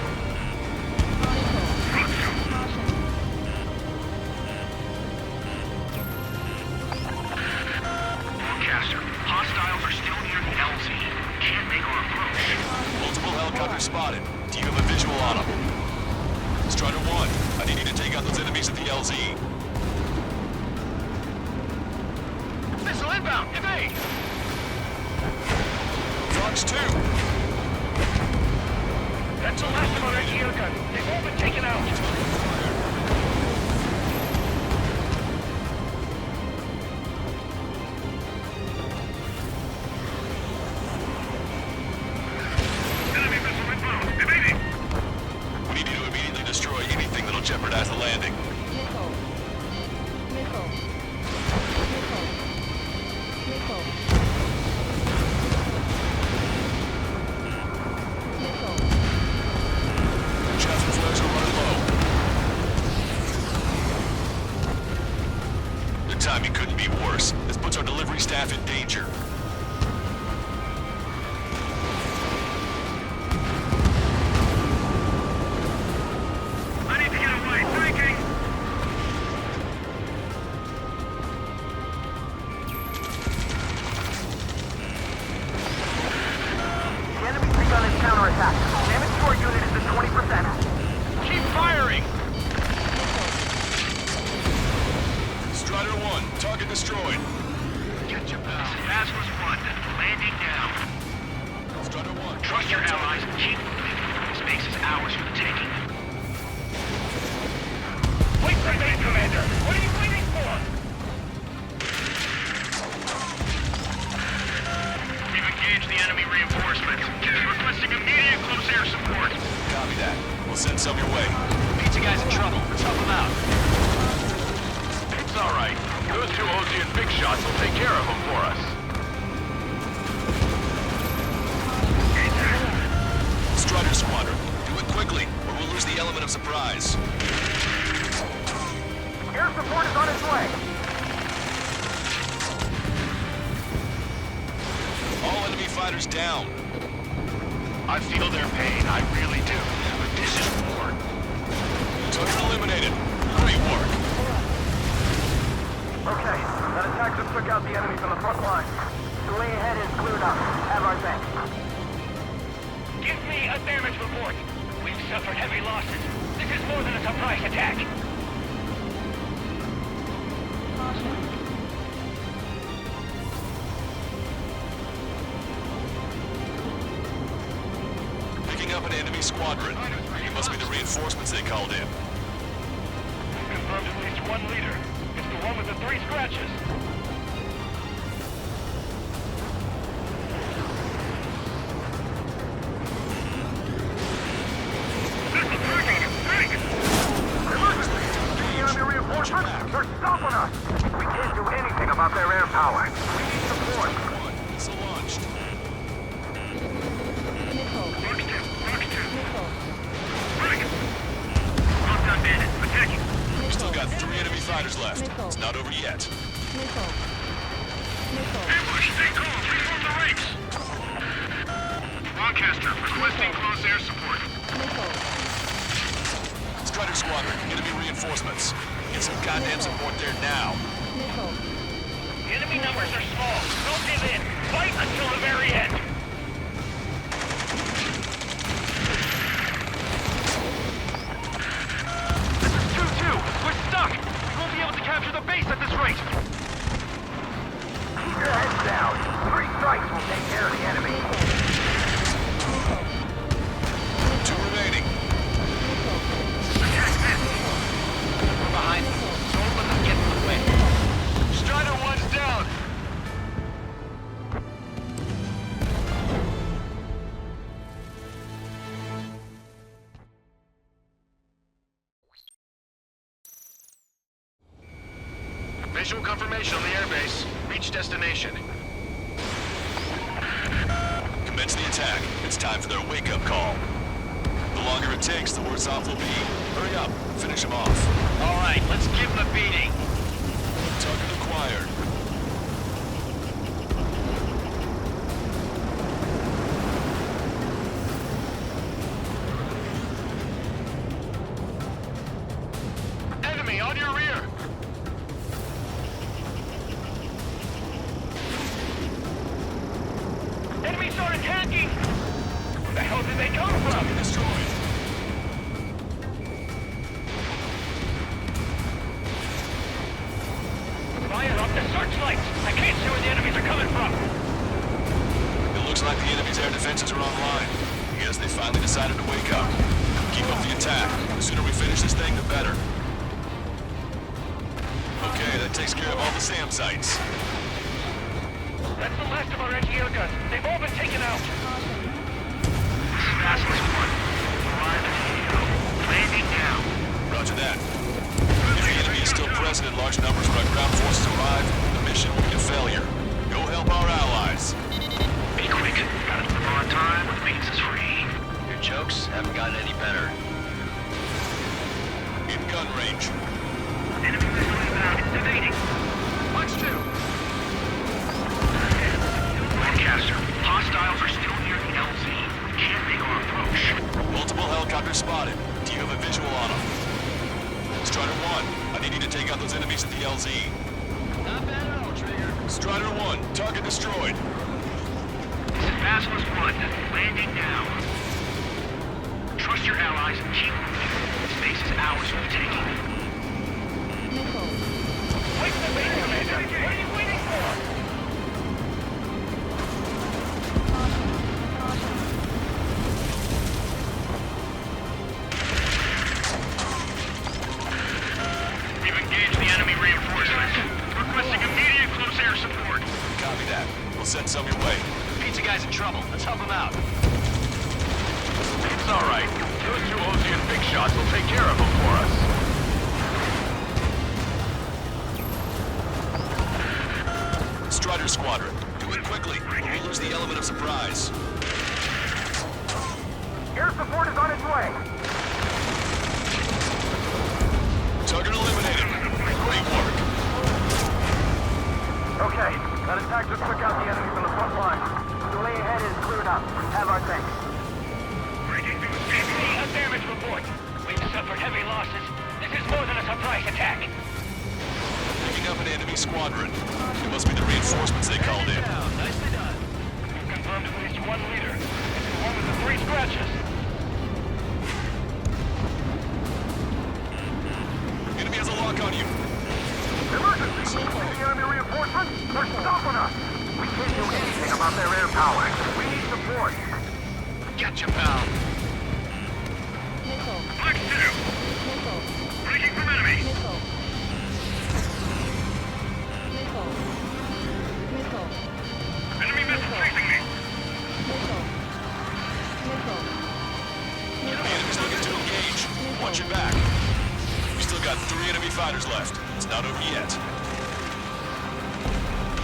L: Broadcaster. Hostiles are still near the LZ. Can't make our approach.
T: Multiple helicopters spotted. Do you have a visual on them? Strider 1, I need you to take out those enemies at the LZ.
L: Missile inbound! Evade!
T: Fox 2!
L: That's the last of our air gun. They've all been taken out. Enemy missile inbound. Evading!
T: We need you to immediately destroy anything that'll jeopardize the landing.
N: Missile. Missile. Missile. Missile. Missile.
T: Chancellor flares are running low. The timing couldn't be worse. This puts our delivery staff in danger.
L: I need to get away. Breaking! The enemy's begun its counterattack. Damage to our unit is at 20%. Keep firing!
T: Strider 1, target destroyed.
L: Get your pal. Vasquez 1, landing down.
T: Strider 1.
L: Trust your allies and keep moving. This base is ours for the taking. Wait for me, Commander! What are you waiting for? We've engaged the enemy reinforcements. Requesting immediate close air support.
T: Copy that. We'll send some your way.
H: Pizza guy's in trouble. Let's help him out.
L: It's all right. Those two Ozian big shots will take care of them for us.
T: Strider Squadron, do it quickly, or we'll lose the element of surprise.
L: Air support is on its way.
T: All enemy fighters down.
L: I feel their pain. I really do. But this is war.
T: Target eliminated. Great work.
L: Okay, that attack just took out the enemy from the front line. The way ahead is cleared up. Have our thanks. Give me a damage report. We've suffered heavy losses. This is more than a surprise attack.
T: Picking up an enemy squadron. It must be the reinforcements they called in.
L: Confirmed at least one leader. It's the one with the 3 scratches. They're stopping us! We can't do anything about their air power. We need support.
T: Missile launched.
L: Rock 2. Running. Lockdown bandit. Attacking.
T: We've still got 3 enemy fighters left. It's not over yet.
L: Ambush, stay calm. Reform the ranks. Broadcaster, requesting close air support.
T: Squadron, enemy reinforcements. Get some goddamn support there now.
I: The enemy numbers are small. Don't give in. Fight until the very end. This is 2-2. We're stuck. We won't be able to capture the base at this rate.
L: Keep your heads down. 3 strikes will take care of the enemy.
T: 2 remaining.
H: We're behind them. Don't let them get in the way.
T: Strider 1's down.
H: Visual confirmation on the airbase. Reach destination.
T: Commence the attack. It's time for their wake-up call. The longer it takes, the worse off we'll be. Hurry up. Finish them off.
H: All right, let's give them a beating.
T: Target acquired.
H: Enemy on your rear.
I: Enemy started attacking. Where the hell did they come from?
T: Destroyed.
I: Fire up the searchlights. I can't see where the enemies are coming from.
T: It looks like the enemy's air defenses are online. I guess they finally decided to wake up. Keep up the attack. The sooner we finish this thing, the better. Okay, that takes care of all the SAM sites.
I: That's the last of our anti-air guns. They've all been taken out.
L: Fastest one. Arrive at AO. Landing now.
T: Roger that. If the enemy is still present in large numbers when our ground forces arrive, the mission will be a failure. Go help our allies.
H: Be quick. Gotta deliver on time when the means is free. Your jokes haven't gotten any better.
T: In gun range.
L: Enemy missile inbound. It's evading.
H: Punch 2.
L: Lancaster, hostiles are still near the LZ. We can't make our approach.
T: Multiple helicopters spotted. Do you have a visual on them? Strider 1, I need you to take out those enemies at the LZ.
H: Not bad at all, Trigger.
T: Strider 1, target destroyed.
L: This is Basilisk 1. Landing now. Trust your allies and keep moving. This base is ours for the taking.
I: Wait for the base, Commander. What are you waiting for?
L: We've engaged the enemy reinforcements. Requesting immediate close air support.
T: Copy that. We'll send some your way.
H: Pizza guy's in trouble. Let's help him out.
I: It's all right. Those 2 Ocean big shots will take care of them for us.
T: Strider Squadron, do it quickly, or we'll lose the element of surprise.
L: Air support is on its way.
T: Target eliminated. Great work.
L: Okay, that attack just took out the enemies on the front line. The way ahead is cleared up. Have our thanks.
I: A damage report. We've suffered heavy losses. This is more than a surprise attack.
T: Picking up an enemy squadron. It must be the reinforcements they called in.
H: Nicely done.
I: We've confirmed at least 1 leader. It's the one with the 3 scratches.
T: Enemy has a lock on you.
L: Emergency! The enemy reinforcements? They're stopping us! We can't do anything about their air power. We need support.
H: Gotcha, pal.
L: Flex 2! Breaking from enemy! Enemy missile chasing me!
T: The enemy's looking to engage. Watch your back. We still got 3 enemy fighters left. It's not over yet.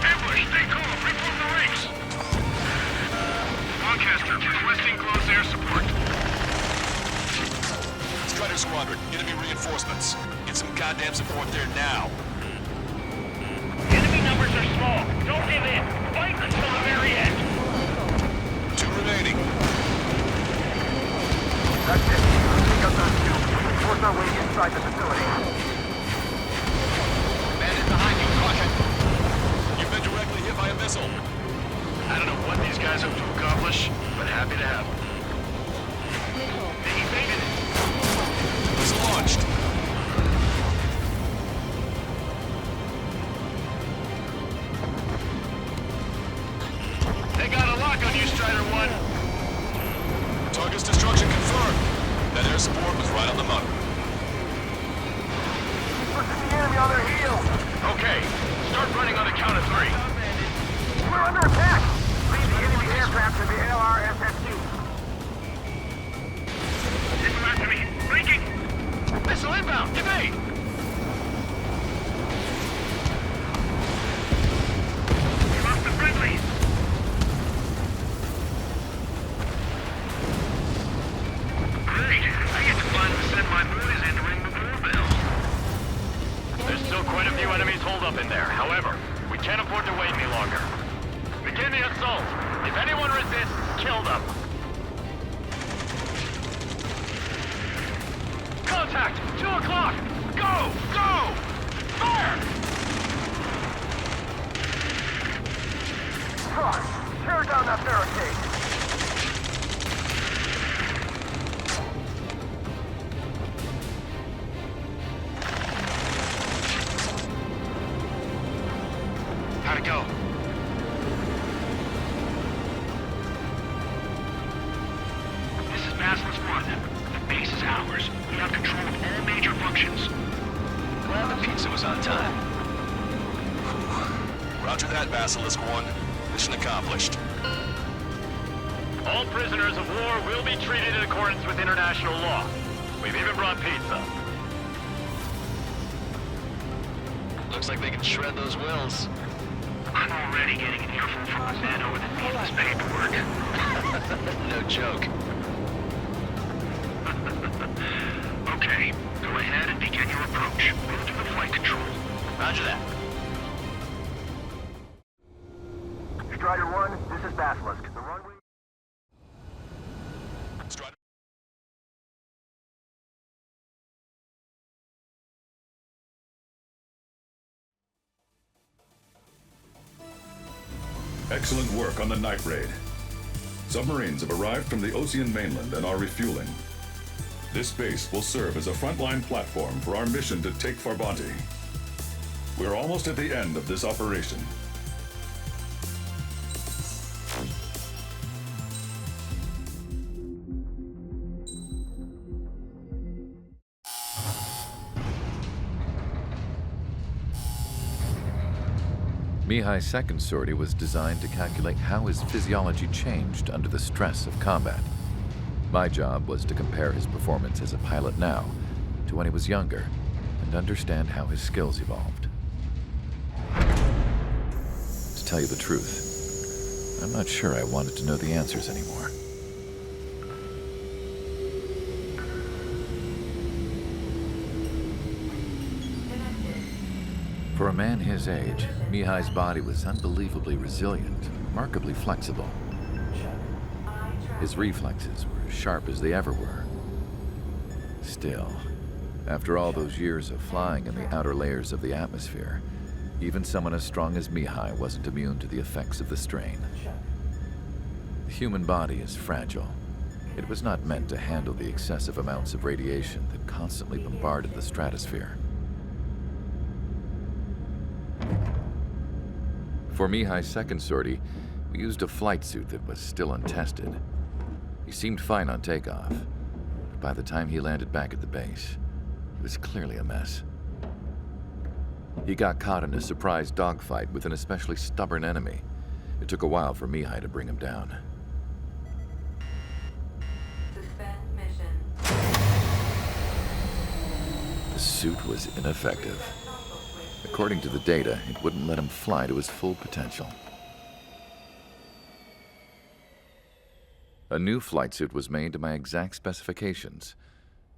L: Ambush! Stay calm! Reform the ranks! Lancaster, requesting close air support.
T: Strider Squadron, enemy reinforcements. Get some goddamn support there now.
I: Enemy numbers are small. Don't give in. Fight until the very end.
T: 2 remaining.
L: That's it. Take out those 2. Reinforce We're waiting inside the facility.
H: Bandit behind you, caution!
T: You've been directly hit by a missile.
I: I don't know what these guys hope to accomplish, but happy to have them. They evaded it.
T: Missile launched.
I: They got a lock on you, Strider 1.
T: Target's destruction confirmed. That air support was right on the money.
L: Pushing the enemy on their heels.
I: Okay, start running on the count of 3.
L: We're under attack. Lead the enemy aircraft to the LRSSU.
I: Missile after me. Breaking! Missile inbound! Evade! We lost the friendlies! Great! I get to finally send my boys in to ring the doorbell. There's still quite a few enemies holed up in there. However, we can't afford to wait any longer. Begin the assault. If anyone resists, kill them. Contact! 2 o'clock! Go! Go! Fire!
L: Cross, tear down that barricade.
I: How'd it go? This is Basilisk 1. The base is ours. We have control of all major functions.
T: Glad the pizza was on time. Roger that, Basilisk 1. Mission accomplished.
I: All prisoners of war will be treated in accordance with international law. We've even brought pizza.
H: Looks like they can shred those wills.
I: I'm already getting an earful from the men over the needless paperwork.
H: No joke.
I: Okay, go ahead and begin your approach. Move to the flight control.
H: Roger that.
L: Strider 1, this is Basilisk. The runway...
T: Strider.
U: Excellent work on the night raid. Submarines have arrived from the Ocean mainland and are refueling. This base will serve as a frontline platform for our mission to take Farbanti. We're almost at the end of this operation.
P: Mihai's second sortie was designed to calculate how his physiology changed under the stress of combat. My job was to compare his performance as a pilot now to when he was younger and understand how his skills evolved. To tell you the truth, I'm not sure I wanted to know the answers anymore. For a man his age, Mihai's body was unbelievably resilient, remarkably flexible. His reflexes were as sharp as they ever were. Still, after all those years of flying in the outer layers of the atmosphere, even someone as strong as Mihai wasn't immune to the effects of the strain. The human body is fragile. It was not meant to handle the excessive amounts of radiation that constantly bombarded the stratosphere. For Mihai's second sortie, we used a flight suit that was still untested. He seemed fine on takeoff, but by the time he landed back at the base, he was clearly a mess. He got caught in a surprise dogfight with an especially stubborn enemy. It took a while for Mihai to bring him down.
N: Suspend mission.
P: The suit was ineffective. According to the data, it wouldn't let him fly to his full potential. A new flight suit was made to my exact specifications.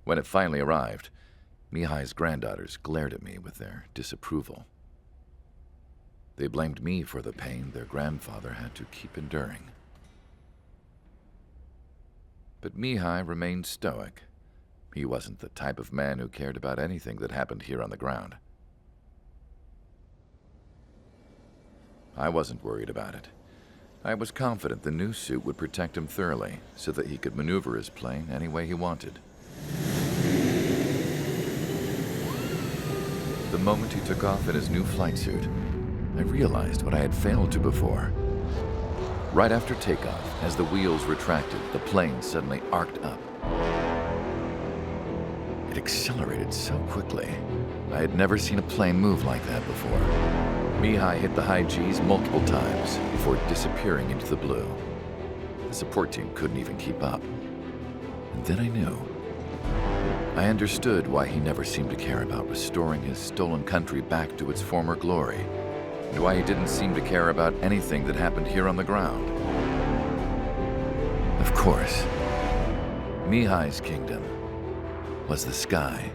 P: When it finally arrived, Mihai's granddaughters glared at me with their disapproval. They blamed me for the pain their grandfather had to keep enduring. But Mihai remained stoic. He wasn't the type of man who cared about anything that happened here on the ground. I wasn't worried about it. I was confident the new suit would protect him thoroughly, so that he could maneuver his plane any way he wanted. The moment he took off in his new flight suit, I realized what I had failed to before. Right after takeoff, as the wheels retracted, the plane suddenly arced up. It accelerated so quickly. I had never seen a plane move like that before. Mihai hit the high G's multiple times before disappearing into the blue. The support team couldn't even keep up. And then I knew. I understood why he never seemed to care about restoring his stolen country back to its former glory, and why he didn't seem to care about anything that happened here on the ground. Of course, Mihai's kingdom was the sky.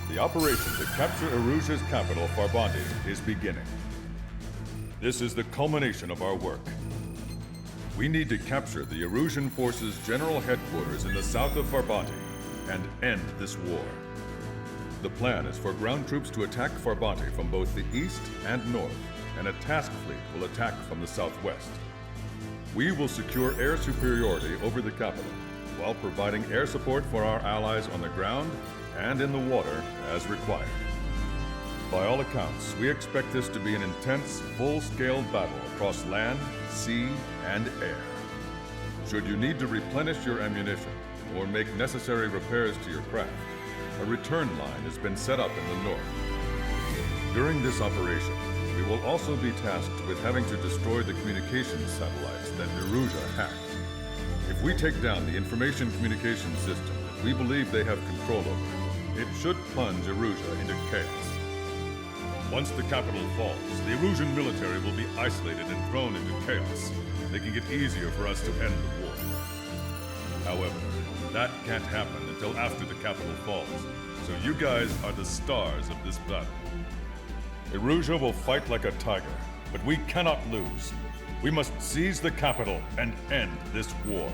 U: The operation to capture Erusia's capital, Farbanti, is beginning. This is the culmination of our work. We need to capture the Erusian forces' general headquarters in the south of Farbanti and end this war. The plan is for ground troops to attack Farbanti from both the east and north, and a task fleet will attack from the southwest. We will secure air superiority over the capital, while providing air support for our allies on the ground and in the water as required. By all accounts, we expect this to be an intense, full-scale battle across land, sea, and air. Should you need to replenish your ammunition or make necessary repairs to your craft, a return line has been set up in the north. During this operation, we will also be tasked with having to destroy the communications satellites that Erusia hacked. If we take down the information communication system that we believe they have control over, it should plunge Erusia into chaos. Once the capital falls, the Erusian military will be isolated and thrown into chaos, making it easier for us to end the war. However, that can't happen until after the capital falls, so you guys are the stars of this battle. Erusia will fight like a tiger, but we cannot lose. We must seize the capital and end this war.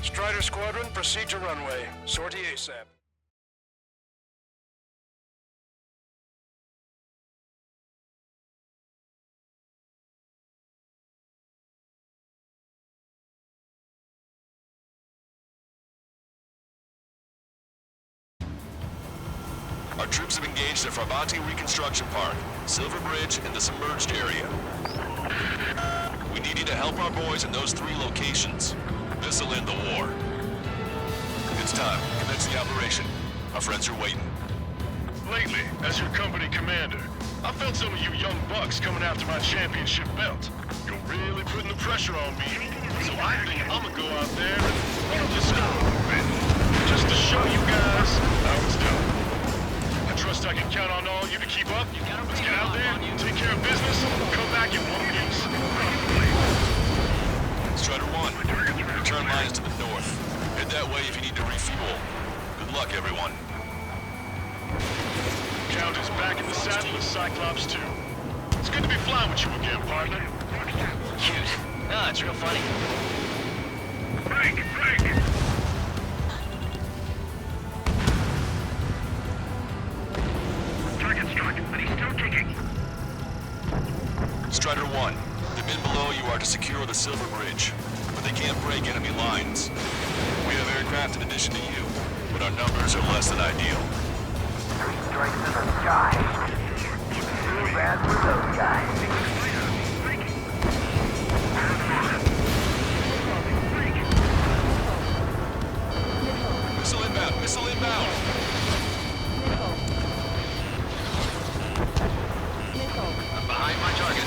J: Strider Squadron, proceed to runway. Sortie ASAP.
T: Our troops have engaged the Farbanti Reconstruction Park, Silver Bridge, and the submerged area. We need you to help our boys in those 3 locations. This'll end the war. It's time. Commence the operation. Our friends are waiting.
J: Lately, as your company commander, I felt some of you young bucks coming after my championship belt. You're really putting the pressure on me, so I think I'm gonna go out there and run up the score a little bit. Just to show you guys how it's done. I trust I can count on all of you to keep up. Let's get out there, take care of business, come back in one piece.
T: Strider 1, return lines to the north. Head that way if you need to refuel. Good luck, everyone.
J: Count is back in the saddle with Cyclops 2. It's good to be flying with you again, partner.
H: Cute. Ah, it's real funny.
J: Break!
T: Silver Bridge, but they can't break enemy lines. We have aircraft in addition to you, but our numbers are less than ideal.
L: Three strikes in the sky. Too bad for those guys.
T: Missile inbound! Missile inbound!
H: I'm behind my target.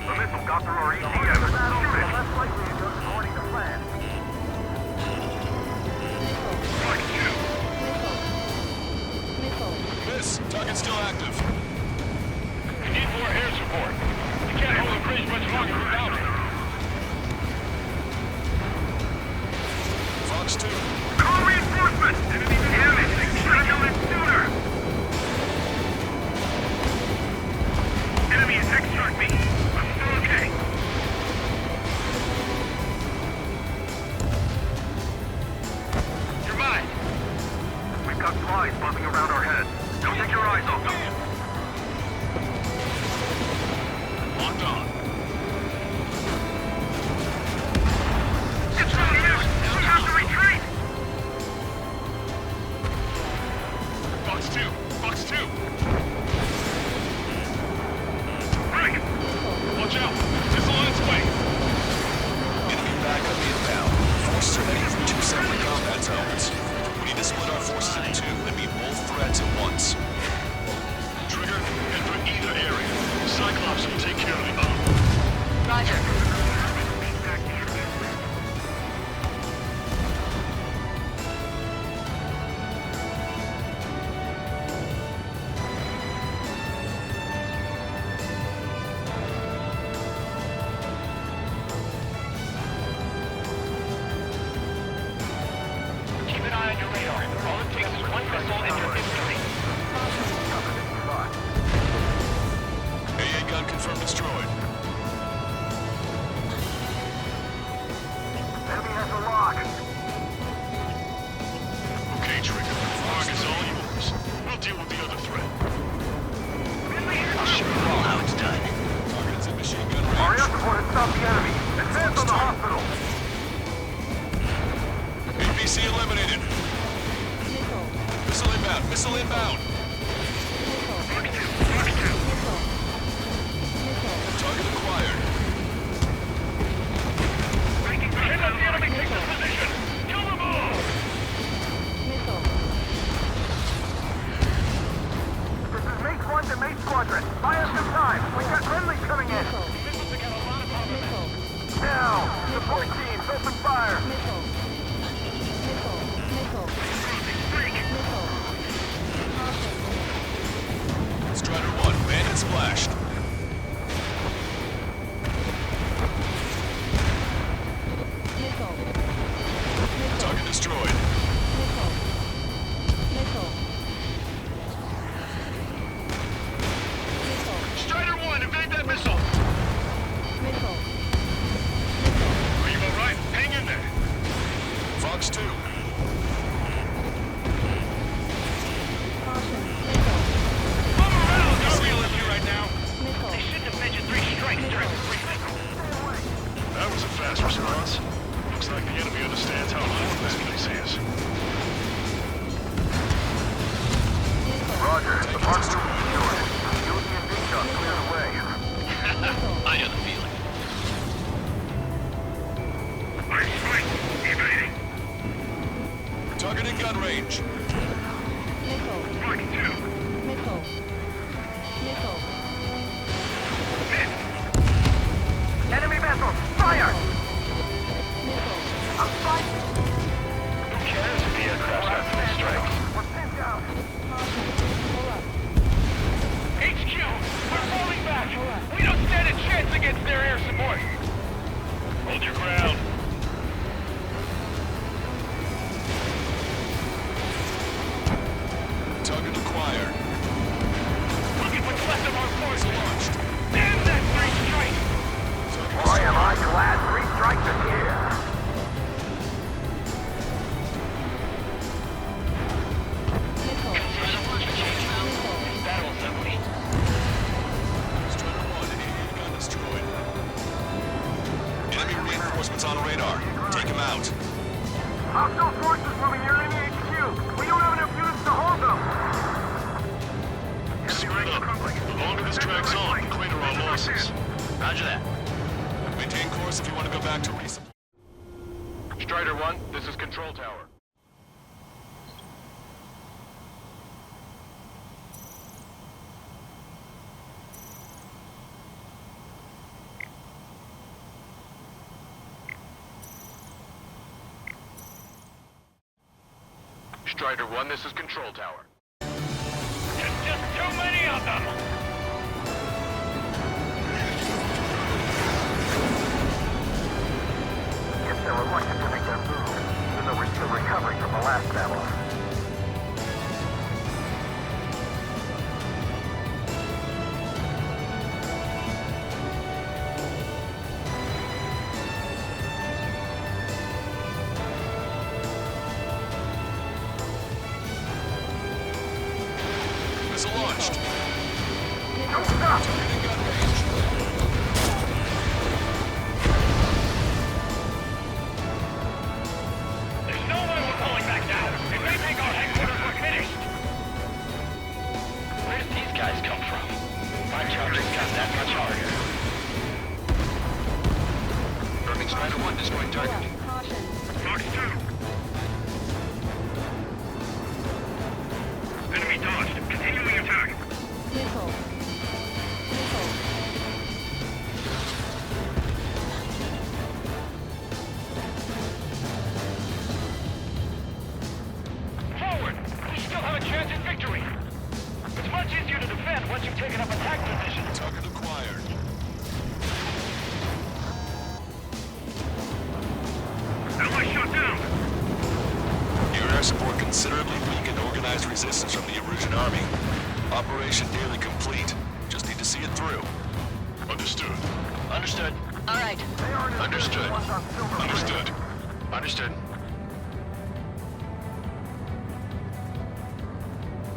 L: The missile got through our ECM. Shoot it! Less likely it goes according to plan.
T: Miss! Target's still active.
I: We need more air support. We can't hold the bridge much longer without it.
T: Fox 2.
L: Call reinforcements! Damn it! Shut them in sooner! Enemy attack struck me. I'm still okay. You're mine. We've got flies buzzing around our heads. Don't take your eyes off them.
I: Locked on.
L: It's not here! We have to retreat!
I: Fox 2! Fox 2!
L: Right!
I: Watch out! Missile on its way!
T: Enemy backup inbound. Forces are heading from two separate combat zones. We need to split our forces in two and meet both threats at once.
I: Trigger, head for either area. Cyclops will take care of the other.
M: Roger.
I: Keep an eye on your radar. All it takes is one missile and you're infantry.
T: AA gun confirmed destroyed.
L: Enemy has a lock.
I: Okay, Trigger. Mark is all yours. We'll deal with the other threat.
H: I'll show you all how it's done.
T: Target's in machine gun
L: Our
T: range.
L: air support has stopped the enemy. Advance on the hospital.
T: APC eliminated. Missile inbound. Missile inbound. Target acquired.
I: Hit up the enemy takes this position! Kill them all!
L: This is Mate 1 to Mate Squadron. Buy us some time. We got friendlies coming in. Now, support teams, open fire.
T: Strider 1. Bandit splashed. Target destroyed.
I: Strider 1, evade that missile! Are you alright? Hang in there!
T: Fox 2.
I: Move around! No real issue right now! They shouldn't have mentioned 3 strikes during the briefing.
J: That was a fast response. Looks like the enemy understands how important this place is.
L: Roger. The park's secured. Utility and big shot clear the way.
H: I know the feeling.
L: I'm straight. Evading.
T: Target in gun range.
L: Mark 2. Enemy vessel! Fire! I'm fighting!
J: Who cares if the aircraft's got 3 strikes?
L: We're pinned down!
I: HQ! We're falling back! We don't stand a chance against their air support!
J: Hold your ground.
T: radar. Take him out.
L: Hostile forces moving near enemy HQ. We don't have enough units to hold them.
I: Split up. The longer this drags on, the greater our losses.
H: Roger that.
T: Maintain course if you want to go back to resupply.
I: Strider 1, this is Control Tower. Strider 1, this is Control Tower.
L: There's just too many of them! Guess they're reluctant to make their move, even though we're still recovering from the last battle.
T: Missile launched.
L: Don't stop!
T: Targeting gun range.
L: There's no way we're pulling back now. If they think our headquarters were finished.
H: Where'd these guys come from? My job just got that much harder.
I: Confirming Strider 1, destroying target.
L: Fox 2. Enemy dodged. Continuing attack.
A: Missile. Missile.
L: Forward! We still have a chance at victory! It's much easier to defend once you've taken up attack position.
T: Target acquired.
L: Ally shot down!
T: Your air support considerably weakened organized resistance from the Erusian army. Operation nearly complete. Just need to see it through.
I: Understood.
H: Understood.
M: All right.
I: Understood. Understood.
H: Understood.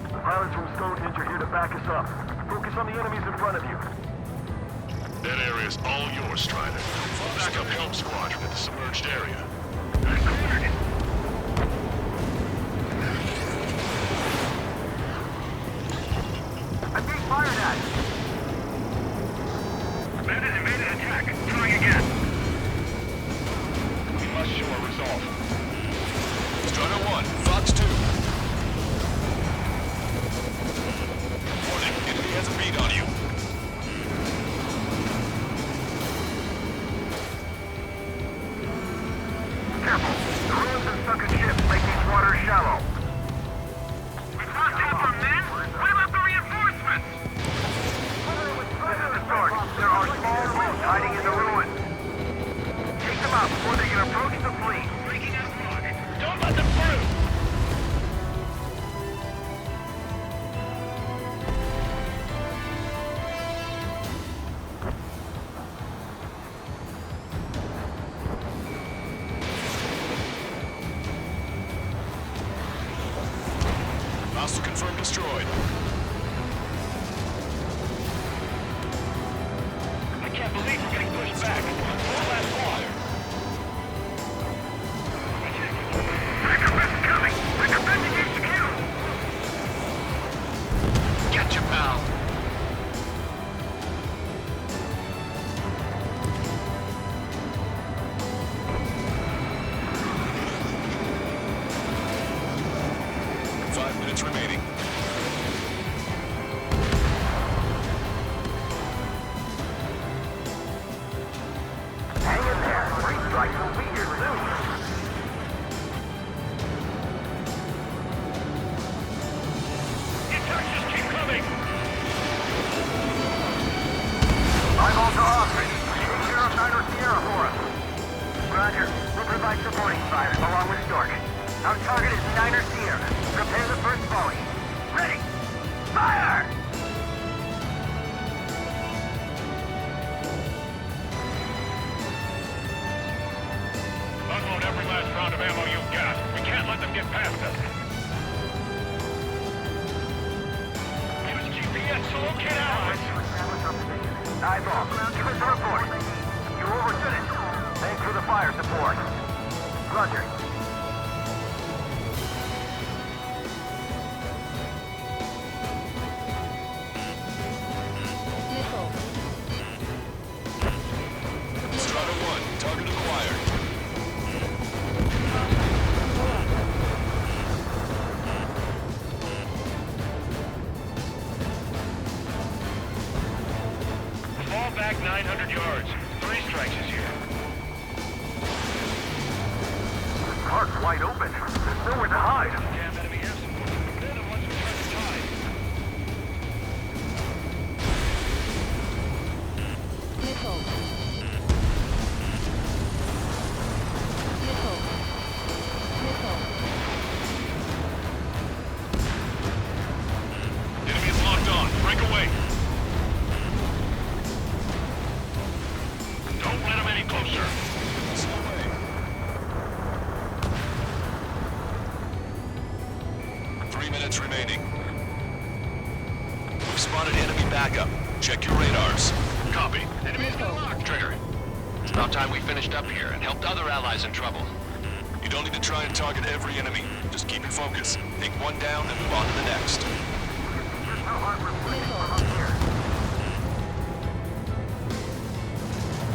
L: The pilots from Stonehenge are here to back us up. Focus on the enemies in front of you.
I: That area is all yours, Strider. Back up Helm Squadron at the submerged area.
L: I'm being fired at! Bandit invaded attack. Trying again.
I: We must show our resolve.
T: Strider 1, Fox 2. Warning, enemy has a bead on you.
L: Careful. The ruins and sunken ships make these waters shallow. We've lost half our men? What about the reinforcements? This is the start. There are small groups hiding in the ruins. Take them out before they can approach the fleet. Breaking out block. Don't let them through!
T: Hostile confirmed destroyed.
L: I can't believe we're getting pushed back. One last fire. Backup is coming! We're defending HQ!
H: Get your pal.
T: Minutes remaining.
L: Hang in there. Three strikes will be here soon. The attacks just keep coming. Eyeballs are off. Take care of Niner Sierra for us. Roger. We'll provide supporting fire along with Stork. Our target is Niner Sierra. Prepare the first volley. Ready! Fire! Unload every last round of ammo you've got. We can't let them get past us. Use GPS to locate allies. Eyeball, give us a report. You overstood it. Thanks for the fire support. Roger.
T: Strider 1, target acquired.
I: Fall back 900 yards. 3 strikes is here.
L: The park's wide open. There's nowhere to hide.
I: Damn enemy air support. They're the ones who turned the tide.
A: Missile. Missile. Missile.
I: Enemy is locked on. Break away. Don't let him any closer.
T: Slow away. 3 minutes remaining. We've spotted enemy backup. Check your radars.
I: Copy. Enemy's got locked. Trigger. It's about time we finished up here and helped other allies in trouble.
T: You don't need to try and target every enemy. Just keep your focus. Take one down and move on to the next.
L: Here's how hard we're pushing from up here.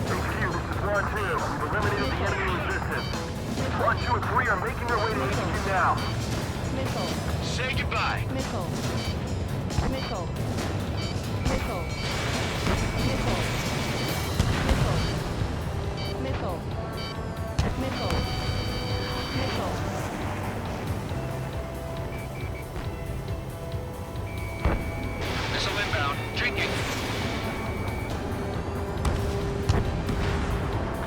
L: HQ, this is 1-2. We've eliminated the enemy resistance. 1, 2, and 3 are making their way to HQ now.
A: Missile.
I: Say goodbye.
A: Missile. Missile. Missile. Missile. Missile. Missile. Missile. Missile.
I: Missile inbound. Drinking.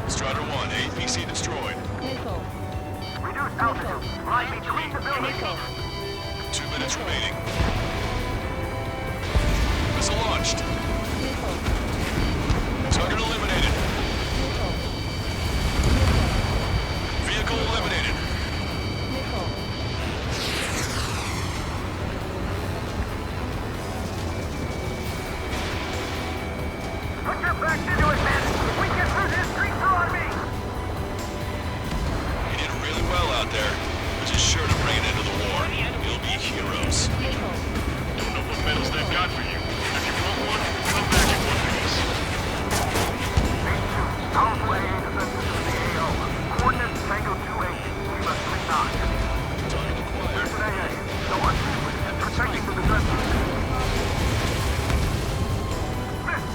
T: Strider 1, APC destroyed.
A: Missile.
L: Reduce altitude. Line between the buildings.
A: Missile.
T: 2 minutes remaining. Missile launched.
A: Missile.
T: Target eliminated.
A: Missile.
T: Vehicle eliminated.
A: Missile.
L: Put your backs into it, man. If we get through this, streets are on me.
T: You did really well out there, which is sure to bring an end to the war. You'll be heroes.
I: Don't know what medals they've got for you. If you want one, come back in one piece.
L: Powerful AA defenses to the AO. Coordinates Tango 2-8. We must 3-9. There's an AA. No one protecting the defenses. Missed.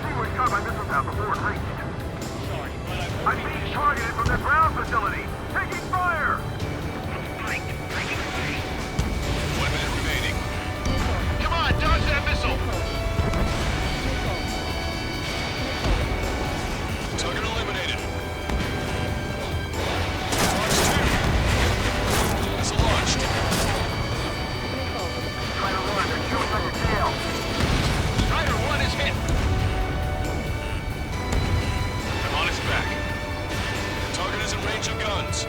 L: Seaward shot my missiles out before it reached.
I: Sorry, but
L: I'm being targeted from their ground facility. Taking fire!
T: 1 minute remaining.
I: come on, dodge that missile.
T: Target eliminated. Missile launched.
L: Strider 1, they're chewing on your tail.
I: Strider 1 is hit. I'm on its back.
T: Target is in range of guns.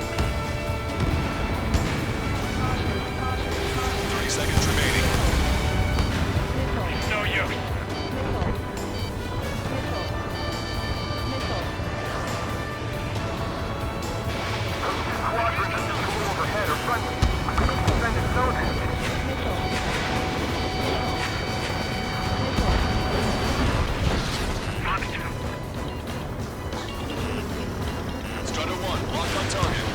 T: 30 seconds remaining.
I: No use.
L: Squadrons in the school overhead are friendly. Defenders know this.
T: Strider 1, locked on target.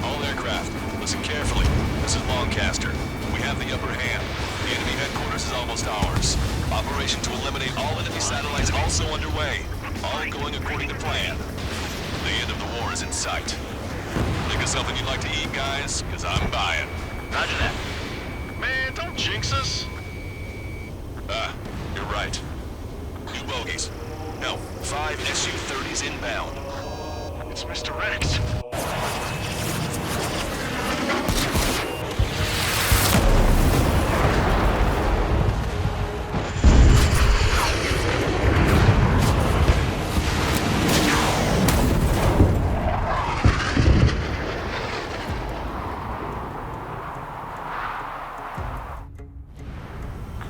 T: All aircraft, listen carefully. This is Longcaster. We have the upper hand. The enemy headquarters is almost ours. Operation to eliminate all enemy satellites also underway. All going according to plan. The end of the war is in sight. Think of something you'd like to eat, guys? Because I'm buying.
I: Roger that. Man, don't jinx us.
T: You're right. New bogeys. No, 5 Su-30s inbound.
I: It's Mr. Rex.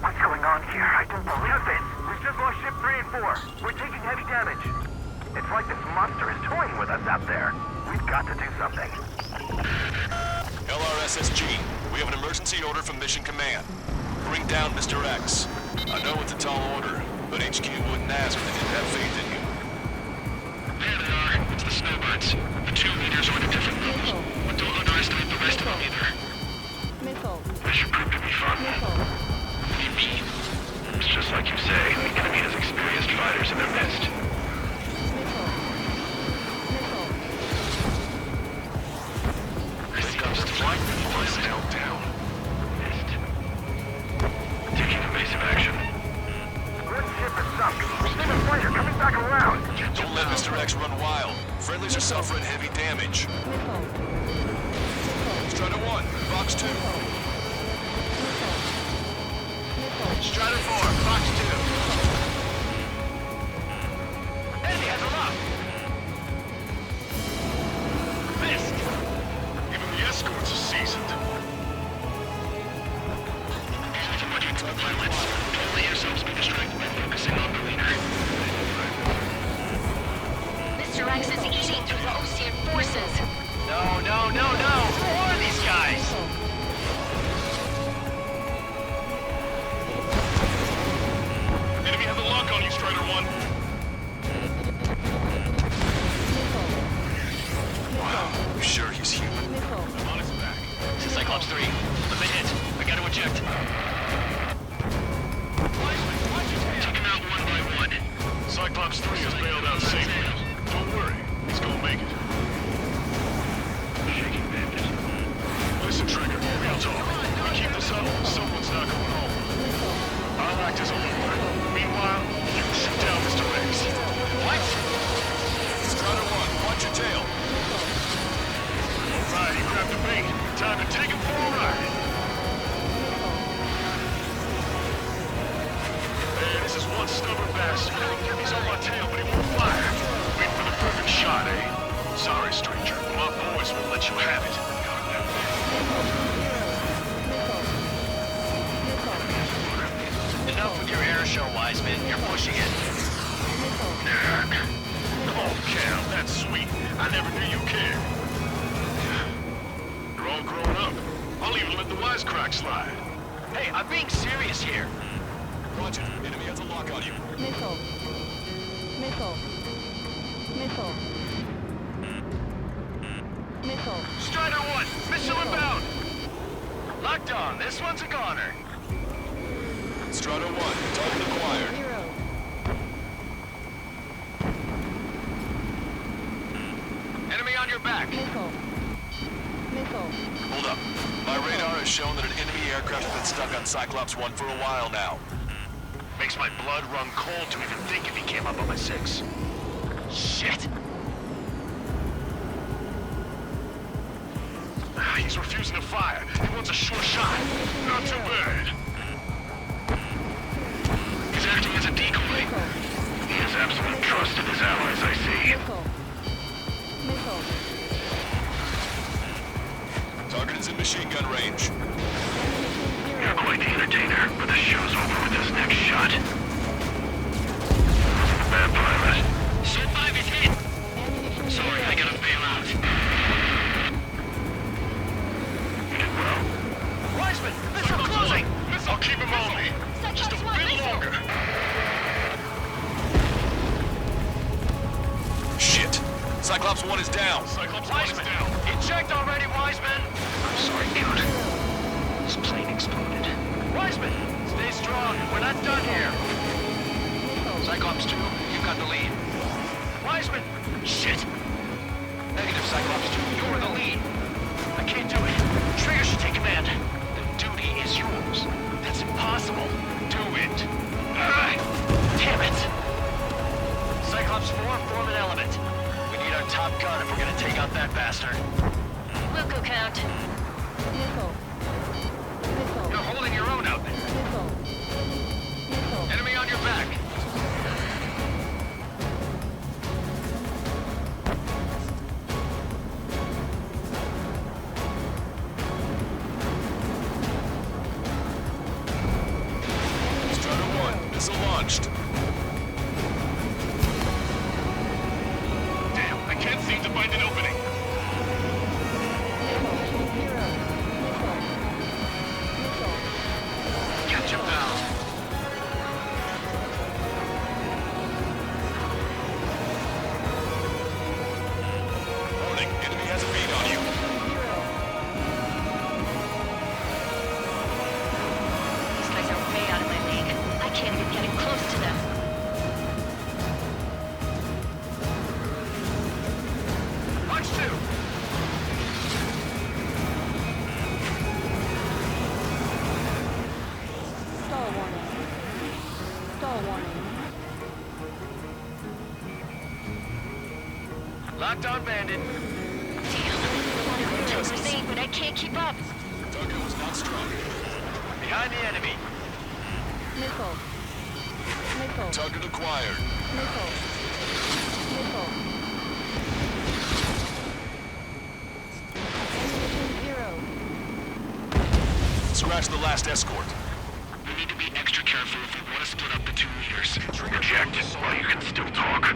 L: What's going on here? I Listen, we've just lost ship 3 and 4. We're taking heavy damage. It's like this monster is toying with us out there. We've got to do something.
T: LRSSG, we have an emergency order from Mission Command. Bring down Mr. X. I know it's a tall order, but HQ wouldn't ask if they didn't have faith in you.
I: There they are. It's the snowbirds. The 2 leaders are at different levels. But don't underestimate the rest of them either. This should prove to be fun. What do you mean? It's just like you say. The enemy has experienced fighters in their midst. This comes to flight is held down. Missed. Taking evasive action.
L: Good ship is sunk. Seen a fighter coming back around.
T: Don't let Mr. X run wild. Friendlies are suffering heavy damage. Strider 1, Fox 2.
H: Strider 4, Fox 2. Enemy has a lock.
I: Missed! Even the escorts are seasoned. These are the budget pilots. Don't let yourselves be distracted by focusing on the leader.
K: Mr. X is eating through the Ocean forces.
H: No, no, no, no! Who are these guys?
I: Enemy has a lock on you, Strider 1.
T: Wow, you sure he's human?
I: I'm on his back.
H: This is Cyclops 3. Let me hit. I gotta eject.
I: Take him out one by one. Cyclops 3 has bailed out safely. Don't worry, he's gonna make it. Shaking bandit. Listen, Trigger, real talk. We keep this up, someone's not going home. I'll act as a lure. Meanwhile, you shoot down Mr. X.
H: What?
T: Strider 1, watch your tail.
I: Right, he grabbed the bait. Time to take him for a ride. Hey, this is one stubborn bastard. He's on my tail, but he won't fire. Wait for the perfect shot, eh? Sorry, stranger. My boys will let you have it.
H: Enough with your air show, Wiseman. You're pushing it.
I: Oh, Cal, that's sweet. I never knew you cared. You're all grown up. I'll even let the wisecrack slide.
H: Hey, I'm being serious here.
T: Roger, enemy has a lock on you.
K: Missile. Missile. Missile. Missile.
H: Strider 1, missile inbound. Locked on. This one's a goner.
T: Strider 1, target acquired.
K: 0.
H: Enemy on your back.
K: Missile. Missile.
T: Hold up. My radar has shown that an enemy aircraft has been stuck on Cyclops 1 for a while now.
I: Makes my blood run cold to even think if he came up on my 6.
H: Shit.
I: He's refusing to fire. He wants a sure shot. Not too bad. He's acting as a decoy. He has absolute trust in his allies, I see.
K: Missile.
T: Target is in machine gun range.
I: You're quite the entertainer, but the show's over with this next shot. Bad pilot.
H: Ship 5 is hit. Sorry, I gotta bail out.
I: You did well.
H: Wiseman, missile closing.
I: I'll keep him on me. Just a bit longer.
T: Shit. Cyclops 1 is down.
I: Cyclops 1 is down.
H: Eject already, Wiseman.
I: I'm sorry, Count.
H: This plane exploded. Wiseman, stay strong. We're not done here. Cyclops 2, you got the lead. Wiseman! Shit! Negative, Cyclops 2, you're the lead. I can't do it. Trigger should take command. The duty is yours. That's impossible. Do it. Damn it! Cyclops 4, form an element. We need our top gun if we're gonna take out that bastard.
K: Wilco count. Missile. Missile.
H: You're holding your own out there.
K: Missile. Missile.
H: Enemy on your back.
T: Missile launched.
I: Damn, I can't seem to find an opening. Catch him down.
T: Warning, enemy has a bead on you.
K: These guys are way out of my league. I can't even get in close to them.
I: Punch two.
M: Stall warning. Stall warning.
I: Locked on bandit.
K: Damn, but I can't keep up.
T: Target was not strong.
I: Behind the enemy.
M: Missile. Missile.
T: Target acquired.
M: Missile. Missile. Ammunition 0.
T: Scratch the last escort.
I: We need to be extra careful if we want to split up the 2 leaders. Reject it while you can still talk.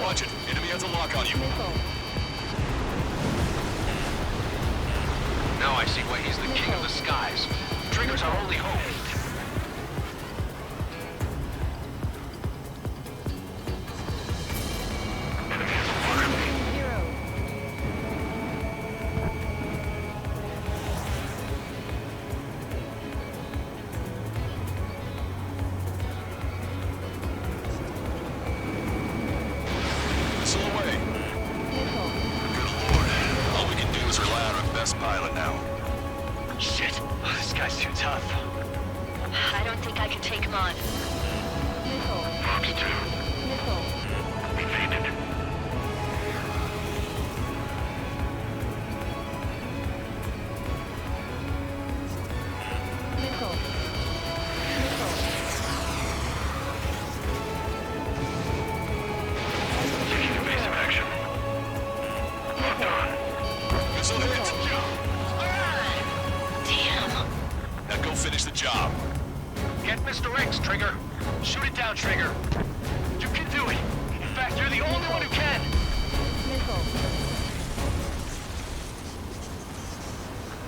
T: Watch it. Enemy has a lock on you.
I: Now I see why he's the king of the skies. Trigger's our only hope.
T: Missile away. Good lord. All we can do is rely on our best pilot now.
I: Shit. This guy's too tough.
K: I don't think I can take him on.
I: Fox 2. We fainted. Taking evasive action. Locked on.
T: Missile hit.
K: Damn.
T: Now go finish the job.
I: Get Mr. X, Trigger. Shoot it down, Trigger. You can do it. In fact, you're the only one who can.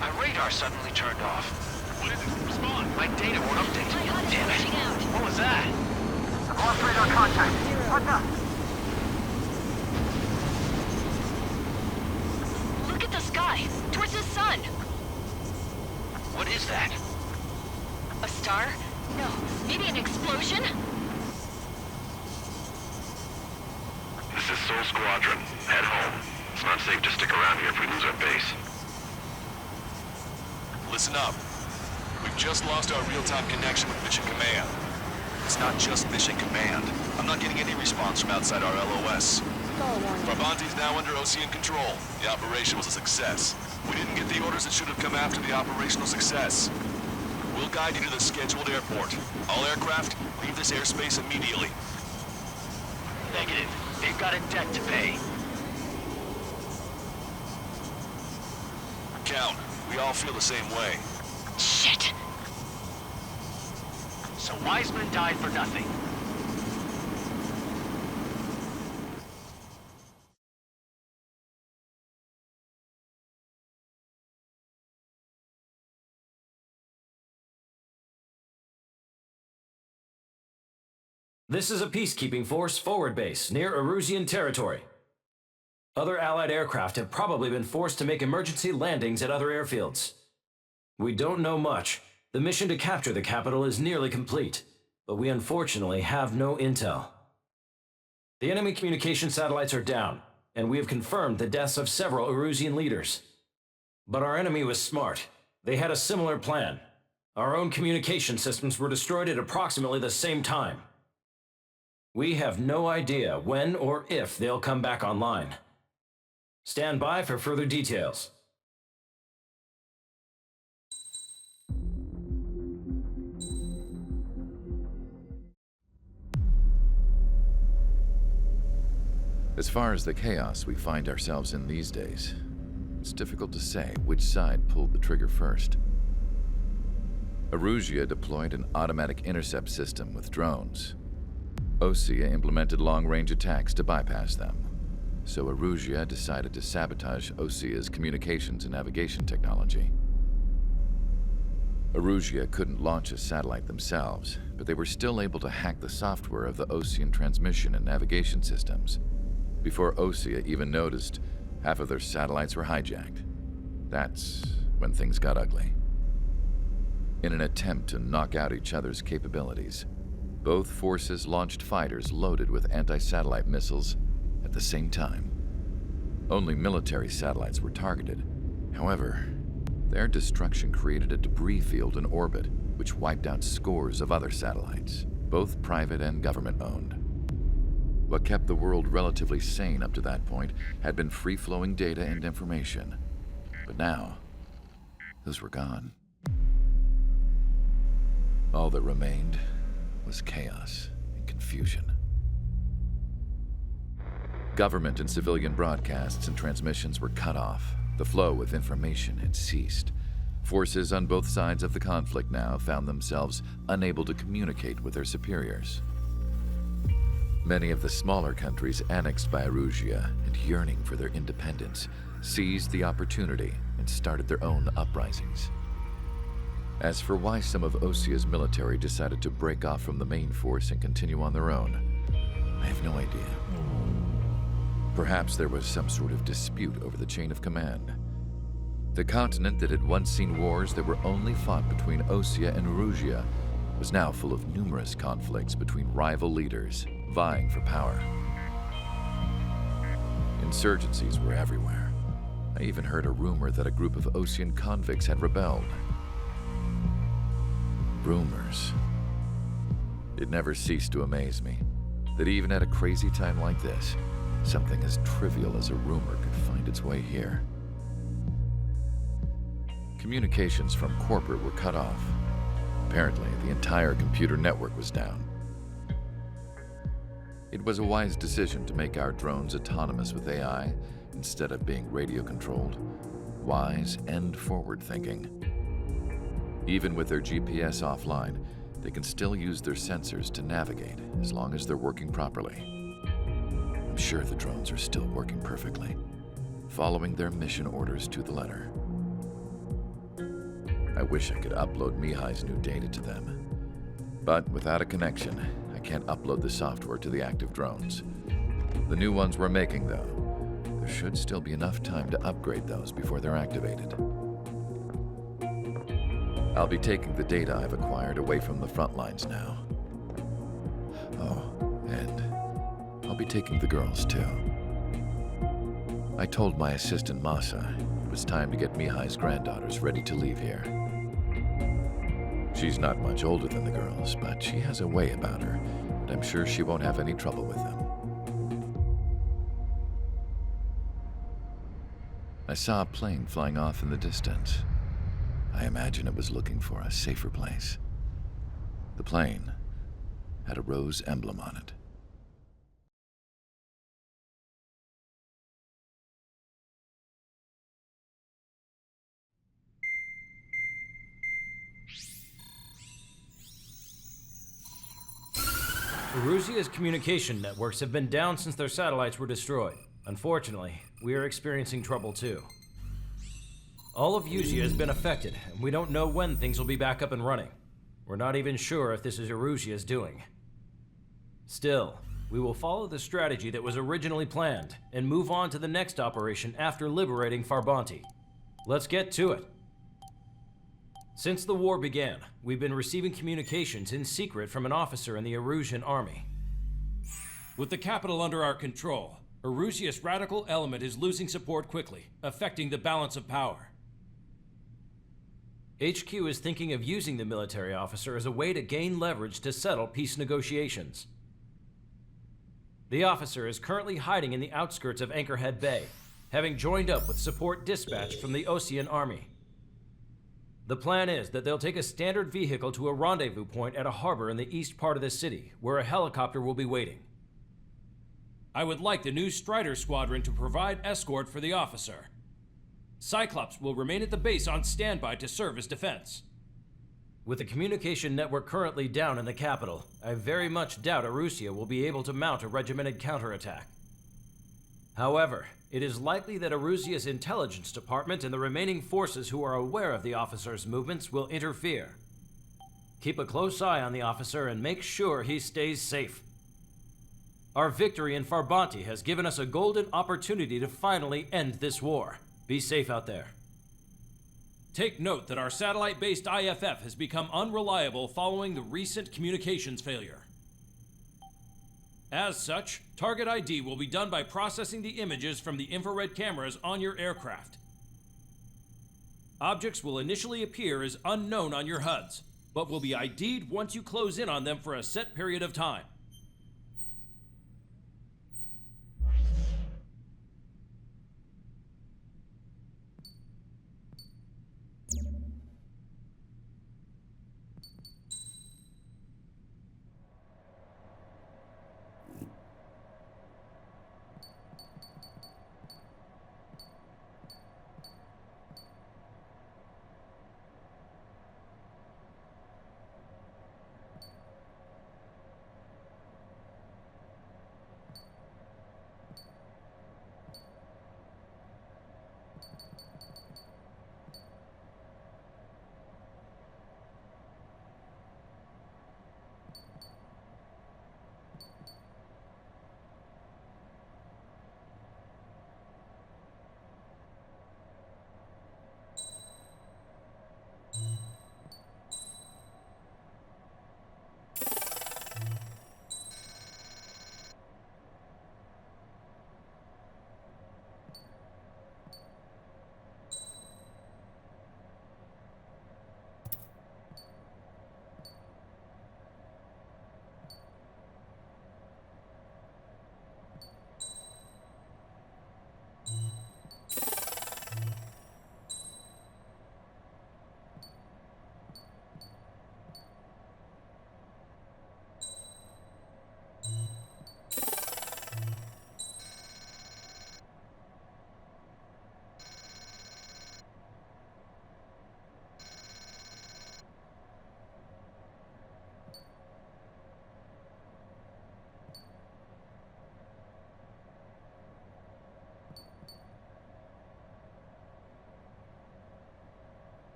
I: My radar suddenly turned off. What is it? Respond. My data won't update. Damn it. What was that?
L: I've lost radar contact. What's up?
K: Look at the sky. Towards the sun.
I: What is that?
K: A star? No. Maybe an explosion?
J: This is Soul Squadron. Head home. It's not safe to stick around here if we lose our base.
T: Listen up. We've just lost our real-time connection with Mission Command. It's not just Mission Command. I'm not getting any response from outside our LOS. Brabanti's now under Ocean control. The operation was a success. We didn't get the orders that should have come after the operational success. We'll guide you to the scheduled airport. All aircraft, leave this airspace immediately.
I: Negative. They've got a debt to pay.
T: Count, we all feel the same way.
K: Shit.
I: So Wiseman died for nothing.
F: This is a peacekeeping force forward base near Erusian territory. Other Allied aircraft have probably been forced to make emergency landings at other airfields. We don't know much. The mission to capture the capital is nearly complete, but we unfortunately have no intel. The enemy communication satellites are down, and we have confirmed the deaths of several Erusian leaders. But our enemy was smart. They had a similar plan. Our own communication systems were destroyed at approximately the same time. We have no idea when or if they'll come back online. Stand by for further details.
P: As far as the chaos we find ourselves in these days, it's difficult to say which side pulled the trigger first. Erusia deployed an automatic intercept system with drones. Osea implemented long-range attacks to bypass them. So Erusia decided to sabotage Osea's communications and navigation technology. Erusia couldn't launch a satellite themselves, but they were still able to hack the software of the Osean transmission and navigation systems. Before Osea even noticed, half of their satellites were hijacked. That's when things got ugly. In an attempt to knock out each other's capabilities, both forces launched fighters loaded with anti-satellite missiles at the same time. Only military satellites were targeted. However, their destruction created a debris field in orbit, which wiped out scores of other satellites, both private and government-owned. What kept the world relatively sane up to that point had been free-flowing data and information. But now, those were gone. All that remained was chaos and confusion. Government and civilian broadcasts and transmissions were cut off. The flow of information had ceased. Forces on both sides of the conflict now found themselves unable to communicate with their superiors. Many of the smaller countries annexed by Erusia and yearning for their independence seized the opportunity and started their own uprisings. As for why some of Osea's military decided to break off from the main force and continue on their own, I have no idea. Perhaps there was some sort of dispute over the chain of command. The continent that had once seen wars that were only fought between Osea and Erusia was now full of numerous conflicts between rival leaders vying for power. Insurgencies were everywhere. I even heard a rumor that a group of Osean convicts had rebelled. Rumors. It never ceased to amaze me that even at a crazy time like this, something as trivial as a rumor could find its way here. Communications from corporate were cut off. Apparently, the entire computer network was down. It was a wise decision to make our drones autonomous with AI instead of being radio-controlled. Wise and forward-thinking. Even with their GPS offline, they can still use their sensors to navigate as long as they're working properly. I'm sure the drones are still working perfectly, following their mission orders to the letter. I wish I could upload Mihai's new data to them. But without a connection, I can't upload the software to the active drones. The new ones we're making, though, there should still be enough time to upgrade those before they're activated. I'll be taking the data I've acquired away from the front lines now. Oh, and I'll be taking the girls, too. I told my assistant Masa it was time to get Mihai's granddaughters ready to leave here. She's not much older than the girls, but she has a way about her, and I'm sure she won't have any trouble with them. I saw a plane flying off in the distance. I imagine it was looking for a safer place. The plane had a rose emblem on it.
F: Erusia's communication networks have been down since their satellites were destroyed. Unfortunately, we are experiencing trouble too. All of Usia has been affected, and we don't know when things will be back up and running. We're not even sure if this is Erusia's doing. Still, we will follow the strategy that was originally planned, and move on to the next operation after liberating Farbanti. Let's get to it. Since the war began, we've been receiving communications in secret from an officer in the Erusian army.
Q: With the capital under our control, Erusia's radical element is losing support quickly, affecting the balance of power.
F: HQ is thinking of using the military officer as a way to gain leverage to settle peace negotiations. The officer is currently hiding in the outskirts of Anchorhead Bay, having joined up with support dispatched from the Osean army. The plan is that they'll take a standard vehicle to a rendezvous point at a harbor in the east part of the city, where a helicopter will be waiting.
Q: I would like the new Strider Squadron to provide escort for the officer. Cyclops will remain at the base on standby to serve as defense.
F: With the communication network currently down in the capital, I very much doubt Erusia will be able to mount a regimented counterattack. However, it is likely that Erusia's intelligence department and the remaining forces who are aware of the officer's movements will interfere. Keep a close eye on the officer and make sure he stays safe. Our victory in Farbanti has given us a golden opportunity to finally end this war. Be safe out there.
Q: Take note that our satellite-based IFF has become unreliable following the recent communications failure. As such, target ID will be done by processing the images from the infrared cameras on your aircraft. Objects will initially appear as unknown on your HUDs, but will be ID'd once you close in on them for a set period of time.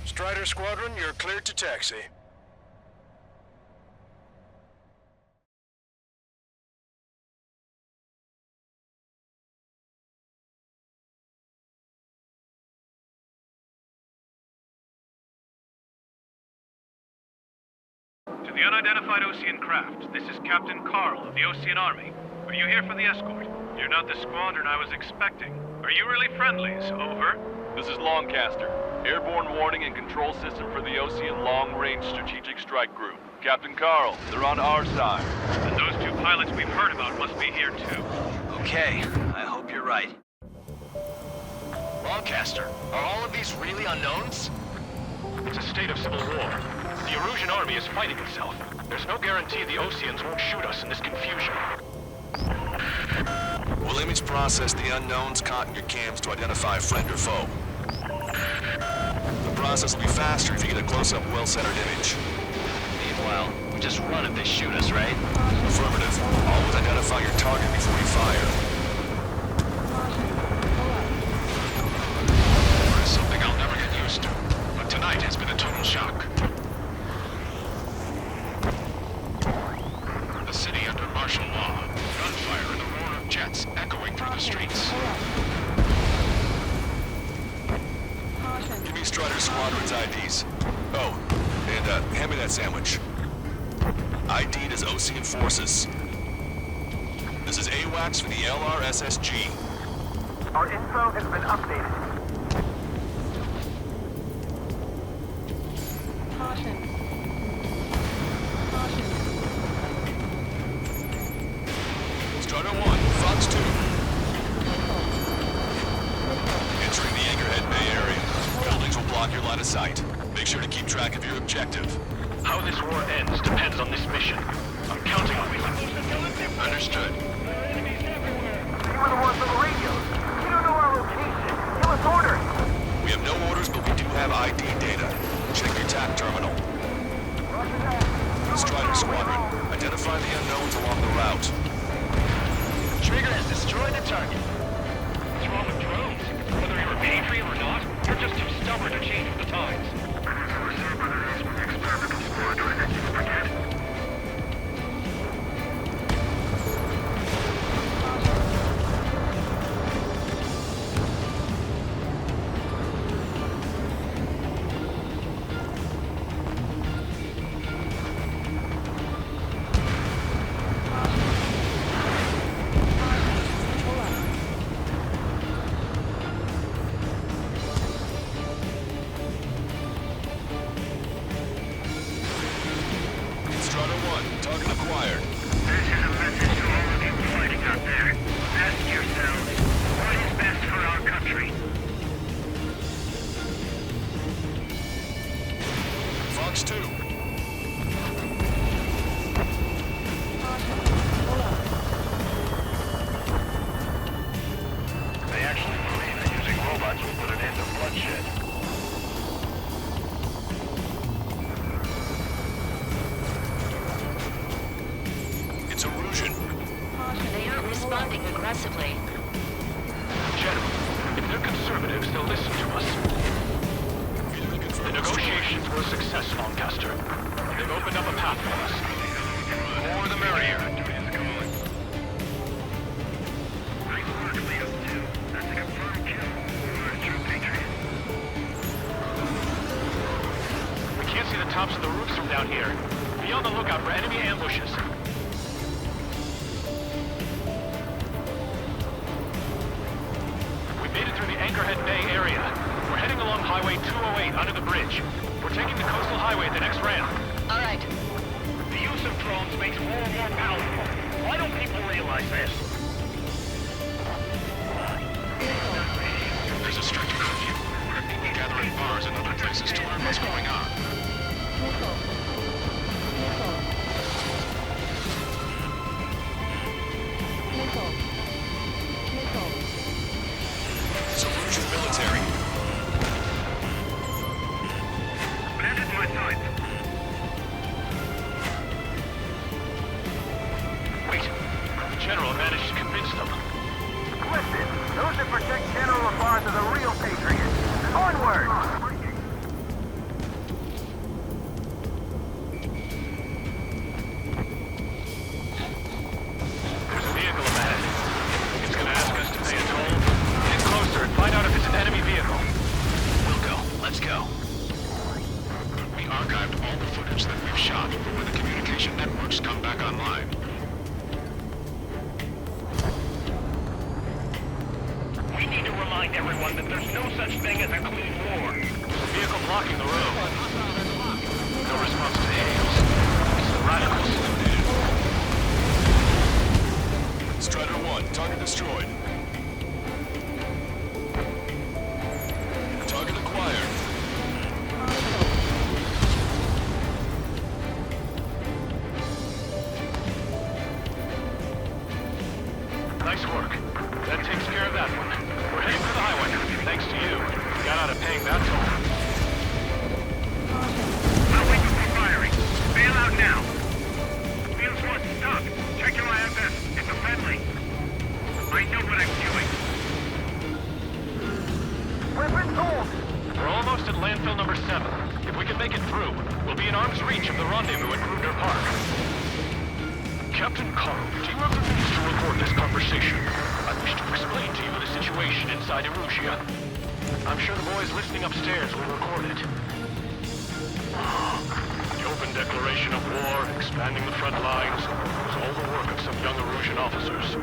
J: Strider Squadron, you're cleared to taxi.
B: To the unidentified Osean craft, this is Captain Carl of the Osean Army. Are you here for the escort? You're not the squadron I was expecting. Are you really friendlies? Over.
R: This is Longcaster. Airborne warning and control system for the Osean Long-Range Strategic Strike Group. Captain Carl, they're on our side.
B: And those two pilots we've heard about must be here too.
G: Okay, I hope you're right. Longcaster, are all of these really unknowns?
I: It's a state of civil war. The Erusian army is fighting itself. There's no guarantee the Oseans won't shoot us in this confusion.
T: We'll image process the unknowns caught in your cams to identify friend or foe. The process will be faster if you get a close-up, well-centered image.
H: Meanwhile, we just run if they shoot us, right?
T: Affirmative. Always identify your target before you fire.
I: It's something I'll never get used to, but tonight has been a total shock. The city under martial law, gunfire and the roar of jets echoing through the streets.
T: Give me Strider Squadron's IDs. Oh, and hand me that sandwich. ID'd as Osean forces. This is AWACS for the LRSSG.
L: Our info has been updated.
T: Strider 1, Fox 2. Entering the Anchorhead Bay area. Buildings will block your line of sight. Make sure to keep track of your objective.
B: How this war ends depends on this mission. I'm counting on you.
T: Understood.
L: You were the ones on the radios. You don't know our location. Give us orders.
T: We have no orders, but we do have ID data. Check your TAC terminal. Strider Squadron, identify the unknowns along the route.
B: Trigger has destroyed the target. What's wrong with drones? Whether you're a patriot or not, you're just too stubborn to change with the times.
L: Experimental squadron, and you forget.
T: Strider 1, target acquired.
L: This is a message to all of you fighting out there. Ask yourselves, what is best for our country?
T: Fox 2.
L: They actually believe that using robots will put an end to bloodshed.
T: It's Erusian.
K: They aren't responding aggressively.
B: General, if they're conservatives, they'll listen to us. The negotiations were a success, Lancaster. They've opened up a path for us. The more the merrier. We can't see the tops of the roofs from down here. Be on the lookout for enemy ambushes. We made it through the Anchorhead Bay area. We're heading along Highway 208 under the bridge. We're taking the coastal highway at the next ramp.
K: All right.
L: The use of drones makes war more powerful. Why don't people realize this?
T: There's a strict curfew. People gather in bars and other places to learn what's going on. It's Erusian military.
L: Bandit my side.
B: Wait. The General managed to convince them.
L: Listen, those that protect General LaFarge are the real patriots. Onward!
B: There's a vehicle ahead. It's gonna ask us to pay a toll. Get closer and find out if it's an enemy vehicle.
T: We'll go. Let's go. We archived all the footage that we've shot for when the communication networks come back online.
L: We need to remind everyone that there's no such thing as a clean war.
B: There's a vehicle blocking the road. No response to hails. It's the radicals.
T: Strider 1, target destroyed. Target acquired.
B: Nice work. That takes care of that one. We're heading for the highway. Thanks to you. We got out of paying that toll.
L: I'll wait for firing. Bail out now. Field one, stop. Check your IFS. It's a friendly. I know what I'm doing. Weapons hold.
B: We're almost at landfill number 7. If we can make it through, we'll be in arm's reach of the rendezvous at Kruger Park. Captain Carl, do you have the means to record this conversation? I wish to explain to you the situation inside Erusia. I'm sure the boys listening upstairs will record it. The open declaration of war, expanding the front lines, was all the work of some young Erusian officers.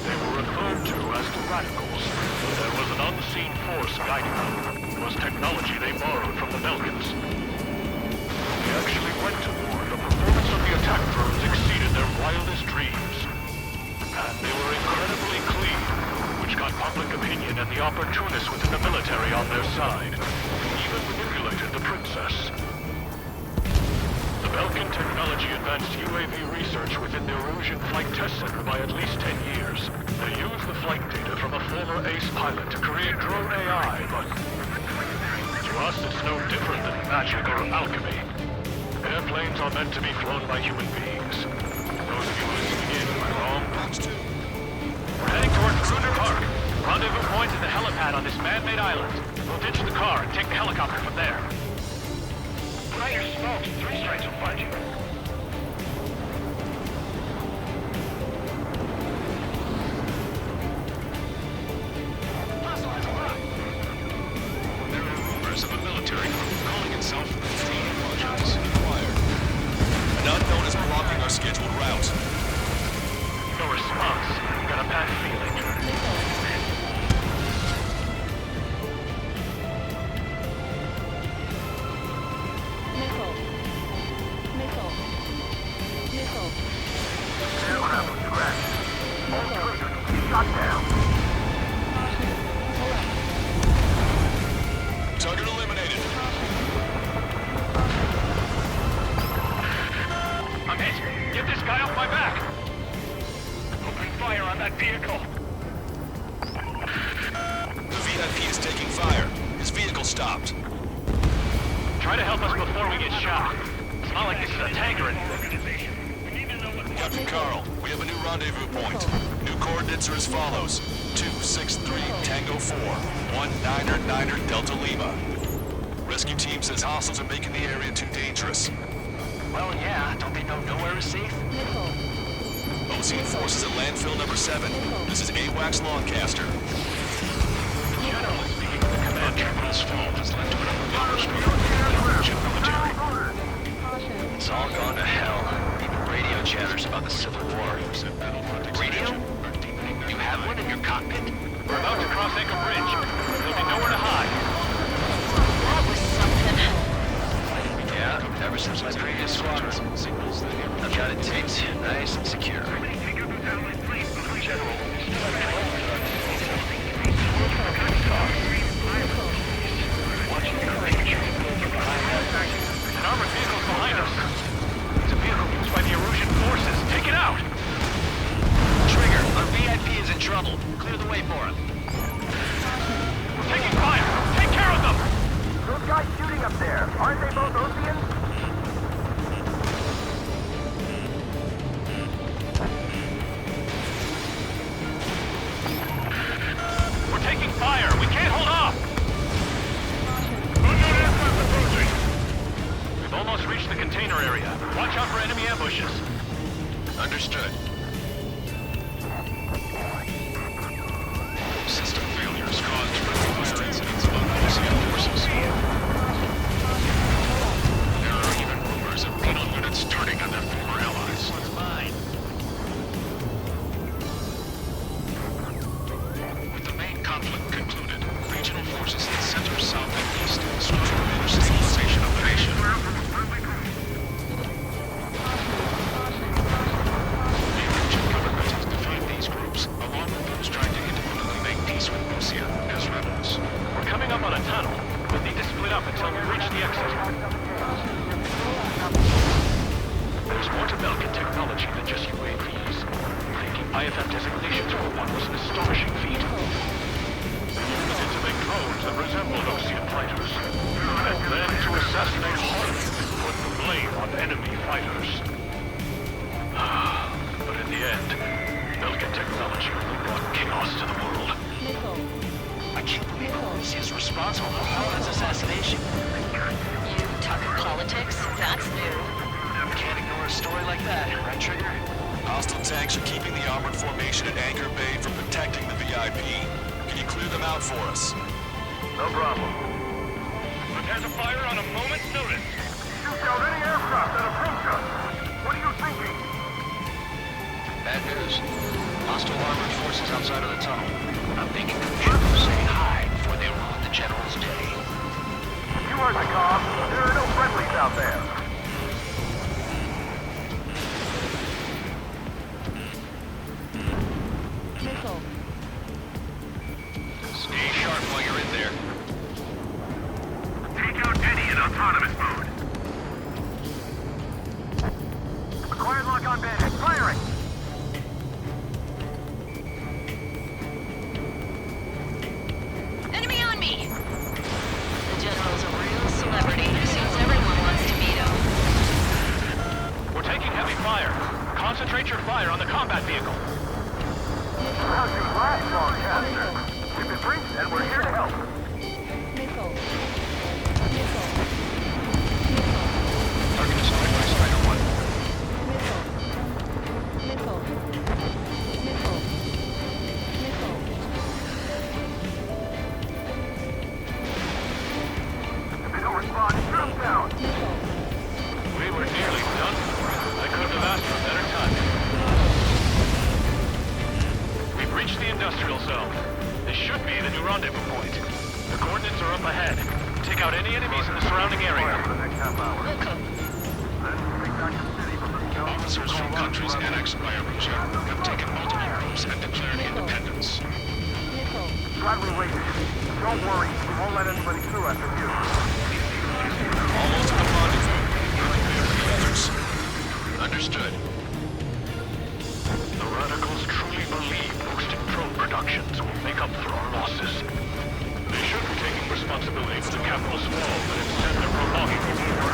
B: They were referred to as the radicals, but there was an unseen force guiding them. was technology they borrowed from the Belkans. They actually went to war. The performance of the attack drones exceeded their wildest dreams. And they were incredibly clean, which got public opinion and the opportunists within the military on their side. Even manipulated the princess. The Belkan technology advanced UAV research within the Erusian Flight Test Center by at least 10 years. They used the flight data from a former ace pilot to create drone AI, but to us it's no different than magic or alchemy. Airplanes are meant to be flown by human beings. Those of you listening in, am I wrong? We're heading toward Gruner Park. Rendezvous point is the helipad on this man-made island. We'll ditch the car and take the helicopter from there. Put out your smokes. 3 strikes will find you.
T: There are rumors of a military group calling itself the Team Projects Inquired. An unknown is blocking our scheduled route.
B: No response. Got a bad feeling.
T: Target eliminated.
B: I'm hit. Get this guy off my back. Open fire on that vehicle.
T: The VIP is taking fire. His vehicle stopped.
B: Try to help us before we get shot. It's not like this is a tank or anything.
T: Captain Carl, we have a new rendezvous point. New coordinates are as follows. 263 Tango 4, 1999 Delta Lima. Rescue team says hostiles are making the area too dangerous.
H: Well, yeah. Don't they know nowhere is safe?
T: Ocean forces at landfill number 7. This is AWACS Lancaster.
B: Generally speaking, the command terminal's fault has led to an overwhelming military.
H: It's all gone to hell. Even radio chatters about the Civil War. Radio? You have one in your cockpit?
B: We're about to cross Anchor Bridge. There'll be nowhere to hide.
K: That was something.
H: Yeah, ever since my previous squadron. I've got it taped, nice and secure. General, watching your picture.
B: An armored vehicle's behind us. It's a vehicle used by the Erusian forces. Take it out!
H: Trigger, our VIP is in trouble. Clear the way for him.
B: We're taking fire! Take care of them!
L: Those guys shooting up there, aren't they both Oceans?
B: We're taking fire! We can't hold off! We've almost reached the container area. Watch out for enemy ambushes.
T: Understood.
B: System failures caused fire incidents among Ocean forces. There are even rumors of penal units turning on their former allies. With the main conflict concluded, regional forces in center, south, and east switched to major stabilization operation. The Erusian government has defined these groups, along with those trying to independently make peace with Lucia, as rebels. We're coming up on a tunnel. We'll need to split up until we reach the exit. There's more to Belkan technology than just UAVs. Taking IFF designations for one was an astonishing feat. They used it to make drones that resembled Ocean fighters. And then to assassinate Harvey and put the blame on enemy fighters. But in the end, Belkan technology only brought chaos to the world.
H: I can't believe Lucia is responsible for Paladin's assassination.
K: You talking politics? That's new.
H: Can't ignore a story like that, right, Trigger?
T: Hostile tanks are keeping the armored formation at Anchor Bay from protecting the VIP. Can you clear them out for us?
L: No problem.
B: Prepare to fire on a moment's notice.
L: Shoot down any aircraft that approach us. What are you thinking?
H: Bad news. Hostile armored forces outside of the tunnel. I'm thinking we should say hi before before they ruin the General's day.
L: You heard the comm. There are no friendlies out there.
K: Missile.
H: Stay sharp while you're in there.
L: Take out Eddie in autonomous mode. Acquired lock on bandit. Firing!
K: Enemy on me! The General's a real celebrity. Seems everyone wants to meet him.
B: We're taking heavy fire. Concentrate your fire on the combat vehicle.
L: How's your last Longcaster? We've been briefed and we're here to help.
K: Missile.
H: Target destroyed by Strider 1.
K: Missile.
L: If they don't respond, shoot down.
B: We were nearly done for. I couldn't have asked for a better time. We've reached the industrial zone. This should be the new rendezvous point. The coordinates are up ahead. Take out any enemies in the surrounding area.
L: For the next half hour.
K: Welcome.
L: Then take back the city from the stone.
T: Officers from countries annexed by Arusia have taken multiple groups and declared independence.
L: Slightly waited. Don't worry, we won't let anybody through after you.
T: Almost at the rendezvous. Prepare for the others.
H: Understood.
B: The radicals truly believe boosted drone productions will make up for our losses. They should be taking responsibility for the capital's fall, but instead they're prolonging the war.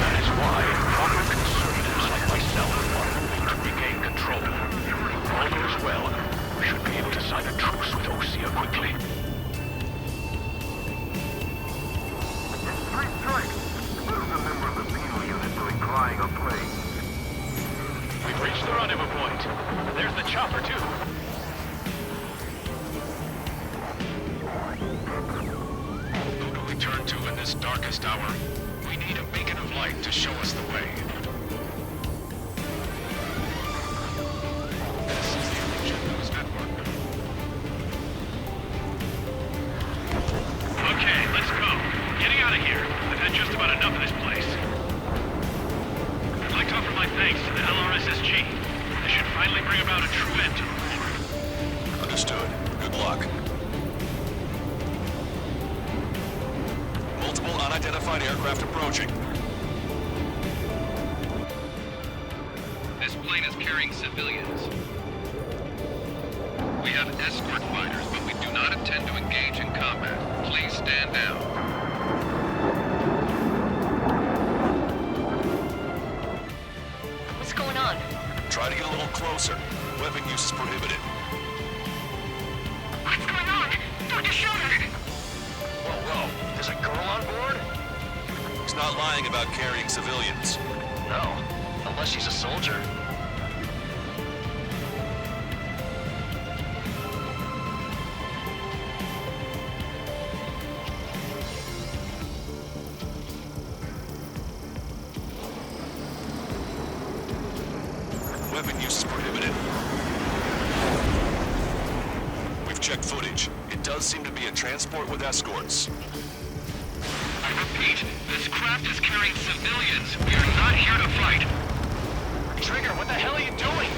B: That is why proper conservatives like myself are moving to regain control. If all goes well, we should be able to sign a truce with Osea quickly.
L: Three strikes. Who's a member of the penal unit doing crying or plague?
B: We've reached the rendezvous point. There's the chopper, too.
T: Who do we turn to in this darkest hour? We need a beacon of light to show us the way. This is the Illusion News Network.
B: Okay, let's go. Getting out of here. I've had just about enough of this place. I'd like to offer my thanks to the LRSSG. This should finally bring about a true end to the war.
T: Understood. Good luck. Multiple unidentified aircraft approaching.
S: This plane is carrying civilians. We have escort fighters, but we do not intend to engage in combat. Please stand down.
K: What's going on?
T: Try to get a little closer. Weapon use is prohibited.
K: What's going on? Dr. Schroeder!
H: Whoa. There's a girl on board?
T: He's not lying about carrying civilians.
H: No. Unless she's a soldier.
T: Weapon use is prohibited. We've checked footage. It does seem to be a transport with escorts.
S: I repeat, this craft is carrying civilians. We are not here to fight.
B: Trigger, what the hell are you doing?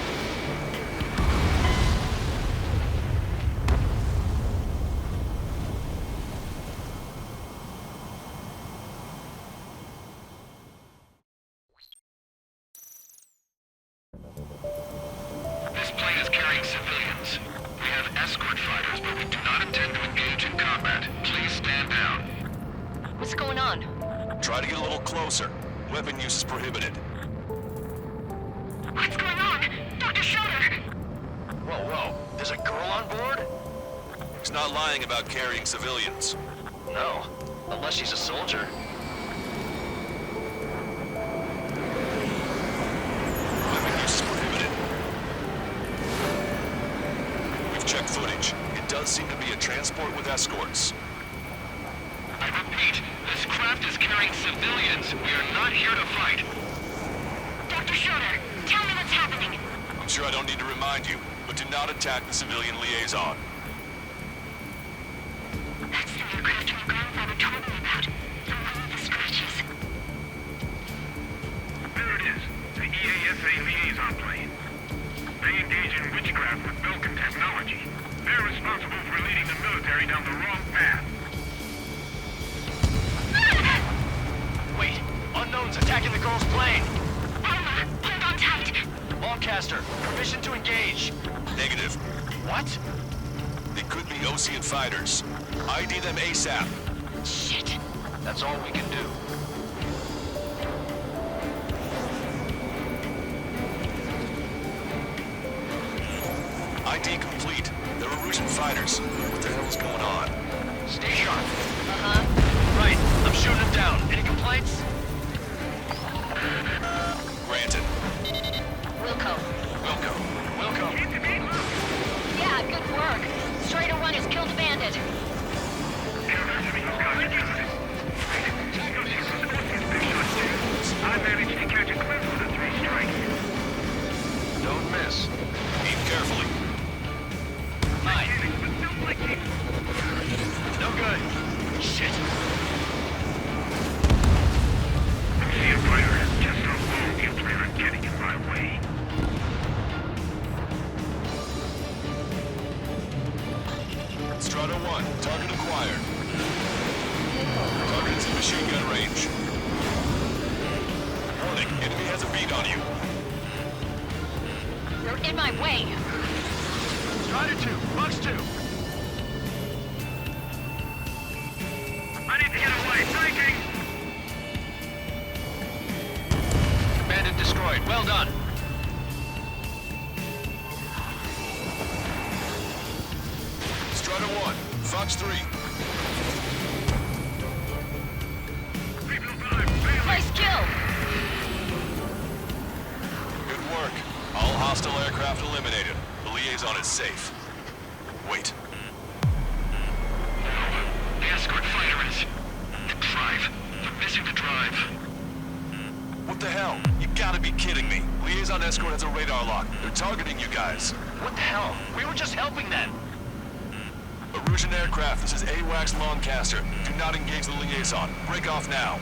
S: This plane is carrying civilians. We have escort fighters, but we do not intend to engage in combat. Please stand down.
K: What's going on?
T: Try to get a little closer. Weapon use is prohibited.
K: What's going on? Dr. Schroeder!
H: Whoa. There's a girl on board?
T: He's not lying about carrying civilians.
H: No. Unless she's a soldier.
T: Weapon use is prohibited. We've checked footage. It does seem to be a transport with escorts.
S: I repeat, this craft is carrying civilians. We are not here to fight.
K: Dr. Schroeder, tell me what's happening.
T: I'm sure I don't need to remind you, but do not attack the civilian liaison.
K: That's aircraft your grandfather told me about. The one with the scratches.
L: There it is. The EASA liaison plane. They engage in witchcraft with Belkin technology. They're responsible for leading the military down the wrong path.
H: Wait, unknowns attacking the girl's plane.
K: Alma, hold on tight.
H: Lancaster, permission to engage.
T: Negative.
H: What?
T: They could be Osean fighters. ID them ASAP.
K: Shit.
H: That's all we can do.
T: ID complete. They're Erusian fighters. What the hell is going on?
H: Stay sharp. Right, I'm shooting him down. Any complaints?
T: Granted.
K: Wilco.
H: Wilco.
K: Yeah, good work. Straighter one has killed a bandit.
L: I managed to catch a glimpse of the 3 strikes.
H: Don't miss.
T: Aim carefully.
H: No good. Shit.
L: See a fighter. Just how long do you plan on getting in my way?
T: Strata 1, target acquired. Target's in machine gun range. Warning, enemy has a bead on you.
K: They're in my way.
H: Strider 2, Bucks 2.
L: I need to get away. Breaking!
H: Bandit destroyed. Well done.
T: Strata 1, Fox 3.
K: Nice kill.
T: Good work. All hostile aircraft eliminated. The liaison is safe. Wait.
L: The escort fighter is... The drive. They're missing the drive.
T: What the hell? You gotta be kidding me. Liaison escort has a radar lock. They're targeting you guys.
H: What the hell? We were just helping them.
T: Erusian aircraft, this is AWACS Longcaster. Do not engage the liaison. Break off now.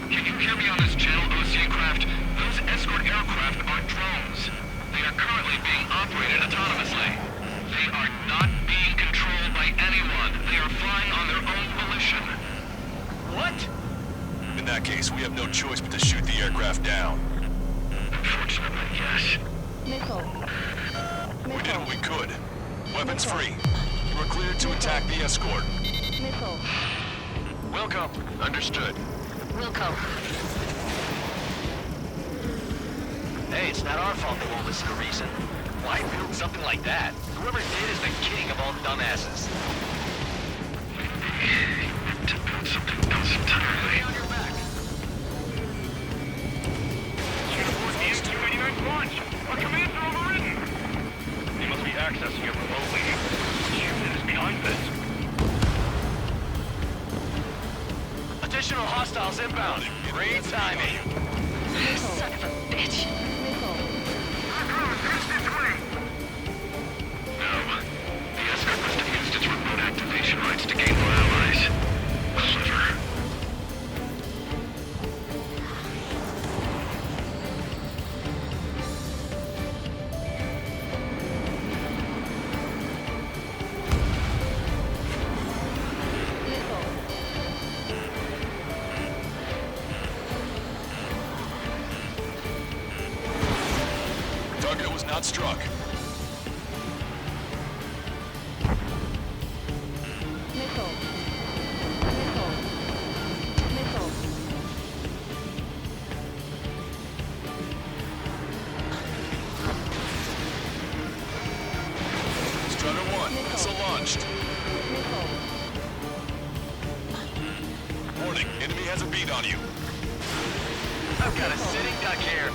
L: Can you hear me on this channel, Ocean craft? Those escort aircraft are drones. They are currently being operated autonomously. They are not being controlled by anyone. They are flying on their own volition.
H: What?
T: In that case, we have no choice but to shoot the aircraft down.
L: Unfortunately, yes.
T: We did what we could. Weapons free. You are cleared to attack the escort.
H: Wilco. Understood.
K: Wilco.
H: Hey, it's not our fault they won't listen to reason. Why build something like that? Whoever did is the king of all dumbasses.
L: To build something else entirely.
H: On your back.
L: Report the MQ-89 launch. Our commands are overridden.
B: They must be accessing it remotely. It is behind this.
H: Additional hostiles inbound. Great timing.
K: Son of a bitch.
L: No. The escort must have used its remote activation rights to gain more allies. Clever.
T: Target was not struck. Strutter 1, missile launched. Warning, enemy has a bead on you.
H: I've got a sitting duck here.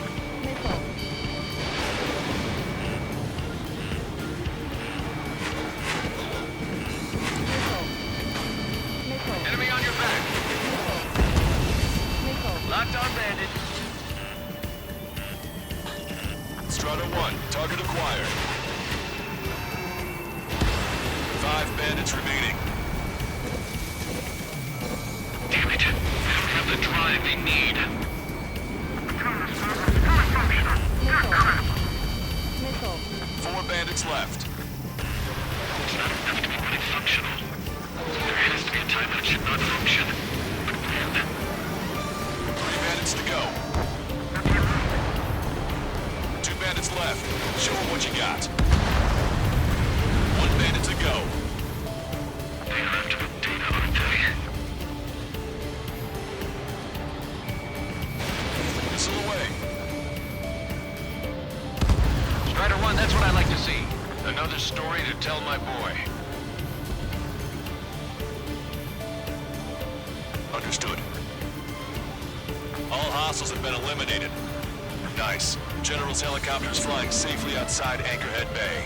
H: Enemy on your back. Locked on bandit.
T: Strata 1, target acquired. 5 bandits minutes remaining.
S: Damn it. I don't have the drive they need.
A: Missile.
T: 4 bandits left.
S: It's not enough to be quite functional. There has to be a time when it should not function. But when?
T: 3 bandits to go. 2 bandits left. Show them what you got. 1 bandit to go.
S: They are after the data, aren't they?
T: Missile away.
H: Strider 1, that's what I like to see. Another story to tell my boy.
T: Understood. All hostiles have been eliminated. Nice. General's helicopter is flying safely outside Anchorhead Bay.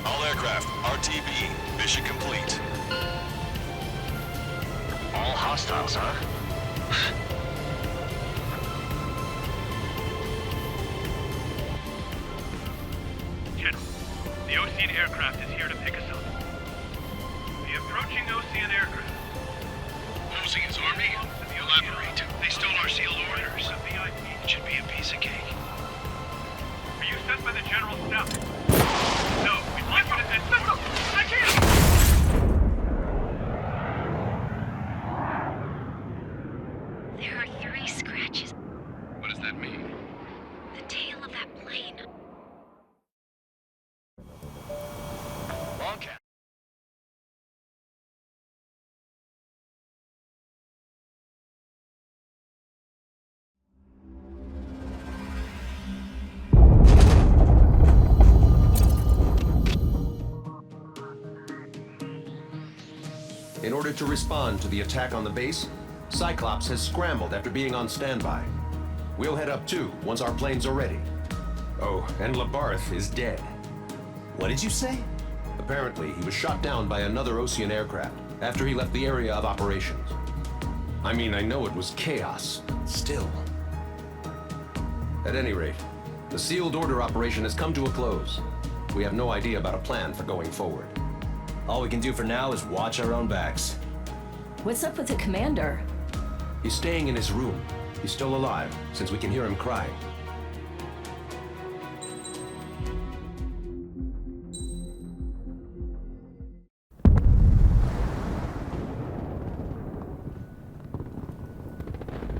T: All aircraft, RTB, mission complete.
H: All hostiles, huh?
B: General, the Ocean aircraft is here to pick us up. The approaching Ocean aircraft.
S: Ocean's army? Elaborate. They stole our sealed orders. It should be a piece of cake.
B: Are you sent by the General's staff? No, we'd like you to send... I can't!
K: There are 3 scratches.
S: What does that mean?
K: The tail of that plane.
H: Longcat.
E: In order to respond to the attack on the base, Cyclops has scrambled after being on standby. We'll head up too, once our planes are ready. Oh, and Labarth is dead. What did you say? Apparently, he was shot down by another Ocean aircraft after he left the area of operations. I mean, I know it was chaos. Still. At any rate, the sealed order operation has come to a close. We have no idea about a plan for going forward.
F: All we can do for now is watch our own backs.
V: What's up with the commander?
E: He's staying in his room. He's still alive, since we can hear him crying.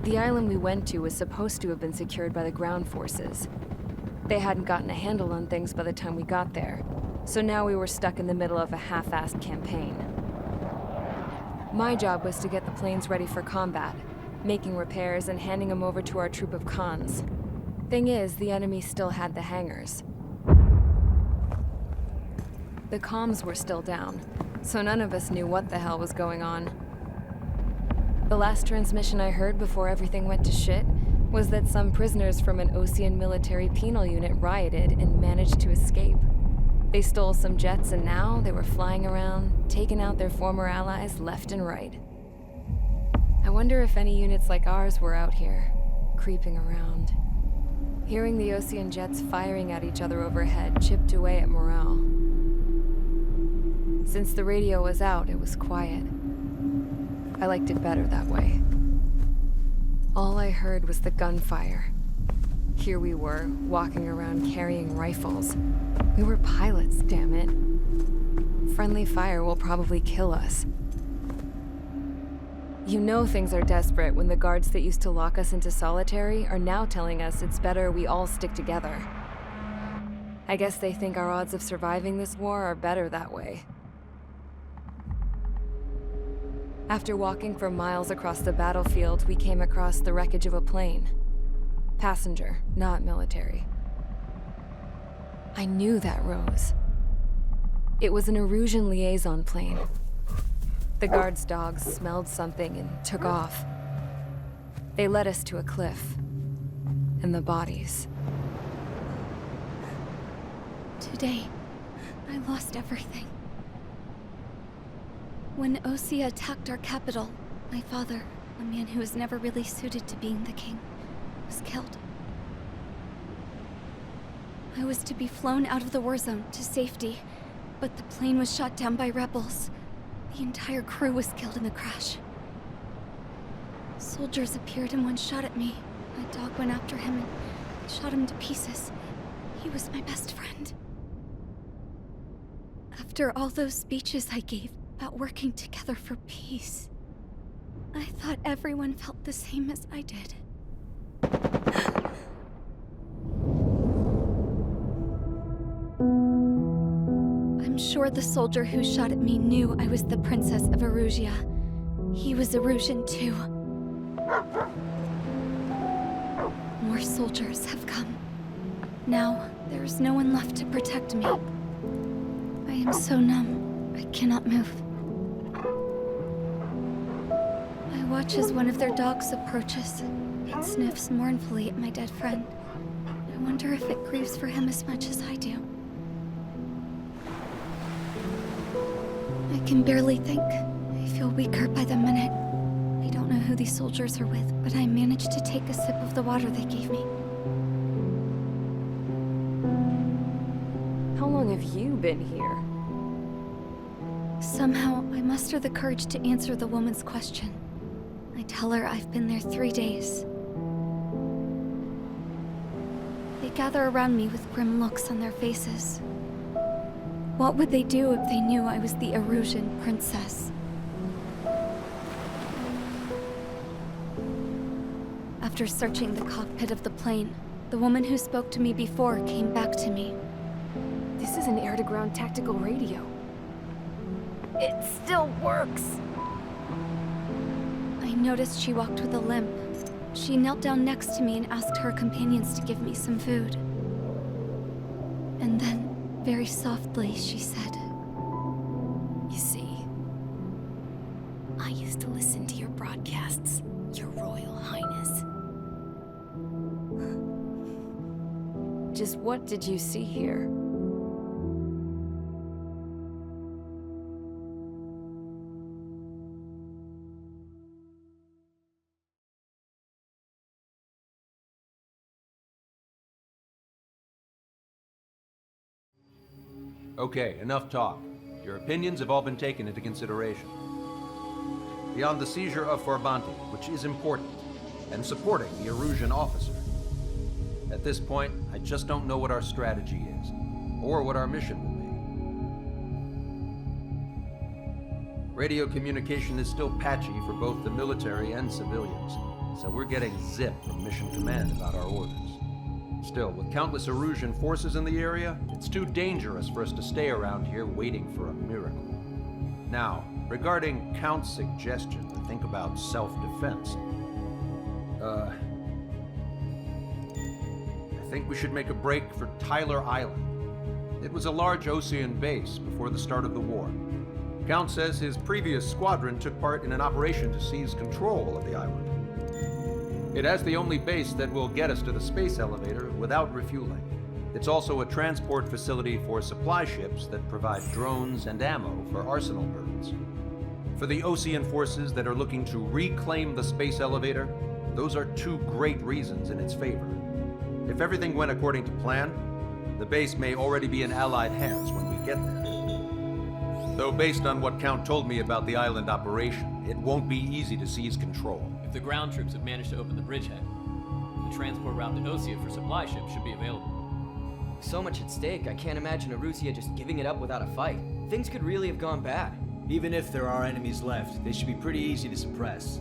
A: The island we went to was supposed to have been secured by the ground forces. They hadn't gotten a handle on things by the time we got there, so now we were stuck in the middle of a half-assed campaign. My job was to get the planes ready for combat, making repairs and handing them over to our troop of cons. Thing is, the enemy still had the hangars. The comms were still down, so none of us knew what the hell was going on. The last transmission I heard before everything went to shit was that some prisoners from an Ocean military penal unit rioted and managed to escape. They stole some jets and now they were flying around, taking out their former allies left and right. I wonder if any units like ours were out here, creeping around. Hearing the Ocean jets firing at each other overhead chipped away at morale. Since the radio was out, it was quiet. I liked it better that way. All I heard was the gunfire. Here we were, walking around carrying rifles. We were pilots, damn it. Friendly fire will probably kill us. You know things are desperate when the guards that used to lock us into solitary are now telling us it's better we all stick together. I guess they think our odds of surviving this war are better that way. After walking for miles across the battlefield, we came across the wreckage of a plane. Passenger, not military. I knew that rose. It was an Erusian liaison plane. The guards' dogs smelled something and took off. They led us to a cliff. And the bodies.
C: Today, I lost everything. When Osea attacked our capital, my father, a man who was never really suited to being the king, was killed. I was to be flown out of the war zone to safety, but the plane was shot down by rebels. The entire crew was killed in the crash. Soldiers appeared and one shot at me. My dog went after him and shot him to pieces. He was my best friend. After all those speeches I gave about working together for peace, I thought everyone felt the same as I did. I'm sure the soldier who shot at me knew I was the Princess of Erusia. He was Erusian too. More soldiers have come. Now, there is no one left to protect me. I am so numb, I cannot move. I watch as one of their dogs approaches. It sniffs mournfully at my dead friend. I wonder if it grieves for him as much as I do. I can barely think. I feel weaker by the minute. I don't know who these soldiers are with, but I managed to take a sip of the water they gave me.
A: How long have you been here?
C: Somehow, I muster the courage to answer the woman's question. I tell her I've been there 3 days. They gather around me with grim looks on their faces. What would they do if they knew I was the Erusian princess? After searching the cockpit of the plane, the woman who spoke to me before came back to me.
A: This is an air-to-ground tactical radio. It still works!
C: I noticed she walked with a limp. She knelt down next to me and asked her companions to give me some food. And then, very softly, she said,
A: You see, I used to listen to your broadcasts, Your Royal Highness. Just what did you see here?
E: Okay, enough talk. Your opinions have all been taken into consideration. Beyond the seizure of Forbanti, which is important, and supporting the Erusian officer. At this point, I just don't know what our strategy is, or what our mission will be. Radio communication is still patchy for both the military and civilians, so we're getting zip from Mission Command about our orders. Still, with countless Erusian forces in the area, it's too dangerous for us to stay around here waiting for a miracle. Now, regarding Count's suggestion to think about self-defense, I think we should make a break for Tyler Island. It was a large Osean base before the start of the war. Count says his previous squadron took part in an operation to seize control of the island. It has the only base that will get us to the space elevator without refueling. It's also a transport facility for supply ships that provide drones and ammo for arsenal birds. For the Osean forces that are looking to reclaim the space elevator, those are two great reasons in its favor. If everything went according to plan, the base may already be in Allied hands when we get there. Though based on what Count told me about the island operation, it won't be easy to seize control.
D: If the ground troops have managed to open the bridgehead, the transport route to Osea for supply ships should be available.
O: So much at stake, I can't imagine Erusia just giving it up without a fight. Things could really have gone bad.
W: Even if there are enemies left, they should be pretty easy to suppress.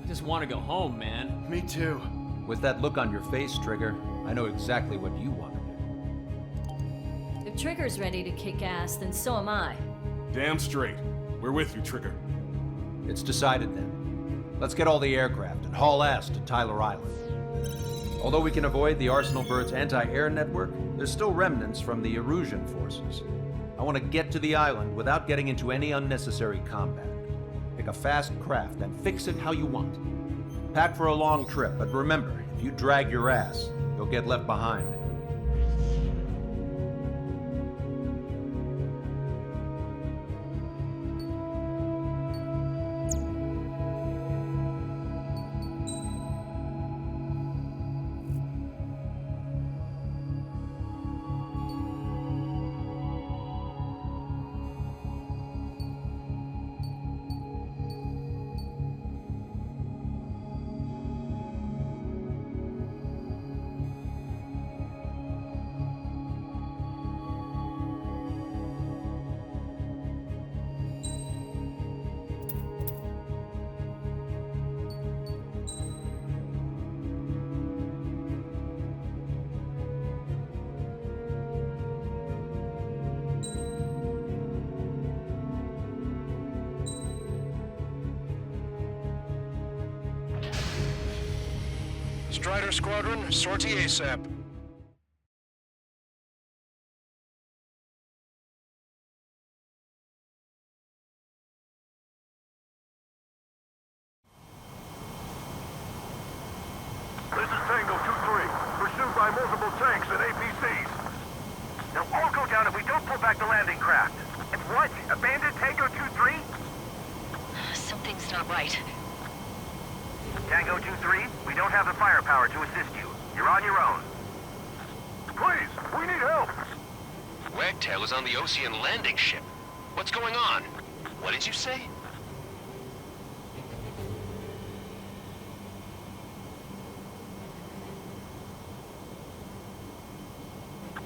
D: I just want to go home, man.
W: Me too.
E: With that look on your face, Trigger, I know exactly what you want to do.
X: If Trigger's ready to kick ass, then so am I.
U: Damn straight. We're with you, Trigger.
E: It's decided then. Let's get all the aircraft and haul ass to Tyler Island. Although we can avoid the Arsenal Bird's anti-air network, there's still remnants from the Erusian forces. I want to get to the island without getting into any unnecessary combat. Pick a fast craft and fix it how you want. Pack for a long trip, but remember, if you drag your ass, you'll get left behind.
L: Strider Squadron, sortie ASAP.
J: This is Tango 2-3, pursued by multiple tanks and APCs.
L: They'll all go down if we don't pull back the landing craft. And what? Abandon Tango 2-3?
K: Something's not right.
L: Tango 2-3, we don't have the firepower to assist you. You're on your own.
J: Please, we need help.
H: Wagtail is on the Ocean landing ship. What's going on? What did you say?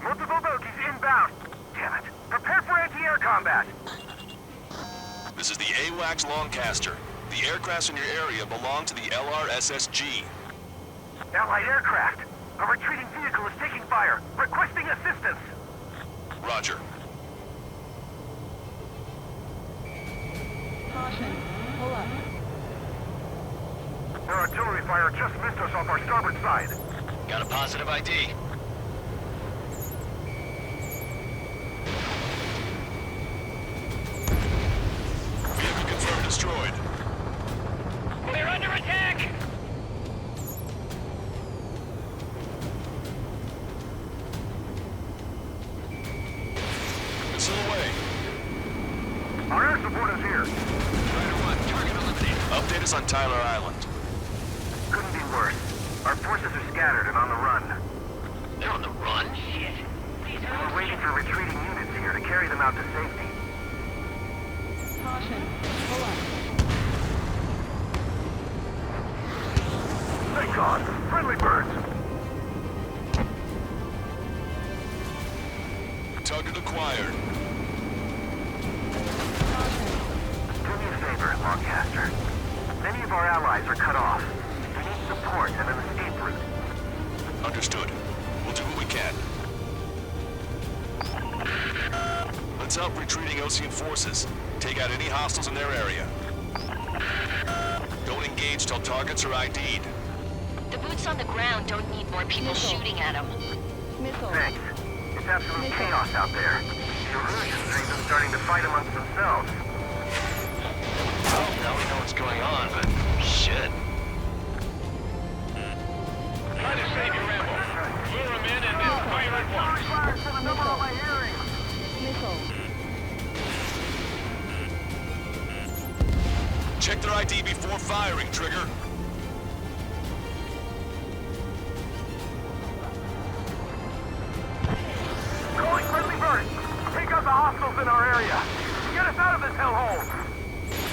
L: Multiple bogies inbound. Damn it. Prepare for anti-air combat.
T: This is the AWACS Lancaster. The aircrafts in your area belong to the LRSSG.
L: Allied aircraft. A retreating vehicle is taking fire. Requesting assistance.
T: Roger.
M: Caution. Pull up.
L: Their artillery fire just missed us off our starboard side.
H: Got a positive ID.
T: Vehicle confirmed destroyed.
H: We're under attack!
T: Missile away.
L: Our air support is here.
H: Strider 1, target eliminated.
T: Update us on Tyler Island.
L: Couldn't be worse. Our forces are scattered and on the run.
H: They're on the run? Shit.
L: We're waiting for retreating units here to carry them out to safety.
M: Caution. Pull up.
L: Thank God! Friendly birds!
T: Target acquired.
L: Do me a favor, Lancaster. Many of our allies are cut off. We need support and an escape route.
T: Understood. We'll do what we can. Let's help retreating Ocean forces. Take out any hostiles in their area. Don't engage till targets are ID'd.
K: The boots on the ground don't need more people shooting at them.
M: Missile.
L: Thanks. It's absolute chaos out there. The Erusians are even starting to fight amongst themselves.
H: Well, now we know what's going on, but shit.
B: Try to save your ammo. Lure them in and then fire at once.
M: Missile.
T: Check their ID before firing, Trigger.
L: Calling friendly birds! Take out the hostiles in our area! Get us out of this hellhole!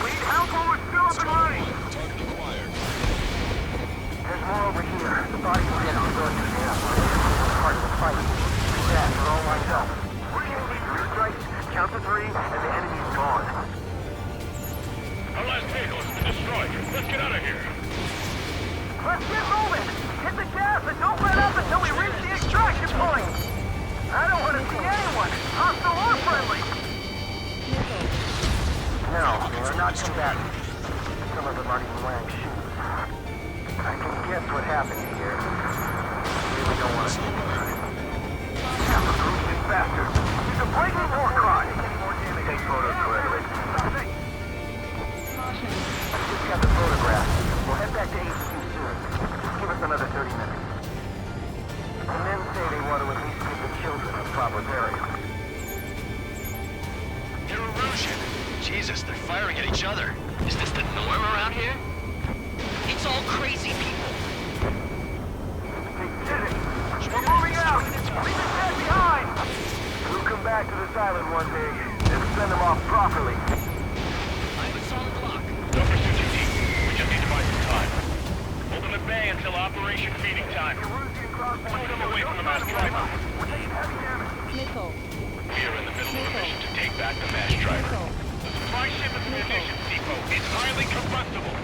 L: We need help while we're still up and running!
T: Target acquired.
L: There's more over here. The bodies will get civilians here. Part of the fight. Yeah, we're all lined up. We're gonna need three strikes, count to three, and the enemy's gone.
B: Our last vehicle has been destroyed. Let's get out of here.
L: Let's get moving! Hit the gas and don't let up until we reach the extraction point! I don't want to see anyone, hostile or friendly! No, they're not combatants. Some of them aren't even wearing shoes. I can guess what happened here. We really don't want to see it. Damn, the Peruvian bastard! He's a blatant war crime! Take photos for evidence. I just got the photograph. We'll head back to HQ soon. Give us another 30 minutes. The men say they want to at least give the children a proper burial.
H: They're Erusian. Jesus, they're firing at each other. Is this the norm around here? It's all crazy people.
L: They did it! We're moving out! Leave the dead behind! We'll come back to this island one day and send them off properly.
H: I have a solid clock.
B: No pursuit, GT. We just need to buy some time. Hold them at bay until Operation Feeding Time. Pull them away from the mass driver.
M: Missile.
B: We are in the middle of a mission to take back the mass driver. The supply ship and munitions depot is highly combustible.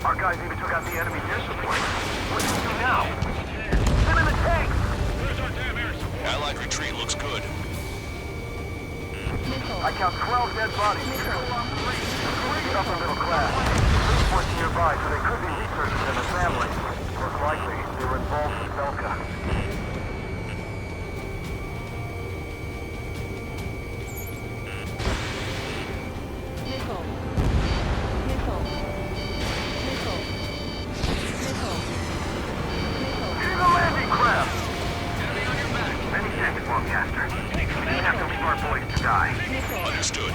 L: Our guys even took out the enemy air support. What do we do now? Send in the tanks!
B: Where's our damn air support?
T: Allied retreat looks good.
L: I count 12 dead bodies. Three upper middle class. Police force nearby, so they could be research involves Belka.
M: Missile. Missile. Missile. Missile.
L: Here's a landing craft! Enemy on your back. Many thanks, Longcaster. We don't have to leave our boys to die.
T: Understood.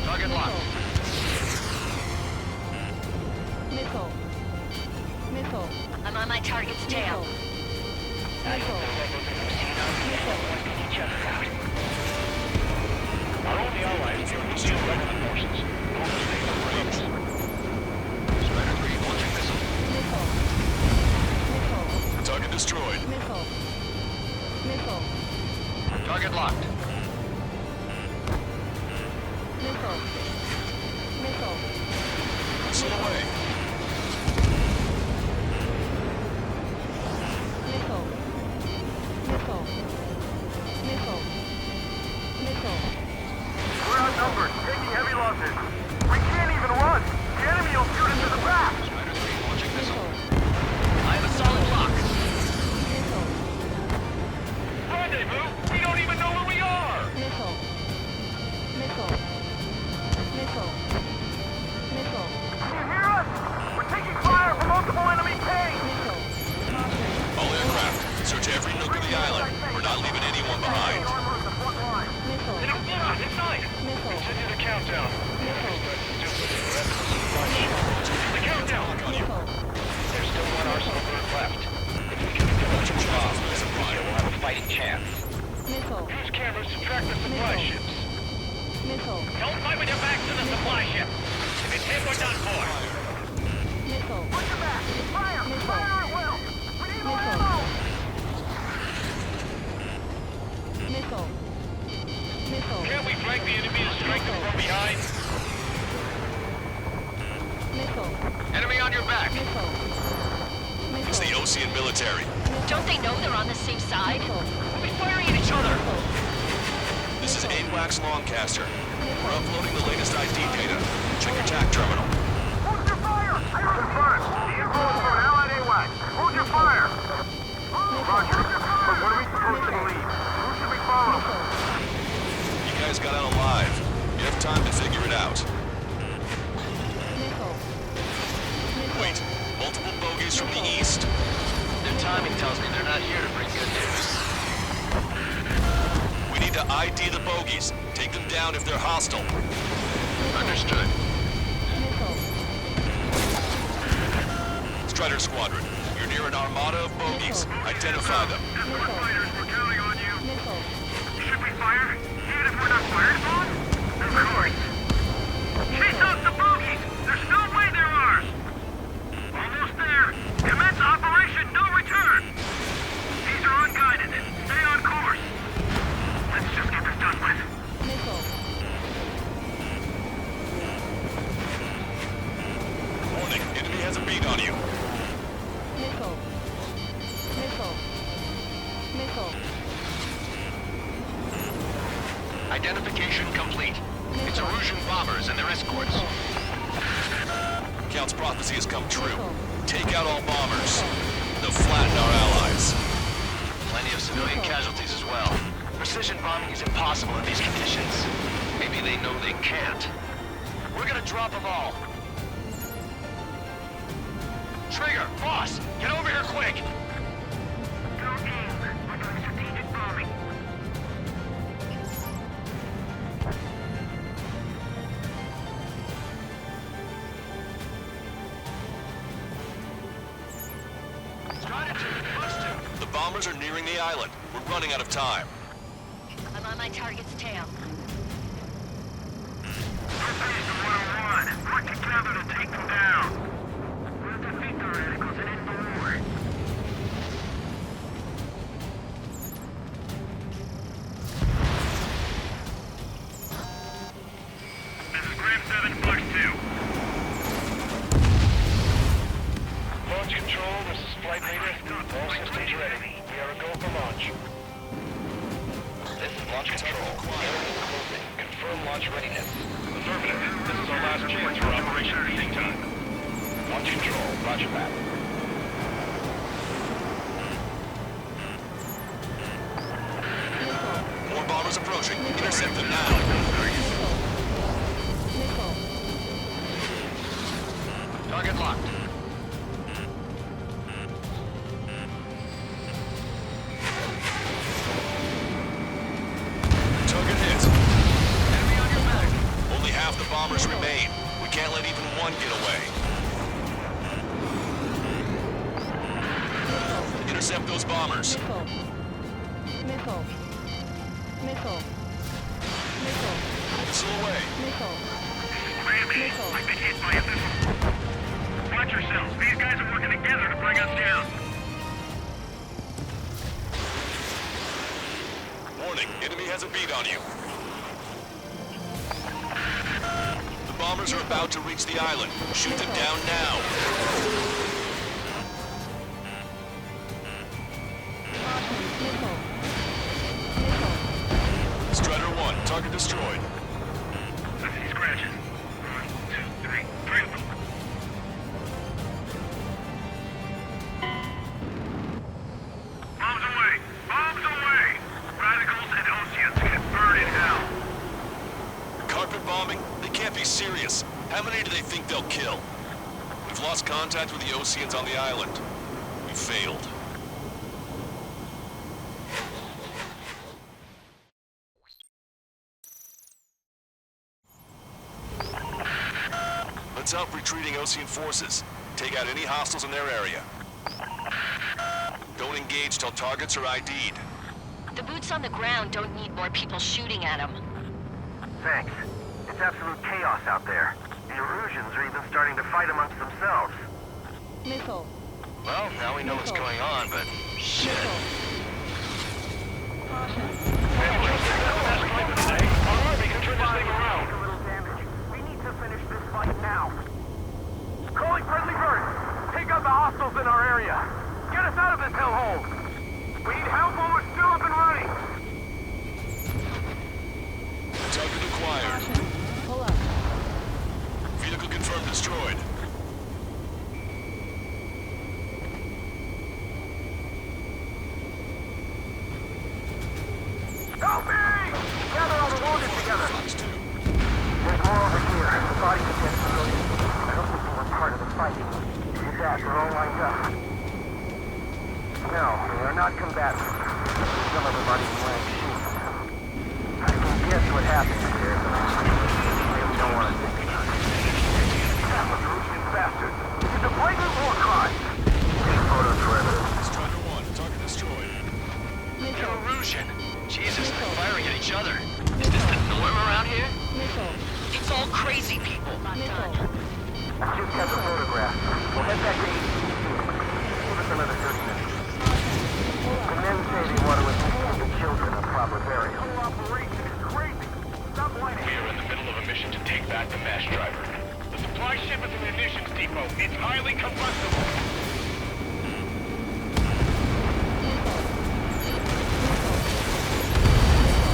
B: Target locked.
M: Missile. Missile.
K: I'm on my target's tail.
M: Missile.
B: Our only allies are Lucio regular forces. Overstay the range. Strider 3 launching missile.
M: Missile. Missile.
T: Target destroyed.
M: Missile. Missile.
B: Target locked.
M: Missile. Missile.
T: Missile away.
M: Missile. Missile. Missile. Missile.
L: We're outnumbered, taking heavy losses. We can't even run. The enemy will shoot us in the back.
B: Strider 3 launching missile.
L: I have a solid lock.
M: Missile.
L: Rendezvous? We don't even know where we are.
M: Missile. Missile. Missile. Missile.
L: Can you hear us? We're taking fire from multiple enemy tanks.
M: Missile.
T: All aircraft, search every nook of the island. We're not leaving anyone behind.
M: Missile.
L: Inside.
M: Missile.
B: Continue the countdown.
M: Missile.
B: The countdown.
M: Missile.
B: There's still one arsenal bird left. If we can finish the job, we'll have a fighting chance.
M: Missile.
B: Use cameras to track the supply ships.
M: Missile.
B: Don't fight with your backs to the supply ship. If it's hit, we're done for.
M: Missile.
L: Watch your back. Fire.
M: Missile.
L: Fire at will. We need more
M: Missile.
L: ammo.
M: Missile. Missile.
B: Can't we flank the enemy and strike them from behind?
M: Missile.
B: Enemy on your back.
M: Missile.
T: It's the Ocean military.
K: Don't they know they're on the same side?
B: We'll be firing at each other.
T: This is AWACS Longcaster. We're uploading the latest ID data. Check your TAC terminal.
L: Hold your fire. I confirm. The info is from Allied AWACS. Hold your fire. Roger. But what are we supposed to believe? Who should we follow?
T: You guys got out alive. You have time to figure it out.
M: Missile.
T: Wait, multiple bogies from the east.
H: Their timing tells me they're not here to bring good news.
T: We need to ID the bogies. Take them down if they're hostile.
B: Understood.
M: Missile.
T: Strider Squadron, you're near an armada of bogies. Identify them.
L: Fighters, we're counting on you.
M: Missile.
L: Should we fire? Even if we're not fired upon? Of course. Chase out the bogies! There's no way they're ours! Almost there. Commence Operation No Return! These are unguided. Stay on course. Let's just get this done with.
M: Missile.
T: Warning, enemy has a beat on you.
M: Missile. Missile. Missile.
B: Identification complete. It's Erusian bombers and their escorts.
T: Count's prophecy has come true. Take out all bombers. They'll flatten our allies.
H: Plenty of civilian casualties as well. Precision bombing is impossible in these conditions.
B: Maybe they know they can't.
H: We're gonna drop them all.
B: Trigger, boss, get over here quick.
L: Go aim. We're doing strategic bombing.
T: The bombers are nearing the island. We're running out of time.
K: I'm on my target's tail.
L: Prepare to 101. Work together to take them down. We'll defeat the radicals and end the war. This is Grim 7 Fox 2.
B: Launch control, this is Flight Leader. All systems ready. We are a go for launch. This is Launch Control. Area closing. Confirm launch readiness. Affirmative. This is our last chance for Operation Feeding Time. Launch Control, roger that.
T: approaching. Intercept them now.
M: Missile.
B: Target locked.
T: Target hit.
B: Enemy on your back.
T: Only half the bombers remain. We can't let even one get away. Intercept those bombers.
M: Missile. Missile. Missile. Missile.
T: Missile away.
M: Missile.
L: Missile. I've been hit by a missile. Watch yourselves. These guys are working together to bring us down.
T: Warning, enemy has a beat on you. The bombers are about to reach the island. Shoot them down now.
M: Missile.
T: Strider 1, target destroyed.
L: I see scratches. 1, 2, 3. 3 of them. Bombs away! Bombs away! Radicals and Oceans can burn in hell.
T: Carpet bombing? They can't be serious. How many do they think they'll kill? We've lost contact with the Oceans on the island. We failed. Let's help retreating Ocean forces. Take out any hostiles in their area. Don't engage till targets are ID'd.
K: The boots on the ground don't need more people shooting at them.
L: Thanks. It's absolute chaos out there. The Erusians are even starting to fight amongst themselves.
M: Missile.
H: Well, now we know what's going on, but shit.
L: Our army can turn this thing around. A little damage. We need to finish this fight now. Calling friendly birds. Take out the hostiles in our area. Get us out of this hellhole. We need help while we're still up and running.
T: Target acquired.
M: Pull up.
T: Vehicle confirmed destroyed.
L: Help me! Gather all the wounded together. There's more over here. The bodies of dead civilians. I don't think they were part of the fighting. With that, they're all lined up. No, they are not combatants. Some of the bodies wearing shoes. I can guess what happened here, but I really don't want to think about it. That was Russian bastard. It's a blatant war crime. Take photos for evidence.
T: Strider 1, target destroyed.
H: You're Erusian. Jesus, they're firing at each other. Is this the norm around here?
M: Missile.
H: It's all crazy people.
M: Missile.
L: I just got the photograph. We'll head back to HQ. Give us another 30 minutes. The men say they want to assist the children a proper burial. The whole operation is crazy. Stop whining.
B: We are in the middle of a mission to take back the mass driver. The supply ship is a munitions depot. It's highly combustible.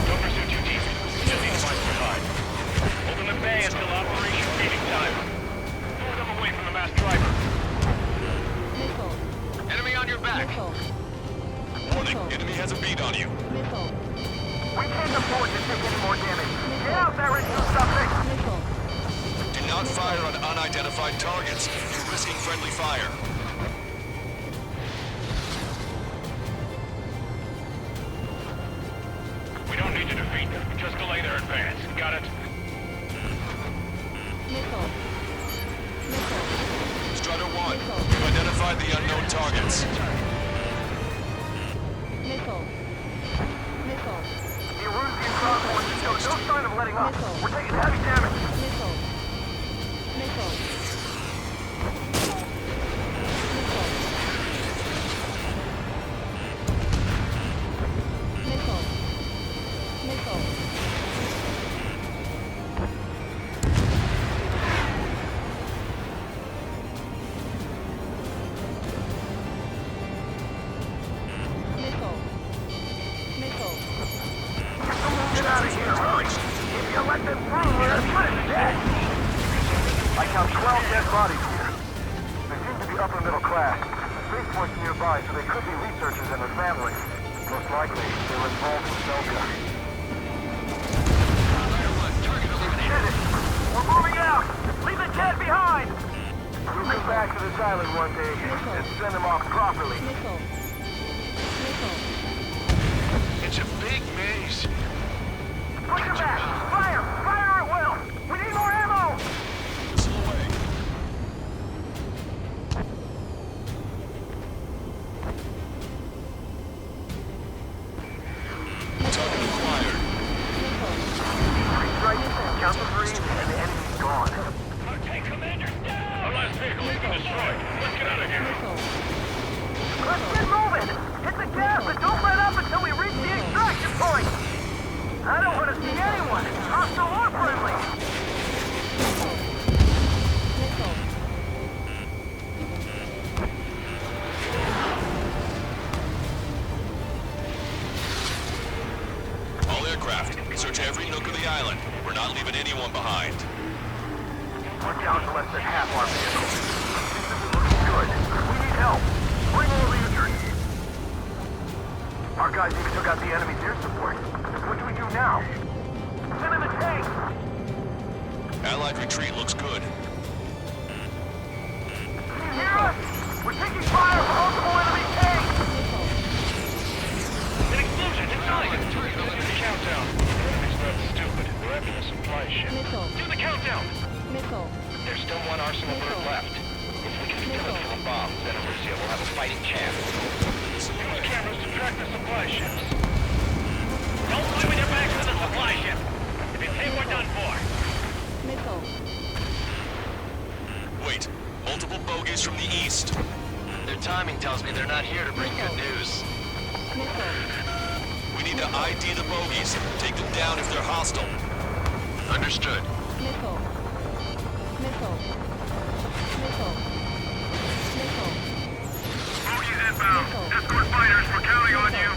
B: Don't pursue too deep. Just need to find some behind. Ultimate Bay until operation meeting time. Pull them away from the mass driver.
M: Missile.
B: Enemy on your back.
M: Missile.
T: Warning, enemy has a beat on you.
M: Missile.
L: We can't afford to take any more damage. Get out there and do something!
M: Missile.
T: Do not fire on unidentified targets. You're risking friendly fire.
B: We don't need to defeat them. Just delay their advance. Got it?
M: Missile. Missile.
T: Strider 1, you've identified the unknown targets.
M: Missile. Missile.
L: The Erusian crowd forces show no sign of letting up.
M: Missile.
L: We're taking heavy damage.
M: Missile. Missile. Missile. Missile. Missile. Missile.
L: Get out of here, hurry! If you let them through, we're gonna put it dead! I count 12 dead bodies here. They seem to be upper middle class. Spaceport's nearby, so they could be researchers and their families. Most likely, they're involved with Zelka. back to this island one day and send them off properly.
M: Missile. Missile.
I: It's a big maze.
L: Push him back! Fire! Fire at will! We need more ammo!
T: Missile away. Target acquired.
L: Strike, count to 3, and the enemy's gone.
B: Okay, Commander, down! Our last vehicle has been destroyed. Let's get out of here.
L: Let's get moving! Hit the gas and don't let up until we reach the extraction point! I don't want to see anyone, hostile or friendly!
T: All aircraft, search every nook of the island. We're not leaving anyone behind.
L: We're down to less than half our vehicles. This isn't looking good. We need help. Bring all the injured. Our guys even took out the enemy's air support. What do we do now? Send in the tank!
T: Allied retreat looks good.
L: Can you hear us? We're taking fire from multiple enemy tanks!
B: An explosion inside! Do the countdown. Enemy's not stupid. They're after the supply ship.
M: Missile.
B: Do the countdown!
M: Missile.
B: There's still one arsenal bird left. If we can kill it full of bombs, then Arusia will have a fighting chance. Use cameras to track the supply ships. Don't fly with your backs to the supply ship! If you think we're done for.
M: Missile.
T: Wait, multiple bogies from the east.
H: Their timing tells me they're not here to bring good news.
M: Missile.
T: We need to ID the bogies. Take them down if they're hostile.
H: Understood.
M: Missile. Missile. Missile. Missile.
L: Bogies inbound. Escort fighters, we're counting on you.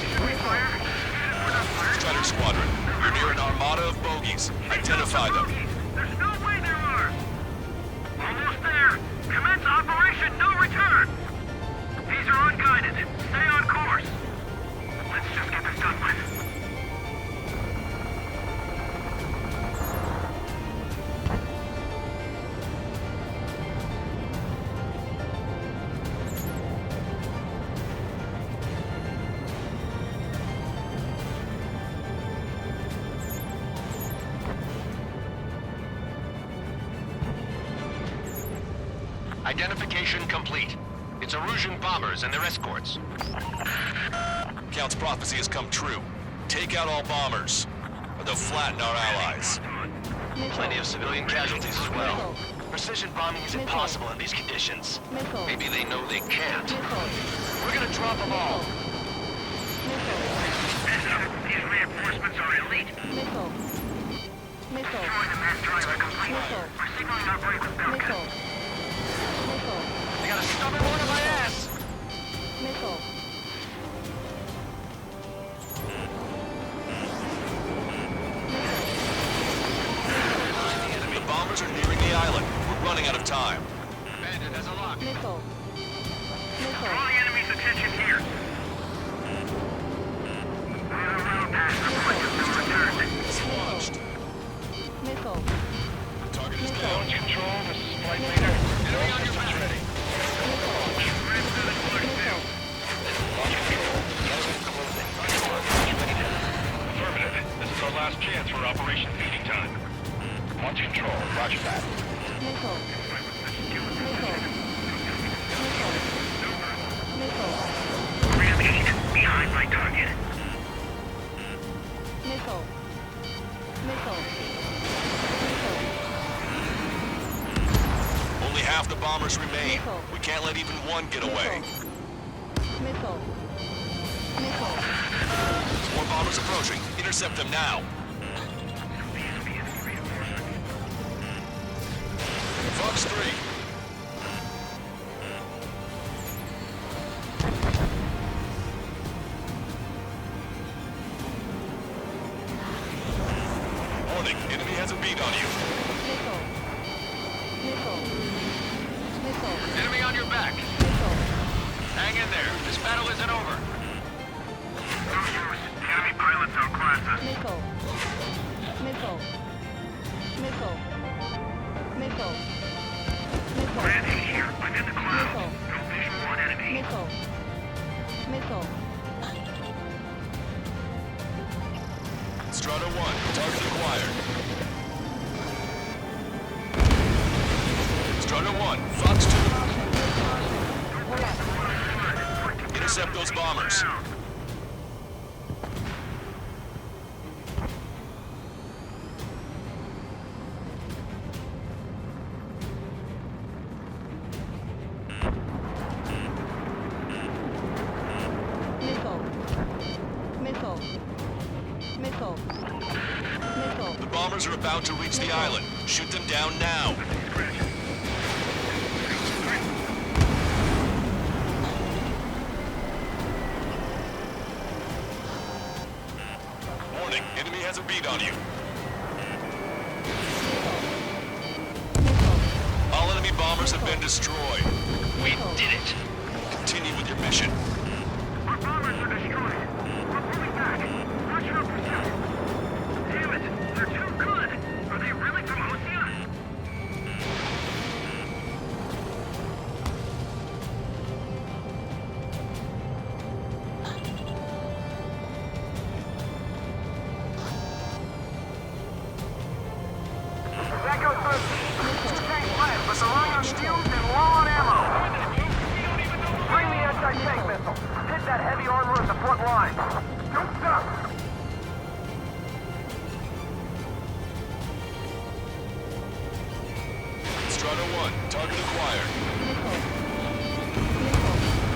L: Should we fire?
T: Strider Squadron, you're near an armada of bogies. Identify them.
L: There's no way there are! Almost there! Commence Operation No Return! These are unguided. Stay on course. Let's just get this done with.
H: Identification complete. It's Arusian bombers and their escorts.
T: Count's prophecy has come true. Take out all bombers, or they'll flatten our allies.
H: Plenty of civilian casualties as well. Precision bombing is impossible in these conditions. Maybe they know they can't. We're gonna drop them all.
L: These reinforcements are elite.
M: Missile. Missile.
L: Destroying the mass driver completely. We're signaling our break with Falcon.
M: Missile. Missile.
H: They got a stubborn one on my ass!
M: Missile.
T: The bombers are nearing the island. We're running out of time.
H: Bandit has a lock.
M: Missile. Missile.
L: Draw the enemy's attention here. We have a round pass for point of no return.
T: It's launched.
M: Missile.
T: Target is
B: Launch
T: down.
B: control, this is Flight Leader.
H: Enemy on your back.
B: Ready.
M: Missile.
B: Launch control. Yellow closing. Launch readiness. Affirmative. This is our last chance for Operation Feeding Time. Launch control. Roger that.
M: Missile. Missile. Missile.
L: Ram 8, behind my target.
M: Missile. Missile.
T: Only half the bombers remain.
M: Missile.
T: We can't let even one get away.
M: Missile. Missile.
T: More bombers approaching. Intercept them now. Fox 3. Warning, enemy has a beat on you.
M: Missile. Missile. Missile.
H: Enemy on your back.
M: Missile.
H: Hang in there. This battle isn't over.
L: No use. The enemy pilots outclass us.
M: Missile. Missile. Missile. Missile. Missile.
L: Ram 8,
T: Strider 1, target acquired. Strider 1, Fox 2. Intercept those bombers. The bombers are about to reach the island. Shoot them down now. Warning, enemy has a beat on you. All enemy bombers have been destroyed. We did it. Continue with your mission.
L: Our bombers are destroyed. We're pulling back. Watch your position. Damn it, they're too good. Are they really from Osea? Echo 13. Tank left, but they're running on fumes and low on ammo. Bring the anti-tank missile. Hit that heavy armor at the front line. Don't stop.
T: Strider 1, target acquired.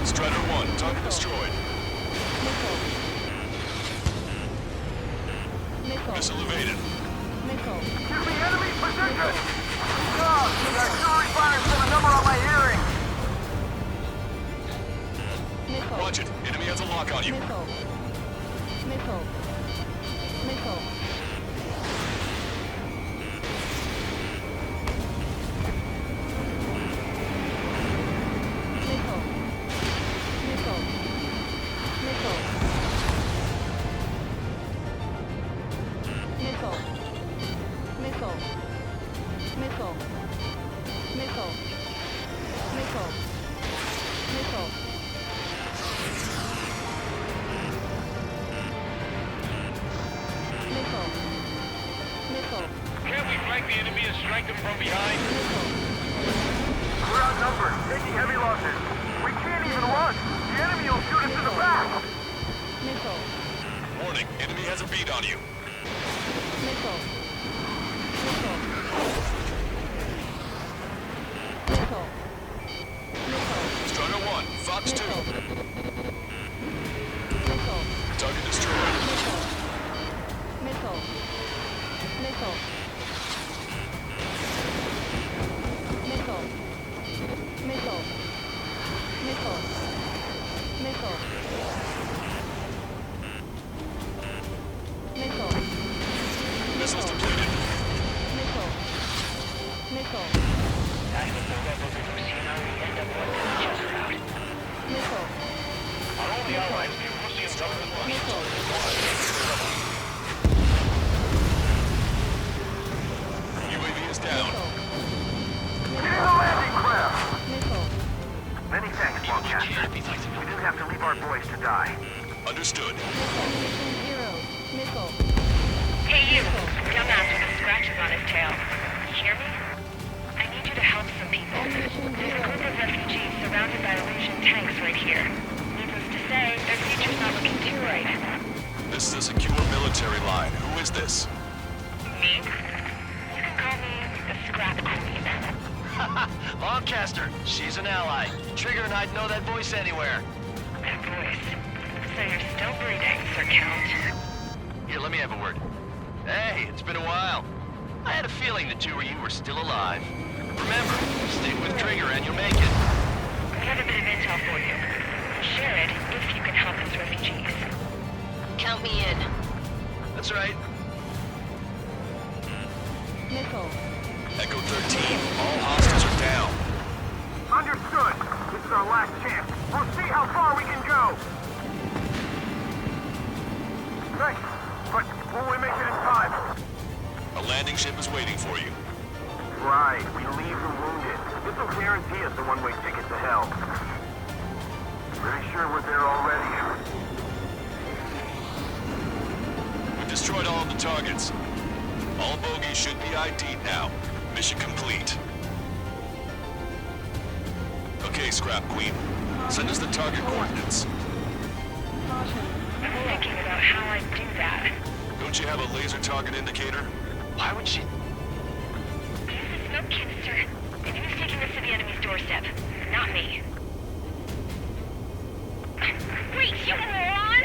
T: Strider 1, target destroyed. Missile evaded.
L: Give me enemy position. God, the artillery fire's got a number on my hearing.
T: Watch it. Enemy has a lock on you.
L: Can't we flank the enemy and strike them from behind? We're outnumbered, taking heavy losses. We can't even run. The enemy will shoot us in the back.
T: Warning, enemy has a beat on you. Strider 1, Fox 2. Target destroyed. Missiles depleted.
L: Our only allies, the Russian government,
T: UAV is down.
L: Get in the landing craft! Many thanks, Longcaster. We didn't have to leave our boys to die.
T: Understood.
K: Hey you, dumbass with the scratches on his tail. You hear me? I need you to help some people. There's a group of refugees surrounded by Illusion tanks right here. Needless to say, their future's not looking too bright.
T: This is a secure military line. Who is this?
K: Me? You can call me the Scrap Queen.
H: Longcaster, she's an ally. Trigger and I'd know that voice anywhere.
K: That voice. So you're still breathing, Sir Count.
H: Here, let me have a word. Hey, it's been a while. I had a feeling the two of you were still alive. Remember, stick with Trigger and you'll make it.
K: We have a bit of intel for you. Share it if you can help those refugees. Count me in.
H: That's right.
T: Echo 13, all hostiles are down.
L: Understood. This is our last chance. We'll see how far we can go. Thanks, but will we make it in time?
T: A landing ship is waiting for you.
L: Right, we leave them wounded. This will guarantee us a one-way ticket to hell. Pretty sure we're there already.
T: We destroyed all of the targets. All bogies should be ID'd now. Mission complete. Okay, Scrap Queen. Send us the target coordinates.
K: I'm thinking about how I'd do that.
T: Don't you have a laser target indicator?
H: Why would she...
K: Use the smoke canister. And who's taking this to the enemy's doorstep? Not me. Wait, you moron!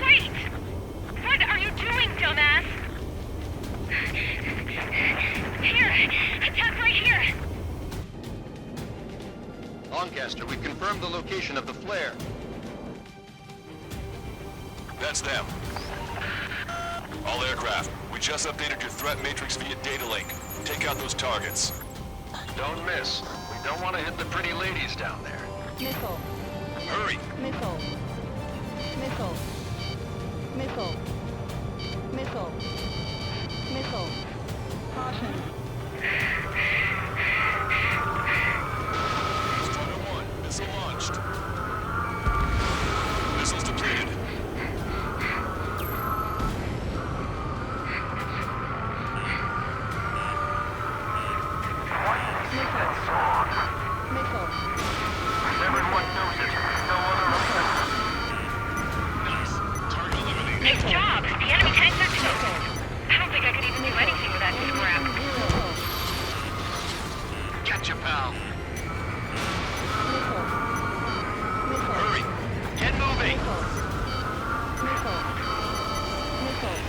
K: Wait! What are you doing, dumbass? Here! Attack right here!
J: Lancaster, we've confirmed the location of the flare.
T: That's them. All aircraft, we just updated your threat matrix via data link. Take out those targets.
J: Don't miss. We don't want to hit the pretty ladies down there.
M: Missile.
T: Hurry!
M: Missile. Missile. Missile. Missile. Missile. Caution.
T: Strider 1, missile launched. Missiles depleted.
M: Missile.
L: Everyone knows it. No other reason.
K: Nice job! The enemy tanks are toast! I don't think I could even do anything with that scrap.
H: Gotcha, pal.
M: Missile. Missile.
H: Hurry! Get moving!
M: Missile. Missile.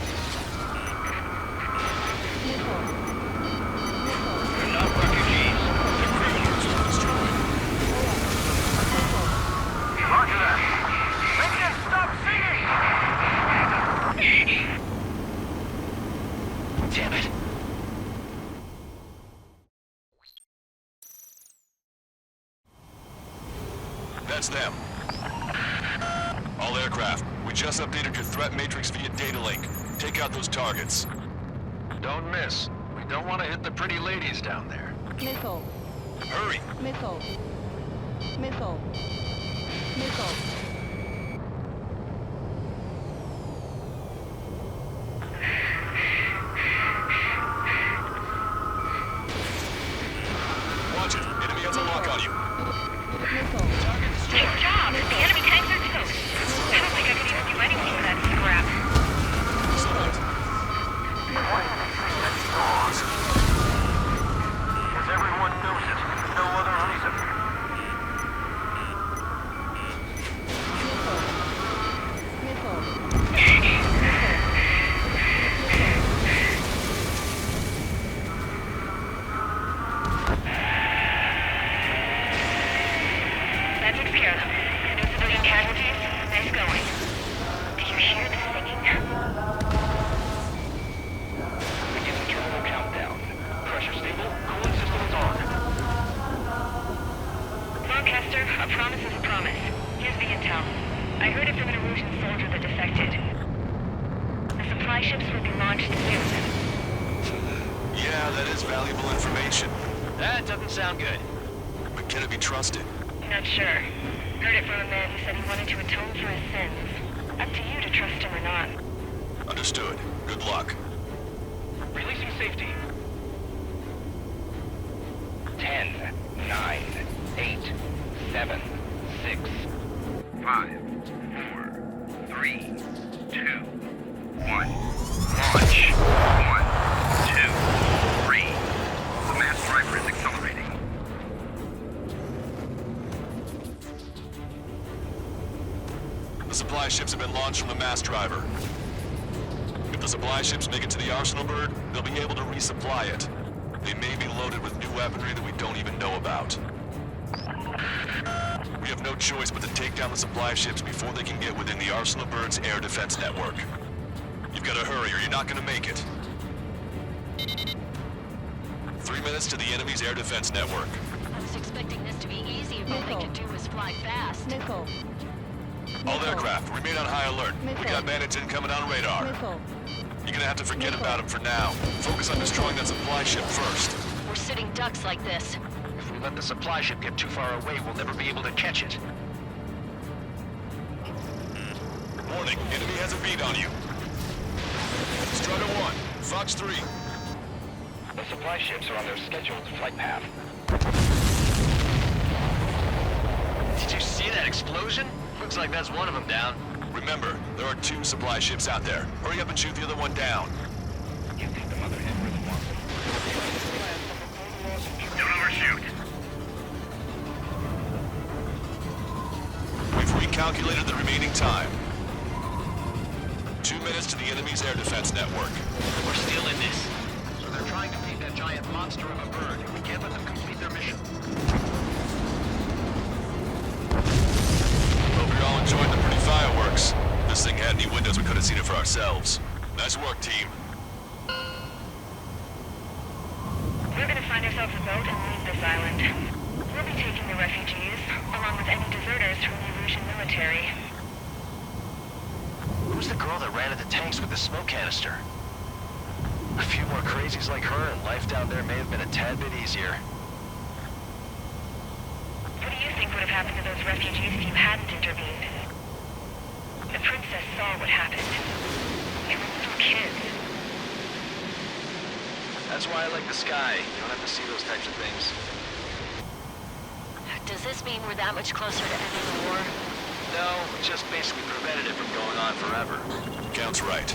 M: Missile. Missile.
H: They're not refugees. They're criminals.
T: Destroyed.
L: Roger that. Make them stop singing!
H: Damn it.
T: That's them. All aircraft, we just updated your threat matrix via data link. Take out those targets.
J: Don't miss. We don't want to hit the pretty ladies down there.
M: Missile.
T: Hurry!
M: Missile. Missile. Missile.
T: Watch it. Enemy has a lock on you.
M: Missile.
K: Nice job! The enemy tanks are toast! I don't think I could even do anything with that scrap.
T: Missile hit.
L: As everyone knows it. No other reason.
K: That takes care of them. No civilian casualties? Nice going. Do you hear the singing?
H: Beginning terminal countdown. Pressure stable. Cooling systems on.
K: Lancaster, a promise is a promise. Here's the intel. I heard it from an Erusian soldier that defected. The supply ships will be launched soon.
T: Yeah, that is valuable information.
H: That doesn't sound good.
T: But can it be trusted?
K: Not sure. Heard it from a man who said he wanted to atone for his sins. Up to you to trust him or not.
T: Understood. Good luck.
H: Releasing safety. 10, 9, 8, 7, 6, 5, 4, 3, 2, 1. Launch. 1, 2, 3. The mass driver is accelerating.
T: The supply ships have been launched from the mass driver. If the supply ships make it to the arsenal bird, they'll be able to resupply it. They may be loaded with new weaponry that we don't even know about. We have no choice but to take down the supply ships before they can get within the arsenal bird's air defense network. You've got to hurry or you're not going to make it. 3 minutes to the enemy's air defense network.
K: I was expecting this to be easy if all they could do was fly fast.
M: Missile.
T: All aircraft, remain on high alert. We got bandits incoming on radar.
M: Missile.
T: You're gonna have to forget about them for now. Focus on destroying that supply ship first.
K: We're sitting ducks like this.
H: If we let the supply ship get too far away, we'll never be able to catch it.
T: Warning, enemy has a bead on you. Strider 1, Fox 3.
H: The supply ships are on their scheduled flight path. Did you see that explosion? Looks like that's one of them down.
T: Remember, there are 2 supply ships out there. Hurry up and shoot the other one down.
H: You think the Mother Empress wants them?
S: Don't overshoot.
T: We've recalculated the remaining time. 2 minutes to the enemy's air defense network.
H: We're still in this. So they're trying to feed that giant monster of a bird. We can't let them complete their mission.
T: Hope you're all enjoying the pretty fireworks. If this thing had any windows, we could have seen it for ourselves. Nice work, team.
K: We're gonna find ourselves a boat and leave this island. We'll be taking the refugees, along with any deserters from the Erusian military.
H: Who's the girl that ran at the tanks with the smoke canister? A few more crazies like her, and life down there may have been a tad bit easier.
K: What do you think would have happened to those refugees if you hadn't intervened? The princess saw what happened. They were little kids.
H: That's why I like the sky. You don't have to see those types of things.
K: Does this mean we're that much closer to ending the war?
H: No, just basically prevented it from going on forever.
T: Count's right.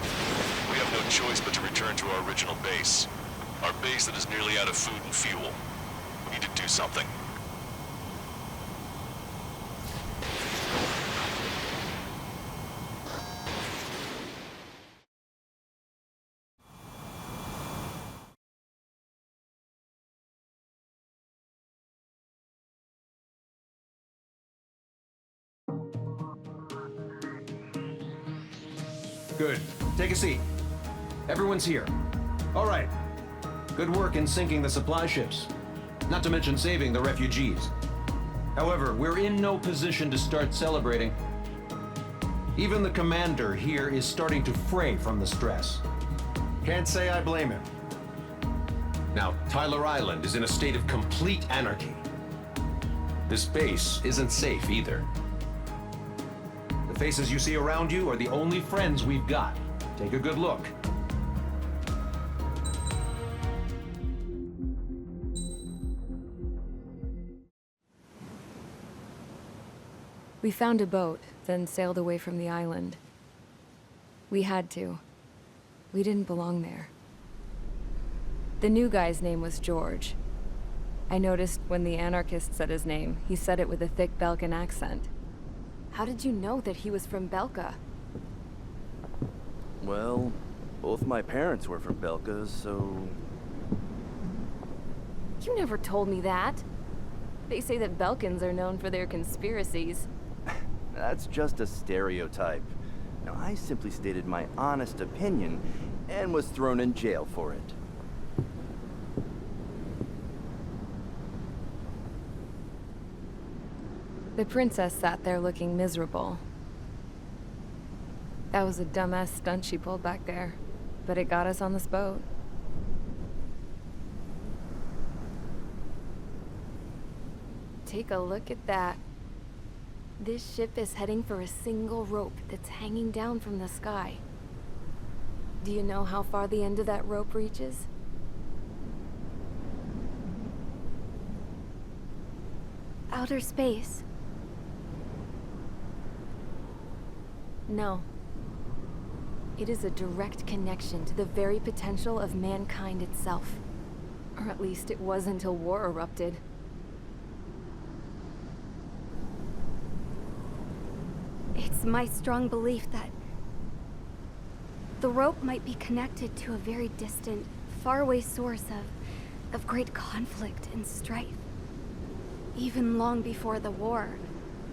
T: We have no choice but to return to our original base. Our base that is nearly out of food and fuel. We need to do something.
E: Good. Take a seat. Everyone's here. All right. Good work in sinking the supply ships. Not to mention saving the refugees. However, we're in no position to start celebrating. Even the commander here is starting to fray from the stress. Can't say I blame him. Now, Tyler Island is in a state of complete anarchy. This base isn't safe either. The faces you see around you are the only friends we've got. Take a good look.
A: We found a boat, then sailed away from the island. We had to. We didn't belong there. The new guy's name was George. I noticed when the anarchist said his name, he said it with a thick Belkan accent. How did you know that he was from Belka?
N: Well, both my parents were from Belka, so...
A: You never told me that. They say that Belkans are known for their conspiracies.
N: That's just a stereotype. Now, I simply stated my honest opinion and was thrown in jail for it.
A: The princess sat there looking miserable. That was a dumbass stunt she pulled back there, but it got us on this boat. Take a look at that. This ship is heading for a single rope that's hanging down from the sky. Do you know how far the end of that rope reaches?
C: Outer space.
A: No. It is a direct connection to the very potential of mankind itself. Or at least it was until war erupted.
C: It's my strong belief that the rope might be connected to a very distant, faraway source of great conflict and strife. Even long before the war,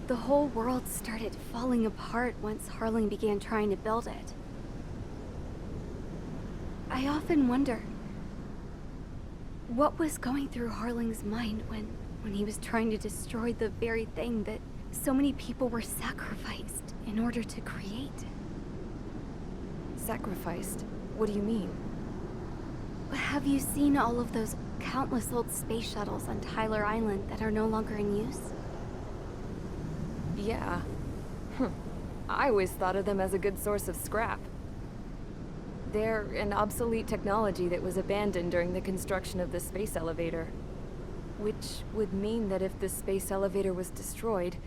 C: the whole world started falling apart once Harling began trying to build it. I often wonder what was going through Harling's mind when he was trying to destroy the very thing that so many people were sacrificed in order to create.
A: Sacrificed? What do you mean?
C: Have you seen all of those countless old space shuttles on Tyler Island that are no longer in use?
A: Yeah. I always thought of them as a good source of scrap. They're an obsolete technology that was abandoned during the construction of the space elevator. Which would mean that if the space elevator was destroyed,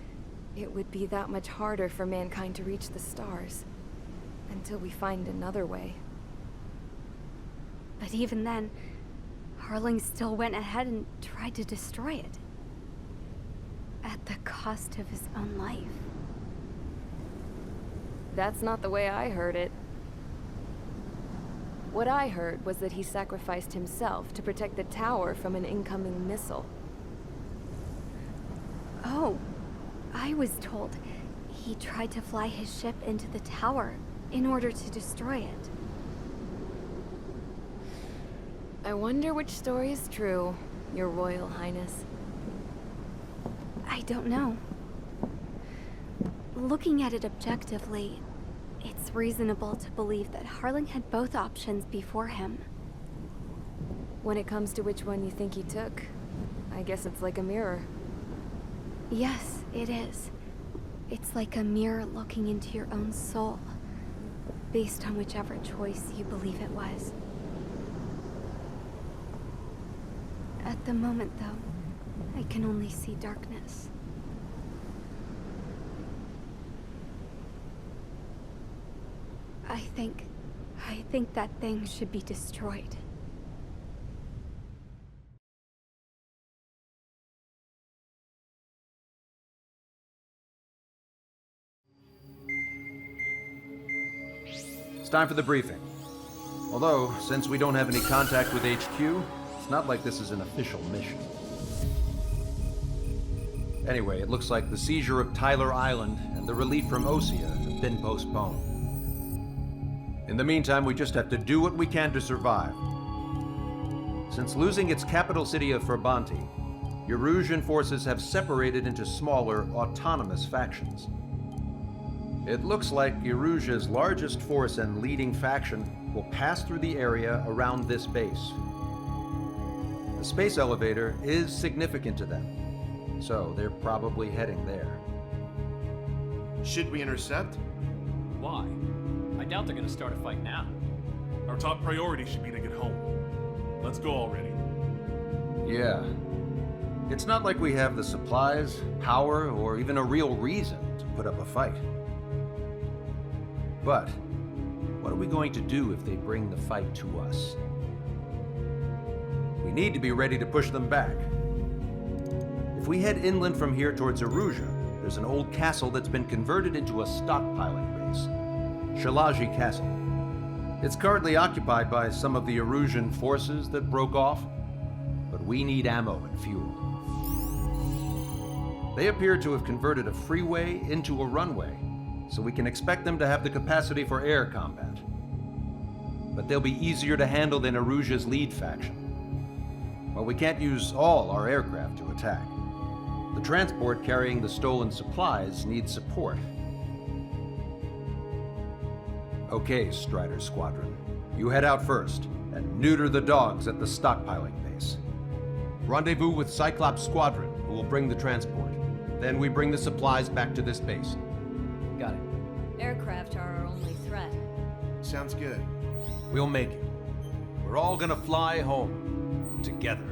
A: it would be that much harder for mankind to reach the stars. Until we find another way.
C: But even then, Harling still went ahead and tried to destroy it. At the cost of his own life.
A: That's not the way I heard it. What I heard was that he sacrificed himself to protect the tower from an incoming missile.
C: Oh, I was told he tried to fly his ship into the tower in order to destroy it.
A: I wonder which story is true, Your Royal Highness.
C: I don't know. Looking at it objectively, it's reasonable to believe that Harling had both options before him.
A: When it comes to which one you think he took, I guess it's like a mirror.
C: Yes, it is. It's like a mirror looking into your own soul, based on whichever choice you believe it was. At the moment, though, I can only see darkness. I think that thing should be destroyed.
G: It's time for the briefing. Although, since we don't have any contact with HQ, it's not like this is an official mission. Anyway, it looks like the seizure of Tyler Island and the relief from Osea have been postponed. In the meantime, we just have to do what we can to survive. Since losing its capital city of Ferbanti, Erusian forces have separated into smaller, autonomous factions. It looks like Erusia's largest force and leading faction will pass through the area around this base. The space elevator is significant to them, so they're probably heading there.
P: Should we intercept?
D: Why? I doubt they're gonna start a fight now.
Q: Our top priority should be to get home. Let's go already.
G: Yeah. It's not like we have the supplies, power, or even a real reason to put up a fight. But what are we going to do if they bring the fight to us? We need to be ready to push them back. If we head inland from here towards Erusia, there's an old castle that's been converted into a stockpiling base. Shalaji Castle. It's currently occupied by some of the Erusian forces that broke off, but we need ammo and fuel. They appear to have converted a freeway into a runway, so we can expect them to have the capacity for air combat. But they'll be easier to handle than Erusia's lead faction. Well, we can't use all our aircraft to attack. The transport carrying the stolen supplies needs support. Okay, Strider Squadron. You head out first, and neuter the dogs at the stockpiling base. Rendezvous with Cyclops Squadron, who will bring the transport. Then we bring the supplies back to this base.
O: Got it.
X: Aircraft are our only threat.
P: Sounds good.
G: We'll make it. We're all gonna fly home. Together.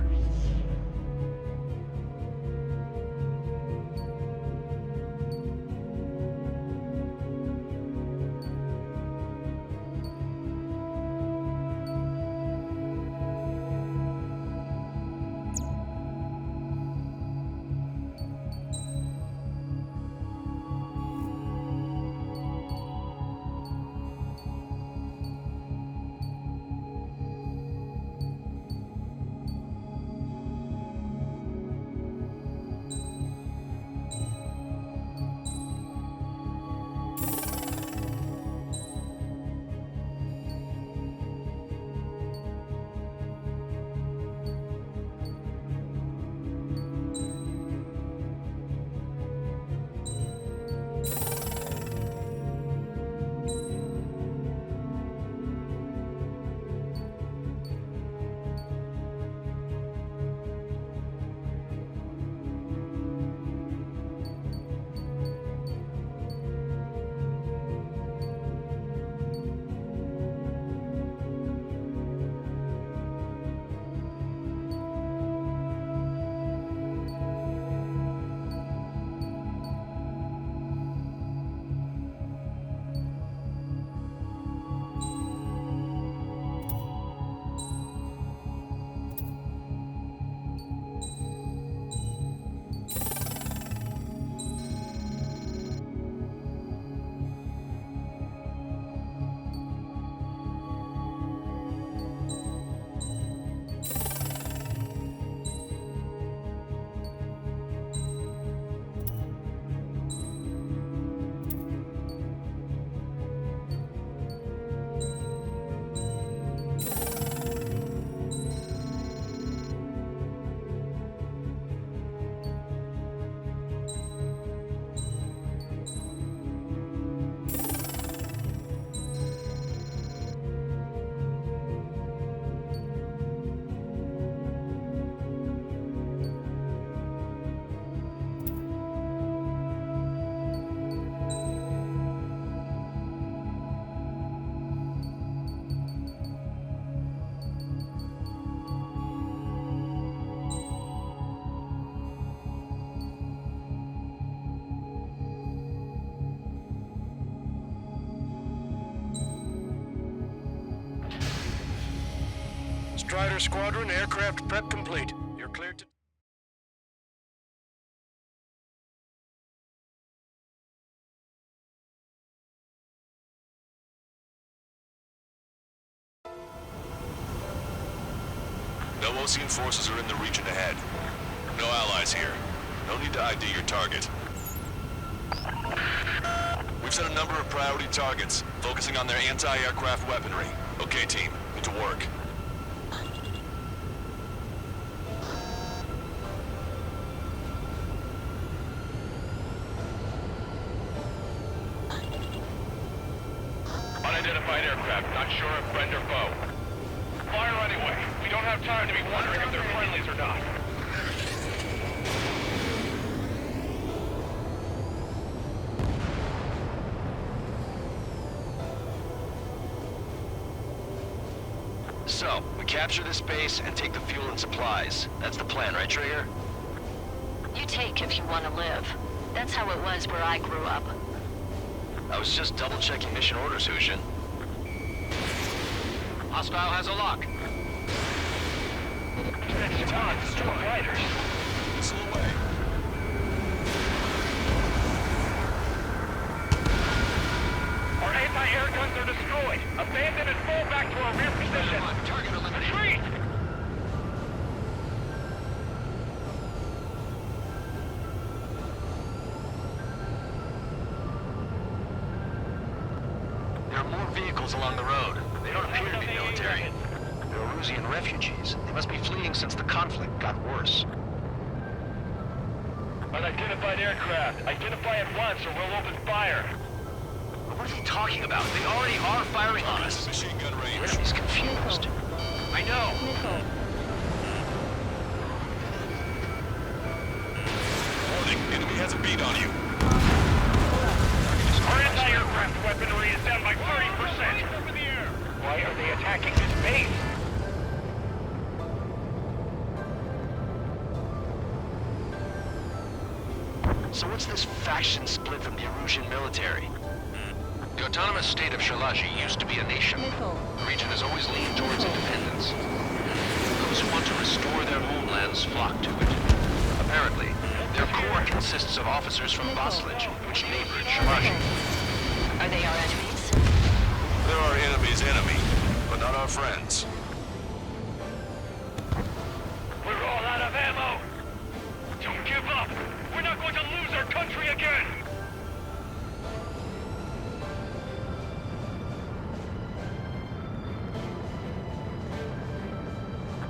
L: Strider Squadron, aircraft prep complete. You're cleared to...
T: No Osean forces are in the region ahead. No allies here. No need to ID your target. We've set a number of priority targets, focusing on their anti-aircraft weaponry. Okay, team, get to work.
B: Unidentified aircraft, not sure if friend or foe. Fire anyway. We don't have time to be wondering if they're friendlies or not.
H: So, we capture this base and take the fuel and supplies. That's the plan, right, Trigger?
K: You take if you want to live. That's how it was where I grew up.
H: I was just double-checking mission orders, Hushin.
B: Hostile has a lock. That's on, destroy fighters.
T: Missile away.
B: Our anti-air guns are destroyed. Abandon and fall back to our rear position. Target eliminated. Retreat!
H: There are more vehicles along the road. They don't appear to be military. They're Erusian refugees. They must be fleeing since the conflict got worse.
B: Unidentified aircraft. Identify at once or we'll open fire.
H: What are you talking about? They already are firing on us.
T: Machine gun range.
H: The enemy's confused.
B: I know.
T: Warning, enemy has a bead on you.
B: Our anti-aircraft weaponry is down by 30%. Why are they attacking this base?
H: So what's this faction split from the Erusian military?
S: The autonomous state of Shalaji used to be a nation. The region has always leaned towards independence. Those who want to restore their homelands flock to it. Apparently, their core consists of officers from Baslij, which neighbored Shalaji.
K: Are they our enemies?
T: They're our enemy's enemy, but not our friends.
B: We're all out of ammo. Don't give up. We're not going to lose our country again.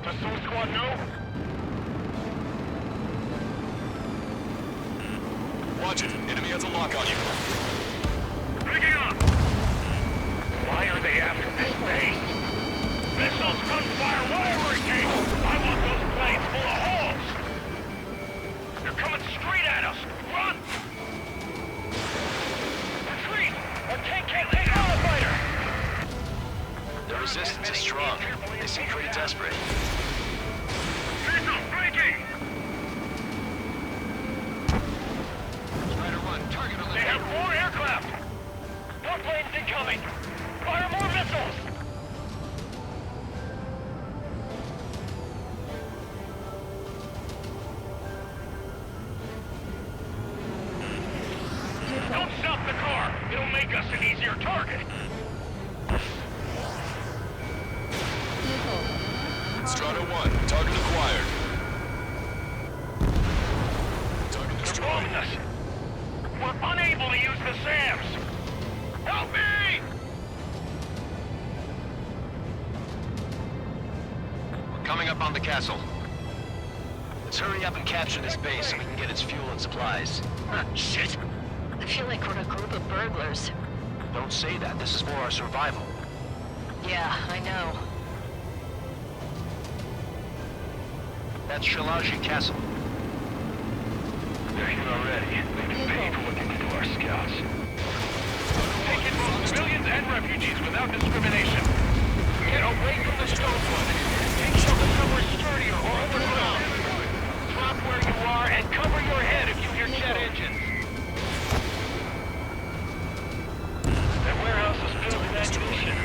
B: Does Soul Squad know?
T: Watch it. Enemy has a lock on you.
B: Rigging up! Why are they after this base? Missiles, gunfire, whatever it takes! I want those planes full of holes! They're coming straight at us! Run! Retreat! Our tank can't hit our fighter!
H: The resistance is strong. They seem pretty desperate.
B: Missile breaking!
S: Strider 1, target eliminated.
B: They have 4 aircraft! More planes incoming! Fire more missiles! Don't stop the car! It'll make us an easier target!
T: Strider 1, target acquired. Target
B: They're
T: destroyed.
B: bombing us! We're unable to use the SAMs! Help me!
H: We're coming up on the castle. Let's hurry up and capture this base so we can get its fuel and supplies. Shit!
K: I feel like we're a group of burglars.
H: Don't say that. This is for our survival.
K: Yeah, I know.
H: That's Shalaji Castle.
B: They're here already. They've been paid for what they did to our scouts. Take in both civilians and refugees without discrimination. Get away from the stovefoot. Take shelter somewhere sturdier or overground. Drop where you are and cover your head if you hear jet engines. That warehouse is filled with ammunition.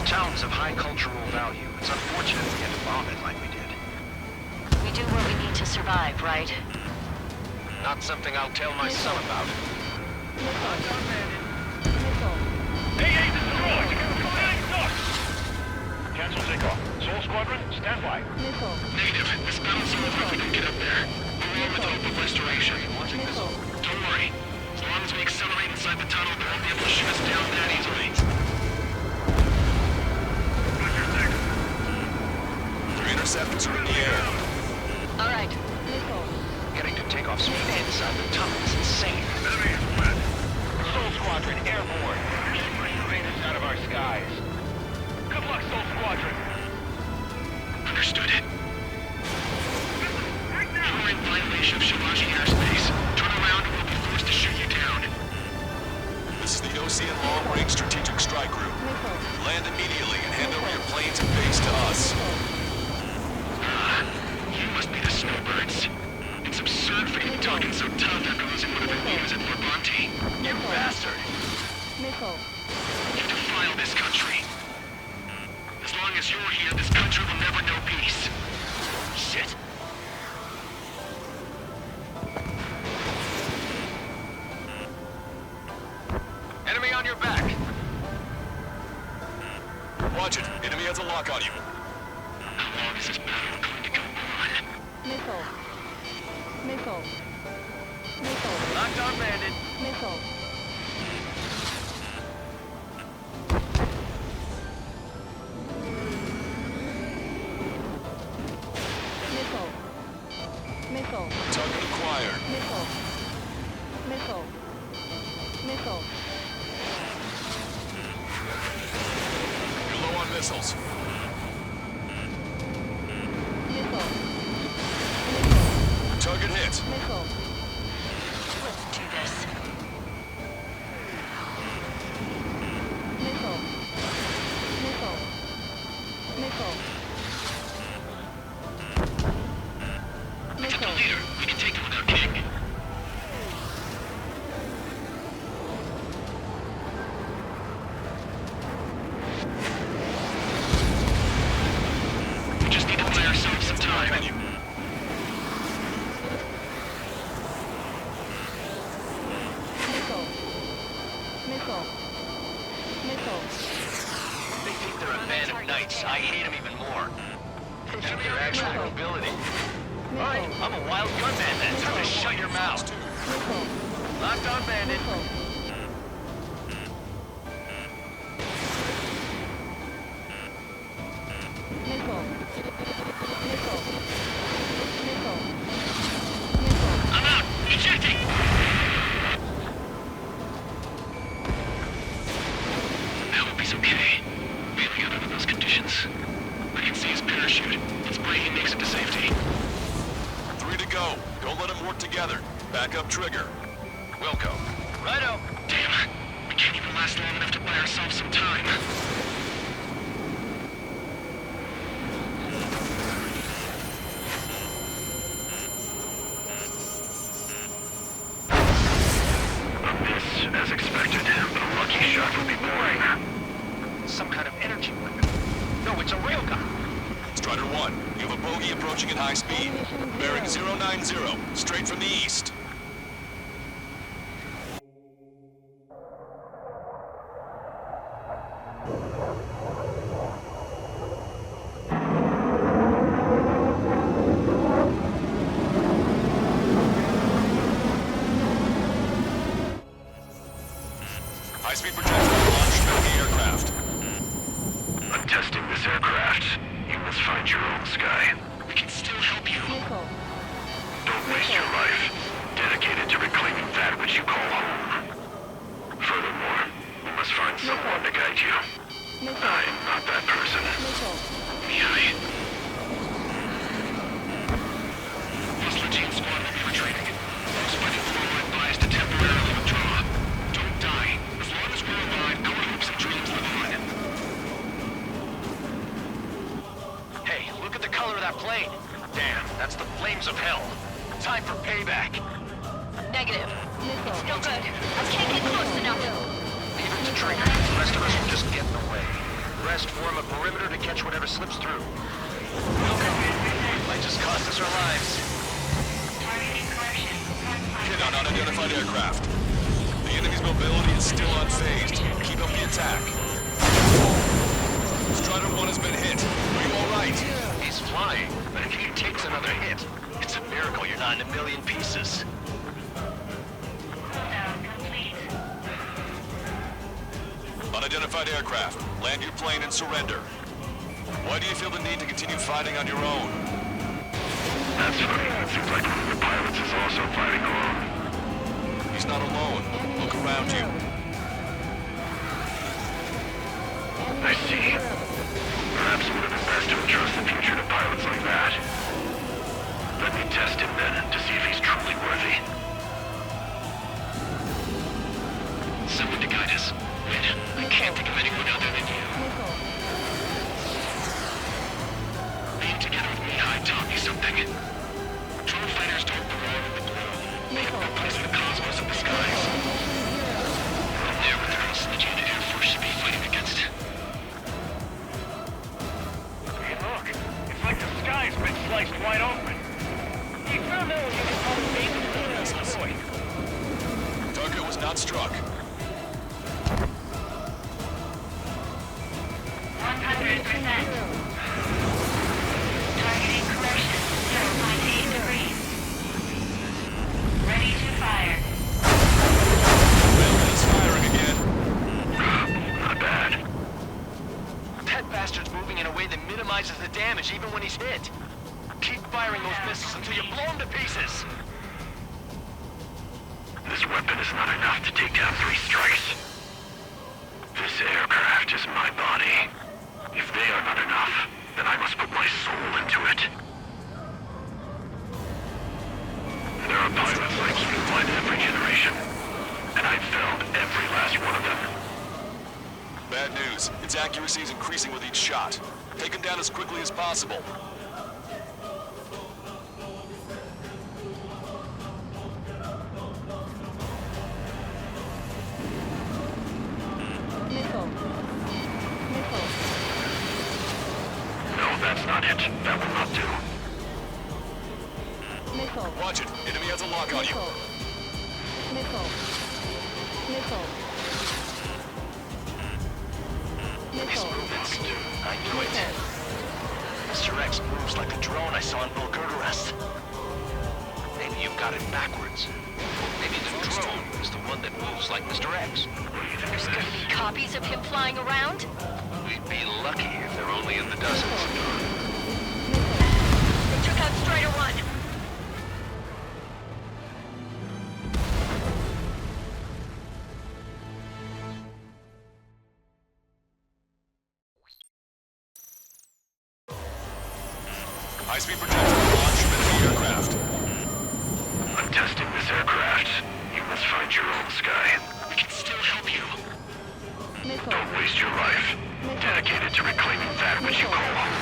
H: This town's of high cultural value. It's unfortunate we had to bomb it like we did.
K: We do what we need to survive, right?
H: Not something I'll tell my son about.
L: AA destroyed! Flying duck! Cancel takeoff. Soul Squadron, stand by.
I: Negative. This bounces over if we don't get up there. We're on with hope of restoration. Don't worry. As long as we accelerate inside the tunnel, they won't be able to shoot us down that easily.
T: Three interceptors are in the air.
K: All right.
H: Getting to takeoff speed inside the tunnel is insane.
L: Soul Squadron, airborne. Keep our invaders out of our skies. Good luck, Soul Squadron.
I: Understood it. You're in violation of Shalaji airspace. Turn around or we'll be forced to shoot you down.
T: This is the Ocean Long Range Strategic Strike Group. Land immediately and hand over your planes and base to us.
I: You must be the snowbirds. It's absurd for you talking so tough after losing one of the news at Fort Monty. You bastard! You defile this country. As long as you're here, this country will never know peace. Shit.
H: Enemy on your back!
T: Watch it. Enemy has a lock on you.
I: How long is this battle going to go on?
M: Missile.
H: Locked on bandit.
M: Missile.
T: Target acquired.
M: Missile.
T: You're low on missiles. Target hit.
K: Let's do this.
I: It's the leader. We can take it without King. We just need to buy ourselves some time.
H: They think they're a band of knights. I hate them even more. They think they're actual nobility. Alright, I'm a wild gunman then. Time to shut your mouth. Locked on bandit.
I: I'm out! Ejecting! I hope he's okay. Bailing out under those conditions. I can see his parachute. Let's pray he makes it to safety.
T: 3 to go. Don't let them work together. Back up trigger.
H: Wilco. Righto.
I: Damn. We can't even last long enough to buy ourselves some time.
J: This, as expected, but a lucky shot would be boring.
H: Some kind of energy weapon. No, it's a railgun.
T: Strider 1, you have a bogey approaching at high speed. Bearing 090, straight from the east. High-speed projectile launched from the aircraft.
J: I'm testing this aircraft. You must find your own sky.
I: We can still help you.
J: Don't waste your life. Dedicated to reclaiming that which you call home. Furthermore, you must find someone to guide you. I'm not that person.
I: Mihai. Muscle squad will be retreating. Those fighting for my advised to temporarily withdraw. Don't die. As long as we're alive, our hopes and dreams live on.
H: Hey, look at the color of that plane. Damn, that's the flames of hell. Time for payback.
K: Negative. It's no good. I can't get close enough.
H: Leave it to trigger. The rest of us will just get in the way. Rest perimeter to catch whatever slips through. Welcome. Might just cost us our lives.
T: Hit on unidentified aircraft. The enemy's mobility is still unfazed. Keep up the attack. Strider 1 has been hit. Are you alright?
H: He's flying, but if he takes another hit, it's a miracle you're not in a million pieces.
T: Unidentified aircraft. Land your plane and surrender. Why do you feel the need to continue fighting on your own?
J: That's funny. It seems like one of the pilots is also fighting alone.
T: He's not alone. Look around you.
J: I see. Perhaps it would have been best to entrust the future to pilots like that. Let me test him then, to see if he's truly worthy.
H: Someone to guide us. Wait, I can't think of anyone other than you. Being together with Mihai taught me something. Drone fighters don't belong in the blue. They have no place in the cosmos of the skies. I'm there with the rest of the Jada Air Force should be fighting against.
L: Hey, look. It's like the sky's been sliced wide open. We found out when you get home base destroyed.
T: Target was not struck.
K: 100%. Targeting correction, 0.8 degrees. Ready to fire.
T: Well, he's firing again.
J: Not bad.
H: That bastard's moving in a way that minimizes the damage even when he's hit. Keep firing those missiles until you blow him to pieces.
J: This weapon is not enough to take down 3 strikes. This aircraft is my body. If they are not enough, then I must put my soul into it. There are pilots like you in every generation, and I've found every last one of them.
T: Bad news. Its accuracy is increasing with each shot. Take him down as quickly as possible.
J: That's not it. That will not do.
T: Watch it. Enemy has a lock on you.
H: His movements. I knew it. Mr. X moves like the drone I saw in Bulgurarest. Maybe you've got it backwards. Maybe the drone is the one that moves like Mr. X.
K: There's gonna be copies of him flying around?
H: We'd be lucky if they're only in the dozens.
K: They took out Strider 1.
T: High-speed projectile launch from enemy aircraft.
J: I'm testing this aircraft. You must find your own sky.
H: We can still help you.
J: Don't waste your life. Dedicated to reclaiming that which you call home.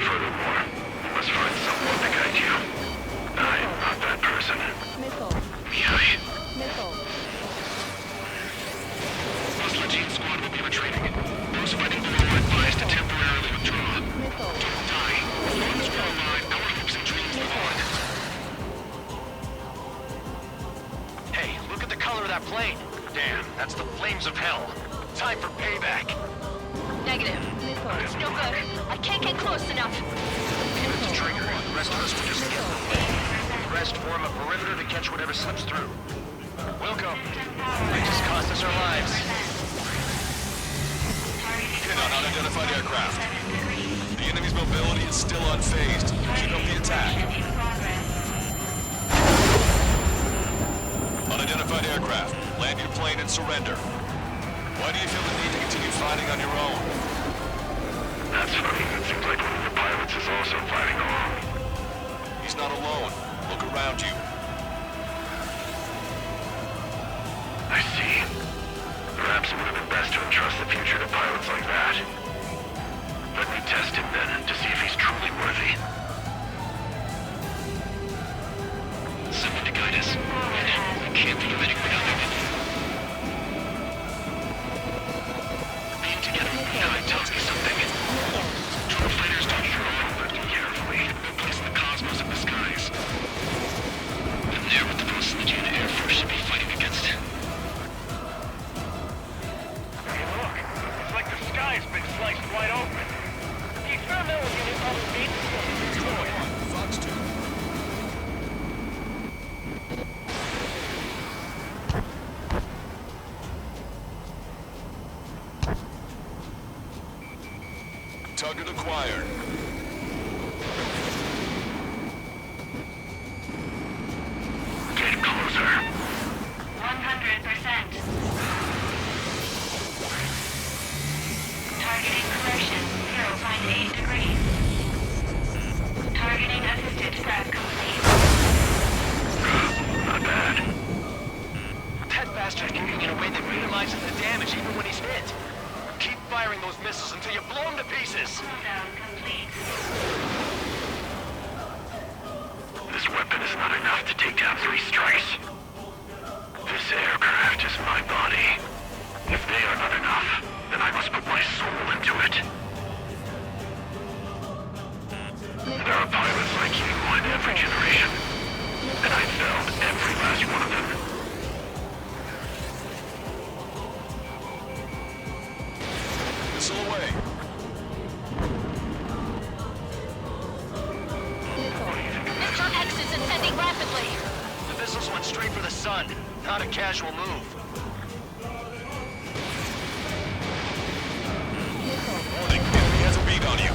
J: Furthermore, you must find someone to guide you. I am not that person. Mihai.
H: Most Legion squad will be retreating. Those fighting below are advised to temporarily withdraw. Don't die. As long as we're alive, our hopes and dreams live on. Hey, look at the color of that plane. Damn, that's the flames of hell. Time for payback.
K: Negative. It's no good. I can't get close enough.
H: Give it to Trigger. The rest of us will just kill them. The rest form a perimeter to catch whatever slips through. Welcome. They just cost us our lives.
T: Hit on unidentified aircraft. The enemy's mobility is still unfazed. Keep up the attack. Unidentified aircraft. Land your plane and surrender. Why do you feel the need to continue fighting on your own?
J: That's funny. It seems like one of the pilots is also fighting alone.
T: He's not alone. Look around you.
J: I see. Perhaps it would have been best to entrust the future to pilots like that. Let me test him then, to see if he's truly worthy.
H: Someone to guide us. I can't think of anyone other than you. Being together with Mihai tells me something.
L: sky's been sliced wide open. The experimental unit probably needs to be destroyed.
T: Fox 2. Target acquired.
L: Get closer.
K: 100%. Targeting correction, 0.8 degrees. Targeting assisted prep complete.
L: Not bad.
H: That bastard moving in a way that minimizes the damage even when he's hit. Keep firing those missiles until you blow them to pieces.
K: Cooldown complete.
L: This weapon is not enough to take down 3 strikes. This aircraft is my body. If they are not enough, then I must put my soul into it. There are pilots like you in every generation, and I found every last one of them.
T: Missile away.
K: Mr. X is ascending rapidly.
H: The missiles went straight for the sun. Not a casual move.
T: Warning, enemy has a bead on you.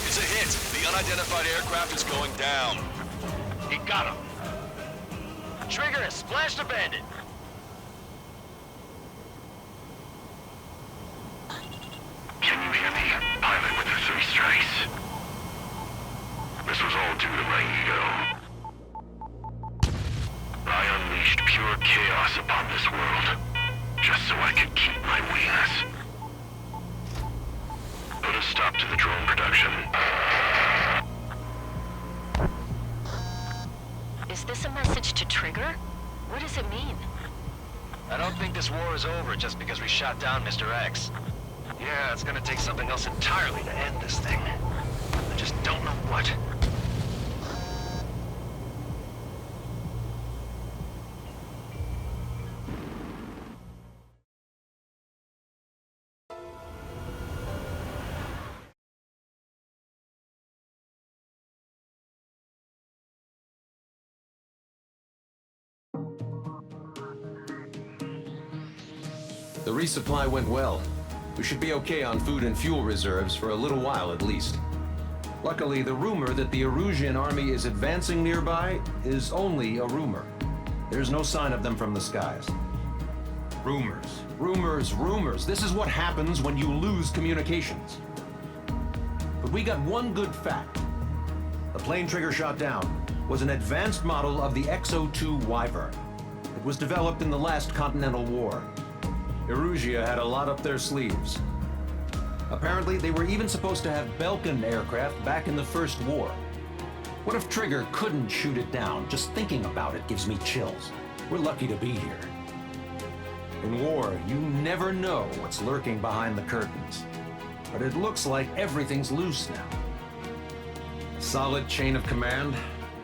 T: It's a hit. The unidentified aircraft is going down.
H: He got him. Trigger has splashed a bandit.
L: Can you hear me, pilot with the 3 strikes? This was all due to my ego. I unleashed pure chaos upon this world, just so I could keep my wings. Put a stop to the drone production.
K: Is this a message to Trigger? What does it mean?
H: I don't think this war is over just because we shot down Mr. X. Yeah, it's gonna take something else entirely to end this thing. I just don't know what.
E: The resupply went well. We should be okay on food and fuel reserves for a little while at least. Luckily, the rumor that the Erusian army is advancing nearby is only a rumor. There's no sign of them from the skies. Rumors, rumors, rumors. This is what happens when you lose communications. But we got one good fact. The plane Trigger shot down was an advanced model of the XO-2 Wyvern. It was developed in the last Continental War. Erusia had a lot up their sleeves. Apparently, they were even supposed to have Belkin aircraft back in the First War. What if Trigger couldn't shoot it down? Just thinking about it gives me chills. We're lucky to be here. In war, you never know what's lurking behind the curtains. But it looks like everything's loose now. Solid chain of command,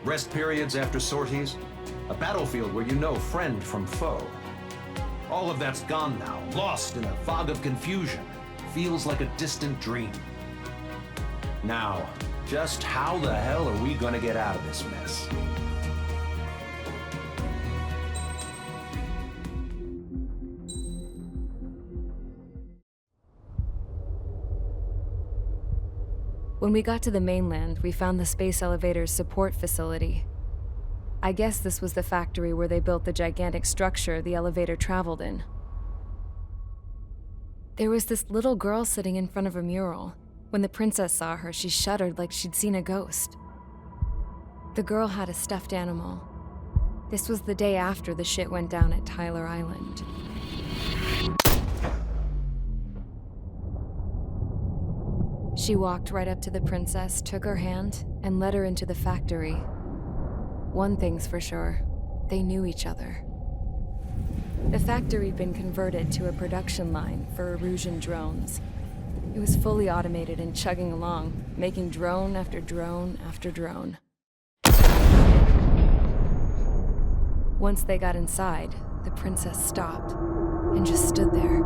E: rest periods after sorties, a battlefield where you know friend from foe. All of that's gone now, lost in a fog of confusion. Feels like a distant dream. Now, just how the hell are we gonna get out of this mess?
A: When we got to the mainland, we found the space elevator's support facility. I guess this was the factory where they built the gigantic structure the elevator traveled in. There was this little girl sitting in front of a mural. When the princess saw her, she shuddered like she'd seen a ghost. The girl had a stuffed animal. This was the day after the shit went down at Tyler Island. She walked right up to the princess, took her hand, and led her into the factory. One thing's for sure, they knew each other. The factory'd been converted to a production line for Erusian drones. It was fully automated and chugging along, making drone after drone after drone. Once they got inside, the princess stopped and just stood there.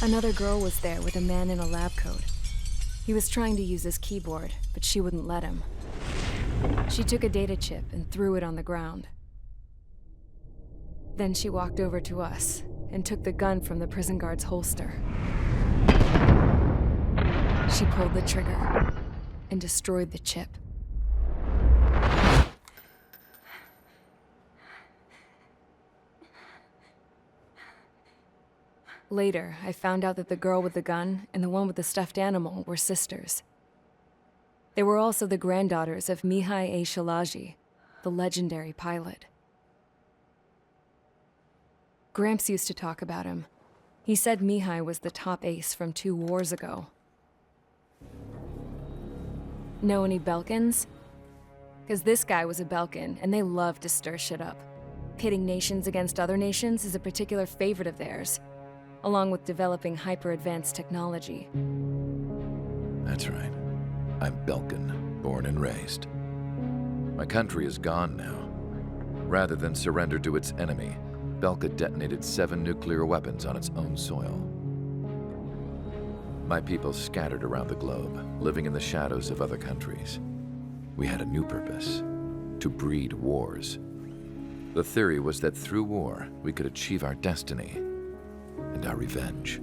A: Another girl was there with a man in a lab coat. He was trying to use his keyboard, but she wouldn't let him. She took a data chip and threw it on the ground. Then she walked over to us and took the gun from the prison guard's holster. She pulled the trigger and destroyed the chip. Later, I found out that the girl with the gun and the one with the stuffed animal were sisters. They were also the granddaughters of Mihai A. Shalaji, the legendary pilot. Gramps used to talk about him. He said Mihai was the top ace from 2 wars ago. Know any Belkans? Because this guy was a Belkan, and they love to stir shit up. Pitting nations against other nations is a particular favorite of theirs, along with developing hyper-advanced technology.
F: That's right. I'm Belkan, born and raised. My country is gone now. Rather than surrender to its enemy, Belka detonated 7 nuclear weapons on its own soil. My people scattered around the globe, living in the shadows of other countries. We had a new purpose: to breed wars. The theory was that through war, we could achieve our destiny and our revenge.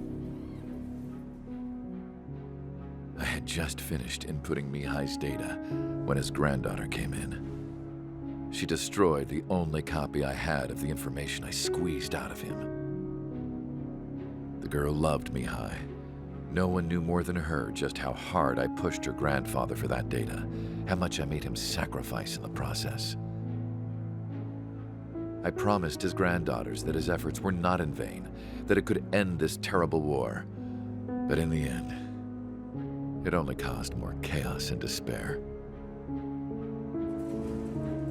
F: I had just finished inputting Mihai's data when his granddaughter came in. She destroyed the only copy I had of the information I squeezed out of him. The girl loved Mihai. No one knew more than her just how hard I pushed her grandfather for that data, how much I made him sacrifice in the process. I promised his granddaughters that his efforts were not in vain, that it could end this terrible war. But in the end, it only caused more chaos and despair.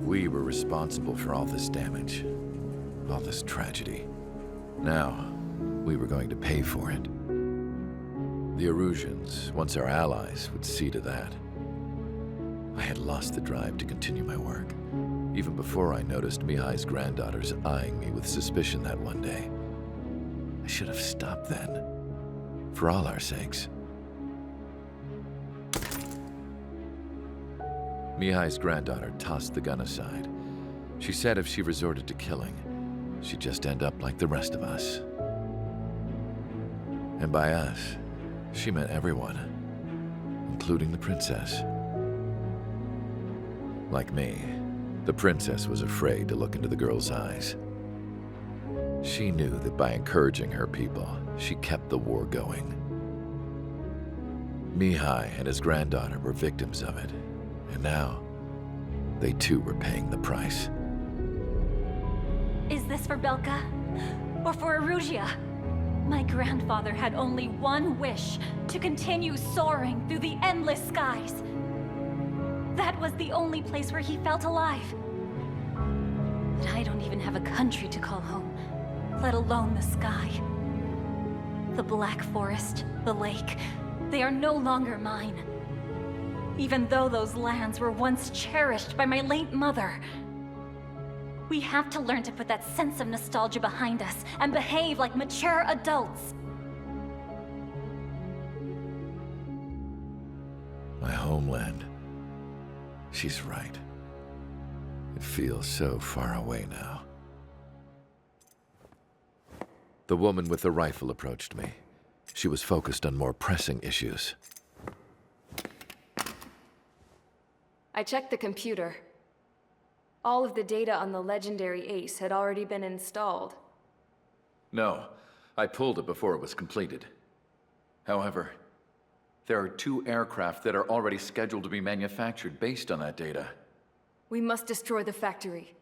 F: We were responsible for all this damage, all this tragedy. Now, we were going to pay for it. The Erusians, once our allies, would see to that. I had lost the drive to continue my work, even before I noticed Mihai's granddaughters eyeing me with suspicion that one day. I should have stopped then, for all our sakes. Mihai's granddaughter tossed the gun aside. She said if she resorted to killing, she'd just end up like the rest of us. And by us, she meant everyone, including the princess. Like me, the princess was afraid to look into the girl's eyes. She knew that by encouraging her people, she kept the war going. Mihai and his granddaughter were victims of it, and now, they too were paying the price.
R: Is this for Belka? Or for Erusia? My grandfather had only one wish: to continue soaring through the endless skies. That was the only place where he felt alive. But I don't even have a country to call home, let alone the sky. The Black Forest, the lake, they are no longer mine. Even though those lands were once cherished by my late mother. We have to learn to put that sense of nostalgia behind us and behave like mature adults.
F: My homeland. She's right. It feels so far away now. The woman with the rifle approached me. She was focused on more pressing issues.
A: I checked the computer. All of the data on the legendary ace had already been installed.
F: No, I pulled it before it was completed. However, there are 2 aircraft that are already scheduled to be manufactured based on that data.
A: We must destroy the factory.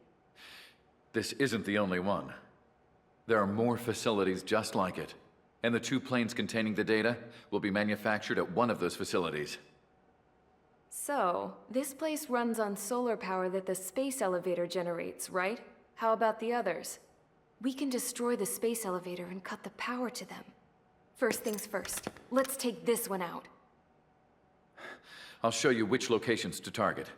F: This isn't the only one. There are more facilities just like it, and the 2 planes containing the data will be manufactured at one of those facilities.
A: So, this place runs on solar power that the space elevator generates, right? How about the others? We can destroy the space elevator and cut the power to them. First things first, let's take this one out.
F: I'll show you which locations to target.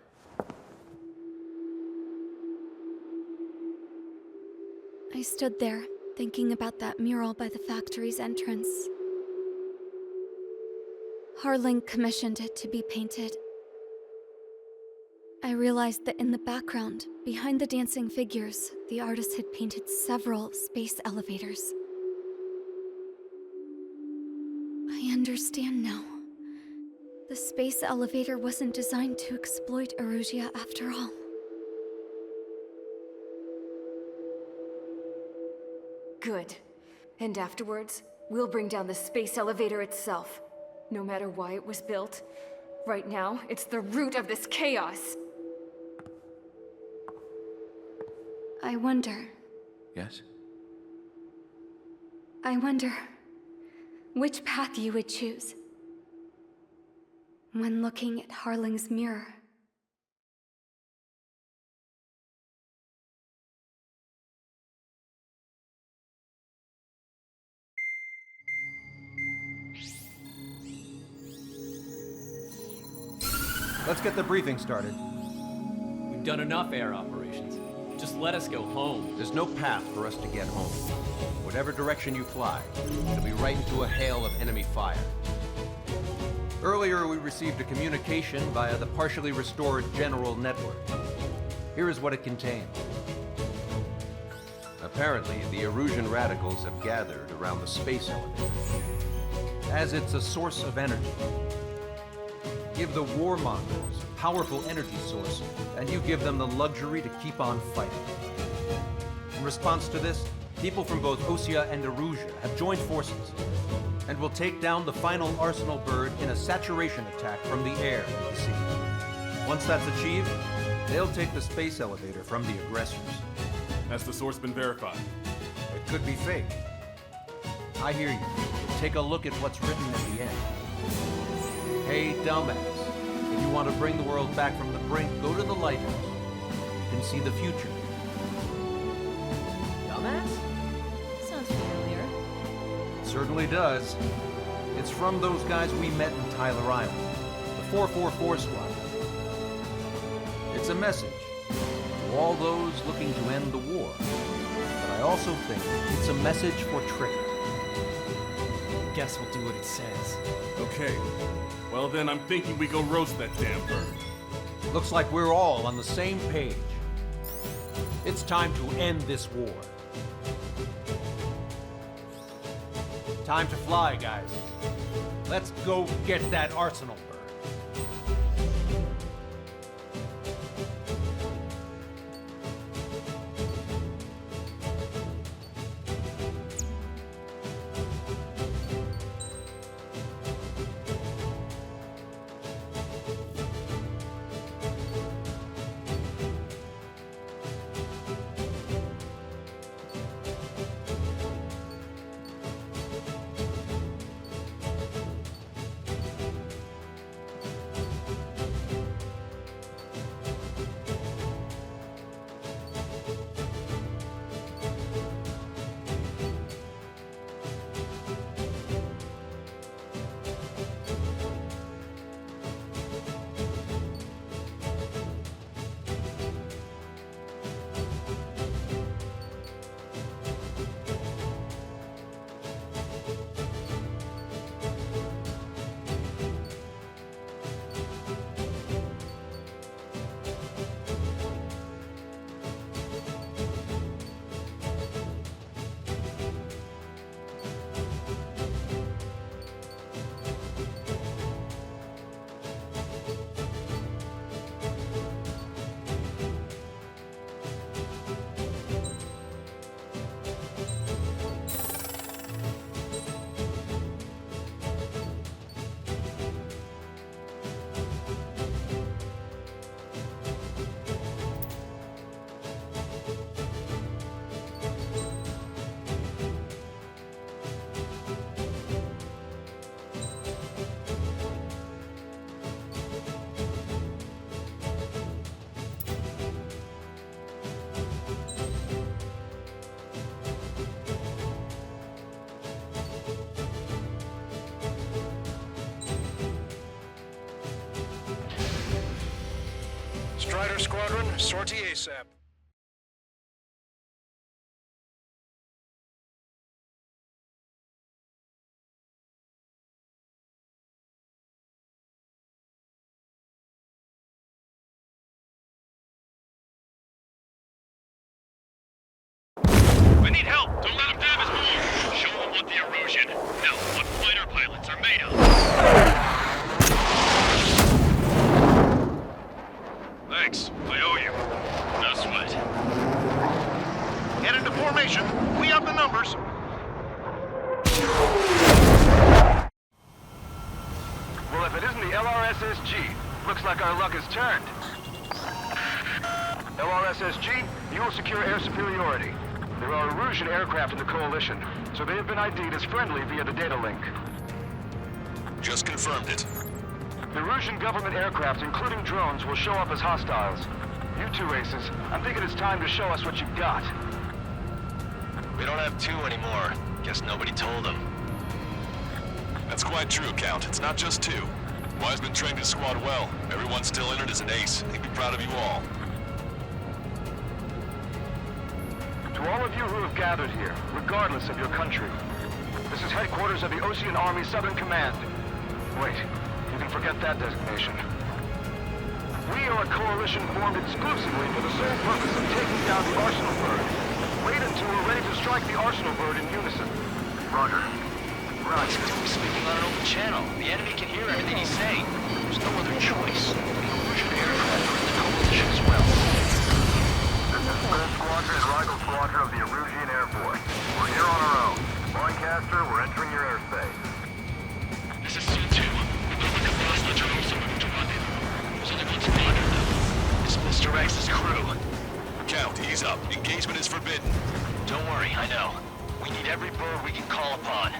C: I stood there, thinking about that mural by the factory's entrance. Harling commissioned it to be painted. I realized that in the background, behind the dancing figures, the artist had painted several space elevators. I understand now. The space elevator wasn't designed to exploit Erusia after all.
A: Good. And afterwards, we'll bring down the space elevator itself. No matter why it was built, right now, it's the root of this chaos.
C: I wonder
F: Yes?
C: which path you would choose when looking at Harling's mirror.
G: Let's get the briefing started.
D: We've done enough air operations. Just let us go home.
G: There's no path for us to get home. Whatever direction you fly, it'll be right into a hail of enemy fire. Earlier, we received a communication via the partially restored general network. Here is what it contained. Apparently, the Erusian radicals have gathered around the space elevator, as it's a source of energy. Give the warmongers a powerful energy source, and you give them the luxury to keep on fighting. In response to this, people from both Osea and Erusia have joined forces, and will take down the final Arsenal bird in a saturation attack from the air to the sea. Once that's achieved, they'll take the space elevator from the aggressors.
Q: Has the source been verified?
G: It could be fake. I hear you. Take a look at what's written at the end. Hey, dumbass. If you want to bring the world back from the brink, go to the lighthouse. You can see the future.
O: Dumbass?
X: Sounds familiar.
G: It certainly does. It's from those guys we met in Tyler Island, the 444 squad. It's a message to all those looking to end the war. But I also think it's a message for Tricker.
D: Guess we'll do what it says.
Q: Okay. Well then, I'm thinking we go roast that damn bird.
G: Looks like we're all on the same page. It's time to end this war. Time to fly, guys. Let's go get that Arsenal bird.
I: Strider Squadron, sortie ASAP. need help! Don't let them damage more! Show them what the erosion, hell, what fighter pilots are made of! Thanks, I owe you. No sweat.
L: Get into formation. We have the numbers.
J: Well, if it isn't the LRSSG, looks like our luck has turned. LRSSG, you will secure air superiority. There are Erusian aircraft in the Coalition, so they have been ID'd as friendly via the data link.
T: Just confirmed it.
J: The Erusian government aircraft, including drones, will show up as hostiles. You two aces, I'm thinking it's time to show us what you've got.
H: We don't have 2 anymore. Guess nobody told them.
T: That's quite true, Count. It's not just 2. Wiseman trained his squad well. Everyone still in it as an ace. He'd be proud of you all.
J: To all of you who have gathered here, regardless of your country, this is headquarters of the Ocean Army Southern Command. Wait, you can forget that designation. We are a coalition formed exclusively for the sole purpose of taking down the Arsenal Bird. Wait until we're ready to strike the Arsenal Bird in unison.
L: Roger.
H: Roger, we're speaking on an open channel. The enemy can hear everything he's saying. There's no other choice. The Erusian aircraft are in the coalition as well.
L: This is 3rd Squadron and Rifle Squadron of the Erusian Air Force. We're here on our own. Lancaster, we're entering your airspace.
B: This is Seal 2. We're across the Jerusalem to run it. There's only one squadron now.
H: It's Mr. X's crew.
T: Count, ease up. Engagement is forbidden.
H: Don't worry, I know. We need every bird we can call upon.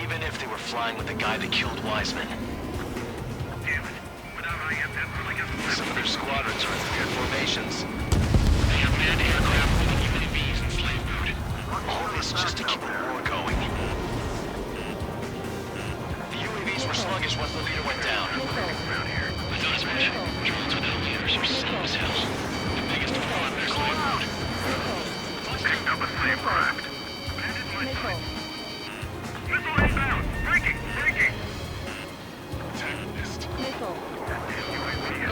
H: Even if they were flying with the guy that killed Wiseman.
B: Damn it. Without ISS, really gets
H: Some of their squadrons are in weird formations.
B: They have manned aircraft with UAVs and slave food.
H: All this just to keep the war going. The UAVs were sluggish once the leader went down.
B: I thought as much. Drones without leaders are slow as hell. The biggest of all, their slave food. Picked up a slave craft. Abandoned my sight. Missile inbound! Breaking! Breaking! Antagonist.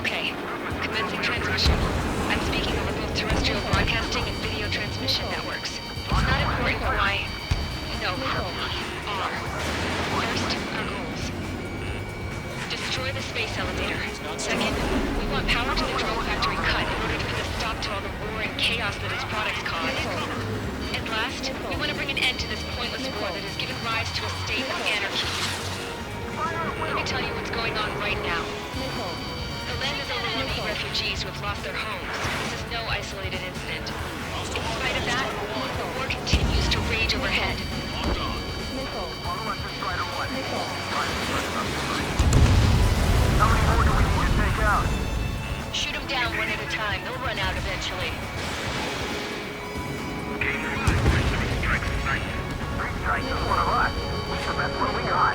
K: Okay, commencing transmission. I'm speaking over both terrestrial broadcasting and video transmission networks. It's not important why... No, are. First, our goals. Destroy the space elevator. Second, we want power to the drone factory cut in order to put a stop to all the war and chaos that its products cause. And last, we want to bring an end to this pointless war that has given rise to a state of anarchy. Let me tell you what's going on right now. The land is overwhelming refugees who have lost their homes. This is no isolated incident. In spite of that, the war continues to rage overhead.
L: How many more do we need to take out?
K: Shoot them down one at a time. They'll run out eventually.
L: Three strikes is one of us. That's the best one we got.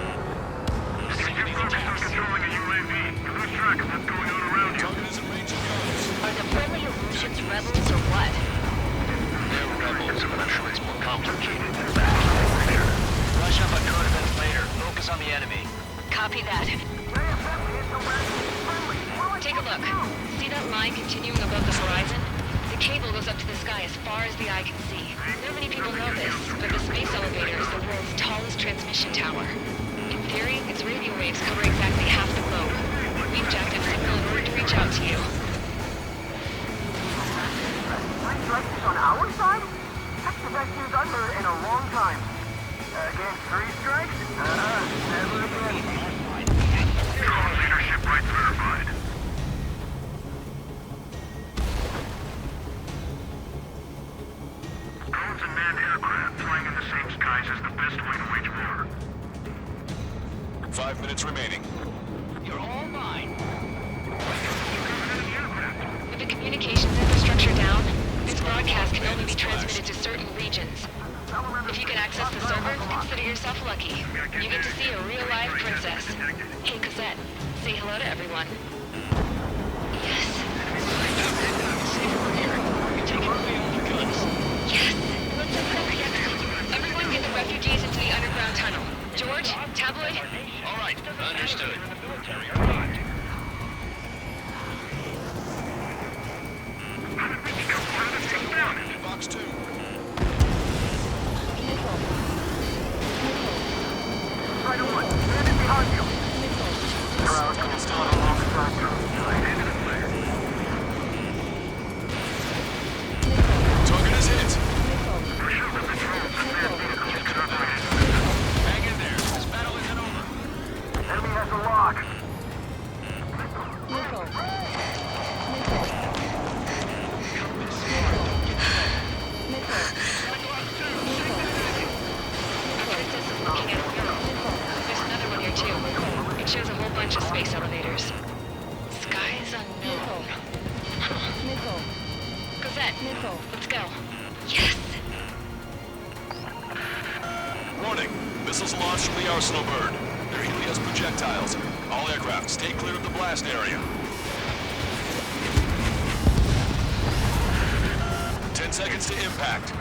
B: You're focused on controlling a UAV. You lose track of what's going on around you.
K: Are the friendly Erusians rebels or what?
H: They're rebels, but I'm sure it's more complicated than that. Rush up on your events later. Focus on the enemy.
K: Copy that. Take a look. See that line continuing above the horizon? The cable goes up to the sky as far as the eye can see. Not many people know this, but the space elevator is the world's tallest transmission tower. In theory, its radio waves cover exactly half the globe. We've jacked a signal in order to reach out to you.
L: Three strikes is on our side? That's the best news I've heard in a long time. Against 3 strikes? Never again.
B: Drone leadership rights verified. Drones and manned aircraft flying in the same skies is the best way to wage war.
T: 5 minutes remaining.
H: You're all mine.
K: With the communications infrastructure down, this broadcast can only be transmitted to certain regions. If you can access the server, consider yourself lucky. You get to see a real-life princess. Hey, Cosette, say hello to everyone. Yes. Yes! Let's hurry. Everyone get the refugees into the underground tunnel. George, tabloid?
I: All right, understood.
T: Box 2.
K: set.
M: Missile.
K: Let's go. Yes!
T: Warning. Missiles launched from the Arsenal bird. They're Helios projectiles. All aircraft, stay clear of the blast area. 10 seconds to impact.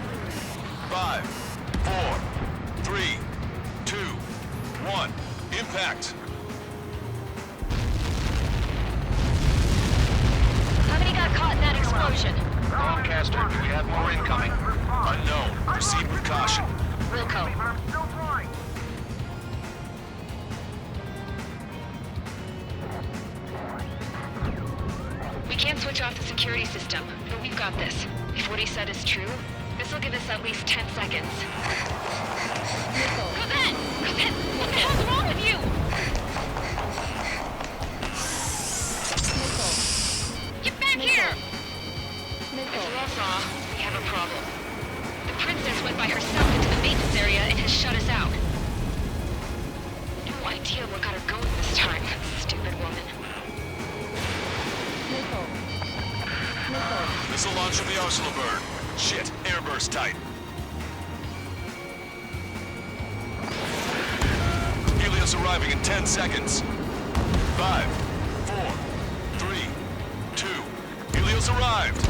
T: 5, 4, 3, 2, 1. Impact.
K: How many got caught in that explosion?
H: Lancaster, do we have more incoming?
T: Unknown. Proceed with caution.
K: Wilco. We can't switch off the security system, but we've got this. If what he said is true, this will give us at least 10 seconds. Cosette! Cosette! What the hell's wrong with you? Get back here! As you all saw, we have a problem. The princess went by herself into the maintenance area and has shut us out. No idea what got her going this time. Stupid woman.
T: Missile launch from the Arsenal bird. Shit, airburst tight. Helios arriving in 10 seconds. 5, 4, 3, 2. Helios arrived.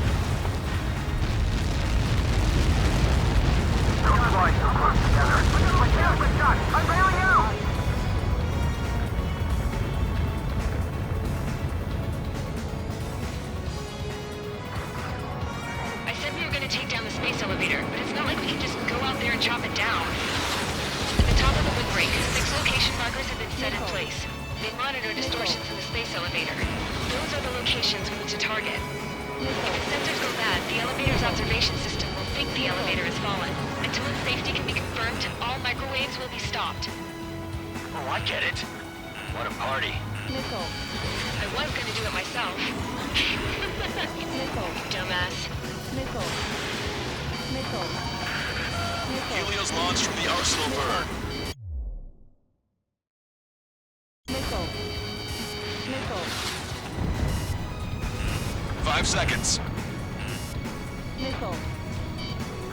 L: Don't fly so close together. I'm bailing out!
K: I said we were going to take down the space elevator, but it's not like we can just go out there and chop it down. At the top of the windbreak, 6 location markers have been set in place. They monitor distortions in the space elevator. Those are the locations we need to target. If the sensors go bad, the elevator's observation system will think the elevator has fallen. Until its safety can be confirmed, all microwaves will be stopped.
H: Oh, I get it. What a party.
M: Missile.
K: I was going to do it myself.
M: Missile.
K: Dumbass.
M: Missile. Missile.
T: Helios launched from the Arsenal bird.
M: Missile. Missile.
T: 5 seconds.
M: Missile.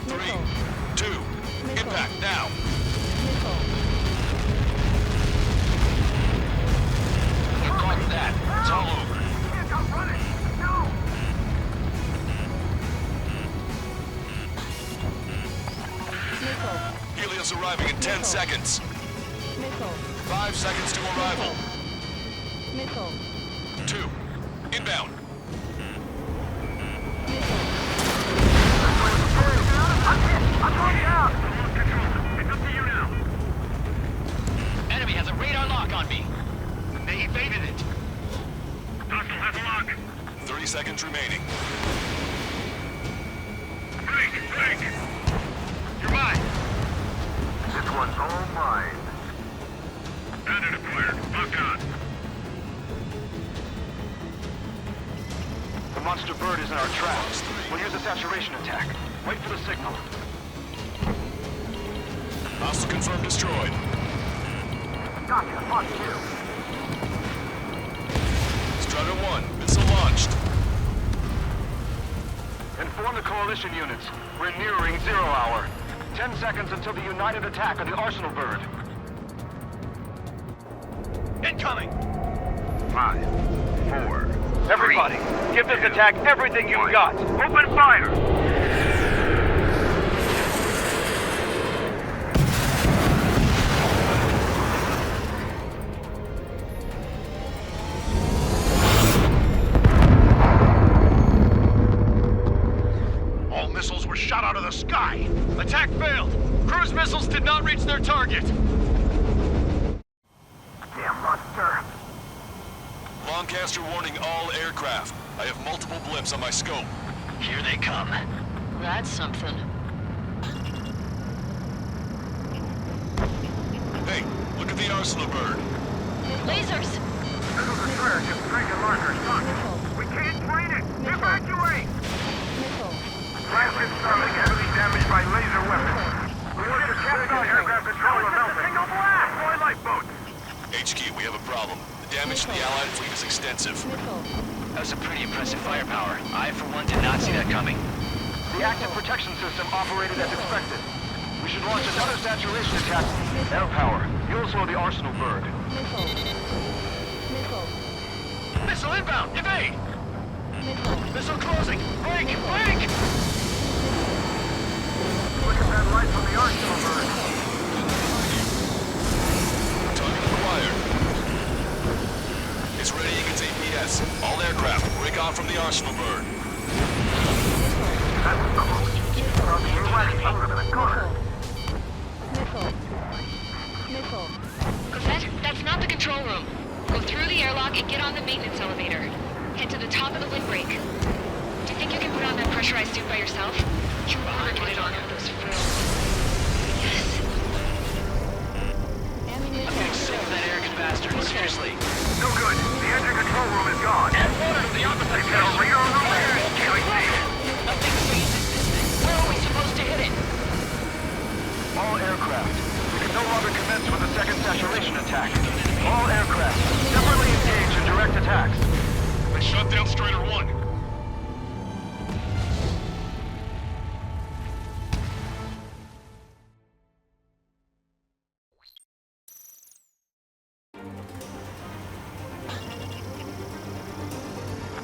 T: 3, 2, impact now.
M: Missile.
H: Get caught in that. It's all over.
L: Come running! No!
M: Missile.
T: Helios arriving in 10 seconds.
M: Missile.
T: 5 seconds to arrival.
M: Missile.
T: 2, inbound.
L: I'm going down!
B: Control, it's up to you now.
H: Enemy has a radar lock on me. They evaded it.
B: Hostile has a lock.
T: 30 seconds remaining.
B: Break! You're mine.
L: This one's all mine.
B: Bandit acquired. Locked on.
J: The monster bird is in our trap. We'll use a saturation attack. Wait for the signal.
T: Hostile confirmed destroyed.
L: Gotcha, fuck you.
T: Strider 1, missile launched.
J: Inform the coalition units. We're nearing 0 hour. 10 seconds until the united attack on the Arsenal bird.
B: Incoming!
J: 5, 4. Everybody, give this attack everything you've got.
L: Open fire!
B: All missiles were shot out of the sky. Attack failed. Cruise missiles did not reach their target.
L: Damn monster.
T: Lancaster warning all aircraft. I have multiple blips on my scope.
H: Here they come.
K: That's something.
T: Hey, look at the Arsenal bird.
K: Lasers!
L: Missiles are trash and striking markers. We can't train it! Evacuate! Blasted Starlink heavily damaged by laser weapons. We want to capture the aircraft controller melting. Single blast! Deploy lifeboats!
T: HQ, we have a problem. The damage to the Allied fleet is extensive.
H: That was a pretty impressive firepower. I, for one, did not see that coming.
L: active protection system operated as expected. We should launch another saturation attack. Air power. You'll slow the arsenal burn.
I: Missile inbound! Evade! Missile closing! Break! Break!
L: Look at that light from the arsenal burn.
T: Target acquired. It's ready against APS. All aircraft, break on from the arsenal burn.
K: Cosette, that's not the control room. Go through the airlock and get on the maintenance elevator. Head to the top of the windbreak. Do you think you can put on that pressurized suit by yourself? You are getting on all those frills. Yes.
I: I'm getting sick of that arrogant bastard, seriously.
L: No good. The engine control room is gone.
I: And water to the opposite
L: They've got a radar room there.
I: Nothing freezes this thing. Where are we supposed to hit it?
L: All aircraft. We can no longer commence with a second saturation attack. All aircraft, separately engaged in direct attacks.
I: They shut down Strider 1.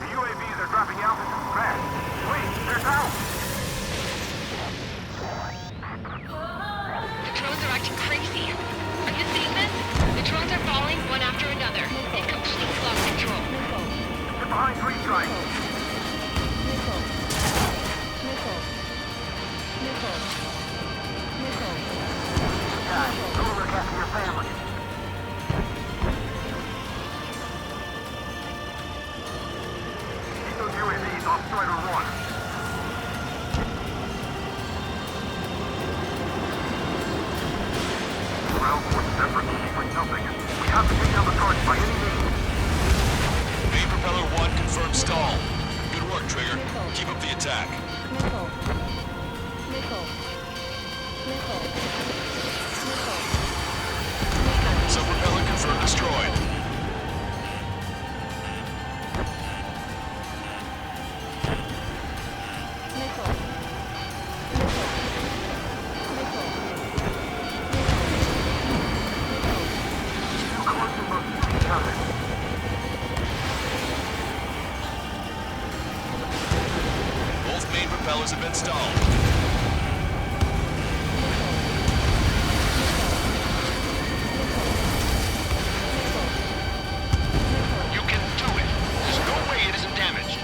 L: The UAVs are dropping altitude fast. Wait, they're down.
K: The drones are acting crazy. Are you seeing this? The drones are falling one after another. They've completely lost control.
L: Get behind three strikes. Guys, go look after your family. Keep those UAVs off Strider 1. Ground force efforts looking for nothing. We have to take down the target by any means.
T: Main propeller 1 confirmed stall. Good work, Trigger. Keep up the attack. Sub-propeller confirmed destroyed. Both main propellers have been stalled.
I: You can do it. There's no way it isn't damaged.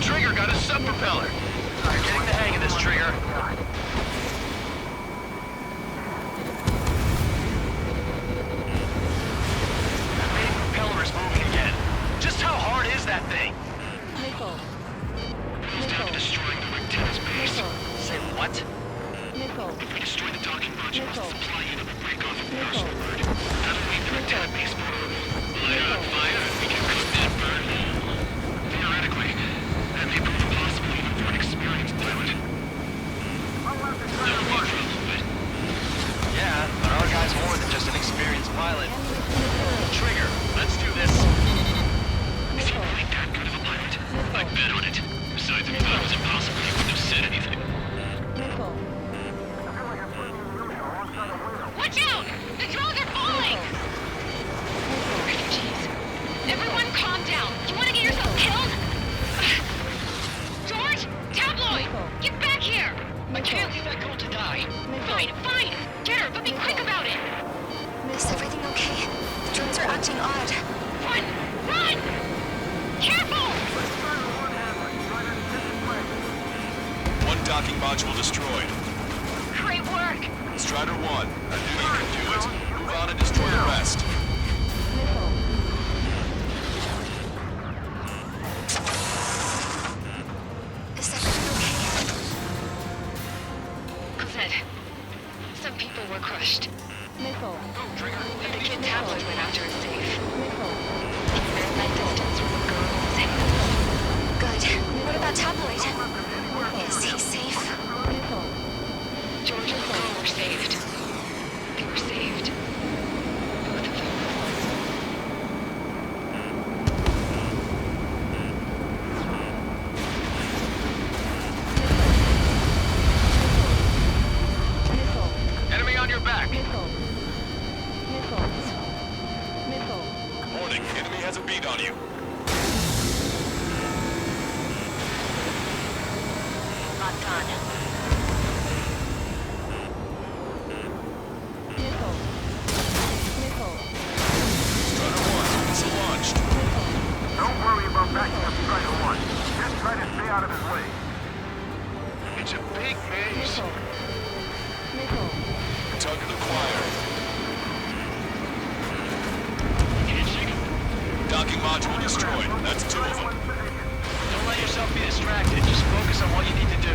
I: Trigger got a sub-propeller. You're getting the hang of this, Trigger. That main propeller is moving again. Just how hard is that thing? It's down to destroying the Rectenna's base. Say what? If we destroy the docking modules, the supply unit will break off from the arsenal bird. That'll leave the Rectenna base vulnerable. Light on fire and we can cook that bird. Theoretically, that may prove impossible even for an experienced pilot. That'll be trouble, but... Yeah, but our guy's more than just an experienced pilot. Trigger, let's do this. Is he really that good of a pilot? I'd bet on it. Besides, if he thought it was impossible, he wouldn't have said anything.
K: Watch out! The drones are falling! Refugees. Everyone calm down. You want to get yourself killed? George! Tabloid! Get back here!
I: I can't leave that girl to die.
K: Fine, fine! Get her, but be quick about it!
C: Is everything okay? The drones are acting odd.
K: Run! Run! Careful!
T: One docking module destroyed.
K: Great work!
T: Strider 1, I knew you could do it. Move on and destroy the rest.
C: Is everything okay?
K: Cosette, some people were crushed. But the kid Tabloid went after is safe. Even at that distance with the girls.
C: Good. What about Tabloid? Is he safe?
K: George and Paul were saved. They were saved.
T: Enemy has a beat on you.
K: Locked on.
M: Missile. Missile.
T: Strider 1, missile launched.
L: Don't worry about backing up Strider 1. Just try to stay out of his way.
I: It's a big maze.
M: Missile. Missile.
T: Target acquired. Docking module destroyed. That's 2 of them.
H: Don't let yourself be distracted. Just focus on what you need to do.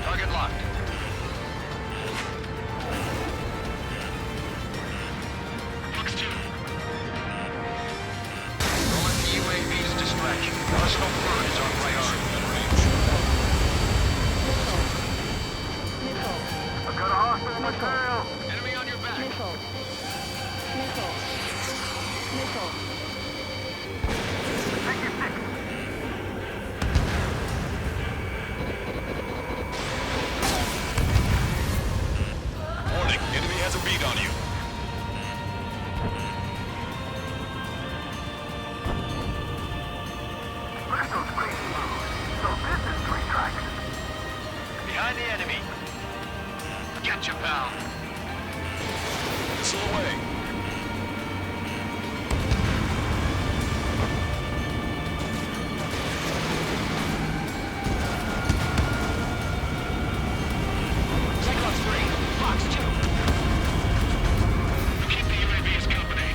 H: Target locked.
B: Fox 2.
H: Don't let the UAVs distract you. Personal bird is our priority.
M: Missile.
L: I've got a hostile material.
H: Enemy on your back.
M: Missile. Missile. Missile.
L: Take your pick.
T: Warning, enemy has a beat on you.
L: Look at those crazy moves. So this is 3 tracks.
H: Behind the enemy. Get your pal.
T: Missile away.
H: Cyclops 3. Fox 2.
B: Keep the UAVs company.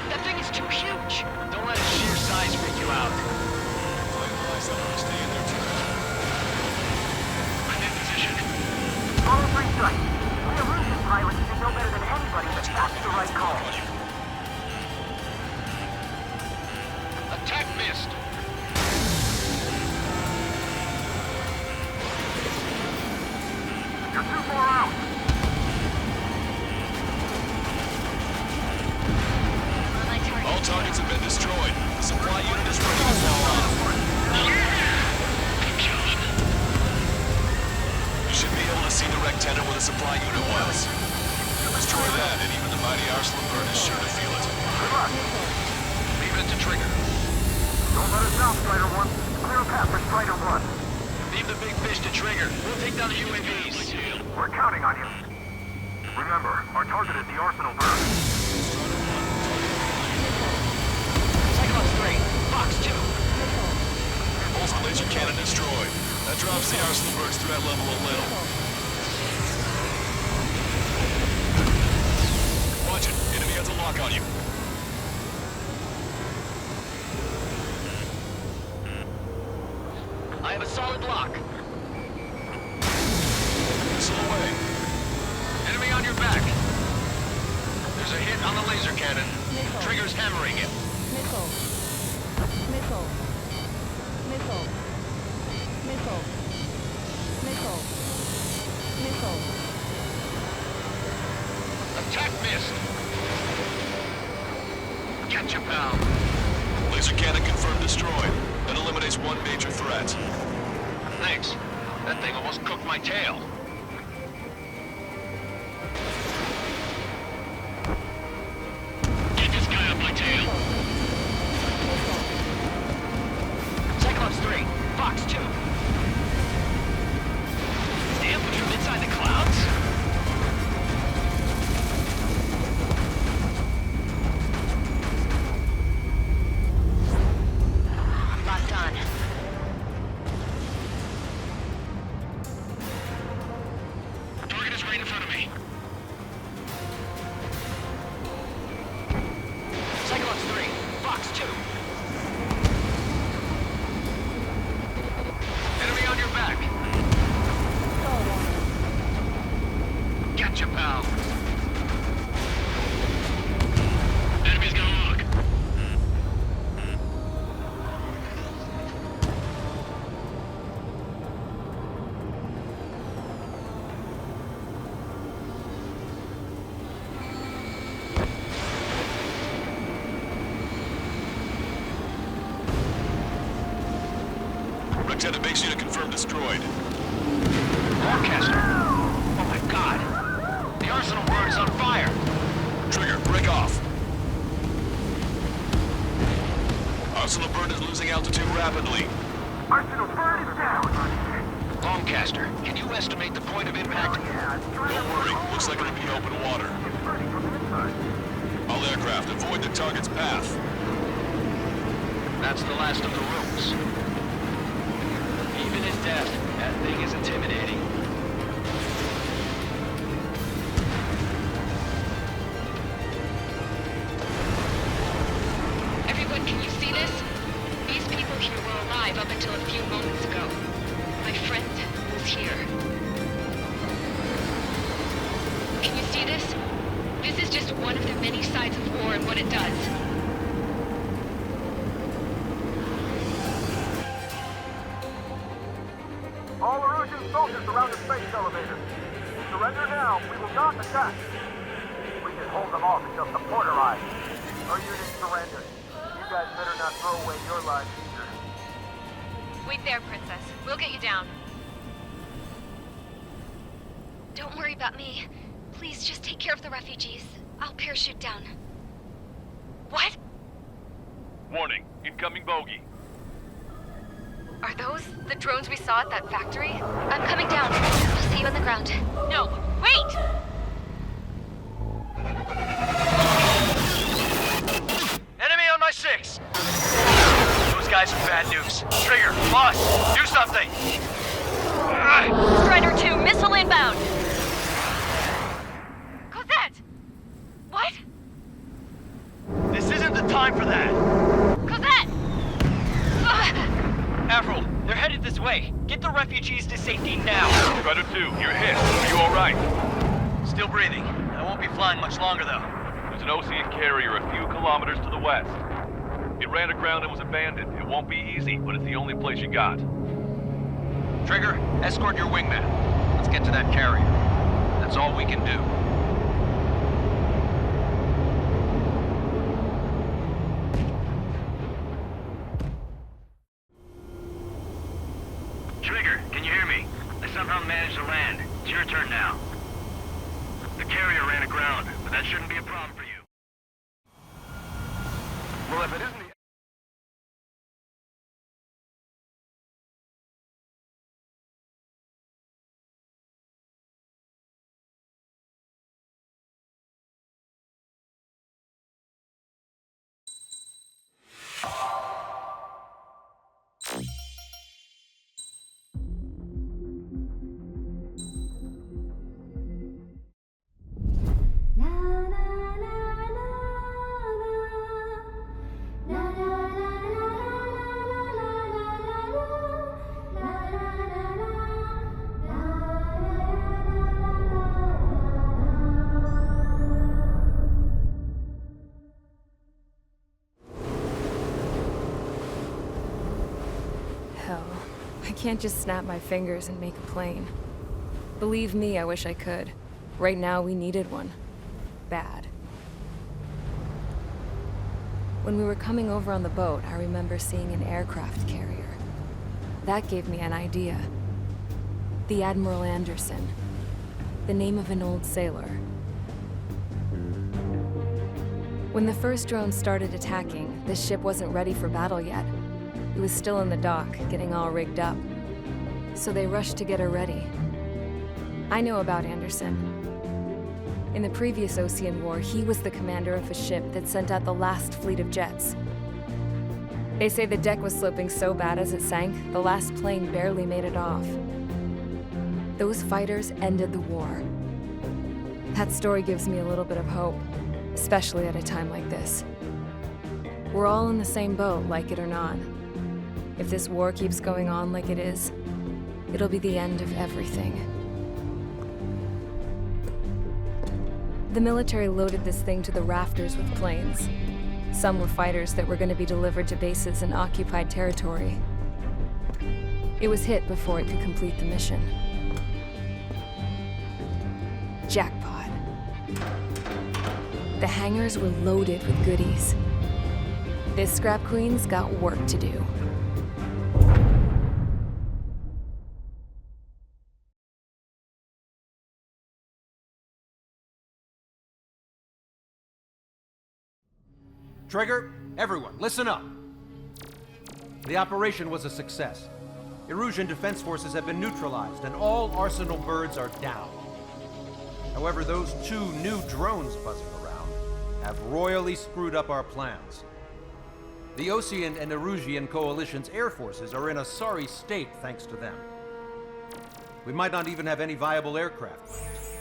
H: That thing is too huge. Don't let its sheer size freak you out.
T: Stay in their turret.
B: I'm in position.
L: All 3 strikes. We Illusion pilots should know better than anybody that that's the right call.
H: Attack missed.
L: You're too far out.
T: All targets have been destroyed. The supply unit is ready to fall off. You should be able to see the rectangle where the supply unit was. Destroy that, and even the mighty Arslan bird is sure to feel it.
L: Good luck.
H: Leave it to trigger.
L: Don't let us down, Strider 1. Clear a path for Strider 1.
H: Leave the big fish to trigger. We'll take down the UAVs.
L: We're counting on you. Remember, our target is the Arsenal bird.
H: Cyclops 3. Fox 2.
T: Pulse laser cannon destroyed. That drops the Arslan bird's threat level a little. Watch it. Enemy has a lock on you.
H: I have a solid lock.
T: Missile away.
H: Enemy on your back. There's a hit on the laser cannon.
M: Missile.
H: Trigger's hammering it.
M: Missile. Missile. Missile. Missile. Missile. Missile.
H: Attack missed. Catch your pal.
T: Laser cannon confirmed destroyed. That eliminates one major threat.
H: Thanks. That thing almost cooked my tail.
B: Get this guy off my tail.
H: Cyclops 3. Fox 2. Damn, put him inside the clouds?
K: Locked on.
B: Target is right in front of me.
H: Cyclops 3. Fox 2. Enemy on your back. Get your pal.
B: Enemy's got a lock.
T: Rectangle base unit confirmed destroyed.
H: Forecaster.
T: altitude rapidly.
L: Arsenal bird is down.
H: Longcaster, can you estimate the point of impact?
T: Don't worry, looks like it'll be open water. All aircraft, avoid the target's path.
H: That's the last of the rooms.
D: Even at death, that thing is intimidating.
K: Everyone, can you see this? These people here were alive up until a few moments ago. My friend was here. Can you see this? This is just one of the many sides of war and what it does.
L: All Erusian soldiers around the space elevator. Surrender now. We will not attack. We can hold them off until support arrives. Our unit surrenders. You guys better not throw away your lives either.
K: Wait there, Princess. We'll get you down. Don't worry about me. Please just take care of the refugees. I'll parachute down. What?
B: Warning, incoming bogey.
K: Are those the drones we saw at that factory? I'm coming down. I'll see you on the ground. No, wait!
I: Enemy on my 6! Those guys are bad news. Trigger, boss, do something!
K: Strider 2, missile inbound! Cosette! What?
I: This isn't the time for that!
K: Cosette!
I: Avril, they're headed this way. Get the refugees to safety now.
B: Strider 2, you're hit. Are you alright?
I: Still breathing. I won't be flying much longer, though.
B: There's an Ocean carrier a few kilometers to the west. It ran aground and was abandoned. It won't be easy, but it's the only place you got.
I: Trigger, escort your wingman. Let's get to that carrier. That's all we can do.
H: Trigger, can you hear me? I somehow managed to land. It's your turn now. The carrier ran aground, but that shouldn't be a problem for you.
L: Well, if it isn't the...
A: Hell, I can't just snap my fingers and make a plane. Believe me, I wish I could. Right now, we needed one. Bad. When we were coming over on the boat, I remember seeing an aircraft carrier. That gave me an idea. The Admiral Anderson. The name of an old sailor. When the first drone started attacking, the ship wasn't ready for battle yet. It was still in the dock, getting all rigged up. So they rushed to get her ready. I know about Anderson. In the previous Ocean War, he was the commander of a ship that sent out the last fleet of jets. They say the deck was sloping so bad as it sank, the last plane barely made it off. Those fighters ended the war. That story gives me a little bit of hope, especially at a time like this. We're all in the same boat, like it or not. If this war keeps going on like it is, it'll be the end of everything. The military loaded this thing to the rafters with planes. Some were fighters that were going to be delivered to bases in occupied territory. It was hit before it could complete the mission. Jackpot. The hangars were loaded with goodies. This scrap queen's got work to do.
G: Trigger, everyone, listen up. The operation was a success. Erusian defense forces have been neutralized, and all Arsenal birds are down. However, those 2 new drones buzzing around have royally screwed up our plans. The Osean and Erusian coalition's air forces are in a sorry state thanks to them. We might not even have any viable aircraft left.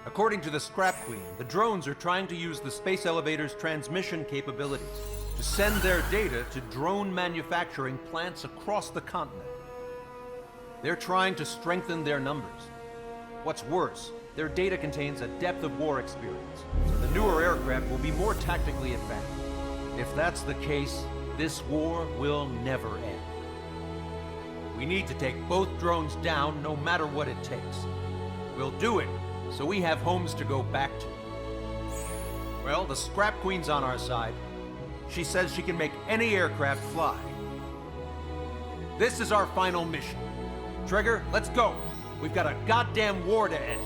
G: According to the Scrap Queen, the drones are trying to use the space elevator's transmission capabilities to send their data to drone manufacturing plants across the continent. They're trying to strengthen their numbers. What's worse, their data contains a depth of war experience, so the newer aircraft will be more tactically advanced. If that's the case, this war will never end. We need to take both drones down no matter what it takes. We'll do it so we have homes to go back to. Well, the Scrap Queen's on our side. She says she can make any aircraft fly. This is our final mission. Trigger, let's go. We've got a goddamn war to end.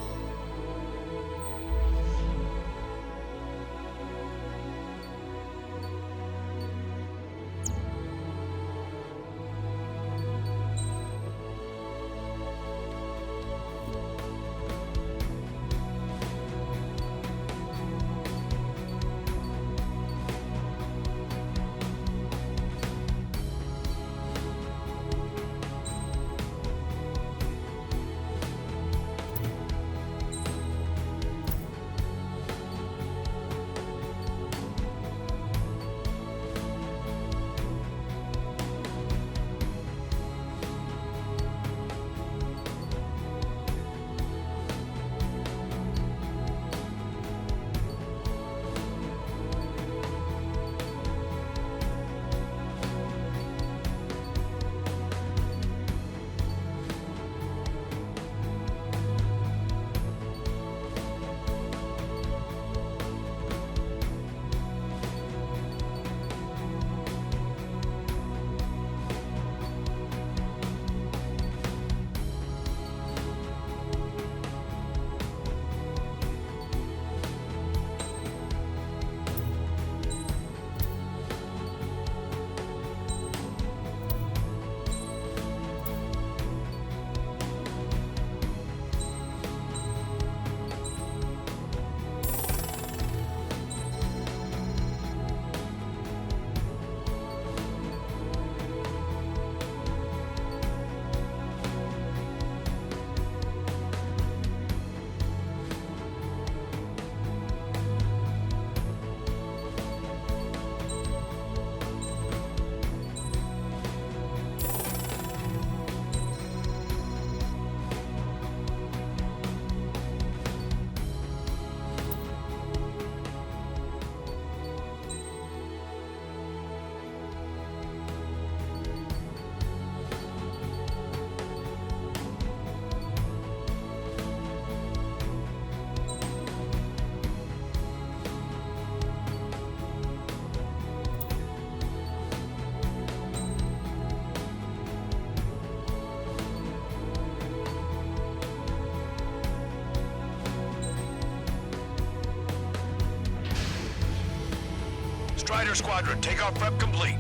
T: Strider Squadron, takeoff prep complete.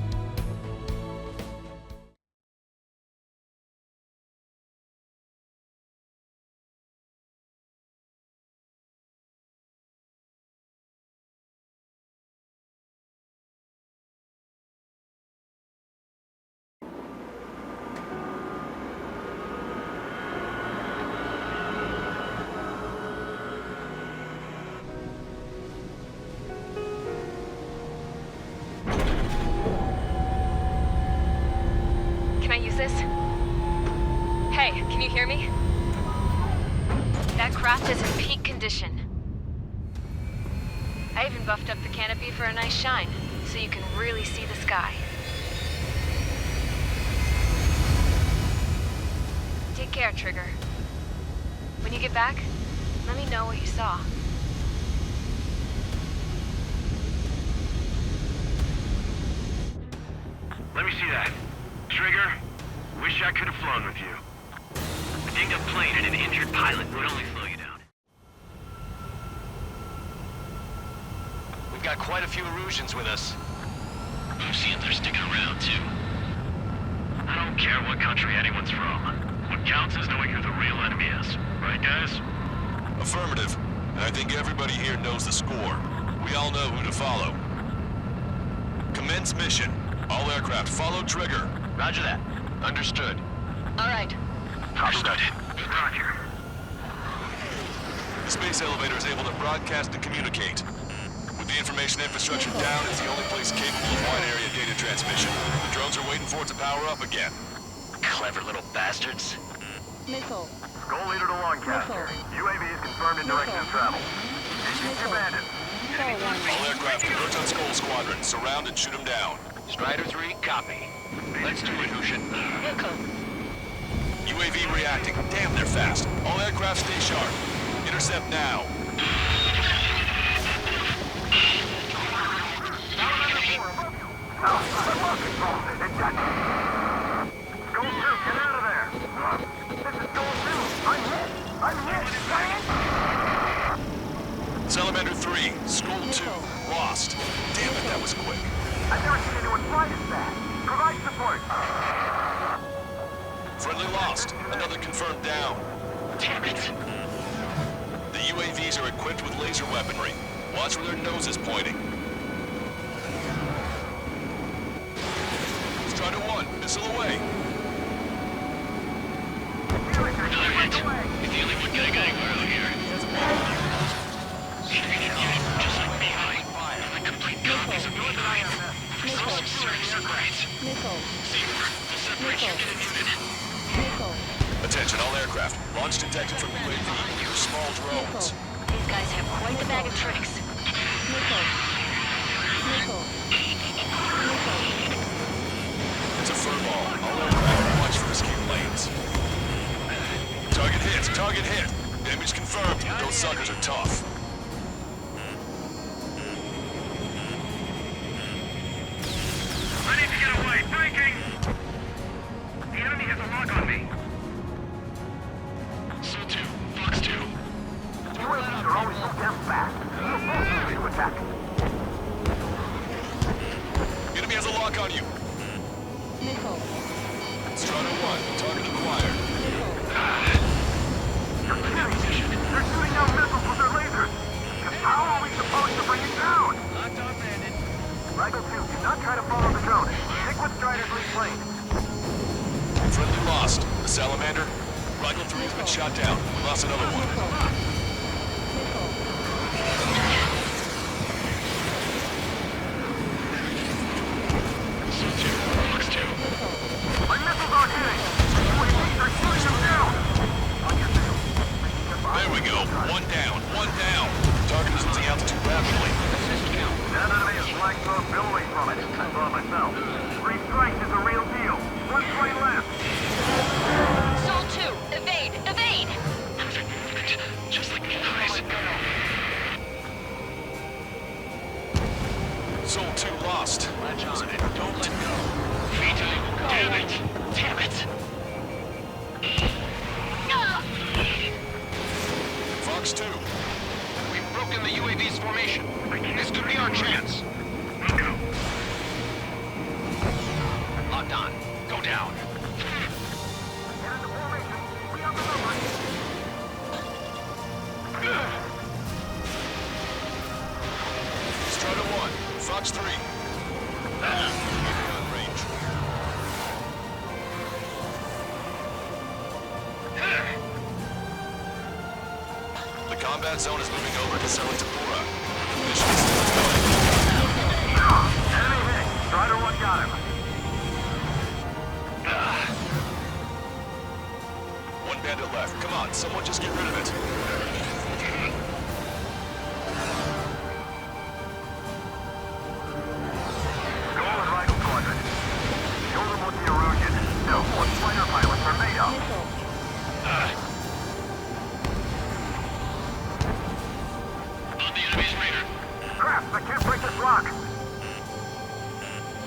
A: This? Hey, can you hear me? That craft is in peak condition. I even buffed up the canopy for a nice shine, so you can really see the sky. Take care, Trigger. When you get back, let me know what you saw.
J: Let me see that. Trigger, wish I could have flown with you. A dinged up plane and an injured pilot would only slow you down.
H: We've got quite a few Erusians with us.
I: We've seen they're sticking around, too. I don't care what country anyone's from. What counts is knowing who the real enemy is. Right, guys?
T: Affirmative. And I think everybody here knows the score. We all know who to follow. Commence mission. All aircraft follow trigger.
H: Roger that. Understood.
K: All right.
I: Understood.
L: Roger.
T: The space elevator is able to broadcast and communicate. With the information infrastructure down, it's the only place capable of wide area data transmission. The drones are waiting for it to power up again.
H: Clever little bastards.
M: Missile.
L: Goal leader to Lancaster. UAV is confirmed in direction of travel. Engines abandoned.
T: All aircraft converge on Skull Squadron. Surround and shoot them down.
H: Strider 3, copy. Let's do it, Hushin.
T: UAV reacting. Damn, they're fast. All aircraft stay sharp. Intercept now.
L: Goal 2, get out of there. This is Goal 2. I'm hit.
T: Salamander 3, Skull 2, lost. Damn it, that was quick.
L: I've never seen anyone fly this fast. Provide support.
T: Friendly lost. Another confirmed down.
H: Damn it.
T: The UAVs are equipped with laser weaponry. Watch where their nose is pointing. Strider 1, missile away.
I: Another hit. You're the only one getting anywhere out here. Just like behind. The complete copies of Northern IMF. Resources service are great. See, the separation unit.
T: Attention all aircraft. Launch detected from UAV. Use small drones.
K: These guys have quite the bag of tricks.
T: It's a furball. All aircraft watch for escape lanes. Target hit. Target hit. Damage confirmed. Those suckers are tough.
L: I need to get away. Breaking. The enemy has a lock on me.
I: Soul 2, Fox 2.
L: UAVs are always so damn fast. We're to attack.
T: Enemy has a lock on you. Strider 1, target acquired.
L: You're kidding. They're shooting down missiles with their lasers. Just how are we supposed to bring it down?
H: Locked on, Bandit.
L: Rifle 2, do not try to follow the drone. Stick with Strider's lead plane.
T: Friendly lost. The Salamander. Rifle 3 has been shot down. We lost another one.
I: Soul 2, Fox 2.
L: My missiles aren't hitting. UAVs are shooting them down. On your tail.
T: There we go. One down. One down. Target is losing altitude rapidly.
L: That enemy is flying so billowing from it. I saw it myself. 3 strikes is a real deal. 1 plane left.
K: Soul 2, evade! Evade!
I: Just like me, guys.
T: Soul 2 lost.
I: Latch on it. Don't let go. Vito, damn it. Damn it.
T: Fox 2.
H: We've broken the UAV's formation. This could be our chance. Locked on. Go down.
L: Get into formation. We have the number.
T: Strider 1. Fox 3. Gun range. The combat zone is moving over to Selampura. Mission is still going.
L: Enemy hitting. Strider 1 got him.
T: One bandit left. Come on, someone just get rid of it.
L: Goal and Rifle Squadron. Show them what the Erusian, no, what fighter pilots are made of.
I: On the enemy's radar.
L: Crap, I can't break this lock.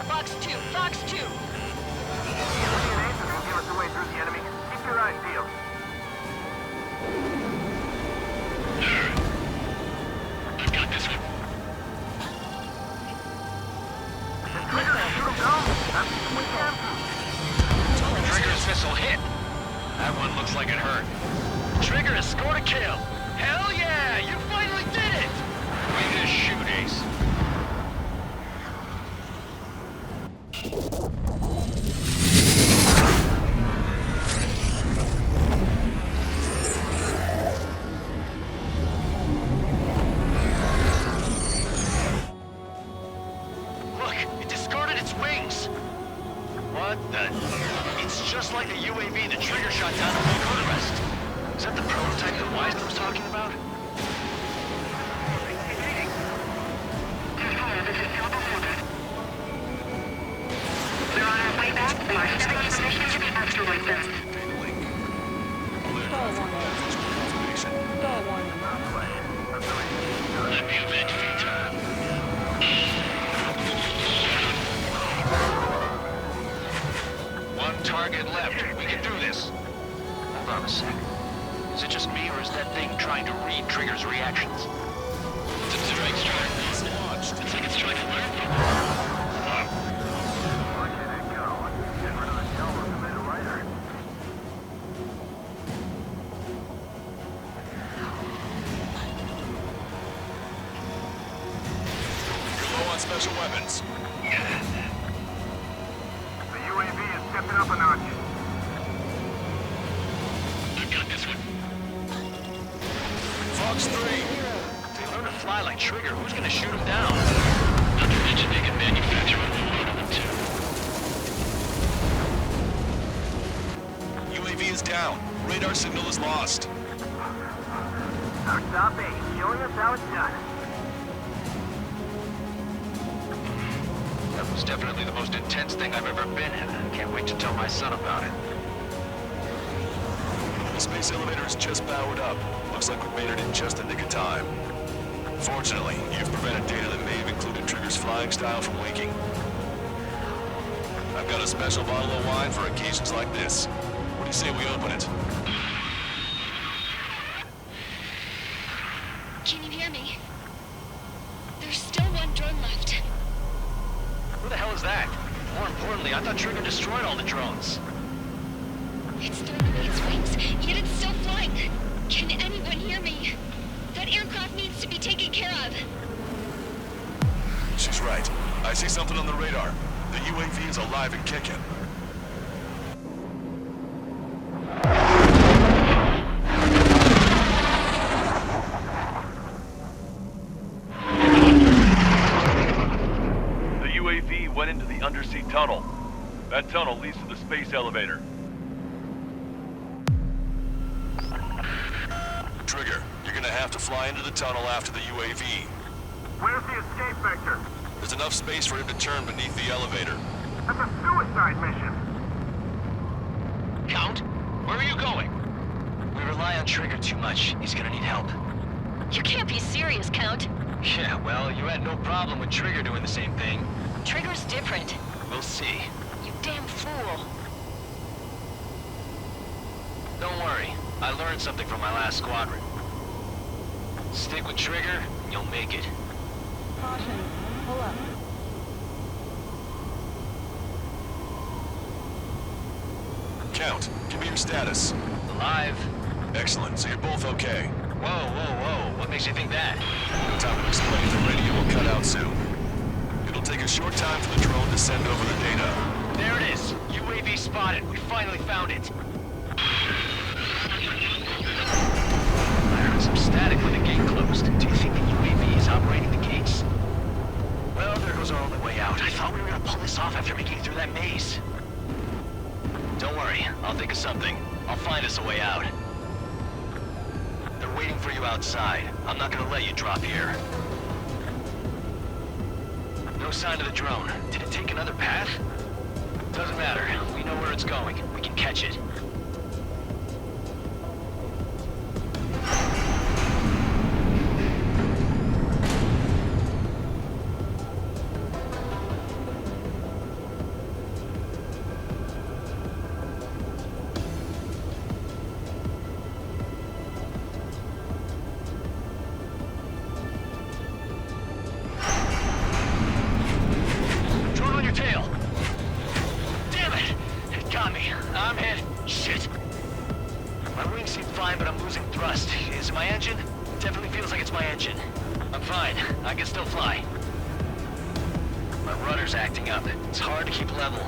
K: Fox 2, Fox 2.
L: Alien agents will give us a way through the enemy. Keep your eyes peeled.
B: That one looks like it hurt. Trigger has scored a kill. Hell yeah! You finally did it! We just shoot, Ace. Look, it discarded its wings. What the? It's just like the UAV the Trigger shot down at the rest. Is that the prototype that Wiseman was talking about?
L: They're on our way back. We are sending information to the asteroid belt.
B: Let me event One target left. We can do this. Hold on a sec. Is it just me, or is that thing trying to read Trigger's reactions? It's a strike start. It's launched. It's like it's trying to learn from us.
T: You're low on special weapons.
L: The UAV is stepping up a notch.
B: I've got this one.
T: Fox 3.
B: They learn to fly like Trigger. Who's gonna shoot them down? Not to mention they can manufacture a whole lot of them too.
T: UAV is down. Radar signal is lost.
L: Our top base, showing us how it's done.
B: That was definitely the most intense thing I've ever been in. Can't wait to tell my son about it.
T: The space elevator is just powered up. Looks like we made it in just the nick of time. Fortunately, you've prevented data that may have included Trigger's flying style from leaking. I've got a special bottle of wine for occasions like this. What do you say we open it?
K: Can you hear me? There's still one drone left.
B: Who the hell is that? More importantly, I thought Trigger destroyed all the drones.
K: It's throwing away its wings, yet it's still flying. Can anyone hear me? That aircraft needs to be taken care of.
T: She's right. I see something on the radar. The UAV is alive and kicking.
Q: The UAV went into the undersea tunnel. That tunnel leads to the space elevator.
T: Trigger, you're gonna have to fly into the tunnel after the UAV.
L: Where's the escape vector?
T: There's enough space for him to turn beneath the elevator.
L: That's a suicide mission.
B: Count, where are you going? We rely on Trigger too much. He's gonna need help.
K: You can't be serious, Count.
B: Yeah, well, you had no problem with Trigger doing the same thing.
K: Trigger's different.
B: We'll see.
K: You damn fool.
B: Don't worry. I learned something from my last squadron. Stick with Trigger, and you'll make it.
M: Caution. Pull up.
T: Count, give me your status.
B: Alive.
T: Excellent, so you're both okay.
B: Whoa, whoa, whoa. What makes you think that?
T: No time to explain. The radio will cut out soon. It'll take a short time for the drone to send over the data.
B: There it is. UAV spotted. We finally found it. I heard some static when the gate closed. Do you think the UAV is operating the gates? Well, there goes our only way out. I thought we were gonna pull this off after making it through that maze. Don't worry. I'll think of something. I'll find us a way out. They're waiting for you outside. I'm not gonna let you drop here. No sign of the drone. Did it take another path? Doesn't matter. We know where it's going. We can catch it. Drone on your tail. Damn it! It got me. I'm hit.
H: Is it my engine? Definitely feels like it's my engine. I'm fine. I can still fly. My rudder's acting up. It's hard to keep level.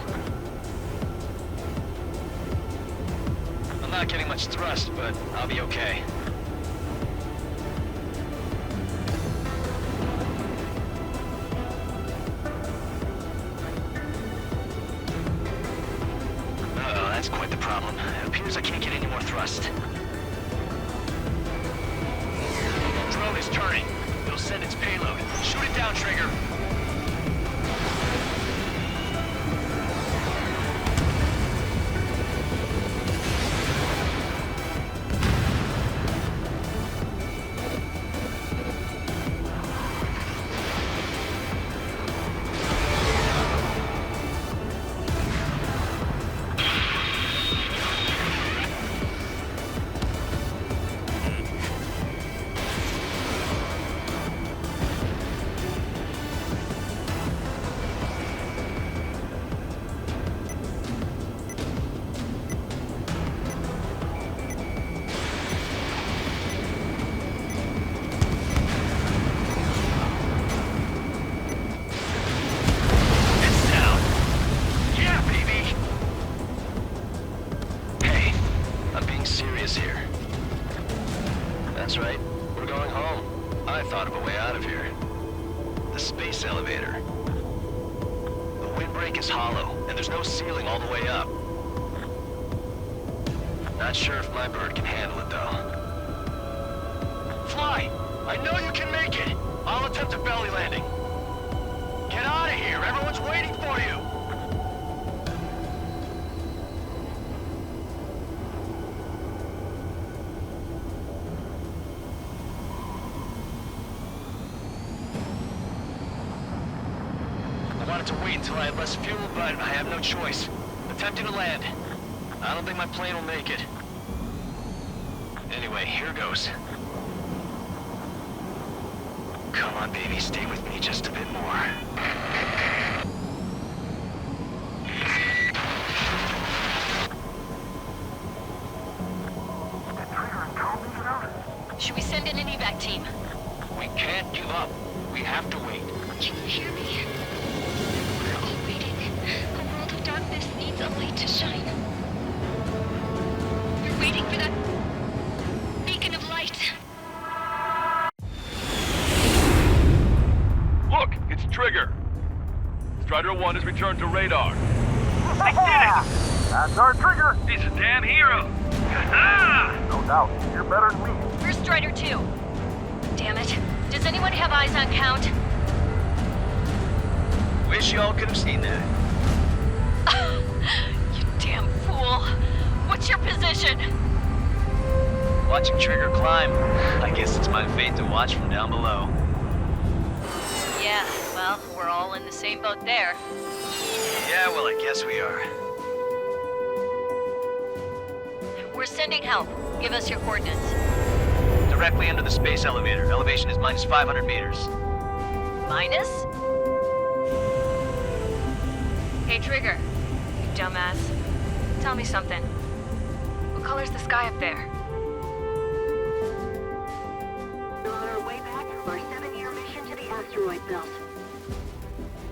H: I'm not getting much thrust, but I'll be okay. Uh-oh, that's quite the problem. It appears I can't get any more thrust. Drone is turning. It'll send its payload. Shoot it down, Trigger. That's right. We're going home. I thought of a way out of here. The space elevator. The windbreak is hollow, and there's no ceiling all the way up. Not sure if my bird can handle it, though. Fly! I know you can make it! I'll attempt a belly landing. Get out of here! Everyone's waiting for you! I wanted to wait until I had less fuel, but I have no choice. Attempting to land. I don't think my plane will make it. Anyway, here goes. Come on, baby, stay with me just a bit more.
K: Should we send in an evac team?
H: We can't give up. We have to wait.
K: Can you hear me? We're all waiting. A world of darkness needs a light to shine. We're waiting for that beacon of light.
Q: Look, it's Trigger. Strider 1 has returned to radar.
L: I did it! That's our Trigger!
Q: He's a damn hero.
L: No doubt. You're better than me.
K: Where's Strider 2? Damn it. Does anyone have eyes on Count?
H: Wish y'all could have seen that.
K: You damn fool. What's your position?
H: Watching Trigger climb. I guess it's my fate to watch from down below.
K: Yeah, well, we're all in the same boat there.
H: Yeah, well, I guess we are.
K: We're sending help. Give us your coordinates.
H: Directly under the space elevator. Elevation is minus 500 meters.
K: Minus?
A: Hey, Trigger. You dumbass. Tell me something. What color's the sky up there?
N: We're on our way back from our 7-year mission to the asteroid belt.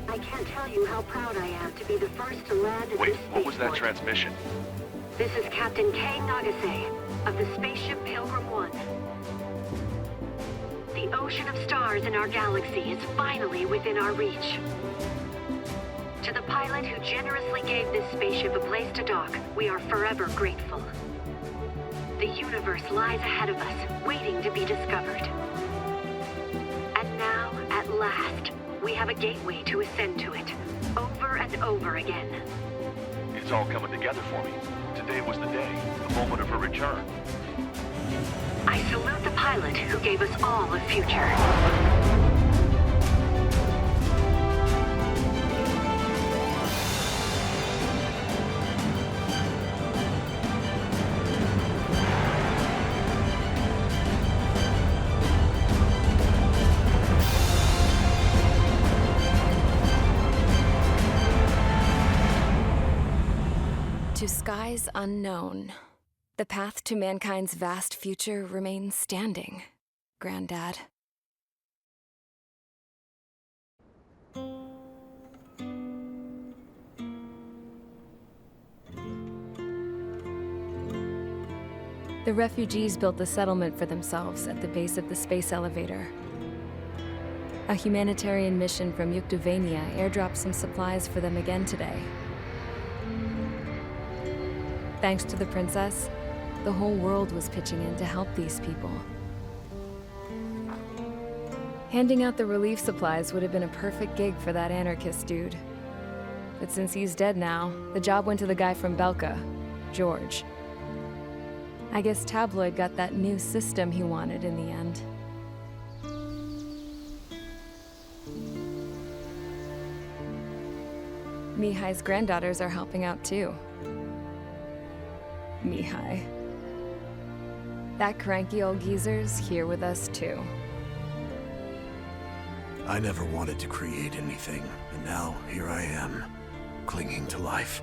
N: I can't tell you how proud I am to be the first to land at
Q: Wait,
N: this
Q: what was that
N: spaceport.
Q: transmission?
N: This is Captain Kay Nagase of the spaceship Pilgrim 1. The ocean of stars in our galaxy is finally within our reach. To the pilot who generously gave this spaceship a place to dock, we are forever grateful. The universe lies ahead of us, waiting to be discovered. And now, at last, we have a gateway to ascend to it, over and over again.
Q: It's all coming together for me. Today was the day, the moment of her return.
N: I salute the pilot who gave us all a future.
A: To skies unknown. The path to mankind's vast future remains standing, Granddad. The refugees built a settlement for themselves at the base of the space elevator. A humanitarian mission from Yuktovania airdropped some supplies for them again today. Thanks to the princess, the whole world was pitching in to help these people. Handing out the relief supplies would have been a perfect gig for that anarchist dude. But since he's dead now, the job went to the guy from Belka, George. I guess Tabloid got that new system he wanted in the end. Mihai's granddaughters are helping out too. Mihai. That cranky old geezer's here with us too.
P: I never wanted to create anything, and now here I am, clinging to life.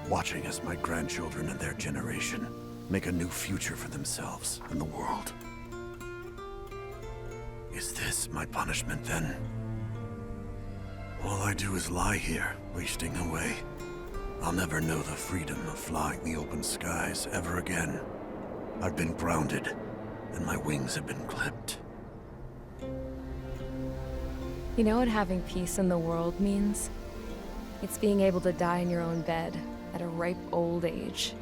P: Watching as my grandchildren and their generation make a new future for themselves and the world. Is this my punishment then? All I do is lie here, wasting away. I'll never know the freedom of flying the open skies ever again. I've been grounded, and my wings have been clipped.
A: You know what having peace in the world means? It's being able to die in your own bed at a ripe old age.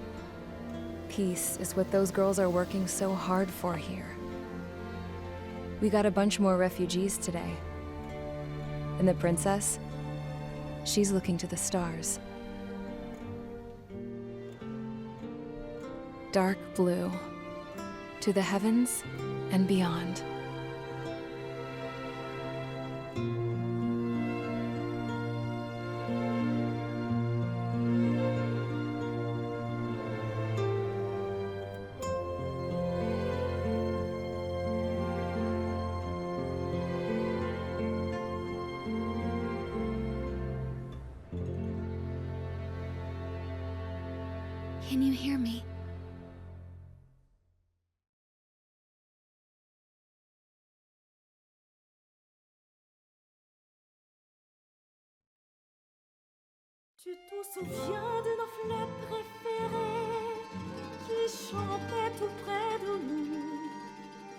A: Peace is what those girls are working so hard for here. We got a bunch more refugees today. And the princess? She's looking to the stars. Dark blue. To the heavens and beyond.
C: Can you hear me?
U: Tu te souviens de nos fleurs préférées qui chantaient tout près de nous,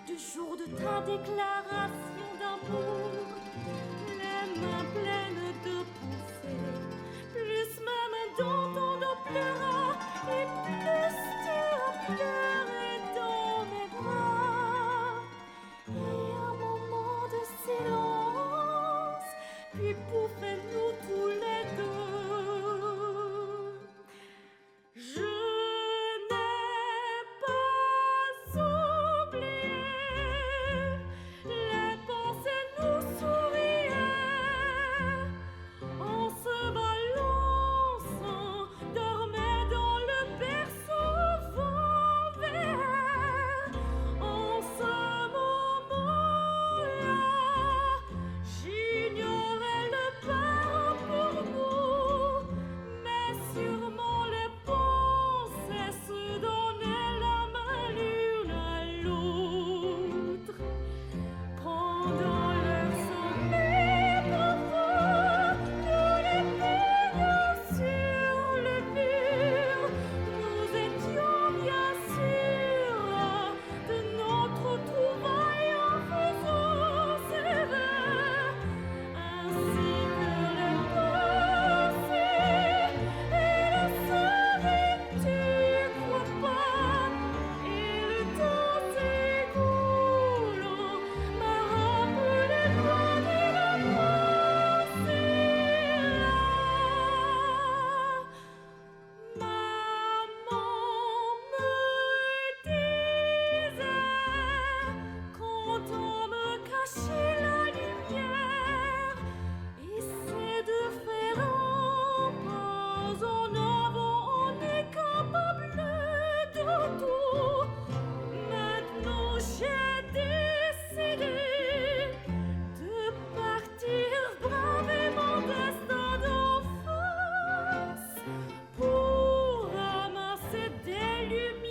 U: du jour de ta déclaration d'amour, les mains pleines de pensées, plus même dans ton dos pleura, et plus tu as pleuré dans mes bras. Et un moment de silence, puis pouffez-nous tous les deux. Je n'ai pas oublié, les pensées nous lumière.